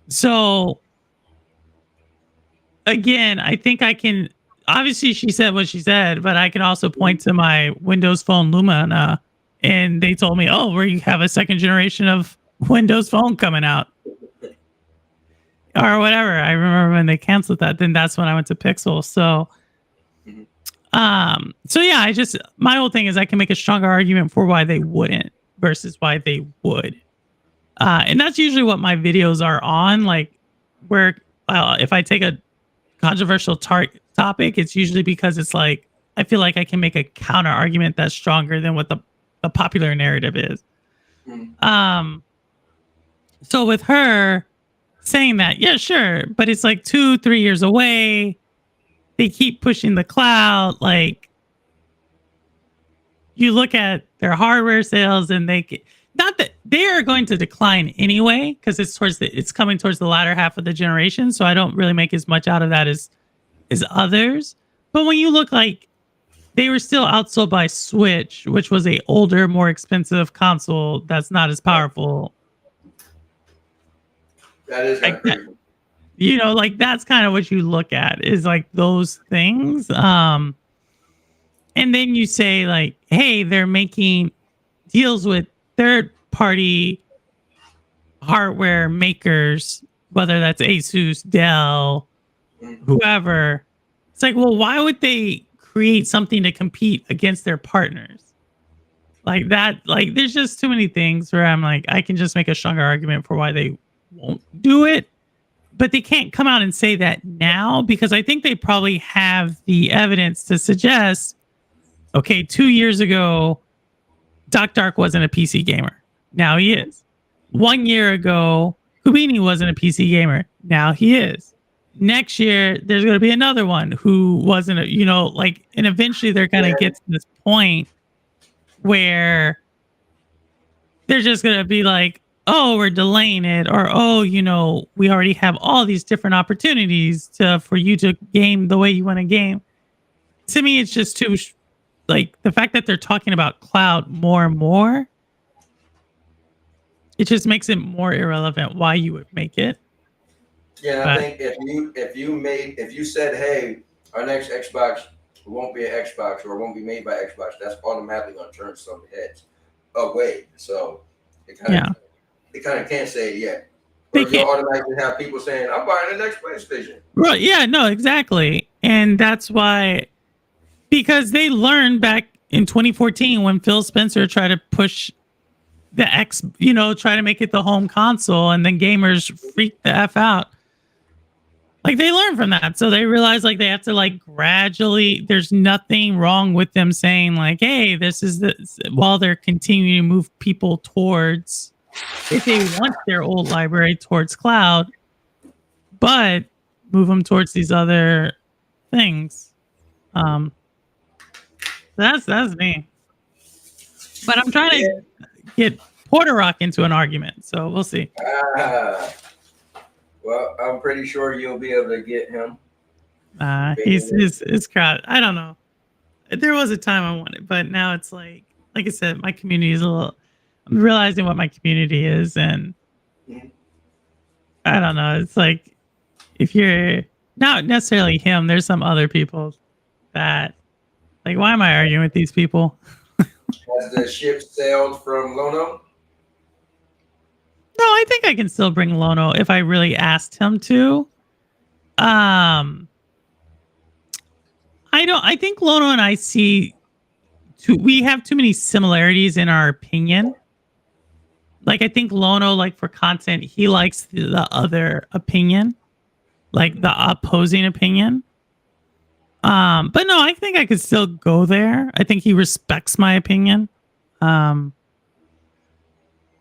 So again, I think I can. Obviously, she said what she said, but I can also point to my Windows Phone Lumina, and they told me, "Oh, we have a second generation of Windows Phone coming out." Or whatever. I remember when they canceled that. Then that's when I went to Pixel. So, yeah. My whole thing is I can make a stronger argument for why they wouldn't versus why they would, and that's usually what my videos are on. Like, where if I take a controversial topic, it's usually because it's like I feel like I can make a counter argument that's stronger than what the popular narrative is. So with her saying that, yeah, sure, but it's like 2-3 years away. They keep pushing the cloud. Like, you look at their hardware sales, and not that they are going to decline anyway, because it's coming towards the latter half of the generation. So I don't really make as much out of that as others. But when you look, like, they were still outsold by Switch, which was a older, more expensive console that's not as powerful. That is kind of crazy. Like, that's kind of what you look at, is like those things. And then you say, like, hey, they're making deals with third-party hardware makers, whether that's Asus, Dell, whoever. It's like, well, why would they create something to compete against their partners? Like that, like, there's just too many things where I'm like, I can just make a stronger argument for why they won't do it. But they can't come out and say that now, because I think they probably have the evidence to suggest, okay, 2 years ago, Doc Dark wasn't a PC gamer. Now he is. 1 year ago, Houdini wasn't a PC gamer. Now he is. Next year, there's going to be another one who wasn't, and eventually they're going to get to this point where they're just going to be like, oh, we're delaying it, or, oh, we already have all these different opportunities for you to game the way you want to game. To me, it's just too, like, the fact that they're talking about cloud more and more, it just makes it more irrelevant why you would make it. Yeah, I think if you said, hey, our next Xbox won't be an Xbox, or won't be made by Xbox, that's automatically going to turn some heads away. So it kind of can't say it yet. Or you'll automatically have people saying, I'm buying the next PlayStation. Right. Yeah, no, exactly. And that's why, because they learned back in 2014 when Phil Spencer tried to push the try to make it the home console, and then gamers freaked the F out. Like, they learned from that. So they realized, like, they have to, like, gradually, there's nothing wrong with them saying, like, hey, this is while they're continuing to move people towards, if they want their old library towards cloud, but move them towards these other things. That's me. But I'm trying to get Porter Rock into an argument, so we'll see. Well, I'm pretty sure you'll be able to get him. His crowd. I don't know. There was a time I wanted, but now it's like I said, my community is I'm realizing what my community is, and I don't know. It's like, if you're not necessarily him, there's some other people that, like, why am I arguing with these people? Has the ship sailed from Lono? No, I think I can still bring Lono if I really asked him to. I think Lono and I we have too many similarities in our opinion. Like I think Lono, like for content, he likes the other opinion, like the opposing opinion. But no, I think I could still go there. I think he respects my opinion. But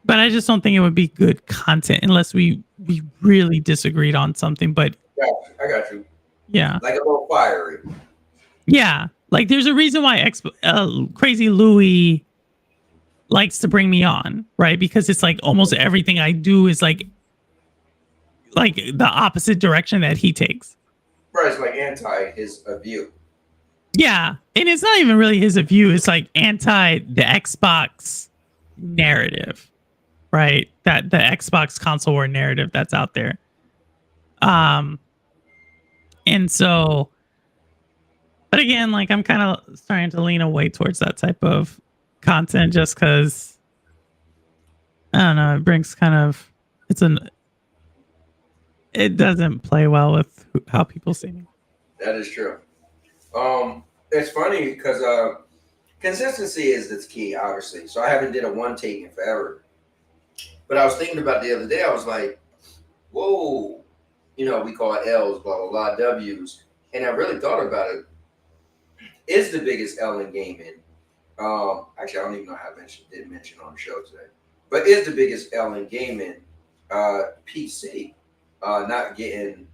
I just don't think it would be good content unless we really disagreed on something. But I got you. yeah, Like a little fiery. yeah. Like there's a reason why Crazy Louie likes to bring me on, right? Because it's like almost everything I do is like the opposite direction that he takes. Right, it's like anti his view. Yeah, and it's not even really his view. It's like anti the Xbox narrative, right? That the Xbox console war narrative that's out there. And so, but again, like I'm kind of starting to lean away towards that type of content just because I don't know. It brings kind of it doesn't play well with how people see me. That is true. It's funny because consistency is the key, obviously. So I haven't did a one take in forever. But I was thinking about the other day, I was like, whoa, we call it L's, blah, blah, blah, W's. And I really thought about it. Is the biggest L in gaming. Actually, I don't even know how I didn't mention on the show today. But is the biggest L in gaming PC. Not getting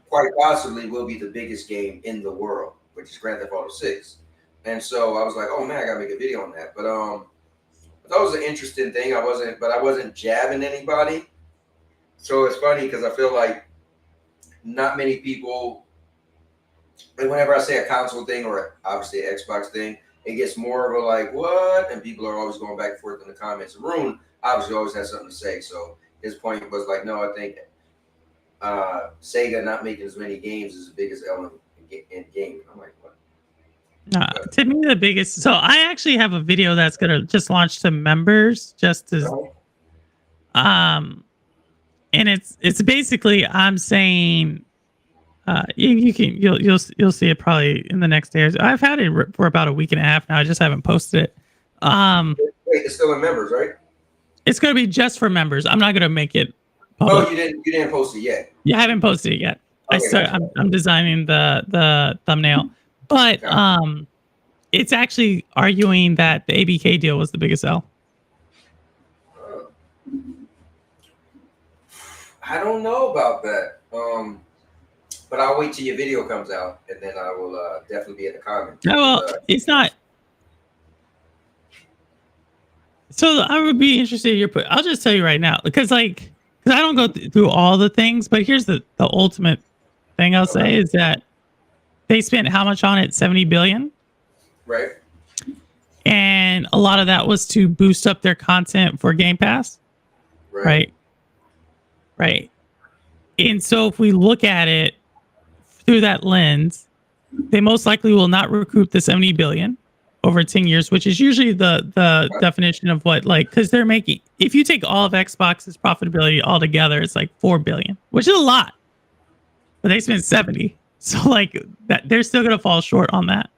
quite possibly will be the biggest game in the world, which is Grand Theft Auto 6. And so I was like, oh man, I gotta make a video on that. But that was an interesting thing. I wasn't jabbing anybody. So it's funny because I feel like not many people, and whenever I say a console thing or obviously an Xbox thing, it gets more of a like, what? And people are always going back and forth in the comments. Rune obviously always has something to say. So his point was like, no, I think Sega not making as many games is the biggest element in gaming. I'm like, what? To me, the biggest. So I actually have a video that's gonna just launch to members, just as, and it's basically I'm saying, you'll see it probably in the next day. I've had it for about a week and a half now. I just haven't posted it. Wait, it's still in members, right? It's gonna be just for members. I'm not gonna make it public. Oh, you didn't post it yet. Yeah, I haven't posted it yet. Okay, I'm designing the thumbnail, but it's actually arguing that the ABK deal was the biggest L. I don't know about that. But I'll wait till your video comes out, and then I will definitely be in the comments. No, well, it's not. So I would be interested in your put. I'll just tell you right now, because I don't go through all the things, but here's the ultimate thing I'll say is that they spent how much on it? 70 billion. Right. And a lot of that was to boost up their content for Game Pass. Right. And so if we look at it through that lens, they most likely will not recoup the 70 billion over 10 years, which is usually the definition of what, like, because they're making, if you take all of Xbox's profitability all together, it's like 4 billion, which is a lot, but they spent 70. So like that, they're still going to fall short on that.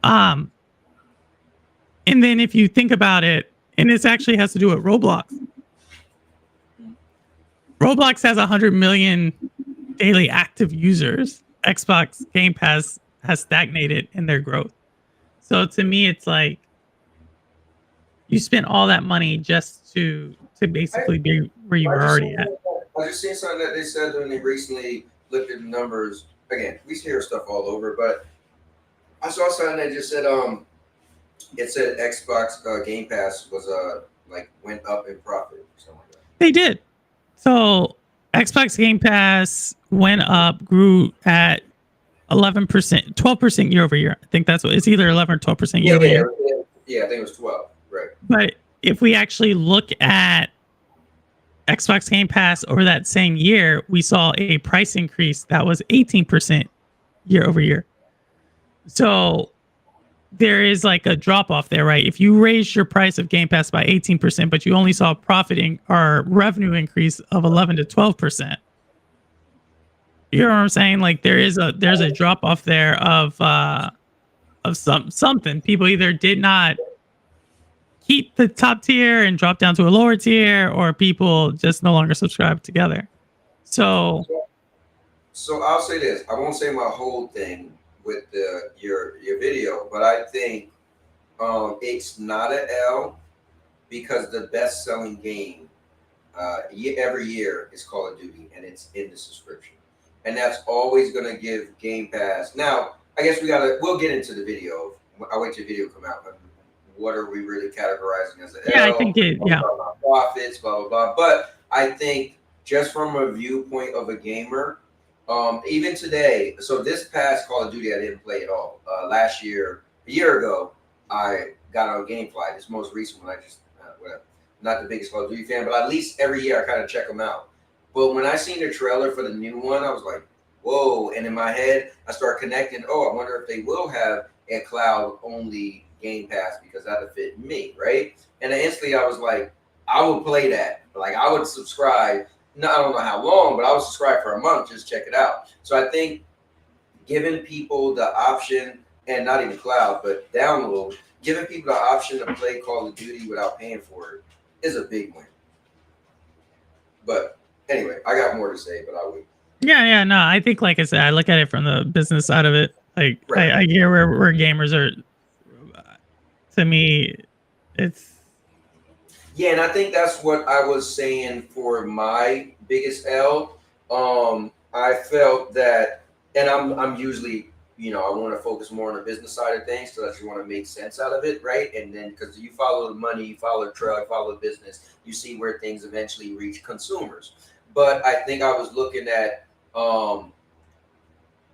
And then if you think about it, and this actually has to do with Roblox. Roblox has 100 million daily active users. Xbox Game Pass has stagnated in their growth. So to me, it's like you spent all that money just to basically be where you were already at. I just seen something that they said when they recently looked at the numbers. Again, we hear stuff all over, but I saw something that just said it said Xbox Game Pass was like went up in profit or something like that. They did. So Xbox Game Pass went up, grew at 11%, 12% year over year. I think that's what it's either 11 or 12% year over year. Yeah, I think it was 12. Right. But if we actually look at Xbox Game Pass over that same year, we saw a price increase that was 18% year over year. So there is like a drop off there, right? If you raise your price of Game Pass by 18%, but you only saw profiting or revenue increase of 11 to 12%, You know what I'm saying? Like there's a drop off there of something. People either did not keep the top tier and drop down to a lower tier, or people just no longer subscribe together. So I'll say this. I won't say my whole thing with your video, but I think it's not an L because the best selling game every year is Call of Duty, and it's in the subscription, and that's always going to give Game Pass. Now, I guess we'll get into the video. I'll wait till the video come out. But what are we really categorizing as an L? I think Profits, blah blah blah. But I think just from a viewpoint of a gamer, even today. So this past Call of Duty, I didn't play at all. Last year, a year ago, I got on GameFly. This most recent one, I just whatever. Not the biggest Call of Duty fan, but at least every year I kind of check them out. But when I seen the trailer for the new one, I was like, whoa. And in my head, I start connecting, I wonder if they will have a cloud-only Game Pass because that'll fit me, right? And then instantly I was like, I would play that. Like, I would subscribe. No, I don't know how long, but I would subscribe for a month, just check it out. So I think giving people the option, and not even cloud, but download, giving people the option to play Call of Duty without paying for it is a big win. But anyway, I got more to say, but I'll wait. Yeah, no, I think, like I said, I look at it from the business side of it. Like, right. I hear where gamers are. To me, it's. Yeah, and I think that's what I was saying for my biggest L. I felt that, and I'm usually, I want to focus more on the business side of things because I just want to make sense out of it, right? And then because you follow the money, you follow the trail, you follow the business, you see where things eventually reach consumers. But I think I was looking at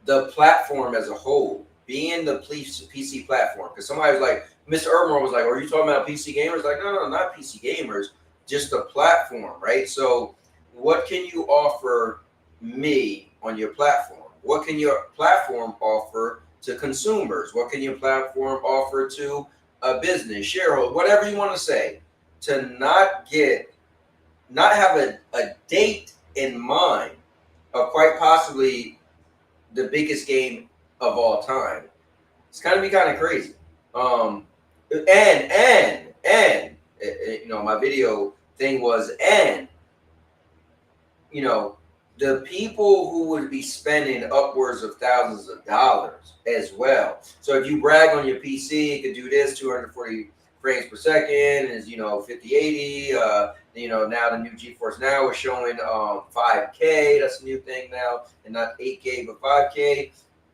the platform as a whole, being the PC platform. Because somebody was like, Mr. Urban was like, are you talking about PC gamers? Like, no, not PC gamers, just the platform, right? So what can you offer me on your platform? What can your platform offer to consumers? What can your platform offer to a business, shareholder, whatever you want to say, to not have a date in mind of quite possibly the biggest game of all time. It's kind of crazy. My video thing was, the people who would be spending upwards of thousands of dollars as well. So if you brag on your PC, it could do this 240 frames per second, is 5080. Now the new GeForce Now is showing 5K. That's a new thing now, and not 8K but 5K.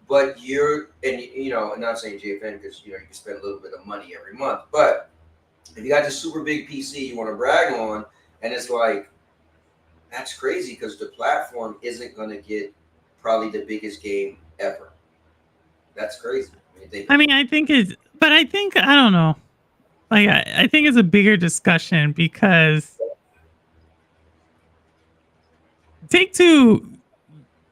But I'm not saying JFN because you can spend a little bit of money every month. But if you got this super big PC you want to brag on, and it's like, that's crazy because the platform isn't going to get probably the biggest game ever. That's crazy. I don't know. Like, I think it's a bigger discussion because Take-Two,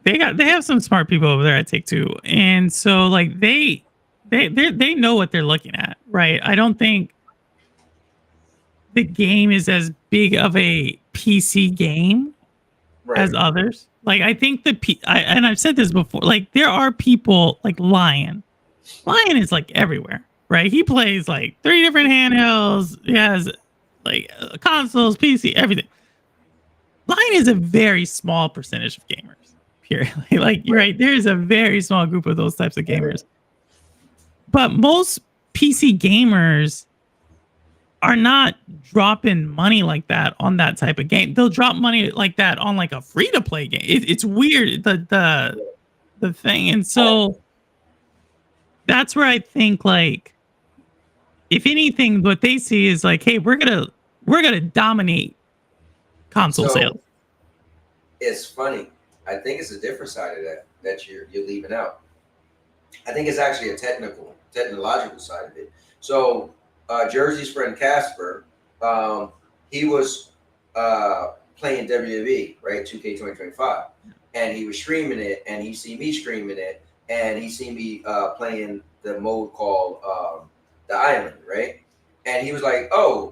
they have some smart people over there at Take-Two, and so like they know what they're looking at, right? I don't think the game is as big of a PC game as others. Like, I think and I've said this before, like there are people like Lion is like everywhere, right? He plays like 3 different handhelds. He has like consoles, PC, everything. Lion is a very small percentage of gamers. Purely, like, you're right. There's a very small group of those types of gamers, but most PC gamers are not dropping money like that on that type of game. They'll drop money like that on like a free to play game. It's weird, the thing, and so that's where I think, like, if anything, what they see is like, hey, we're gonna dominate console sales. It's funny. I think it's a different side of that you're leaving out. I think it's actually a technological side of it. So Jersey's friend Casper, he was playing WWE, right? 2K 2025. And he was streaming it, and he see me streaming it, and he see me playing the mode called the Island, right? And he was like, I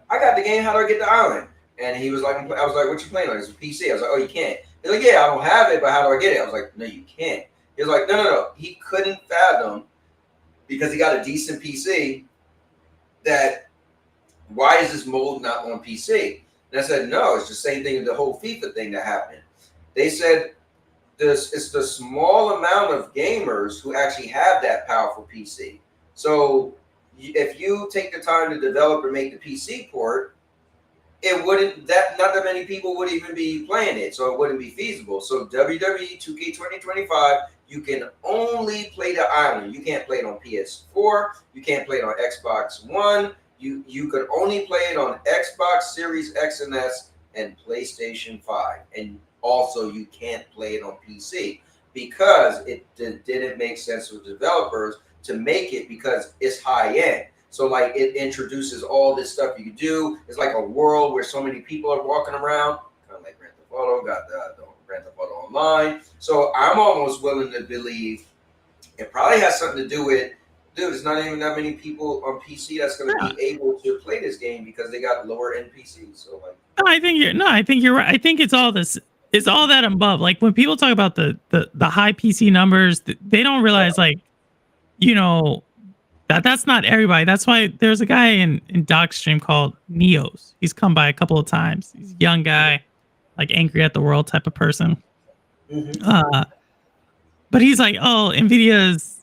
got the game. How do I get the Island? And he was like, I was like, what you playing on? It's a PC. I was like, oh, you can't. He's like, yeah, I don't have it, but how do I get it? I was like, no, you can't. He was like, no. He couldn't fathom, because he got a decent PC, that why is this mode not on PC? And I said, no, it's the same thing with the whole FIFA thing that happened. They said it's the small amount of gamers who actually have that powerful PC. So if you take the time to develop and make the PC port, it wouldn't, that not that many people would even be playing it, so it wouldn't be feasible. So WWE 2K 2025, you can only play the island. You can't play it on PS4. You can't play it on Xbox One. You could only play it on Xbox Series X and S and PlayStation 5. And also you can't play it on PC, because it didn't make sense for developers to make it, because it's high end. So like it introduces all this stuff you can do. It's like a world where so many people are walking around, kind of like Grand Theft Auto, got the Grand Theft Auto Online. So I'm almost willing to believe it probably has something to do with, dude, there's not even that many people on PC that's going to be able to play this game, because they got lower end PCs. So like, I think you're right. I think it's all this. It's all that above. Like when people talk about the high PC numbers, they don't realize, like, you know, that's not everybody. That's why there's a guy in Doc's stream called Neos. He's come by a couple of times. He's a young guy, like angry at the world type of person. But he's like, oh, Nvidia's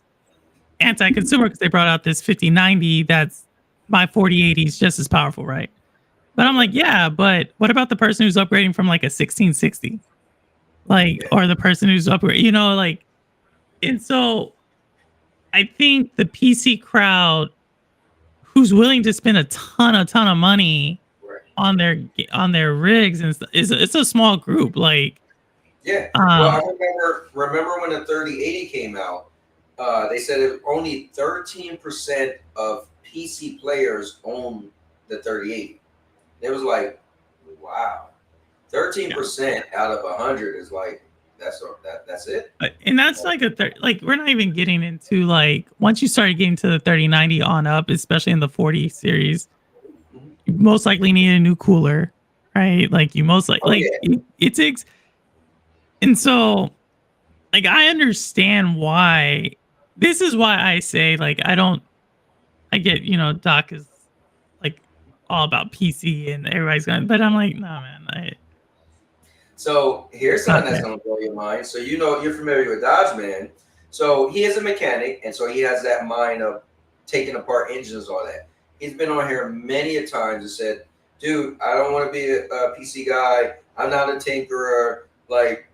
anti-consumer because they brought out this 5090 that's my 4080 is just as powerful, right? But I'm like, yeah, but what about the person who's upgrading from like a 1660? Like, or the person who's upgrading, you know, like, and so I think the PC crowd who's willing to spend a ton of money on their rigs and it's a small group. Like, yeah. Well, I remember when the 3080 came out, they said only 13% of PC players own the 3080. It was like, wow, 13% out of 100 is like, that's it. And that's like like we're not even getting into like once you start getting to the 3090 on up, especially in the 40 series, you most likely need a new cooler, right? Like you most likely it takes. And so, like I understand why. This is why I say like I get, you know, Doc is like all about PC and everybody's going, but I'm like, nah, man. So here's something that's going to blow your mind. So you know, you're familiar with Dodge Man. So he is a mechanic, and so he has that mind of taking apart engines, all that. He's been on here many a times and said, dude, I don't want to be a PC guy. I'm not a tinkerer. Like,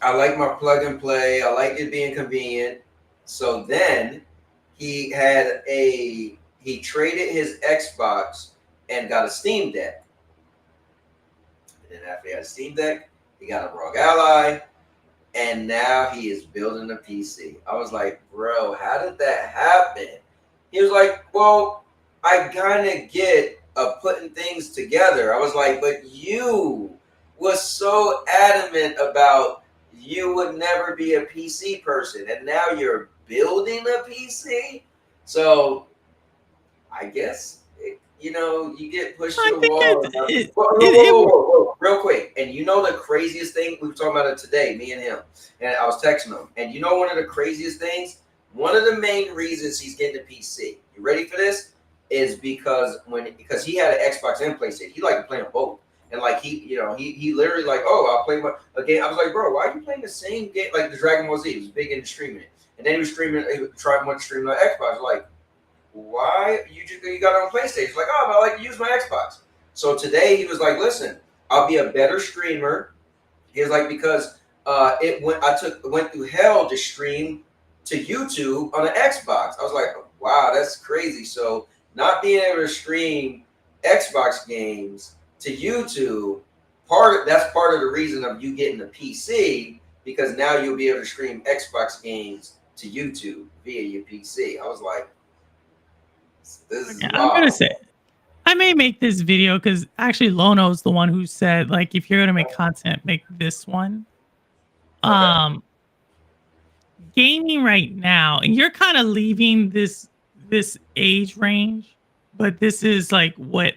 I like my plug and play. I like it being convenient. So then he traded his Xbox and got a Steam Deck. And then after he had a Steam Deck, he got a ROG Ally, and now he is building a PC. I was like, bro, how did that happen? He was like, well, I kind of get putting things together. I was like, but you was so adamant about you would never be a PC person, and now you're building a PC? So I guess, you know, you get pushed to the wall. Real quick. And you know the craziest thing? We were talking about it today, me and him. And I was texting him. And you know one of the craziest things? One of the main reasons he's getting a PC, you ready for this? Is because he had an Xbox and PlayStation. He liked to play on both. And like he literally like, oh, I'll play a game. I was like, bro, why are you playing the same game? Like the Dragon Ball Z, he was big into streaming it. And then he was trying to stream on Xbox. Like, why you got it on PlayStation? Like, oh, I like to use my Xbox. So today he was like, listen, I'll be a better streamer. He was like, because I went through hell to stream to YouTube on an Xbox. I was like, wow, that's crazy. So not being able to stream Xbox games to YouTube, that's part of the reason of you getting a PC, because now you'll be able to stream Xbox games to YouTube via your PC. I was like, this is I'm gonna say, I may make this video because actually Lono's the one who said, like, if you're gonna make content, make this one. Gaming right now, and you're kind of leaving this age range, but this is like what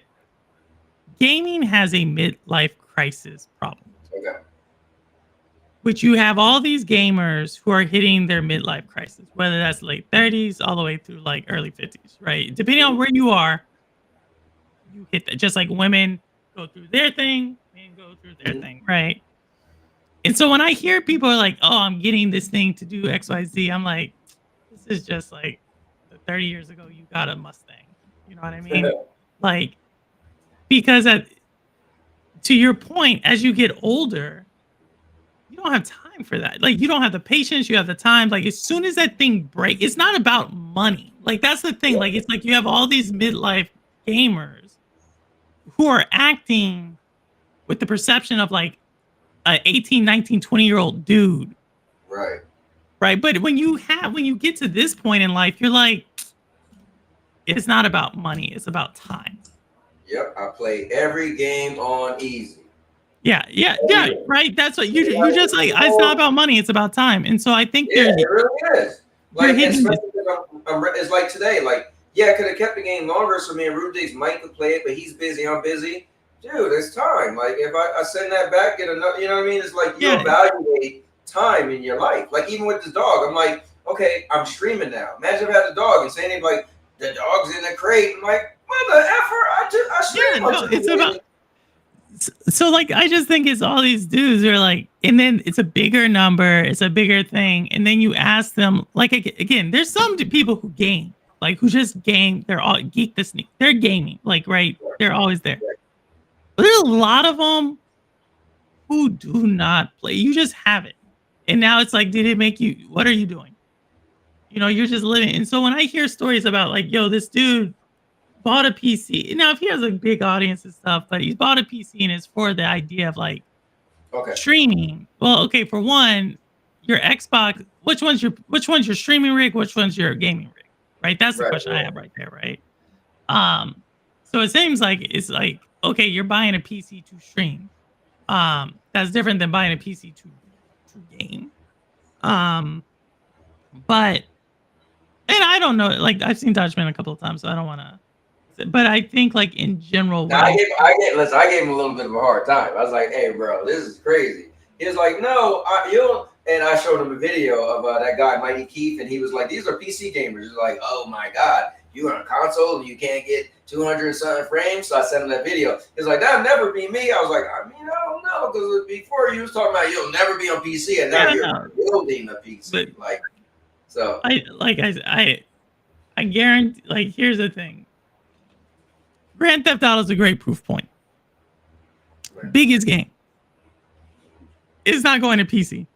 gaming has a midlife crisis problem. Okay. which you have all these gamers who are hitting their midlife crisis, whether that's late 30s all the way through like early 50s, right? Depending on where you are, you hit that. Just like women go through their thing, men go through their thing, right? And so when I hear people are like, "Oh, I'm getting this thing to do XYZ," I'm like, "This is just like 30 years ago you got a Mustang." You know what I mean? Like, because to your point, as you get older, you don't have time for that. Like, you don't have the patience, you have the time. Like, as soon as that thing breaks, it's not about money. Like, that's the thing. Like, it's like you have all these midlife gamers who are acting with the perception of like a 18, 19, 20-year-old dude. Right. Right. But when you get to this point in life, you're like, it's not about money, it's about time. Yep, I play every game on easy. Yeah, right. That's what you just like. It's not about money; it's about time. And so I think it really is. Like, especially it's like today. Like, I could have kept the game longer so me and Rudig's Mike could play it, but he's busy. I'm busy, dude. It's time. Like, if I send that back, get another. You know what I mean? It's like you evaluate time in your life. Like, even with the dog, I'm like, okay, I'm streaming now. Imagine if I had a dog and saying like the dog's in the crate. I'm like, what the effer? I stream. It's about. So like I just think it's all these dudes who are like, and then it's a bigger number, it's a bigger thing, and then you ask them like again, there's some people who game, like who just game. They're all geek the sneak. They're gaming, like right. They're always there. But there's a lot of them who do not play. You just have it, and now it's like, did it make you? What are you doing? You know, you're just living. And so when I hear stories about like, yo, this dude bought a PC. Now, if he has a big audience and stuff, but he's bought a PC and it's for the idea of like streaming. Well, okay, for one, your Xbox, which one's your streaming rig, which one's your gaming rig? Right? That's the question I have right there, right? So it seems like it's like, okay, you're buying a PC to stream. That's different than buying a PC to game. But and I don't know, like I've seen Dodgeman a couple of times, so I don't want to. But I think, like in general, I gave him a little bit of a hard time. I was like, "Hey, bro, this is crazy." He was like, "No, you." And I showed him a video of that guy, Mighty Keith, and he was like, "These are PC gamers." He's like, "Oh my god, you're on a console and you can't get 200 and something frames." So I sent him that video. He's like, "That'll never be me." I was like, "I mean, I don't know, because before you was talking about you'll never be on PC, and now you're building a PC." But, like, so I guarantee. Like, here's the thing. Grand Theft Auto is a great proof point. Biggest game. It's not going to PC.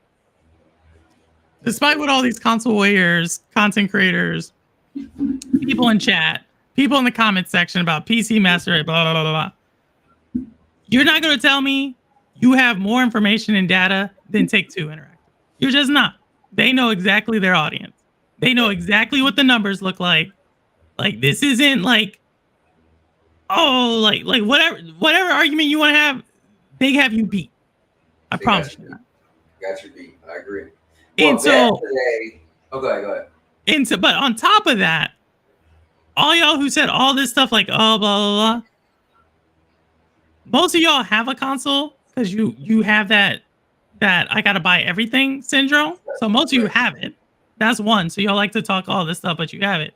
Despite what all these console warriors, content creators, people in chat, people in the comment section about PC Master Race, blah, blah, blah, blah. You're not going to tell me you have more information and data than Take-Two Interactive. You're just not. They know exactly their audience. They know exactly what the numbers look like. Like, this isn't like, oh, like whatever argument you want to have, they have you beat. I promise you. Got you beat. I agree. And so, go ahead. And so, but on top of that, all y'all who said all this stuff like, oh, blah, blah, blah, most of y'all have a console because you have that I gotta buy everything syndrome. So most of you have it. That's one. So y'all like to talk all this stuff, but you have it.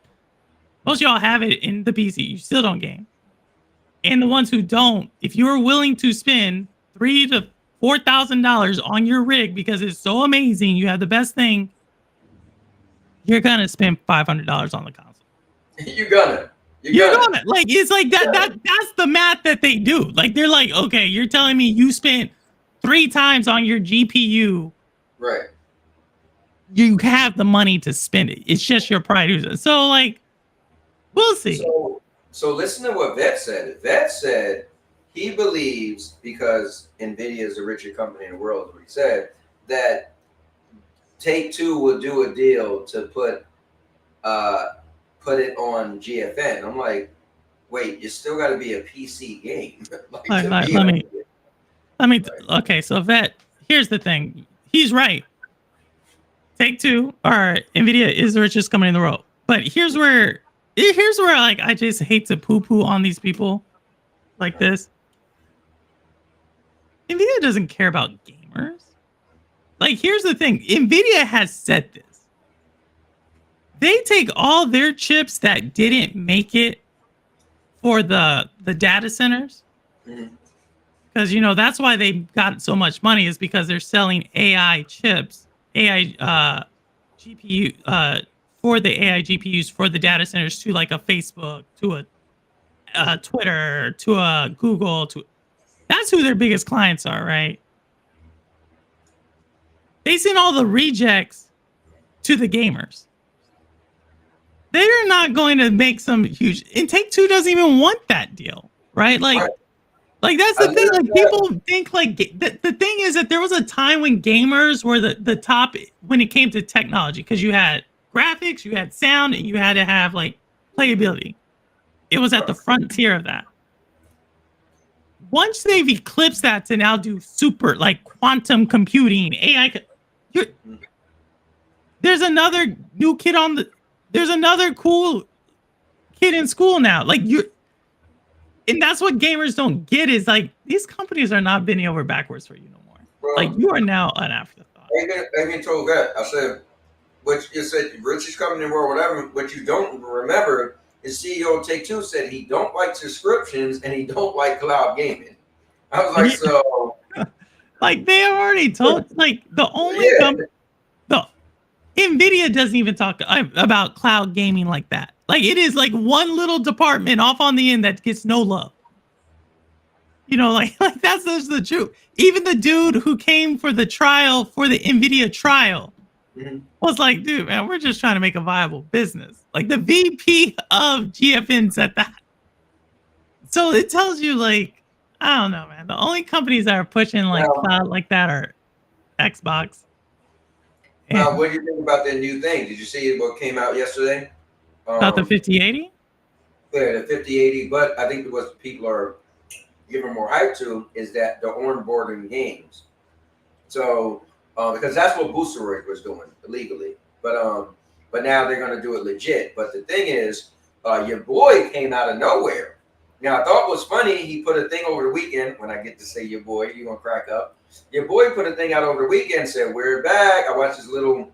Most of y'all have it in the PC. You still don't game. And the ones who don't, if you're willing to spend $3,000 to $4,000 on your rig because it's so amazing, you have the best thing, you're gonna spend $500 on the console. You're gonna. Like, it's like that's the math that they do. Like, they're like, okay, you're telling me you spent 3 times on your GPU. Right. You have the money to spend it. It's just your pride. So, like, we'll see. So listen to what Vet said. Vet said he believes, because NVIDIA is the richest company in the world, what he said, that Take-Two will do a deal to put it on GFN. I'm like, wait, you still got to be a PC game. Okay, so Vet, here's the thing. He's right. Take-Two, or NVIDIA, is the richest company in the world. But here's where like I just hate to poo-poo on these people like this. NVIDIA doesn't care about gamers. like, here's the thing. NVIDIA has said this. They take all their chips that didn't make it for the data centers. Because, you know, that's why they got so much money, is because they're selling AI chips, AI GPU, for the AI GPUs for the data centers, to like a Facebook, to a Twitter, to a Google. That's who their biggest clients are, right? They send all the rejects to the gamers. They're not going to make some huge, and Take-Two doesn't even want that deal, right? Like that's the thing. Like, people think like the thing is that there was a time when gamers were the top when it came to technology, because you had graphics, you had sound, and you had to have like playability. It was at the frontier of that. Once they've eclipsed that to now do super like quantum computing, AI, there's another new kid on the. There's another cool kid in school now. Like, and that's what gamers don't get, is like, these companies are not bending over backwards for you no more. Bro, like, you are now an afterthought. I even told that. I said, what you said, richest company in the world, whatever. What you don't remember is CEO of Take-Two said he don't like subscriptions and he don't like cloud gaming. I was like, so. Like, they have already told, like, the only NVIDIA doesn't even talk about cloud gaming like that. Like, it is like one little department off on the end that gets no love. You know, like that's just the truth. Even the dude who came for the trial, for the NVIDIA trial, was like, dude, man, we're just trying to make a viable business. Like, the VP of GFN said that. So it tells you, like, I don't know, man. The only companies that are pushing like cloud like that are Xbox. What do you think about that new thing? Did you see what came out yesterday? About the 5080? Yeah, the 5080. But I think what people are giving more hype to is that the onboarding games. So because that's what Boosteroid was doing illegally, but now they're gonna do it legit. But the thing is, your boy came out of nowhere. Now, I thought it was funny. He put a thing over the weekend. When I get to say your boy, you're gonna crack up. Your boy put a thing out over the weekend, said, "We're back." I watched this little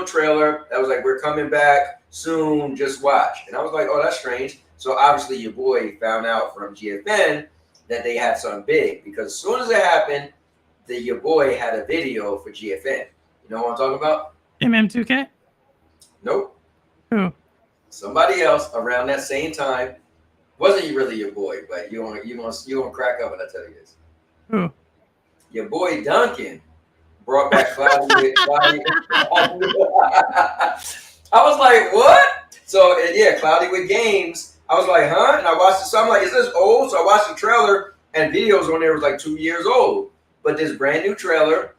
trailer that was like, "We're coming back soon, just watch." And I was like, "Oh, that's strange." So obviously your boy found out from GFN that they had something big, because as soon as it happened, your boy had a video for GFN. You know what I'm talking about? MM2K? Nope. Who? Somebody else around that same time. Wasn't really your boy, but you're gonna crack up when I tell you this. Who? Your boy Duncan brought back Cloudy with Cloudy. I was like, what? So yeah, Cloudy with Games. I was like, huh? And I watched it. So I'm like, is this old? So I watched the trailer, and videos on there was like 2 years old. But this brand new trailer,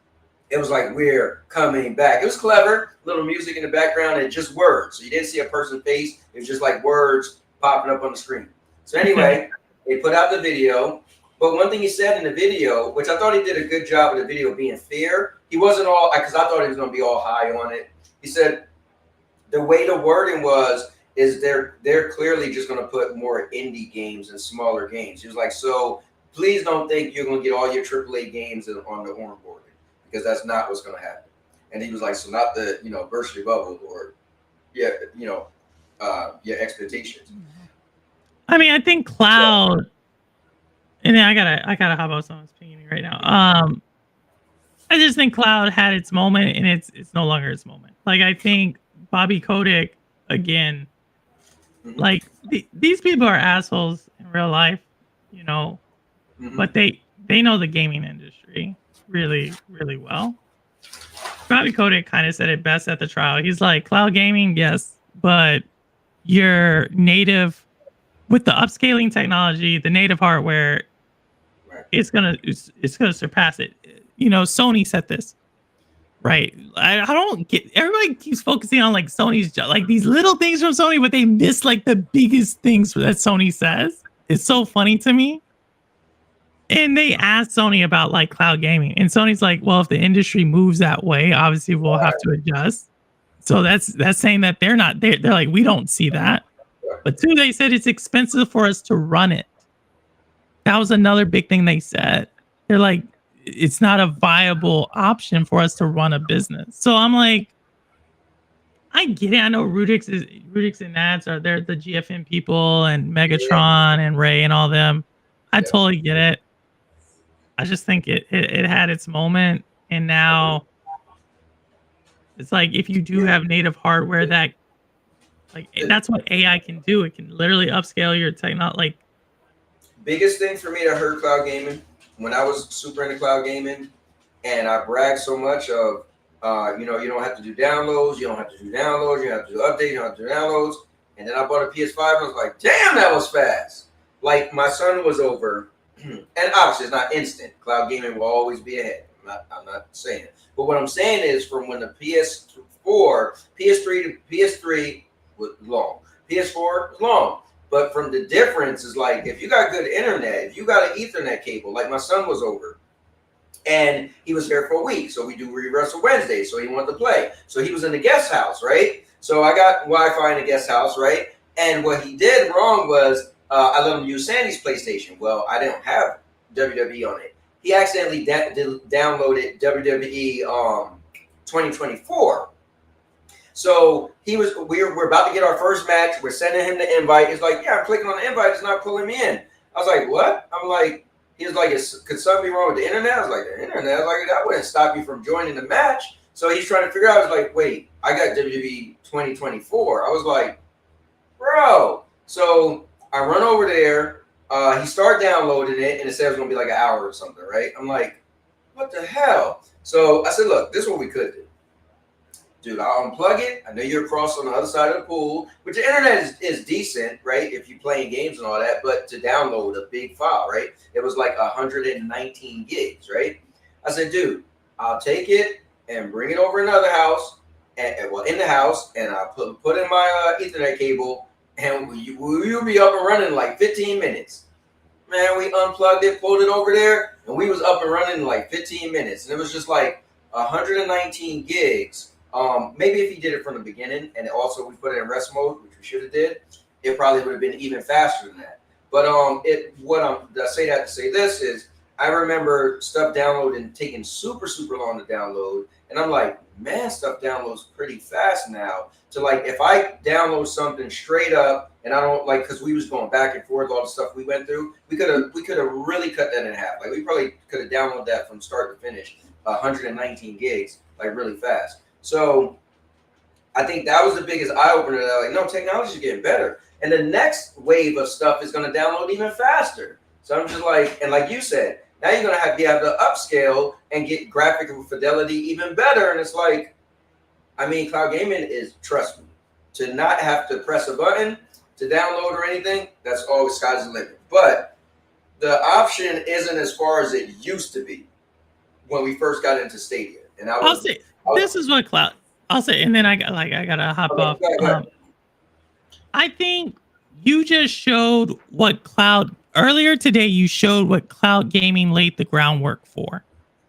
it was like, we're coming back. It was clever, little music in the background and just words. So you didn't see a person's face. It was just like words popping up on the screen. So anyway, they put out the video. But one thing he said in the video, which I thought he did a good job of the video being fair, he wasn't all, because I thought he was going to be all high on it. He said the way the wording was, is they're clearly just going to put more indie games and smaller games. He was like, so please don't think you're going to get all your AAA games on the onboarding, because that's not what's going to happen. And he was like, so not the, burst your bubble or, your expectations. I mean, I think cloud, and then I gotta hop on someone's pinging me right now. I just think cloud had its moment, and it's no longer its moment. Like, I think Bobby Kotick, again, like these people are assholes in real life, but they know the gaming industry really, really well. Bobby Kotick kind of said it best at the trial. He's like, cloud gaming, yes, but your native, with the upscaling technology, the native hardware, it's gonna surpass it. Sony said this, right? I don't get. Everybody keeps focusing on like Sony's, like these little things from Sony, but they miss like the biggest things that Sony says. It's so funny to me. And they asked Sony about like cloud gaming, and Sony's like, "Well, if the industry moves that way, obviously we'll have to adjust." So that's saying that they're not there. They're like, we don't see that. But two, they said it's expensive for us to run it. That was another big thing they said. They're like, it's not a viable option for us to run a business. So I'm like, I get it. I know Rudix and Nats are they're the GFN people and Megatron and Ray and all them. I totally get it. I just think it had its moment, and now it's like if you do have native hardware that like that's what AI can do. It can literally upscale your technology. Like biggest thing for me that hurt cloud gaming when I was super into cloud gaming, and I bragged so much of, you know, you don't have to do downloads, you don't have to do downloads, you don't have to do updates, you don't have to do downloads. And then I bought a PS5 and I was like, damn, that was fast. Like my son was over, and obviously it's not instant. Cloud gaming will always be ahead. I'm not saying it. But what I'm saying is from when the PS3 to PS3 was long. PS4 was long. But from the difference is like if you got good internet, if you got an Ethernet cable, like my son was over and he was here for a week. So we do Re-Wrestle Wednesday. So he wanted to play. So he was in the guest house, right? So I got Wi-Fi in the guest house, right? And what he did wrong was I let him use Sandy's PlayStation. Well, I didn't have WWE on it. He accidentally downloaded WWE 2024. So we're about to get our first match. We're sending him the invite. He's like, yeah, I'm clicking on the invite. It's not pulling me in. I was like, what? I'm like, he was like, could something be wrong with the internet? I was like, the internet? I was like, that wouldn't stop you from joining the match. So he's trying to figure out. I was like, wait, I got WWE 2024. I was like, bro. So I run over there. He started downloading it, and it said it was going to be like an hour or something, right? I'm like, what the hell? So I said, look, this is what we could do. Dude, I'll unplug it. I know you're across on the other side of the pool, but the internet is decent, right? If you're playing games and all that, but to download a big file, right? It was like 119 gigs, right? I said, dude, I'll take it and bring it over another house, in the house, and I'll put in my Ethernet cable, and we'll be up and running in like 15 minutes. Man, we unplugged it, pulled it over there, and we was up and running in like 15 minutes. And it was just like 119 gigs. Maybe if he did it from the beginning, and also we put it in rest mode, which we should have did, it probably would have been even faster than that. But I say that to say this is I remember stuff downloading taking super long to download, and I'm like, man, stuff downloads pretty fast now. So like if I download something straight up, and I don't like because we was going back and forth all the stuff we went through, we could have really cut that in half. Like we probably could have downloaded that from start to finish, 119 gigs, like really fast. So I think that was the biggest eye opener. Like, no, technology is getting better, and the next wave of stuff is going to download even faster. So I'm just like, and like you said, now you're going to be able to upscale and get graphical fidelity even better. And it's like, I mean, cloud gaming is, trust me, to not have to press a button to download or anything, that's always sky's the limit. But the option isn't as far as it used to be when we first got into Stadia. And I'll say this is what cloud. I'll say, and then I gotta hop off. I think you just showed what cloud earlier today. You showed what cloud gaming laid the groundwork for.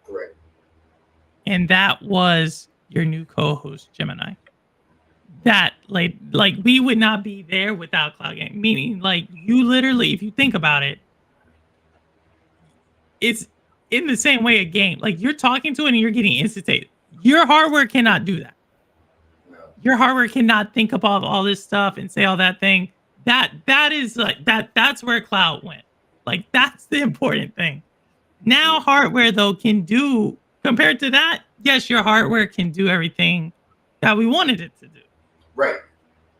Correct. And that was your new co-host Gemini. That like we would not be there without cloud gaming. Meaning, like you literally, if you think about it, it's in the same way a game. Like you're talking to it and you're getting instantaneous. Your hardware cannot do that. No. Your hardware cannot think about all this stuff and say all that thing. That is like that's where cloud went. Like that's the important thing. Now hardware though can do compared to that, yes, your hardware can do everything that we wanted it to do. Right.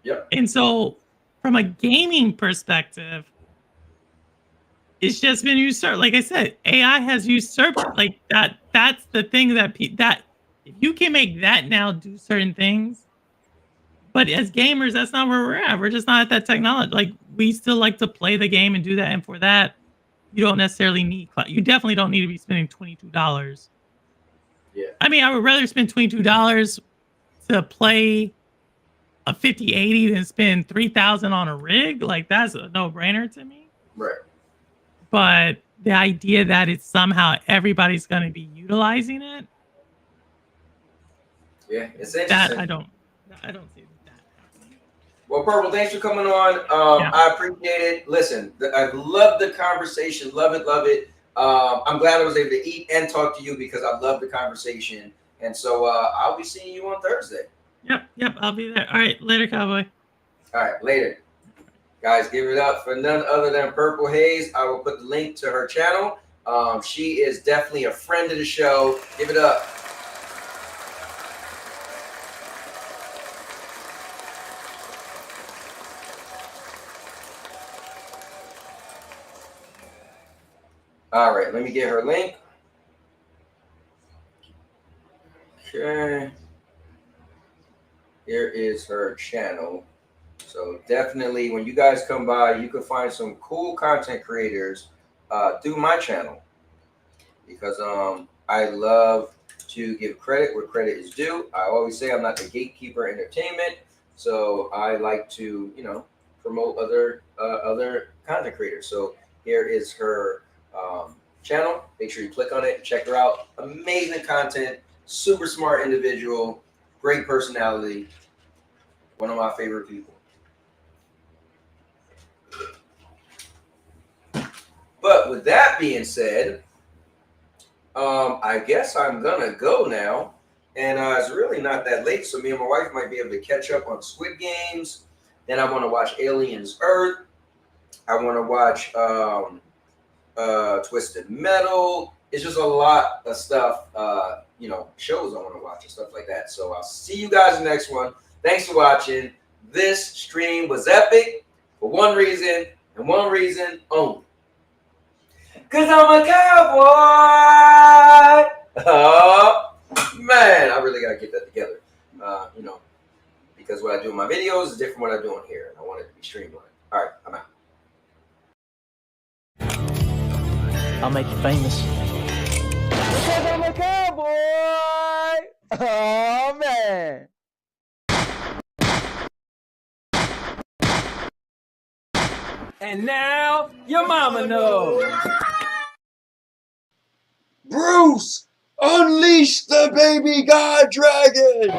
Yep. And so from a gaming perspective, it's just been usurped. Like I said, AI has usurped like that. That's the thing that if you can make that now do certain things, but as gamers, that's not where we're at. We're just not at that technology. Like we still like to play the game and do that. And for that, you don't necessarily need cloud. You definitely don't need to be spending $22. Yeah. I mean, I would rather spend $22 to play a 5080 than spend $3,000 on a rig. Like that's a no-brainer to me. Right. But the idea that it's somehow everybody's going to be utilizing it. Yeah, it's interesting. That I don't see that. Well, Purple, thanks for coming on. I appreciate it. Listen, I love the conversation. Love it. I'm glad I was able to eat and talk to you because I love the conversation. And so I'll be seeing you on Thursday. Yep, I'll be there. All right, later, Cowboy. All right, later. Guys, give it up for none other than Purple Haze. I will put the link to her channel. She is definitely a friend of the show. Give it up. All right, let me get her link. Okay. Here is her channel. So definitely when you guys come by, you can find some cool content creators through my channel. Because I love to give credit where credit is due. I always say I'm not the gatekeeper entertainment. So I like to, you know, promote other content creators. So here is her channel. Make sure you click on it and check her out. Amazing content, super smart individual, great personality, one of my favorite people. But with that being said, I guess I'm gonna go now. And it's really not that late, so me and my wife might be able to catch up on Squid Games. Then I want to watch Aliens Earth. I want to watch Twisted Metal. It's just a lot of stuff, you know, shows I want to watch and stuff like that. So I'll see you guys in the next one. Thanks for watching. This stream was epic for one reason and one reason only. Because I'm a cowboy. Oh, man, I really got to get that together. You know, because what I do in my videos is different from what I do on here. I want it to be streamlined. All right, I'm out. I'll make you famous. Because I'm a cowboy. Oh, man. And now your mama knows. Bruce, unleash the baby god dragon.